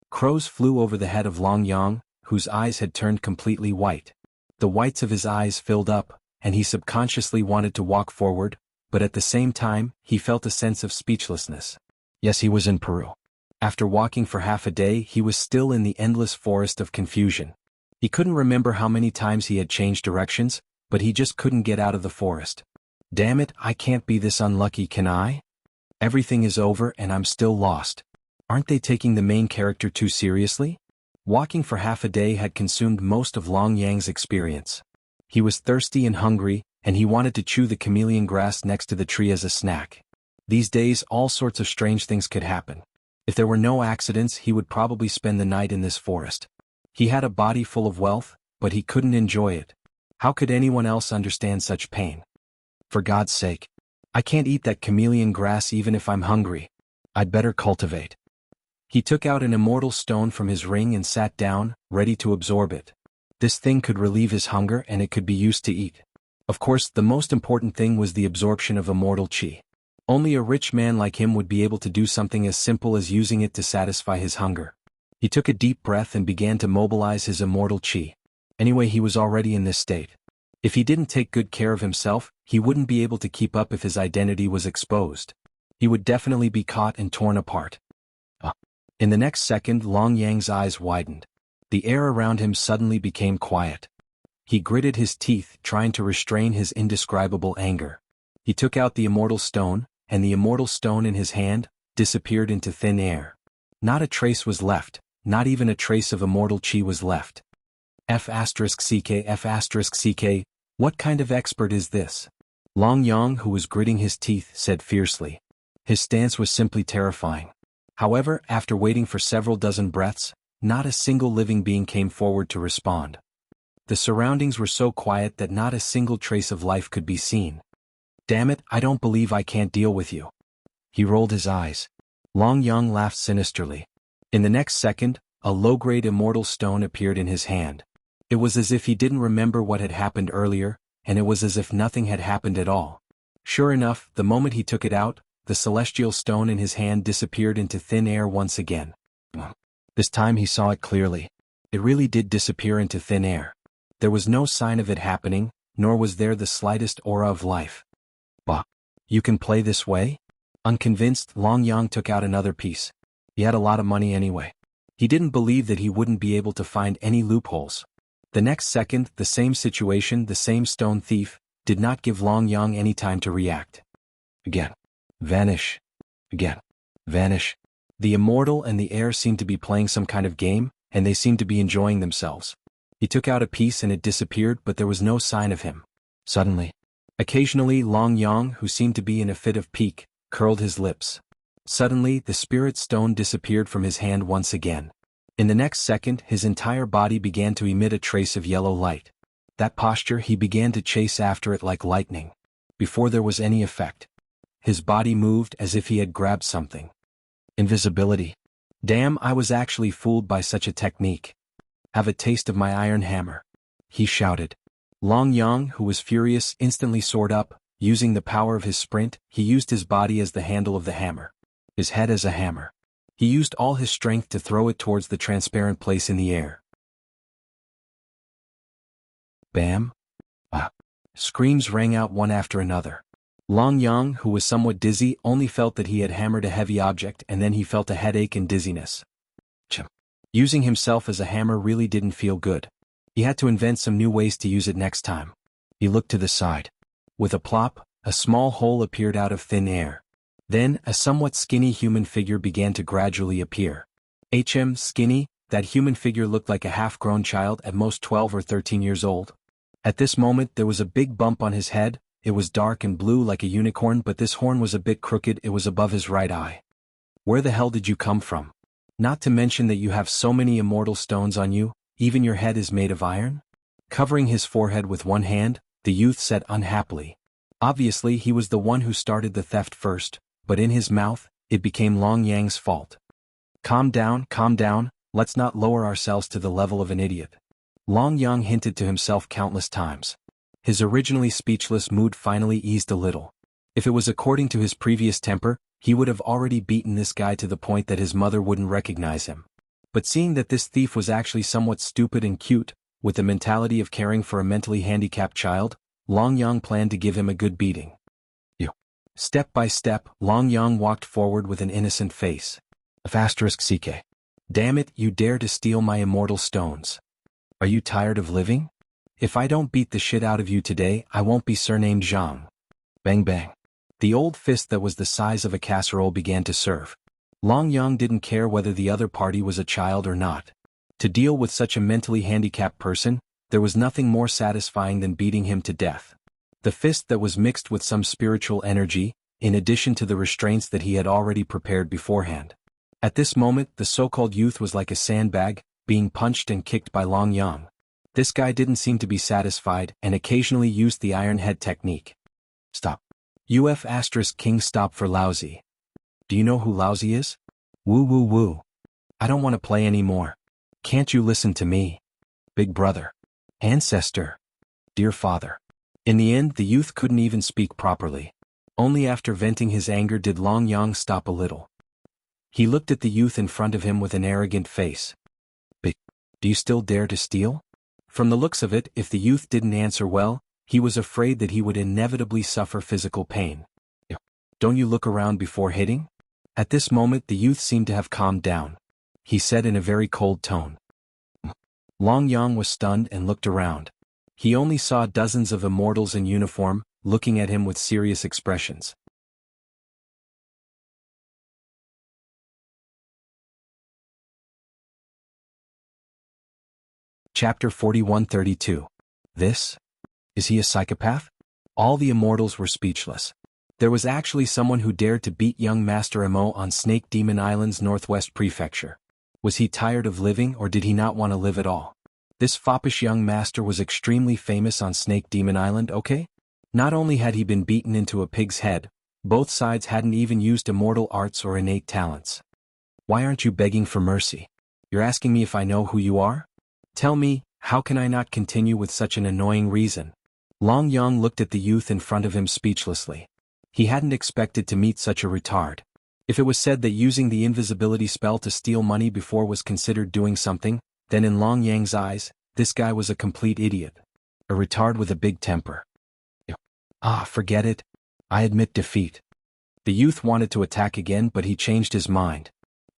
Crows flew over the head of Long Yang, whose eyes had turned completely white. The whites of his eyes filled up, and he subconsciously wanted to walk forward, but at the same time, he felt a sense of speechlessness. Yes, he was in Peru. After walking for half a day, he was still in the endless forest of confusion. He couldn't remember how many times he had changed directions, but he just couldn't get out of the forest. Damn it, I can't be this unlucky, can I? Everything is over and I'm still lost. Aren't they taking the main character too seriously? Walking for half a day had consumed most of Long Yang's experience. He was thirsty and hungry, and he wanted to chew the chameleon grass next to the tree as a snack. These days all sorts of strange things could happen. If there were no accidents, he would probably spend the night in this forest. He had a body full of wealth, but he couldn't enjoy it. How could anyone else understand such pain? For God's sake. I can't eat that chameleon grass even if I'm hungry. I'd better cultivate. He took out an immortal stone from his ring and sat down, ready to absorb it. This thing could relieve his hunger and it could be used to eat. Of course, the most important thing was the absorption of immortal qi. Only a rich man like him would be able to do something as simple as using it to satisfy his hunger. He took a deep breath and began to mobilize his immortal qi. Anyway, he was already in this state. If he didn't take good care of himself, he wouldn't be able to keep up if his identity was exposed. He would definitely be caught and torn apart. In the next second, Long Yang's eyes widened. The air around him suddenly became quiet. He gritted his teeth, trying to restrain his indescribable anger. He took out the immortal stone, and the immortal stone in his hand disappeared into thin air. Not a trace was left, not even a trace of immortal qi was left. F***ck, what kind of expert is this? Long Yang, who was gritting his teeth, said fiercely. His stance was simply terrifying. However, after waiting for several dozen breaths, not a single living being came forward to respond. The surroundings were so quiet that not a single trace of life could be seen. Damn it, I don't believe I can't deal with you. He rolled his eyes. Long Yang laughed sinisterly. In the next second, a low-grade immortal stone appeared in his hand. It was as if he didn't remember what had happened earlier, and it was as if nothing had happened at all. Sure enough, the moment he took it out, the celestial stone in his hand disappeared into thin air once again. This time he saw it clearly. It really did disappear into thin air. There was no sign of it happening, nor was there the slightest aura of life. Bah! You can play this way? Unconvinced, Long Yang took out another piece. He had a lot of money anyway. He didn't believe that he wouldn't be able to find any loopholes. The next second, the same situation, the same stone thief, did not give Long Yang any time to react. Again. Vanish. Again. Vanish. The immortal and the air seemed to be playing some kind of game, and they seemed to be enjoying themselves. He took out a piece and it disappeared, but there was no sign of him. Suddenly. Occasionally, Long Yang, who seemed to be in a fit of pique, curled his lips. Suddenly, the spirit stone disappeared from his hand once again. In the next second, his entire body began to emit a trace of yellow light. That posture, he began to chase after it like lightning. Before there was any effect, his body moved as if he had grabbed something. Invisibility. Damn, I was actually fooled by such a technique. Have a taste of my iron hammer. He shouted. Long Yang, who was furious, instantly soared up. Using the power of his sprint, he used his body as the handle of the hammer. His head as a hammer. He used all his strength to throw it towards the transparent place in the air. Bam! Ah! Screams rang out one after another. Long Yang, who was somewhat dizzy, only felt that he had hammered a heavy object and then he felt a headache and dizziness. Using himself as a hammer really didn't feel good. He had to invent some new ways to use it next time. He looked to the side. With a plop, a small hole appeared out of thin air. Then, a somewhat skinny human figure began to gradually appear. Skinny, that human figure looked like a half-grown child, at most 12 or 13 years old. At this moment there was a big bump on his head. It was dark and blue like a unicorn, but this horn was a bit crooked. It was above his right eye. Where the hell did you come from? Not to mention that you have so many immortal stones on you, even your head is made of iron? Covering his forehead with one hand, the youth said unhappily. Obviously he was the one who started the theft first, but in his mouth, it became Long Yang's fault. Calm down, let's not lower ourselves to the level of an idiot. Long Yang hinted to himself countless times. His originally speechless mood finally eased a little. If it was according to his previous temper, he would have already beaten this guy to the point that his mother wouldn't recognize him. But seeing that this thief was actually somewhat stupid and cute, with the mentality of caring for a mentally handicapped child, Long Yang planned to give him a good beating. Step by step, Long Yang walked forward with an innocent face. *CK. Damn it, you dare to steal my immortal stones. Are you tired of living? If I don't beat the shit out of you today, I won't be surnamed Zhang. Bang bang. The old fist that was the size of a casserole began to serve. Long Yang didn't care whether the other party was a child or not. To deal with such a mentally handicapped person, there was nothing more satisfying than beating him to death. The fist that was mixed with some spiritual energy, in addition to the restraints that he had already prepared beforehand. At this moment, the so-called youth was like a sandbag, being punched and kicked by Long Yang. This guy didn't seem to be satisfied and occasionally used the iron head technique. Stop. King stop for lousy. Do you know who lousy is? Woo. I don't want to play anymore. Can't you listen to me? Big brother. Ancestor. Dear father. In the end, the youth couldn't even speak properly. Only after venting his anger did Long Yang stop a little. He looked at the youth in front of him with an arrogant face. Big. Do you still dare to steal? From the looks of it, if the youth didn't answer well, he was afraid that he would inevitably suffer physical pain. Don't you look around before hitting? At this moment the youth seemed to have calmed down. He said in a very cold tone. Long Yang was stunned and looked around. He only saw dozens of immortals in uniform, looking at him with serious expressions. Chapter 4132. This? Is he a psychopath? All the immortals were speechless. There was actually someone who dared to beat young Master Mo on Snake Demon Island's northwest prefecture. Was he tired of living or did he not want to live at all? This foppish young master was extremely famous on Snake Demon Island, okay? Not only had he been beaten into a pig's head, both sides hadn't even used immortal arts or innate talents. Why aren't you begging for mercy? You're asking me if I know who you are? Tell me, how can I not continue with such an annoying reason? Long Yang looked at the youth in front of him speechlessly. He hadn't expected to meet such a retard. If it was said that using the invisibility spell to steal money before was considered doing something, then in Long Yang's eyes, this guy was a complete idiot. A retard with a big temper. Forget it. I admit defeat. The youth wanted to attack again, but he changed his mind.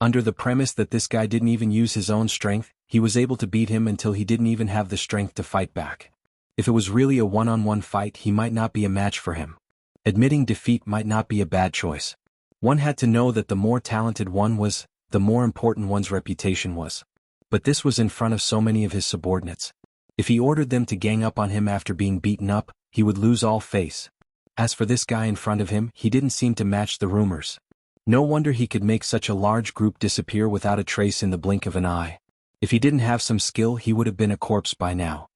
Under the premise that this guy didn't even use his own strength, he was able to beat him until he didn't even have the strength to fight back. If it was really a one-on-one fight, he might not be a match for him. Admitting defeat might not be a bad choice. One had to know that the more talented one was, the more important one's reputation was. But this was in front of so many of his subordinates. If he ordered them to gang up on him after being beaten up, he would lose all face. As for this guy in front of him, he didn't seem to match the rumors. No wonder he could make such a large group disappear without a trace in the blink of an eye. If he didn't have some skill, he would have been a corpse by now.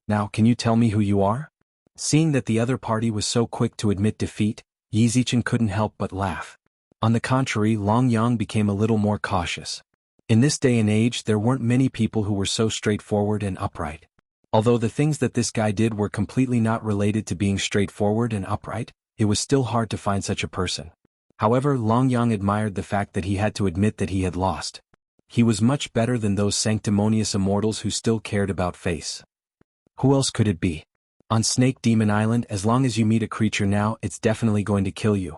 Now, can you tell me who you are? Seeing that the other party was so quick to admit defeat, Yizichen couldn't help but laugh. On the contrary, Long Yang became a little more cautious. In this day and age, there weren't many people who were so straightforward and upright. Although the things that this guy did were completely not related to being straightforward and upright, it was still hard to find such a person. However, Long Yang admired the fact that he had to admit that he had lost. He was much better than those sanctimonious immortals who still cared about face. Who else could it be? On Snake Demon Island, as long as you meet a creature now, it's definitely going to kill you.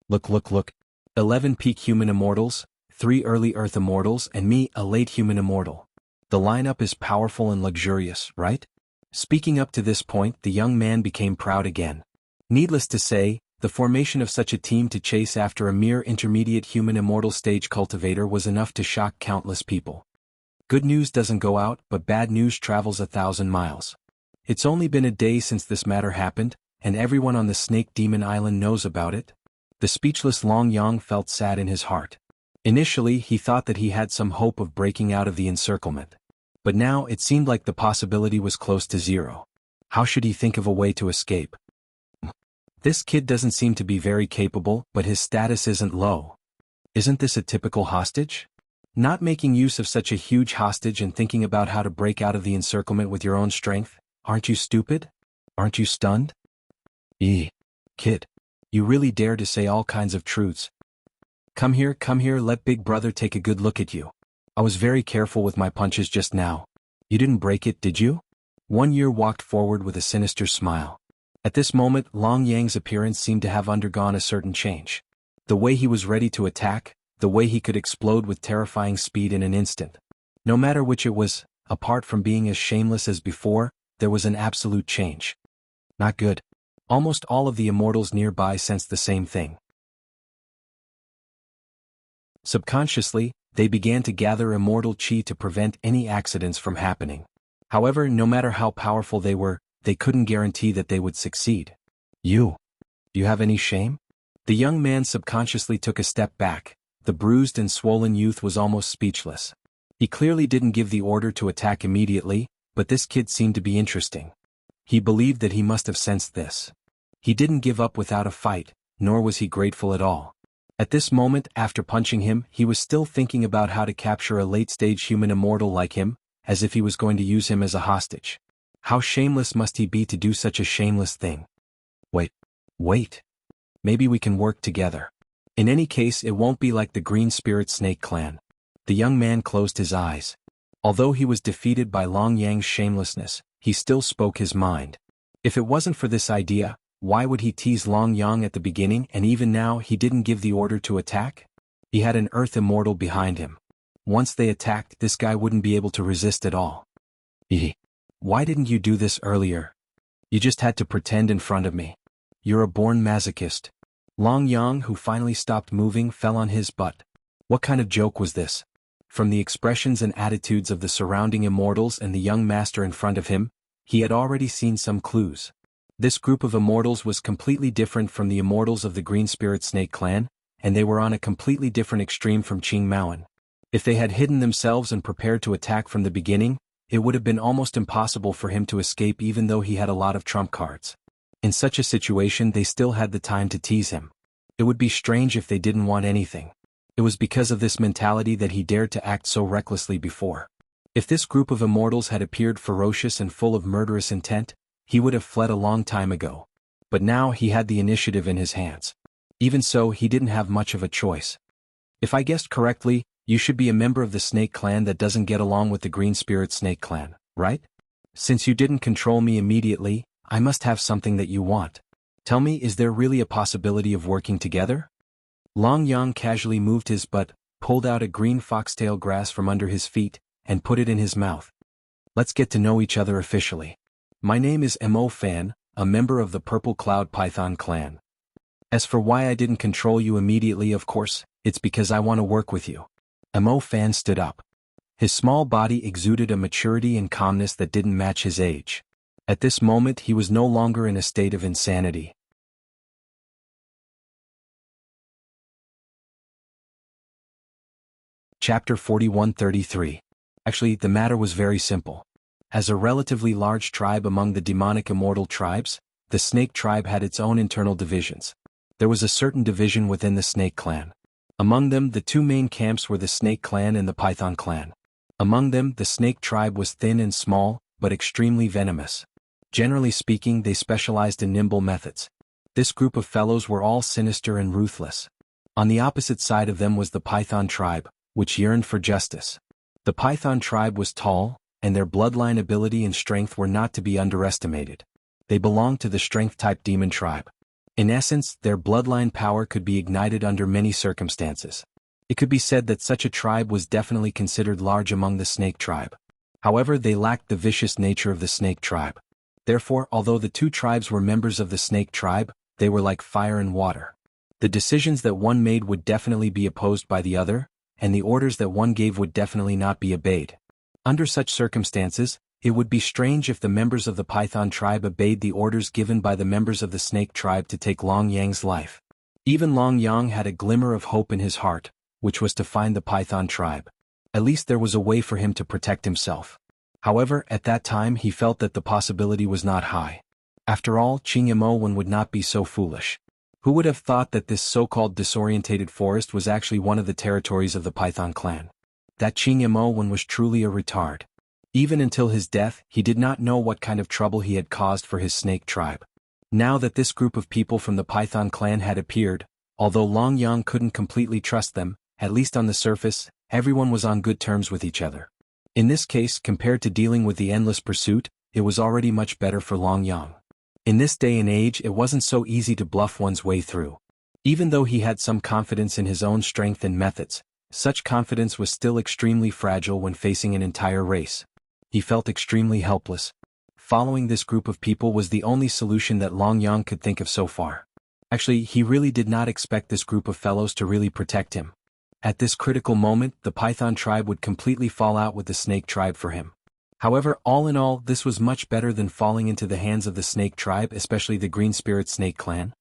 Look. 11 peak human immortals, 3 early Earth immortals, and me, a late human immortal. The lineup is powerful and luxurious, right? Speaking up to this point, the young man became proud again. Needless to say, the formation of such a team to chase after a mere intermediate human immortal stage cultivator was enough to shock countless people. Good news doesn't go out, but bad news travels 1,000 miles. It's only been a day since this matter happened, and everyone on the Snake Demon Island knows about it. The speechless Long Yang felt sad in his heart. Initially, he thought that he had some hope of breaking out of the encirclement. But now it seemed like the possibility was close to zero. How should he think of a way to escape? This kid doesn't seem to be very capable, but his status isn't low. Isn't this a typical hostage? Not making use of such a huge hostage and thinking about how to break out of the encirclement with your own strength? Aren't you stupid? Aren't you stunned? Kid. You really dare to say all kinds of truths. Come here, let Big Brother take a good look at you. I was very careful with my punches just now. You didn't break it, did you? One Year walked forward with a sinister smile. At this moment, Long Yang's appearance seemed to have undergone a certain change. The way he was ready to attack, the way he could explode with terrifying speed in an instant. No matter which it was, apart from being as shameless as before, there was an absolute change. Not good. Almost all of the immortals nearby sensed the same thing. Subconsciously, they began to gather immortal chi to prevent any accidents from happening. However, no matter how powerful they were, they couldn't guarantee that they would succeed. You have any shame? The young man subconsciously took a step back. The bruised and swollen youth was almost speechless. He clearly didn't give the order to attack immediately, but this kid seemed to be interesting. He believed that he must have sensed this. He didn't give up without a fight, nor was he grateful at all. At this moment, after punching him, he was still thinking about how to capture a late-stage human immortal like him, as if he was going to use him as a hostage. How shameless must he be to do such a shameless thing? Wait. Maybe we can work together. In any case, it won't be like the Green Spirit Snake Clan. The young man closed his eyes. Although he was defeated by Long Yang's shamelessness, he still spoke his mind. If it wasn't for this idea, why would he tease Long Yang at the beginning, and even now he didn't give the order to attack? He had an Earth Immortal behind him. Once they attacked, this guy wouldn't be able to resist at all. Why didn't you do this earlier? You just had to pretend in front of me. You're a born masochist. Long Yang, who finally stopped moving, fell on his butt. What kind of joke was this? From the expressions and attitudes of the surrounding immortals and the young master in front of him, he had already seen some clues. This group of immortals was completely different from the immortals of the Green Spirit Snake Clan, and they were on a completely different extreme from Qingmaoan. If they had hidden themselves and prepared to attack from the beginning, it would have been almost impossible for him to escape even though he had a lot of trump cards. In such a situation, they still had the time to tease him. It would be strange if they didn't want anything. It was because of this mentality that he dared to act so recklessly before. If this group of immortals had appeared ferocious and full of murderous intent, he would have fled a long time ago. But now he had the initiative in his hands. Even so, he didn't have much of a choice. If I guessed correctly, you should be a member of the Snake Clan that doesn't get along with the Green Spirit Snake Clan, right? Since you didn't control me immediately, I must have something that you want. Tell me, is there really a possibility of working together? Long Yang casually moved his butt, pulled out a green foxtail grass from under his feet, and put it in his mouth. Let's get to know each other officially. My name is Mo Fan, a member of the Purple Cloud Python clan. As for why I didn't control you immediately, of course, it's because I want to work with you. Mo Fan stood up. His small body exuded a maturity and calmness that didn't match his age. At this moment, he was no longer in a state of insanity. Chapter 4133. Actually, the matter was very simple. As a relatively large tribe among the demonic immortal tribes, the Snake tribe had its own internal divisions. There was a certain division within the Snake clan. Among them, the two main camps were the Snake clan and the Python clan. Among them, the Snake tribe was thin and small, but extremely venomous. Generally speaking, they specialized in nimble methods. This group of fellows were all sinister and ruthless. On the opposite side of them was the Python tribe, which yearned for justice. The Python tribe was tall, and their bloodline ability and strength were not to be underestimated. They belonged to the strength-type demon tribe. In essence, their bloodline power could be ignited under many circumstances. It could be said that such a tribe was definitely considered large among the snake tribe. However, they lacked the vicious nature of the snake tribe. Therefore, although the two tribes were members of the snake tribe, they were like fire and water. The decisions that one made would definitely be opposed by the other, and the orders that one gave would definitely not be obeyed. Under such circumstances, it would be strange if the members of the Python tribe obeyed the orders given by the members of the snake tribe to take Long Yang's life. Even Long Yang had a glimmer of hope in his heart, which was to find the Python tribe. At least there was a way for him to protect himself. However, at that time he felt that the possibility was not high. After all, Xuanhuan would not be so foolish. Who would have thought that this so-called disorientated forest was actually one of the territories of the Python clan? That Xuanhuan was truly a retard. Even until his death, he did not know what kind of trouble he had caused for his snake tribe. Now that this group of people from the Python clan had appeared, although Long Yang couldn't completely trust them, at least on the surface, everyone was on good terms with each other. In this case, compared to dealing with the endless pursuit, it was already much better for Long Yang. In this day and age, it wasn't so easy to bluff one's way through. Even though he had some confidence in his own strength and methods, such confidence was still extremely fragile when facing an entire race. He felt extremely helpless. Following this group of people was the only solution that Long Yang could think of so far. Actually, he really did not expect this group of fellows to really protect him. At this critical moment, the Python tribe would completely fall out with the snake tribe for him. However, all in all, this was much better than falling into the hands of the snake tribe, especially the Green Spirit Snake clan.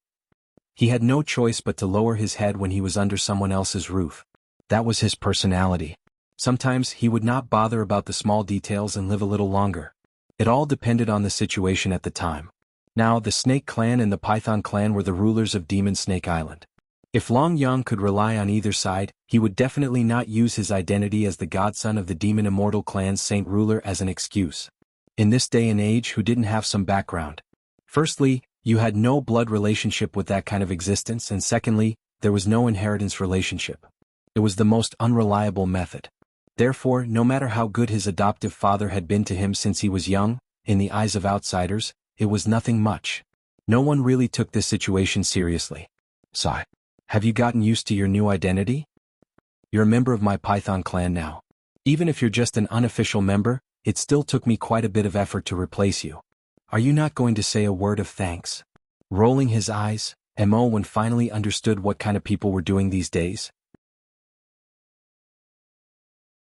He had no choice but to lower his head when he was under someone else's roof. That was his personality. Sometimes he would not bother about the small details and live a little longer. It all depended on the situation at the time. Now, the Snake Clan and the Python Clan were the rulers of Demon Snake Island. If Long Yang could rely on either side, he would definitely not use his identity as the godson of the Demon Immortal Clan's Saint Ruler as an excuse. In this day and age, who didn't have some background? Firstly, you had no blood relationship with that kind of existence, and secondly, there was no inheritance relationship. It was the most unreliable method. Therefore, no matter how good his adoptive father had been to him since he was young, in the eyes of outsiders, it was nothing much. No one really took this situation seriously. Sigh. Have you gotten used to your new identity? You're a member of my Python clan now. Even if you're just an unofficial member, it still took me quite a bit of effort to replace you. Are you not going to say a word of thanks? Rolling his eyes, Xuanhuan finally understood what kind of people were doing these days.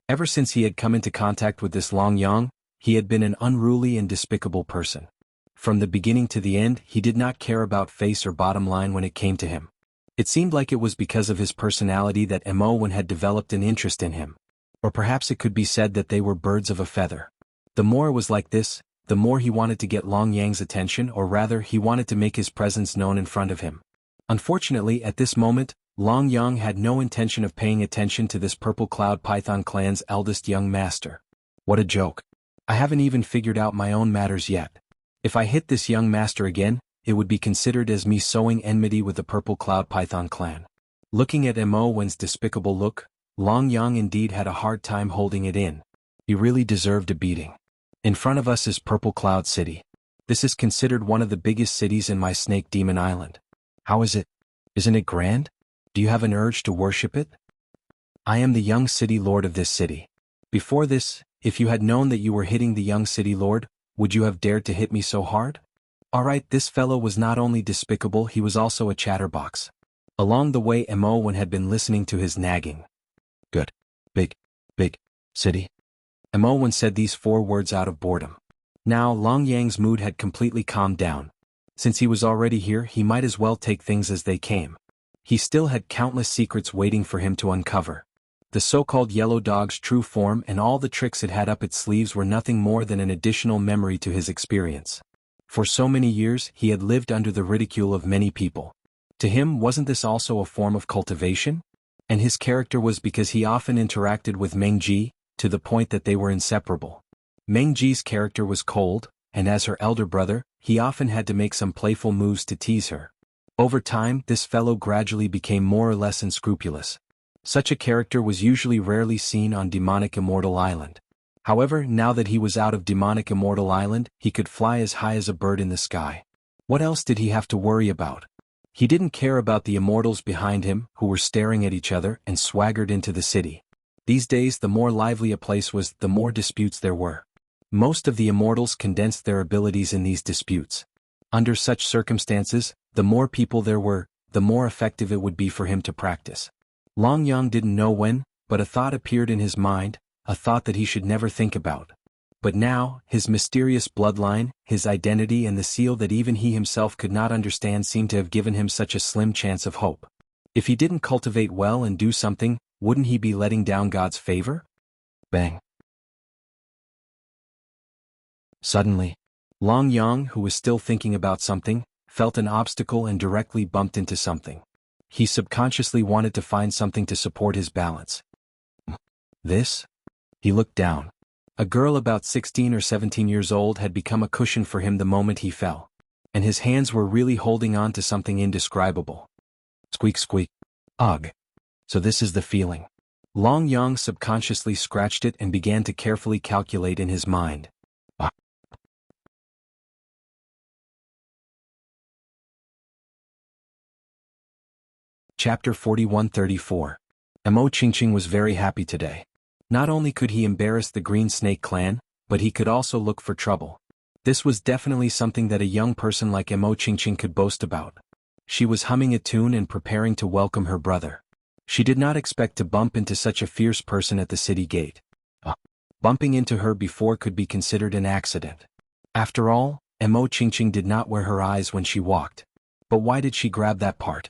Ever since he had come into contact with this Long Yang, he had been an unruly and despicable person. From the beginning to the end, he did not care about face or bottom line when it came to him. It seemed like it was because of his personality that Xuanhuan had developed an interest in him. Or perhaps it could be said that they were birds of a feather. The more it was like this, the more he wanted to get Long Yang's attention, or rather, he wanted to make his presence known in front of him. Unfortunately, at this moment, Long Yang had no intention of paying attention to this Purple Cloud Python clan's eldest young master. What a joke. I haven't even figured out my own matters yet. If I hit this young master again, it would be considered as me sowing enmity with the Purple Cloud Python clan. Looking at Xuanhuan's despicable look, Long Yang indeed had a hard time holding it in. He really deserved a beating. In front of us is Purple Cloud City. This is considered one of the biggest cities in my Snake Demon Island. How is it? Isn't it grand? Do you have an urge to worship it? I am the young city lord of this city. Before this, if you had known that you were hitting the young city lord, would you have dared to hit me so hard? Alright, this fellow was not only despicable, he was also a chatterbox. Along the way, Xuanhuan had been listening to his nagging. Good. Big city. Xuanhuan said these 4 words out of boredom. Now, Long Yang's mood had completely calmed down. Since he was already here, he might as well take things as they came. He still had countless secrets waiting for him to uncover. The so-called yellow dog's true form and all the tricks it had up its sleeves were nothing more than an additional memory to his experience. For so many years, he had lived under the ridicule of many people. To him, wasn't this also a form of cultivation? And his character was because he often interacted with Mengji, to the point that they were inseparable. Mengji's character was cold, and as her elder brother, he often had to make some playful moves to tease her. Over time, this fellow gradually became more or less unscrupulous. Such a character was usually rarely seen on demonic Immortal Island. However, now that he was out of demonic Immortal Island, he could fly as high as a bird in the sky. What else did he have to worry about? He didn't care about the immortals behind him, who were staring at each other and swaggered into the city. These days, the more lively a place was, the more disputes there were. Most of the immortals condensed their abilities in these disputes. Under such circumstances, the more people there were, the more effective it would be for him to practice. Long Yang didn't know when, but a thought appeared in his mind, a thought that he should never think about. But now, his mysterious bloodline, his identity and the seal that even he himself could not understand seemed to have given him such a slim chance of hope. If he didn't cultivate well and do something, wouldn't he be letting down God's favor? Bang. Suddenly, Long Yang, who was still thinking about something, felt an obstacle and directly bumped into something. He subconsciously wanted to find something to support his balance. This? He looked down. A girl about 16 or 17 years old had become a cushion for him the moment he fell. And his hands were really holding on to something indescribable. Squeak squeak. Ugh. So this is the feeling. Long Yang subconsciously scratched it and began to carefully calculate in his mind. Chapter 41-34. Mo Qingqing was very happy today. Not only could he embarrass the Green Snake clan, but he could also look for trouble. This was definitely something that a young person like Mo Qingqing could boast about. She was humming a tune and preparing to welcome her brother. She did not expect to bump into such a fierce person at the city gate. Bumping into her before could be considered an accident. After all, Mo Qingqing did not wear her eyes when she walked. But why did she grab that part?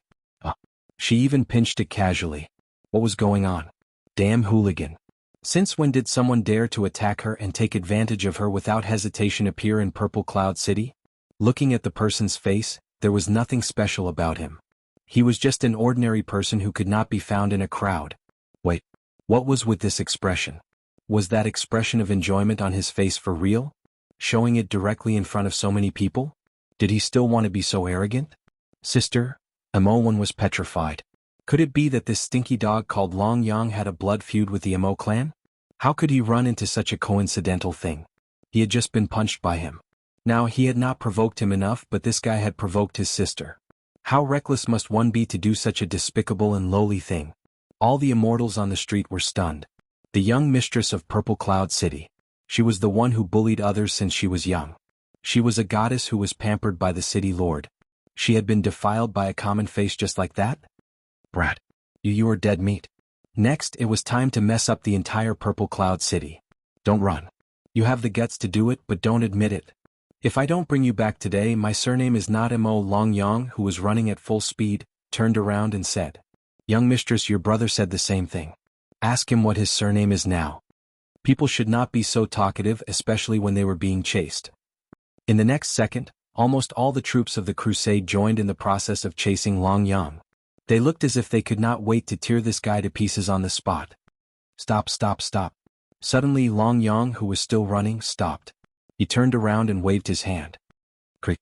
She even pinched it casually. What was going on? Damn hooligan. Since when did someone dare to attack her and take advantage of her without hesitation appear in Purple Cloud City? Looking at the person's face, there was nothing special about him. He was just an ordinary person who could not be found in a crowd. Wait, what was with this expression? Was that expression of enjoyment on his face for real? Showing it directly in front of so many people? Did he still want to be so arrogant? Sister? Imowan was petrified. Could it be that this stinky dog called Long Yang had a blood feud with the Imo clan? How could he run into such a coincidental thing? He had just been punched by him. Now he had not provoked him enough, but this guy had provoked his sister. How reckless must one be to do such a despicable and lowly thing? All the immortals on the street were stunned. The young mistress of Purple Cloud City. She was the one who bullied others since she was young. She was a goddess who was pampered by the city lord. She had been defiled by a common face just like that? Brat. You are dead meat. Next, it was time to mess up the entire Purple Cloud City. Don't run. You have the guts to do it, but don't admit it. If I don't bring you back today, my surname is not Mo. Long Yang, who was running at full speed, turned around and said, Young mistress, your brother said the same thing. Ask him what his surname is now. People should not be so talkative, especially when they were being chased. In the next second, almost all the troops of the crusade joined in the process of chasing Long Yang. They looked as if they could not wait to tear this guy to pieces on the spot. Stop, stop, stop. Suddenly Long Yang, who was still running, stopped. He turned around and waved his hand. Crick.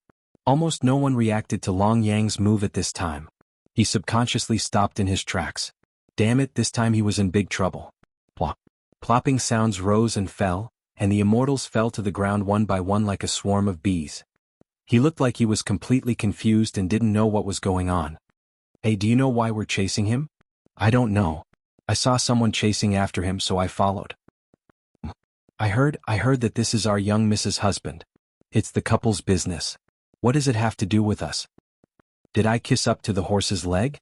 Almost no one reacted to Long Yang's move at this time. He subconsciously stopped in his tracks. Damn it, this time he was in big trouble. Plop. Plopping sounds rose and fell, and the immortals fell to the ground one by one like a swarm of bees. He looked like he was completely confused and didn't know what was going on. Hey, do you know why we're chasing him? I don't know. I saw someone chasing after him, so I followed. I heard that this is our young Mrs. Husband. It's the couple's business. What does it have to do with us? Did I kiss up to the horse's leg?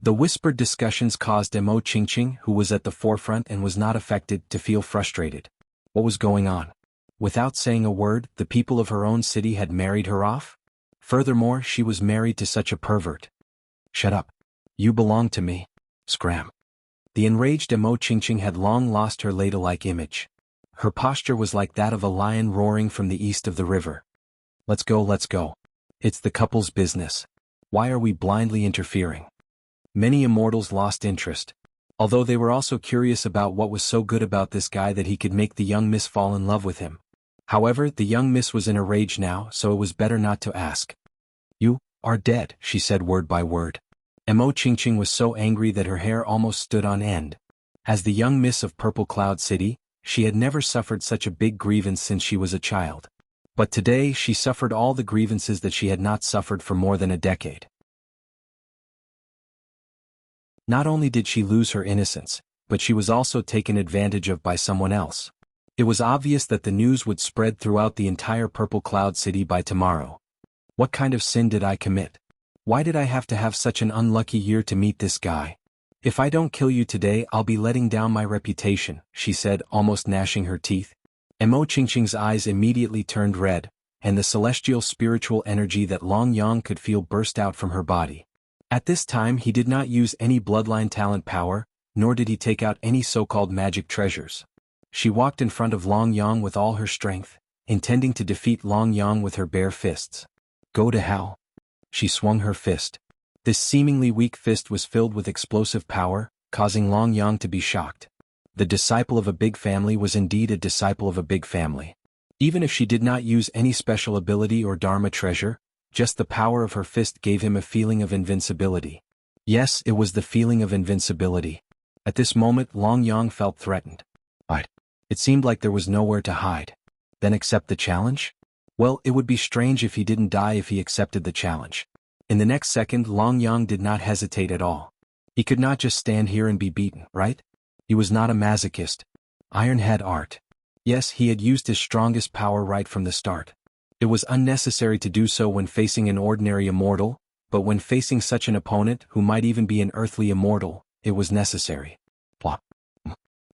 The whispered discussions caused Mo Qingqing, who was at the forefront and was not affected, to feel frustrated. What was going on? Without saying a word, the people of her own city had married her off? Furthermore, she was married to such a pervert. Shut up. You belong to me. Scram. The enraged Mo Qingqing had long lost her ladle-like image. Her posture was like that of a lion roaring from the east of the river. Let's go, let's go. It's the couple's business. Why are we blindly interfering? Many immortals lost interest. Although they were also curious about what was so good about this guy that he could make the young miss fall in love with him. However, the young miss was in a rage now, so it was better not to ask. You are dead, she said word by word. Mo Qingqing was so angry that her hair almost stood on end. As the young miss of Purple Cloud City, She had never suffered such a big grievance since she was a child. But today she suffered all the grievances that she had not suffered for more than a decade. Not only did she lose her innocence, but she was also taken advantage of by someone else. It was obvious that the news would spread throughout the entire Purple Cloud City by tomorrow. What kind of sin did I commit? Why did I have to have such an unlucky year to meet this guy? If I don't kill you today, I'll be letting down my reputation, she said, almost gnashing her teeth. Mo Qingqing's eyes immediately turned red, and the celestial spiritual energy that Long Yang could feel burst out from her body. At this time he did not use any bloodline talent power, nor did he take out any so-called magic treasures. She walked in front of Long Yang with all her strength, intending to defeat Long Yang with her bare fists. Go to hell. She swung her fist. This seemingly weak fist was filled with explosive power, causing Long Yang to be shocked. The disciple of a big family was indeed a disciple of a big family. Even if she did not use any special ability or dharma treasure, just the power of her fist gave him a feeling of invincibility. Yes, it was the feeling of invincibility. At this moment Long Yang felt threatened. But it seemed like there was nowhere to hide. Then accept the challenge? Well, it would be strange if he didn't die if he accepted the challenge. In the next second Long Yang did not hesitate at all. He could not just stand here and be beaten, right? He was not a masochist. Iron had art. Yes, he had used his strongest power right from the start. It was unnecessary to do so when facing an ordinary immortal, but when facing such an opponent who might even be an earthly immortal, it was necessary. Plop.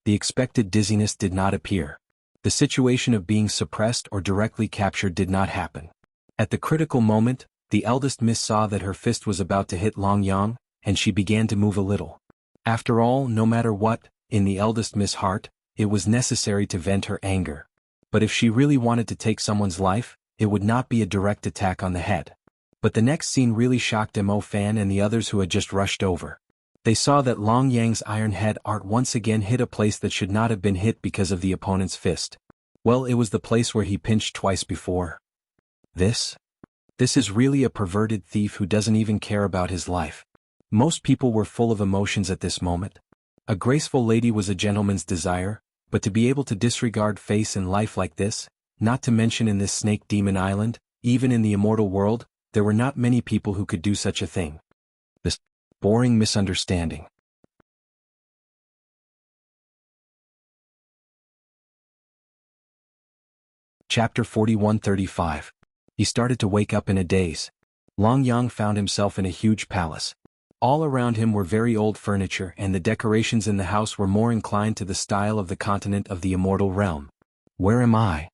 The expected dizziness did not appear. The situation of being suppressed or directly captured did not happen. At the critical moment, the eldest miss saw that her fist was about to hit Long Yang, and she began to move a little. After all, no matter what, in the eldest miss' heart, it was necessary to vent her anger. But if she really wanted to take someone's life, it would not be a direct attack on the head. But the next scene really shocked Mo Fan and the others who had just rushed over. They saw that Long Yang's iron head art once again hit a place that should not have been hit because of the opponent's fist. Well, it was the place where he pinched twice before. This is really a perverted thief who doesn't even care about his life. Most people were full of emotions at this moment. A graceful lady was a gentleman's desire, but to be able to disregard face and life like this, not to mention in this snake demon island, even in the immortal world, there were not many people who could do such a thing. This boring misunderstanding. Chapter 41-35. He started to wake up in a daze. Long Yang found himself in a huge palace. All around him were very old furniture and the decorations in the house were more inclined to the style of the continent of the immortal realm. Where am I?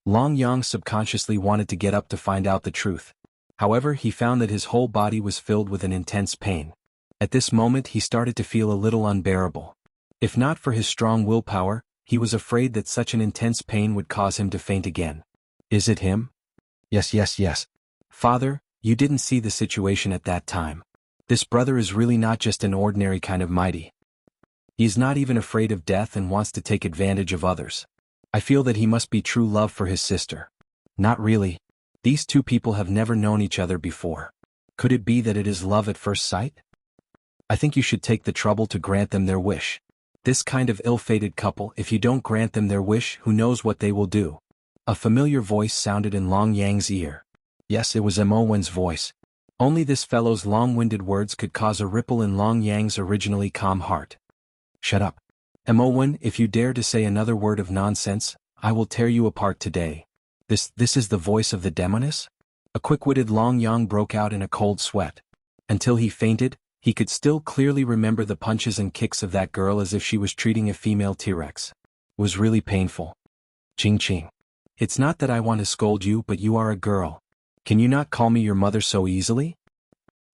Long Yang subconsciously wanted to get up to find out the truth. However, he found that his whole body was filled with an intense pain. At this moment he started to feel a little unbearable. If not for his strong willpower, he was afraid that such an intense pain would cause him to faint again. Is it him? Yes. Father, you didn't see the situation at that time. This brother is really not just an ordinary kind of mighty. He is not even afraid of death and wants to take advantage of others. I feel that he must be true love for his sister. Not really. These two people have never known each other before. Could it be that it is love at first sight? I think you should take the trouble to grant them their wish. This kind of ill-fated couple, if you don't grant them their wish, who knows what they will do? A familiar voice sounded in Long Yang's ear. Yes, it was Imowen's voice. Only this fellow's long-winded words could cause a ripple in Long Yang's originally calm heart. Shut up. Imowen, if you dare to say another word of nonsense, I will tear you apart today. This is the voice of the demoness? A quick-witted Long Yang broke out in a cold sweat. Until he fainted, he could still clearly remember the punches and kicks of that girl as if she was treating a female T-Rex. It was really painful. Ching. It's not that I want to scold you, but you are a girl. Can you not call me your mother so easily?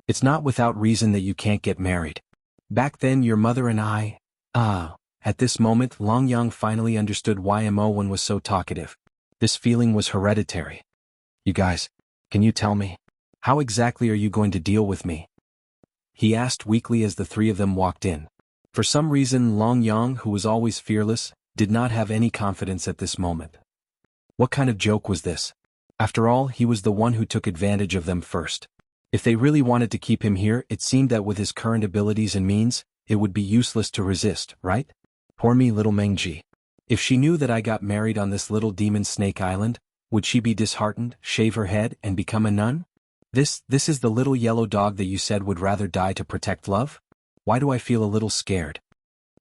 It's not without reason that you can't get married. Back then your mother and I... At this moment Long Yang finally understood why Imowen was so talkative. This feeling was hereditary. You guys, can you tell me? How exactly are you going to deal with me? He asked weakly as the three of them walked in. For some reason Long Yang, who was always fearless, did not have any confidence at this moment. What kind of joke was this? After all, he was the one who took advantage of them first. If they really wanted to keep him here, it seemed that with his current abilities and means, it would be useless to resist, right? Poor me, little Mengji. If she knew that I got married on this little demon snake island, would she be disheartened, shave her head, and become a nun? This is the little yellow dog that you said would rather die to protect love? Why do I feel a little scared?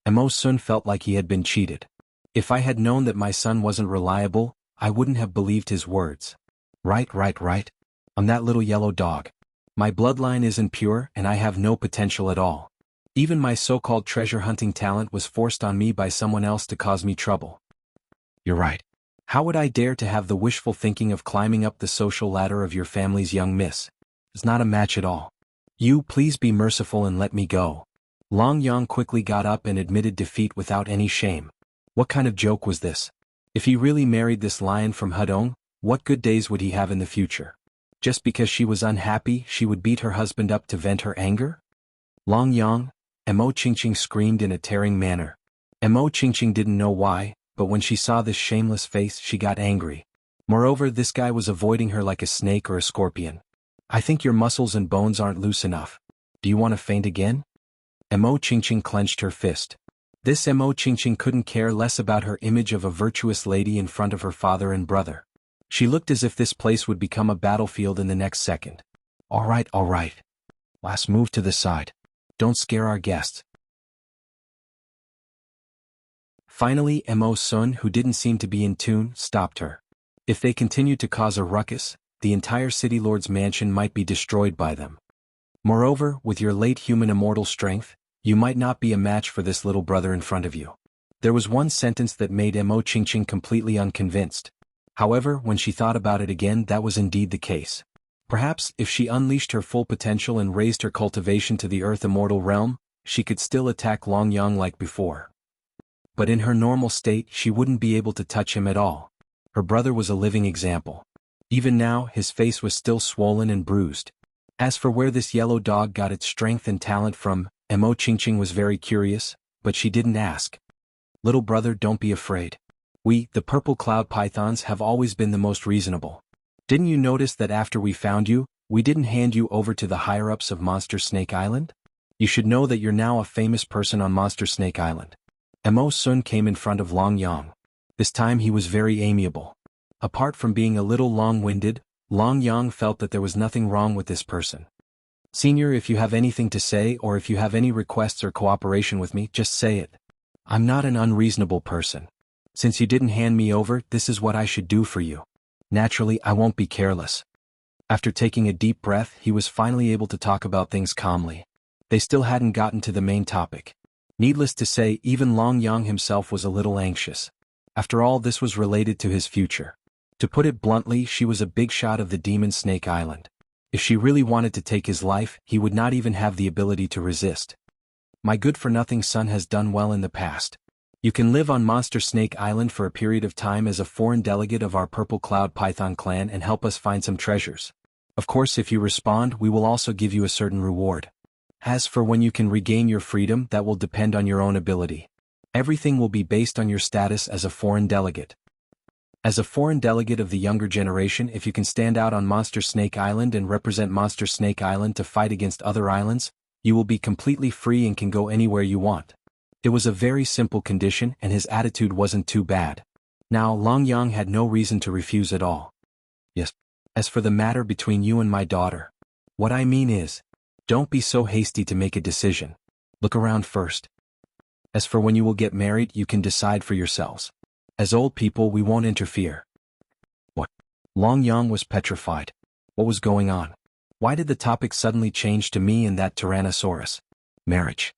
Mo Sun felt like he had been cheated. If I had known that my son wasn't reliable, I wouldn't have believed his words. Right. I'm that little yellow dog. My bloodline isn't pure and I have no potential at all. Even my so-called treasure hunting talent was forced on me by someone else to cause me trouble. You're right. How would I dare to have the wishful thinking of climbing up the social ladder of your family's young miss? It's not a match at all. You, please be merciful and let me go. Long Yang quickly got up and admitted defeat without any shame. What kind of joke was this? If he really married this lion from Hudong, what good days would he have in the future? Just because she was unhappy, she would beat her husband up to vent her anger? Long Yang, Mo Qingqing screamed in a tearing manner. Mo Qingqing didn't know why, but when she saw this shameless face she got angry. Moreover, this guy was avoiding her like a snake or a scorpion. I think your muscles and bones aren't loose enough. Do you want to faint again? Mo Qingqing clenched her fist. This Mo Qingqing couldn't care less about her image of a virtuous lady in front of her father and brother. She looked as if this place would become a battlefield in the next second. All right. Let's move to the side. Don't scare our guests. Finally, Mo Sun, who didn't seem to be in tune, stopped her. If they continued to cause a ruckus, the entire city lord's mansion might be destroyed by them. Moreover, with your late human immortal strength, you might not be a match for this little brother in front of you. There was one sentence that made Mo Qingqing completely unconvinced. However, when she thought about it again, that was indeed the case. Perhaps, if she unleashed her full potential and raised her cultivation to the earth immortal realm, she could still attack Long Yang like before. But in her normal state, she wouldn't be able to touch him at all. Her brother was a living example. Even now, his face was still swollen and bruised. As for where this yellow dog got its strength and talent from, Mo Qingqing was very curious, but she didn't ask. Little brother, don't be afraid. We, the purple cloud pythons, have always been the most reasonable. Didn't you notice that after we found you, we didn't hand you over to the higher-ups of Monster Snake Island? You should know that you're now a famous person on Monster Snake Island. Mo Sun came in front of Long Yang. This time he was very amiable. Apart from being a little long-winded, Long Yang felt that there was nothing wrong with this person. Senior, if you have anything to say or if you have any requests or cooperation with me, just say it. I'm not an unreasonable person. Since you didn't hand me over, this is what I should do for you. Naturally, I won't be careless. After taking a deep breath, he was finally able to talk about things calmly. They still hadn't gotten to the main topic. Needless to say, even Long Yang himself was a little anxious. After all, this was related to his future. To put it bluntly, she was a big shot of the Demon Snake Island. If she really wanted to take his life, he would not even have the ability to resist. My good-for-nothing son has done well in the past. You can live on Monster Snake Island for a period of time as a foreign delegate of our Purple Cloud Python clan and help us find some treasures. Of course, if you respond, we will also give you a certain reward. As for when you can regain your freedom, that will depend on your own ability. Everything will be based on your status as a foreign delegate. As a foreign delegate of the younger generation, if you can stand out on Monster Snake Island and represent Monster Snake Island to fight against other islands, you will be completely free and can go anywhere you want. It was a very simple condition and his attitude wasn't too bad. Now Long Yang had no reason to refuse at all. Yes. As for the matter between you and my daughter, what I mean is, don't be so hasty to make a decision. Look around first. As for when you will get married, you can decide for yourselves. As old people, we won't interfere. What? Long Yang was petrified. What was going on? Why did the topic suddenly change to me and that Tyrannosaurus? Marriage.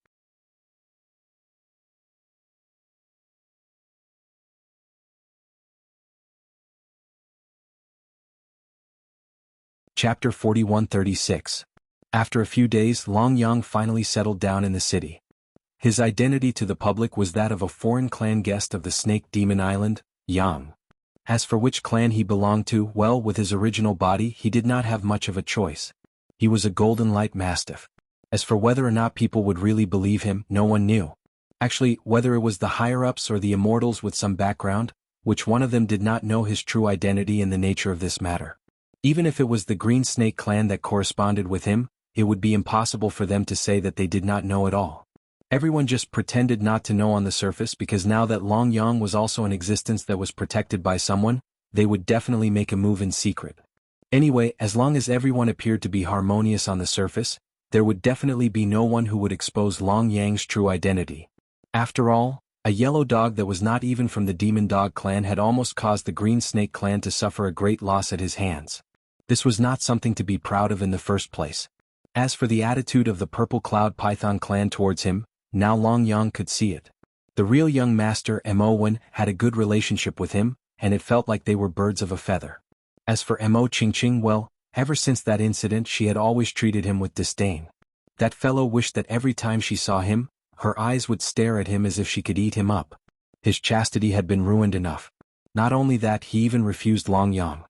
Chapter 4136. After a few days, Long Yang finally settled down in the city. His identity to the public was that of a foreign clan guest of the Snake Demon Island, Yang. As for which clan he belonged to, well, with his original body, he did not have much of a choice. He was a Golden Light Mastiff. As for whether or not people would really believe him, no one knew. Actually, whether it was the higher-ups or the immortals with some background, which one of them did not know his true identity and the nature of this matter. Even if it was the Green Snake clan that corresponded with him, it would be impossible for them to say that they did not know at all. Everyone just pretended not to know on the surface because now that Long Yang was also an existence that was protected by someone, they would definitely make a move in secret. Anyway, as long as everyone appeared to be harmonious on the surface, there would definitely be no one who would expose Long Yang's true identity. After all, a yellow dog that was not even from the Demon Dog clan had almost caused the Green Snake clan to suffer a great loss at his hands. This was not something to be proud of in the first place. As for the attitude of the Purple Cloud Python clan towards him, now Long Yang could see it. The real young master Xuanhuan had a good relationship with him, and it felt like they were birds of a feather. As for Mo Qingqing, well, ever since that incident she had always treated him with disdain. That fellow wished that every time she saw him, her eyes would stare at him as if she could eat him up. His chastity had been ruined enough. Not only that, he even refused Long Yang.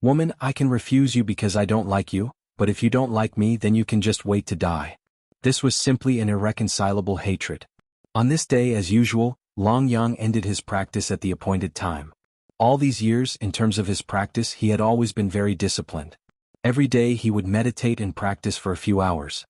"Woman, I can refuse you because I don't like you, but if you don't like me then you can just wait to die." This was simply an irreconcilable hatred. On this day, as usual, Long Yang ended his practice at the appointed time. All these years, in terms of his practice, he had always been very disciplined. Every day he would meditate and practice for a few hours.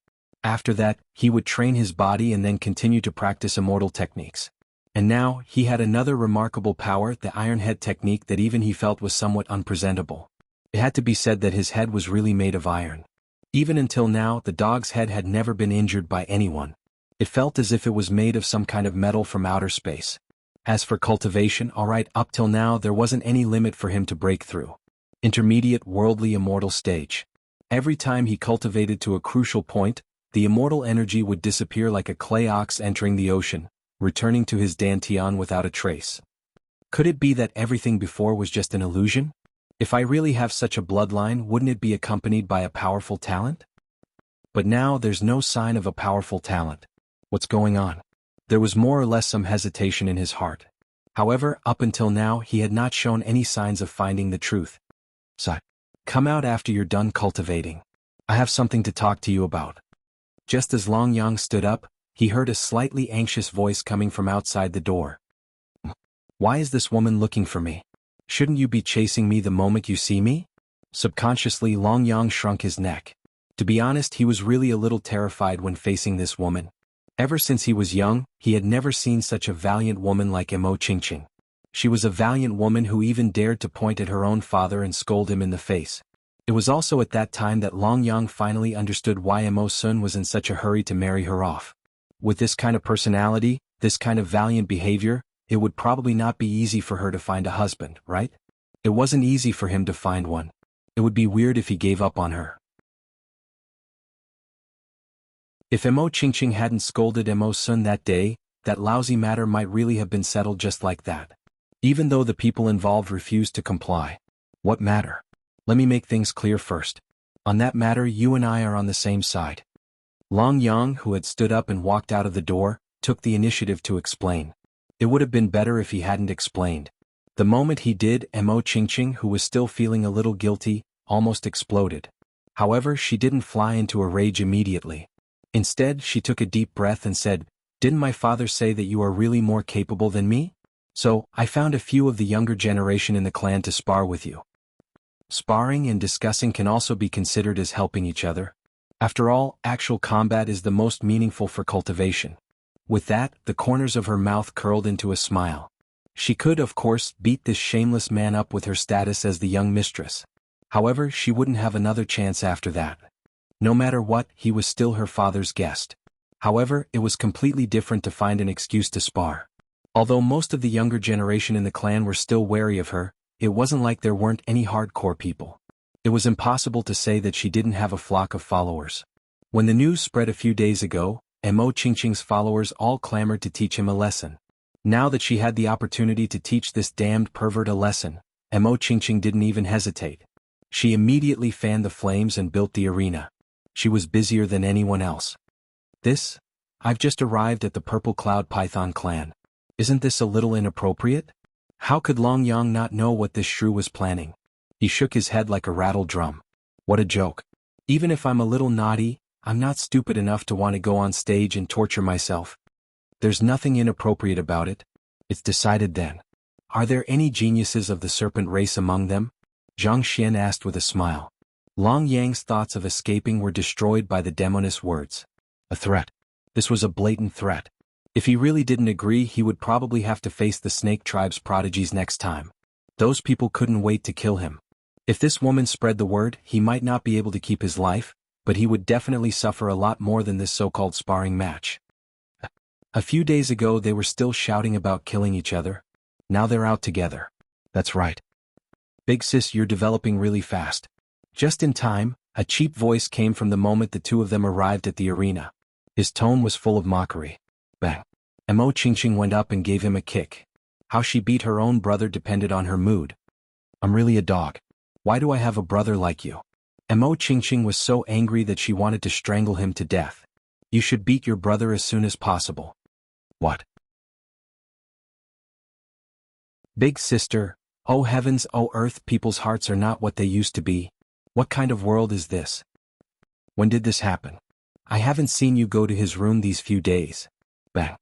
After that, he would train his body and then continue to practice immortal techniques. And now, he had another remarkable power, the Iron Head technique, that even he felt was somewhat unpresentable. It had to be said that his head was really made of iron. Even until now, the dog's head had never been injured by anyone. It felt as if it was made of some kind of metal from outer space. As for cultivation, alright, up till now there wasn't any limit for him to break through. Intermediate worldly immortal stage. Every time he cultivated to a crucial point, the immortal energy would disappear like a clay ox entering the ocean, returning to his dantian without a trace. Could it be that everything before was just an illusion? If I really have such a bloodline, wouldn't it be accompanied by a powerful talent? But now there's no sign of a powerful talent. What's going on? There was more or less some hesitation in his heart. However, up until now he had not shown any signs of finding the truth. "So, come out after you're done cultivating. I have something to talk to you about." Just as Long Yang stood up, he heard a slightly anxious voice coming from outside the door. "Why is this woman looking for me? Shouldn't you be chasing me the moment you see me?" Subconsciously, Long Yang shrunk his neck. To be honest, he was really a little terrified when facing this woman. Ever since he was young, he had never seen such a valiant woman like Mo Qingqing. She was a valiant woman who even dared to point at her own father and scold him in the face. It was also at that time that Long Yang finally understood why Mo Sun was in such a hurry to marry her off. With this kind of personality, this kind of valiant behavior, it would probably not be easy for her to find a husband, right? It wasn't easy for him to find one. It would be weird if he gave up on her. If Mo Qingqing hadn't scolded Mo Sun that day, that lousy matter might really have been settled just like that. Even though the people involved refused to comply. What matter? Let me make things clear first. On that matter, you and I are on the same side. Long Yang, who had stood up and walked out of the door, took the initiative to explain. It would have been better if he hadn't explained. The moment he did, Mo Qingqing, who was still feeling a little guilty, almost exploded. However, she didn't fly into a rage immediately. Instead, she took a deep breath and said, "Didn't my father say that you are really more capable than me? So, I found a few of the younger generation in the clan to spar with you." Sparring and discussing can also be considered as helping each other. After all, actual combat is the most meaningful for cultivation. With that, the corners of her mouth curled into a smile. She could, of course, beat this shameless man up with her status as the young mistress. However, she wouldn't have another chance after that. No matter what, he was still her father's guest. However, it was completely different to find an excuse to spar. Although most of the younger generation in the clan were still wary of her, it wasn't like there weren't any hardcore people. It was impossible to say that she didn't have a flock of followers. When the news spread a few days ago, Mo Qingqing's followers all clamored to teach him a lesson. Now that she had the opportunity to teach this damned pervert a lesson, Mo Qingqing didn't even hesitate. She immediately fanned the flames and built the arena. She was busier than anyone else. I've just arrived at the Purple Cloud Python clan. Isn't this a little inappropriate? How could Long Yang not know what this shrew was planning? He shook his head like a rattled drum. What a joke. Even if I'm a little naughty, I'm not stupid enough to want to go on stage and torture myself. There's nothing inappropriate about it. It's decided then. Are there any geniuses of the serpent race among them? Zhang Xian asked with a smile. Long Yang's thoughts of escaping were destroyed by the demoness words. A threat. This was a blatant threat. If he really didn't agree, he would probably have to face the Snake Tribe's prodigies next time. Those people couldn't wait to kill him. If this woman spread the word, he might not be able to keep his life, but he would definitely suffer a lot more than this so-called sparring match. A few days ago they were still shouting about killing each other. Now they're out together. That's right. Big sis, you're developing really fast. Just in time, a cheap voice came from the moment the two of them arrived at the arena. His tone was full of mockery. Bang. Mo Qingqing went up and gave him a kick. How she beat her own brother depended on her mood. I'm really a dog. Why do I have a brother like you? Mo Qingqing was so angry that she wanted to strangle him to death. You should beat your brother as soon as possible. What? Big sister, oh heavens, oh earth, people's hearts are not what they used to be. What kind of world is this? When did this happen? I haven't seen you go to his room these few days. Bang.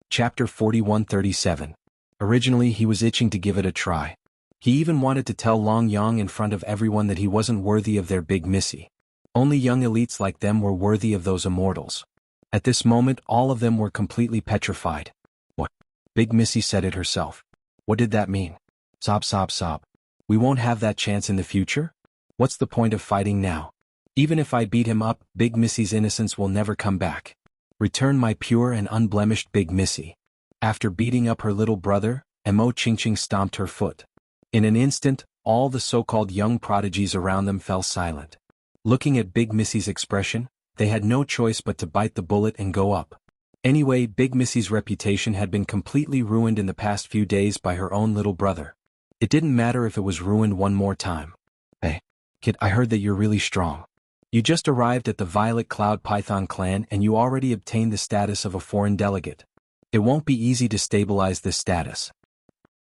Chapter 4137. Originally he was itching to give it a try. He even wanted to tell Long Yang in front of everyone that he wasn't worthy of their big missy. Only young elites like them were worthy of those immortals. At this moment all of them were completely petrified. What? Big Missy said it herself. What did that mean? Sob sob sob. We won't have that chance in the future? What's the point of fighting now? Even if I beat him up, Big Missy's innocence will never come back. Return my pure and unblemished Big Missy. After beating up her little brother, Mo Qingqing stomped her foot. In an instant, all the so-called young prodigies around them fell silent. Looking at Big Missy's expression, they had no choice but to bite the bullet and go up. Anyway, Big Missy's reputation had been completely ruined in the past few days by her own little brother. It didn't matter if it was ruined one more time. Hey, kid, I heard that you're really strong. You just arrived at the Violet Cloud Python clan and you already obtained the status of a foreign delegate. It won't be easy to stabilize this status.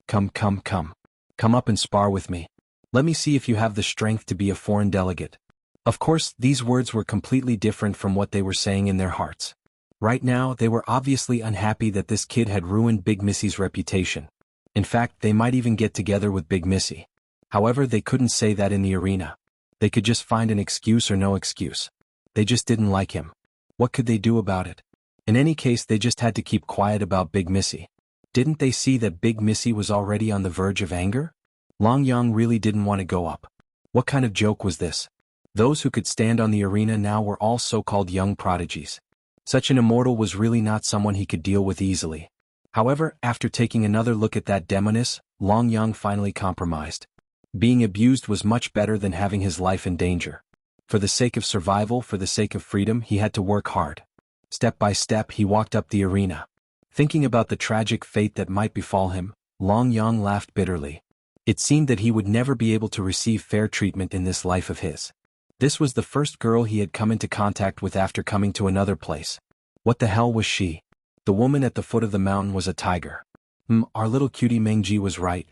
Come. Come up and spar with me. Let me see if you have the strength to be a foreign delegate. Of course, these words were completely different from what they were saying in their hearts. Right now, they were obviously unhappy that this kid had ruined Big Missy's reputation. In fact, they might even get together with Big Missy. However, they couldn't say that in the arena. They could just find an excuse or no excuse. They just didn't like him. What could they do about it? In any case, they just had to keep quiet about Big Missy. Didn't they see that Big Missy was already on the verge of anger? Long Yang really didn't want to go up. What kind of joke was this? Those who could stand on the arena now were all so-called young prodigies. Such an immortal was really not someone he could deal with easily. However, after taking another look at that demoness, Long Yang finally compromised. Being abused was much better than having his life in danger. For the sake of survival, for the sake of freedom, he had to work hard. Step by step he walked up the arena. Thinking about the tragic fate that might befall him, Long Yang laughed bitterly. It seemed that he would never be able to receive fair treatment in this life of his. This was the first girl he had come into contact with after coming to another place. What the hell was she? The woman at the foot of the mountain was a tiger. Our little cutie Mengji was right.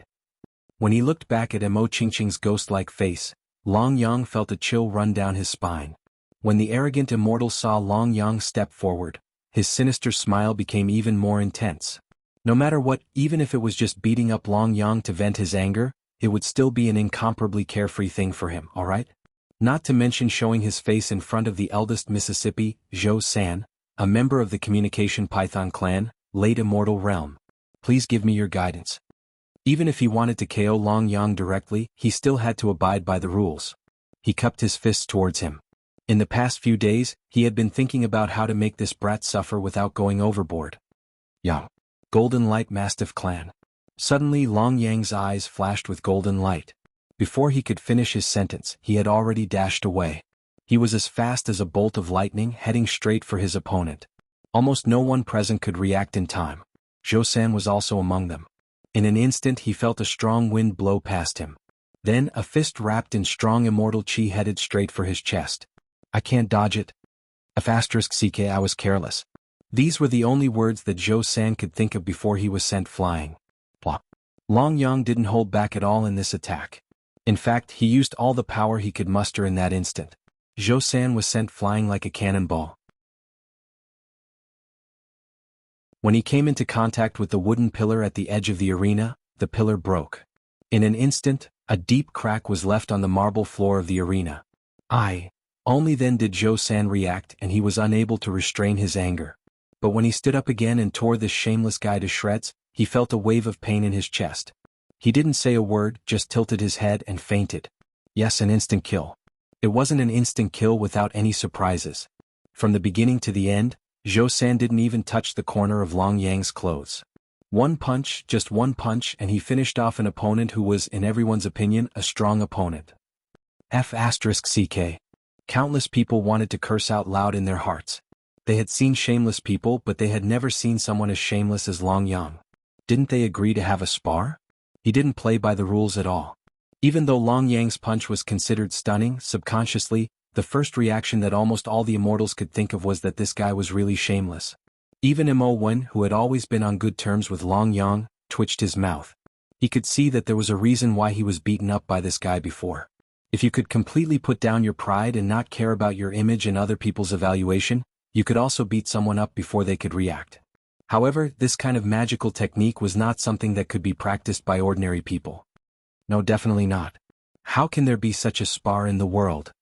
When he looked back at Mo Qingqing's ghost-like face, Long Yang felt a chill run down his spine. When the arrogant immortal saw Long Yang step forward, his sinister smile became even more intense. No matter what, even if it was just beating up Long Yang to vent his anger, it would still be an incomparably carefree thing for him, alright? Not to mention showing his face in front of the eldest Mississippi, Zhou San, a member of the Communication Python clan, late immortal realm. Please give me your guidance. Even if he wanted to KO Long Yang directly, he still had to abide by the rules. He cupped his fists towards him. In the past few days, he had been thinking about how to make this brat suffer without going overboard. Yang. Golden Light Mastiff Clan. Suddenly Long Yang's eyes flashed with golden light. Before he could finish his sentence, he had already dashed away. He was as fast as a bolt of lightning heading straight for his opponent. Almost no one present could react in time. Zhou San was also among them. In an instant he felt a strong wind blow past him. Then a fist wrapped in strong immortal chi headed straight for his chest. I can't dodge it. *CK I was careless. These were the only words that Zhou San could think of before he was sent flying. Plop. Long Yang didn't hold back at all in this attack. In fact, he used all the power he could muster in that instant. Zhou San was sent flying like a cannonball. When he came into contact with the wooden pillar at the edge of the arena, the pillar broke. In an instant, a deep crack was left on the marble floor of the arena. Only then did Zhou-san react, and he was unable to restrain his anger. But when he stood up again and tore this shameless guy to shreds, he felt a wave of pain in his chest. He didn't say a word, just tilted his head and fainted. Yes, an instant kill. It wasn't an instant kill without any surprises. From the beginning to the end, Zhou-san didn't even touch the corner of Long Yang's clothes. One punch, just one punch, and he finished off an opponent who was, in everyone's opinion, a strong opponent. F***ck. Countless people wanted to curse out loud in their hearts. They had seen shameless people, but they had never seen someone as shameless as Long Yang. Didn't they agree to have a spar? He didn't play by the rules at all. Even though Long Yang's punch was considered stunning, subconsciously, the first reaction that almost all the immortals could think of was that this guy was really shameless. Even Wen, who had always been on good terms with Long Yang, twitched his mouth. He could see that there was a reason why he was beaten up by this guy before. If you could completely put down your pride and not care about your image and other people's evaluation, you could also beat someone up before they could react. However, this kind of magical technique was not something that could be practiced by ordinary people. No, definitely not. How can there be such a spar in the world?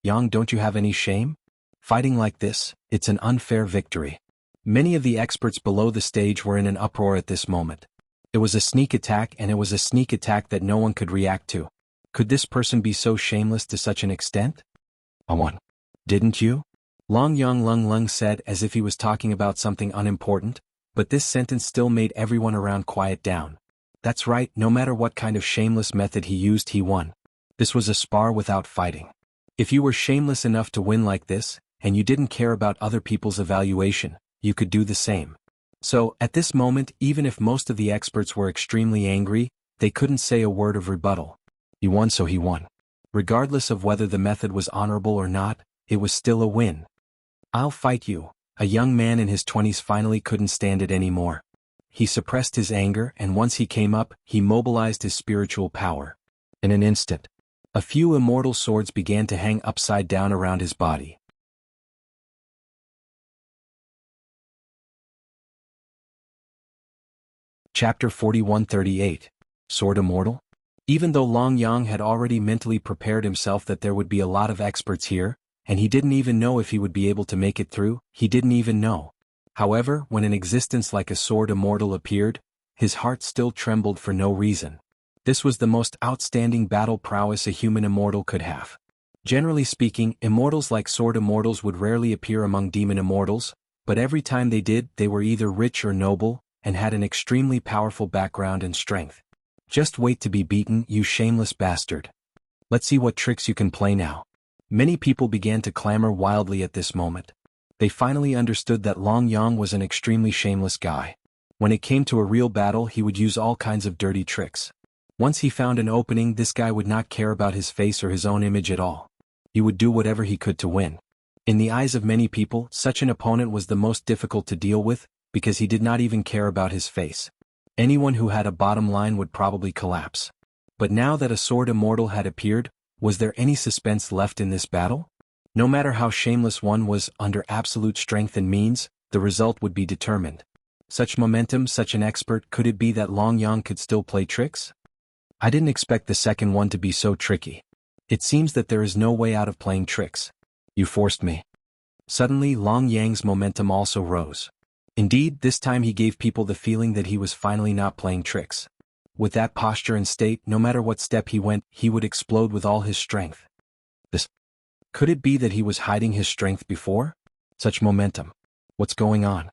Yang, don't you have any shame? Fighting like this, it's an unfair victory. Many of the experts below the stage were in an uproar at this moment. It was a sneak attack, and it was a sneak attack that no one could react to. Could this person be so shameless to such an extent? I won. Didn't you? Long Yang Lung said as if he was talking about something unimportant, but this sentence still made everyone around quiet down. That's right, no matter what kind of shameless method he used, he won. This was a spar without fighting. If you were shameless enough to win like this, and you didn't care about other people's evaluation, you could do the same. So, at this moment, even if most of the experts were extremely angry, they couldn't say a word of rebuttal. He won, so he won. Regardless of whether the method was honorable or not, it was still a win. I'll fight you. A young man in his 20s finally couldn't stand it anymore. He suppressed his anger, and once he came up, he mobilized his spiritual power. In an instant, a few immortal swords began to hang upside down around his body. Chapter 4138. Sword Immortal? Even though Long Yang had already mentally prepared himself that there would be a lot of experts here, and he didn't even know if he would be able to make it through, he didn't even know. However, when an existence like a sword immortal appeared, his heart still trembled for no reason. This was the most outstanding battle prowess a human immortal could have. Generally speaking, immortals like sword immortals would rarely appear among demon immortals, but every time they did, they were either rich or noble, and had an extremely powerful background and strength. Just wait to be beaten, you shameless bastard. Let's see what tricks you can play now. Many people began to clamor wildly at this moment. They finally understood that Long Yang was an extremely shameless guy. When it came to a real battle, he would use all kinds of dirty tricks. Once he found an opening, this guy would not care about his face or his own image at all. He would do whatever he could to win. In the eyes of many people, such an opponent was the most difficult to deal with, because he did not even care about his face. Anyone who had a bottom line would probably collapse. But now that a sword immortal had appeared, was there any suspense left in this battle? No matter how shameless one was, under absolute strength and means, the result would be determined. Such momentum, such an expert, could it be that Long Yang could still play tricks? I didn't expect the second one to be so tricky. It seems that there is no way out of playing tricks. You forced me. Suddenly, Long Yang's momentum also rose. Indeed, this time he gave people the feeling that he was finally not playing tricks. With that posture and state, no matter what step he went, he would explode with all his strength. Could it be that he was hiding his strength before? Such momentum. What's going on?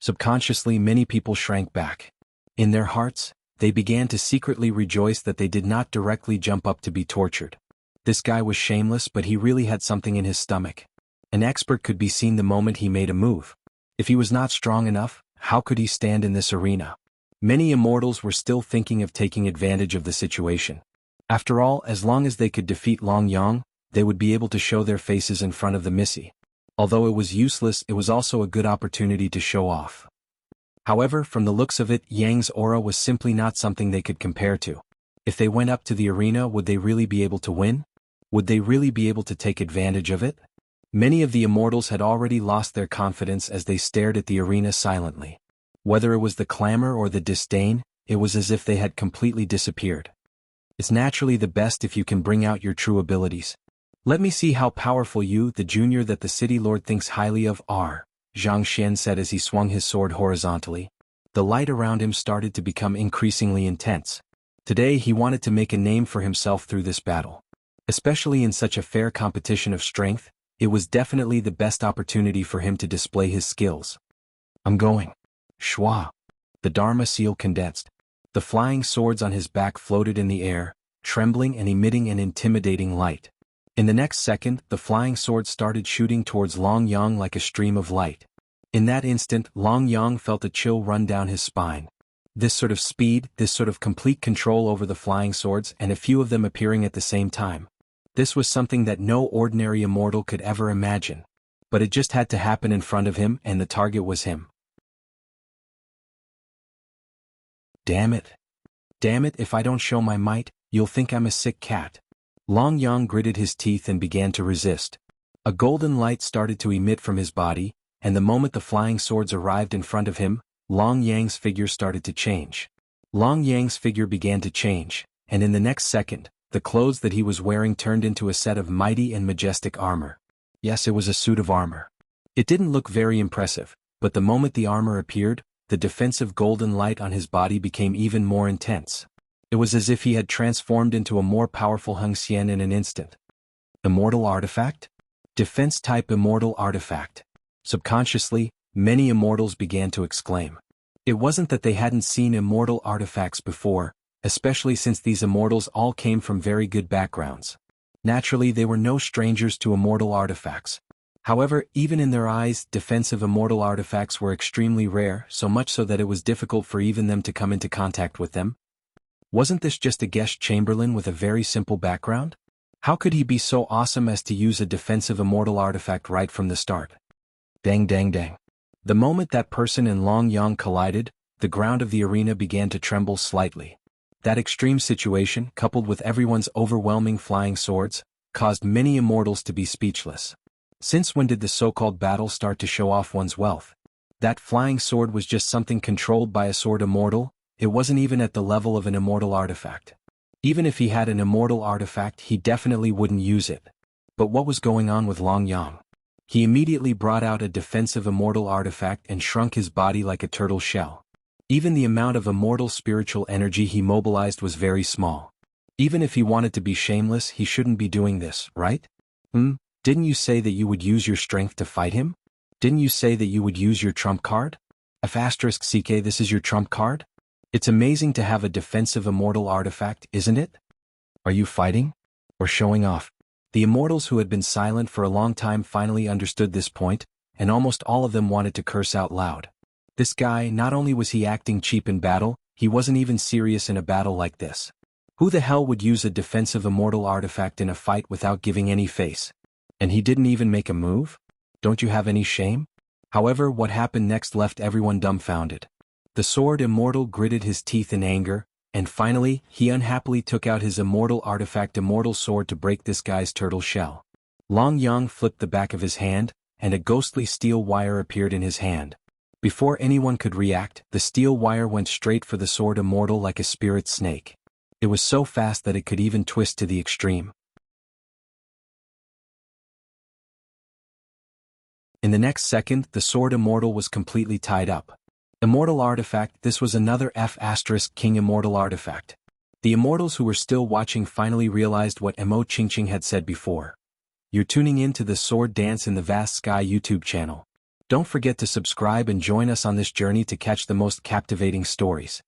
Subconsciously, many people shrank back. In their hearts, they began to secretly rejoice that they did not directly jump up to be tortured. This guy was shameless, but he really had something in his stomach. An expert could be seen the moment he made a move. If he was not strong enough, how could he stand in this arena? Many immortals were still thinking of taking advantage of the situation. After all, as long as they could defeat Long Yang, they would be able to show their faces in front of the Missy. Although it was useless, it was also a good opportunity to show off. However, from the looks of it, Yang's aura was simply not something they could compare to. If they went up to the arena, would they really be able to win? Would they really be able to take advantage of it? Many of the immortals had already lost their confidence as they stared at the arena silently. Whether it was the clamor or the disdain, it was as if they had completely disappeared. It's naturally the best if you can bring out your true abilities. Let me see how powerful you, the junior that the city lord thinks highly of, are, Zhang Xian said as he swung his sword horizontally. The light around him started to become increasingly intense. Today he wanted to make a name for himself through this battle. Especially in such a fair competition of strength, it was definitely the best opportunity for him to display his skills. I'm going. Shua. The Dharma seal condensed. The flying swords on his back floated in the air, trembling and emitting an intimidating light. In the next second, the flying sword started shooting towards Long Yang like a stream of light. In that instant, Long Yang felt a chill run down his spine. This sort of speed, this sort of complete control over the flying swords, and a few of them appearing at the same time. This was something that no ordinary immortal could ever imagine. But it just had to happen in front of him, and the target was him. Damn it. Damn it, if I don't show my might, you'll think I'm a sick cat. Long Yang gritted his teeth and began to resist. A golden light started to emit from his body, and the moment the flying swords arrived in front of him, Long Yang's figure started to change. Long Yang's figure began to change, and in the next second, the clothes that he was wearing turned into a set of mighty and majestic armor. Yes, it was a suit of armor. It didn't look very impressive, but the moment the armor appeared, the defensive golden light on his body became even more intense. It was as if he had transformed into a more powerful xianxia in an instant. Immortal artifact? Defense-type immortal artifact. Subconsciously, many immortals began to exclaim. It wasn't that they hadn't seen immortal artifacts before, especially since these immortals all came from very good backgrounds. Naturally, they were no strangers to immortal artifacts. However, even in their eyes, defensive immortal artifacts were extremely rare, so much so that it was difficult for even them to come into contact with them. Wasn't this just a guest chamberlain with a very simple background? How could he be so awesome as to use a defensive immortal artifact right from the start? Dang dang dang. The moment that person and Long Yang collided, the ground of the arena began to tremble slightly. That extreme situation, coupled with everyone's overwhelming flying swords, caused many immortals to be speechless. Since when did the so-called battle start to show off one's wealth? That flying sword was just something controlled by a sword immortal. It wasn't even at the level of an immortal artifact. Even if he had an immortal artifact, he definitely wouldn't use it. But what was going on with Long Yang? He immediately brought out a defensive immortal artifact and shrunk his body like a turtle shell. Even the amount of immortal spiritual energy he mobilized was very small. Even if he wanted to be shameless, he shouldn't be doing this, right? Didn't you say that you would use your strength to fight him? Didn't you say that you would use your trump card? *CK, this is your trump card? It's amazing to have a defensive immortal artifact, isn't it? Are you fighting? Or showing off? The immortals who had been silent for a long time finally understood this point, and almost all of them wanted to curse out loud. This guy, not only was he acting cheap in battle, he wasn't even serious in a battle like this. Who the hell would use a defensive immortal artifact in a fight without giving any face? And he didn't even make a move? Don't you have any shame? However, what happened next left everyone dumbfounded. The sword immortal gritted his teeth in anger, and finally, he unhappily took out his immortal artifact immortal sword to break this guy's turtle shell. Long Yang flipped the back of his hand, and a ghostly steel wire appeared in his hand. Before anyone could react, the steel wire went straight for the sword immortal like a spirit snake. It was so fast that it could even twist to the extreme. In the next second, the sword immortal was completely tied up. Immortal artifact, this was another King immortal artifact. The immortals who were still watching finally realized what Mo Qingqing had said before. You're tuning in to the Sword Dance in the Vast Sky YouTube channel. Don't forget to subscribe and join us on this journey to catch the most captivating stories.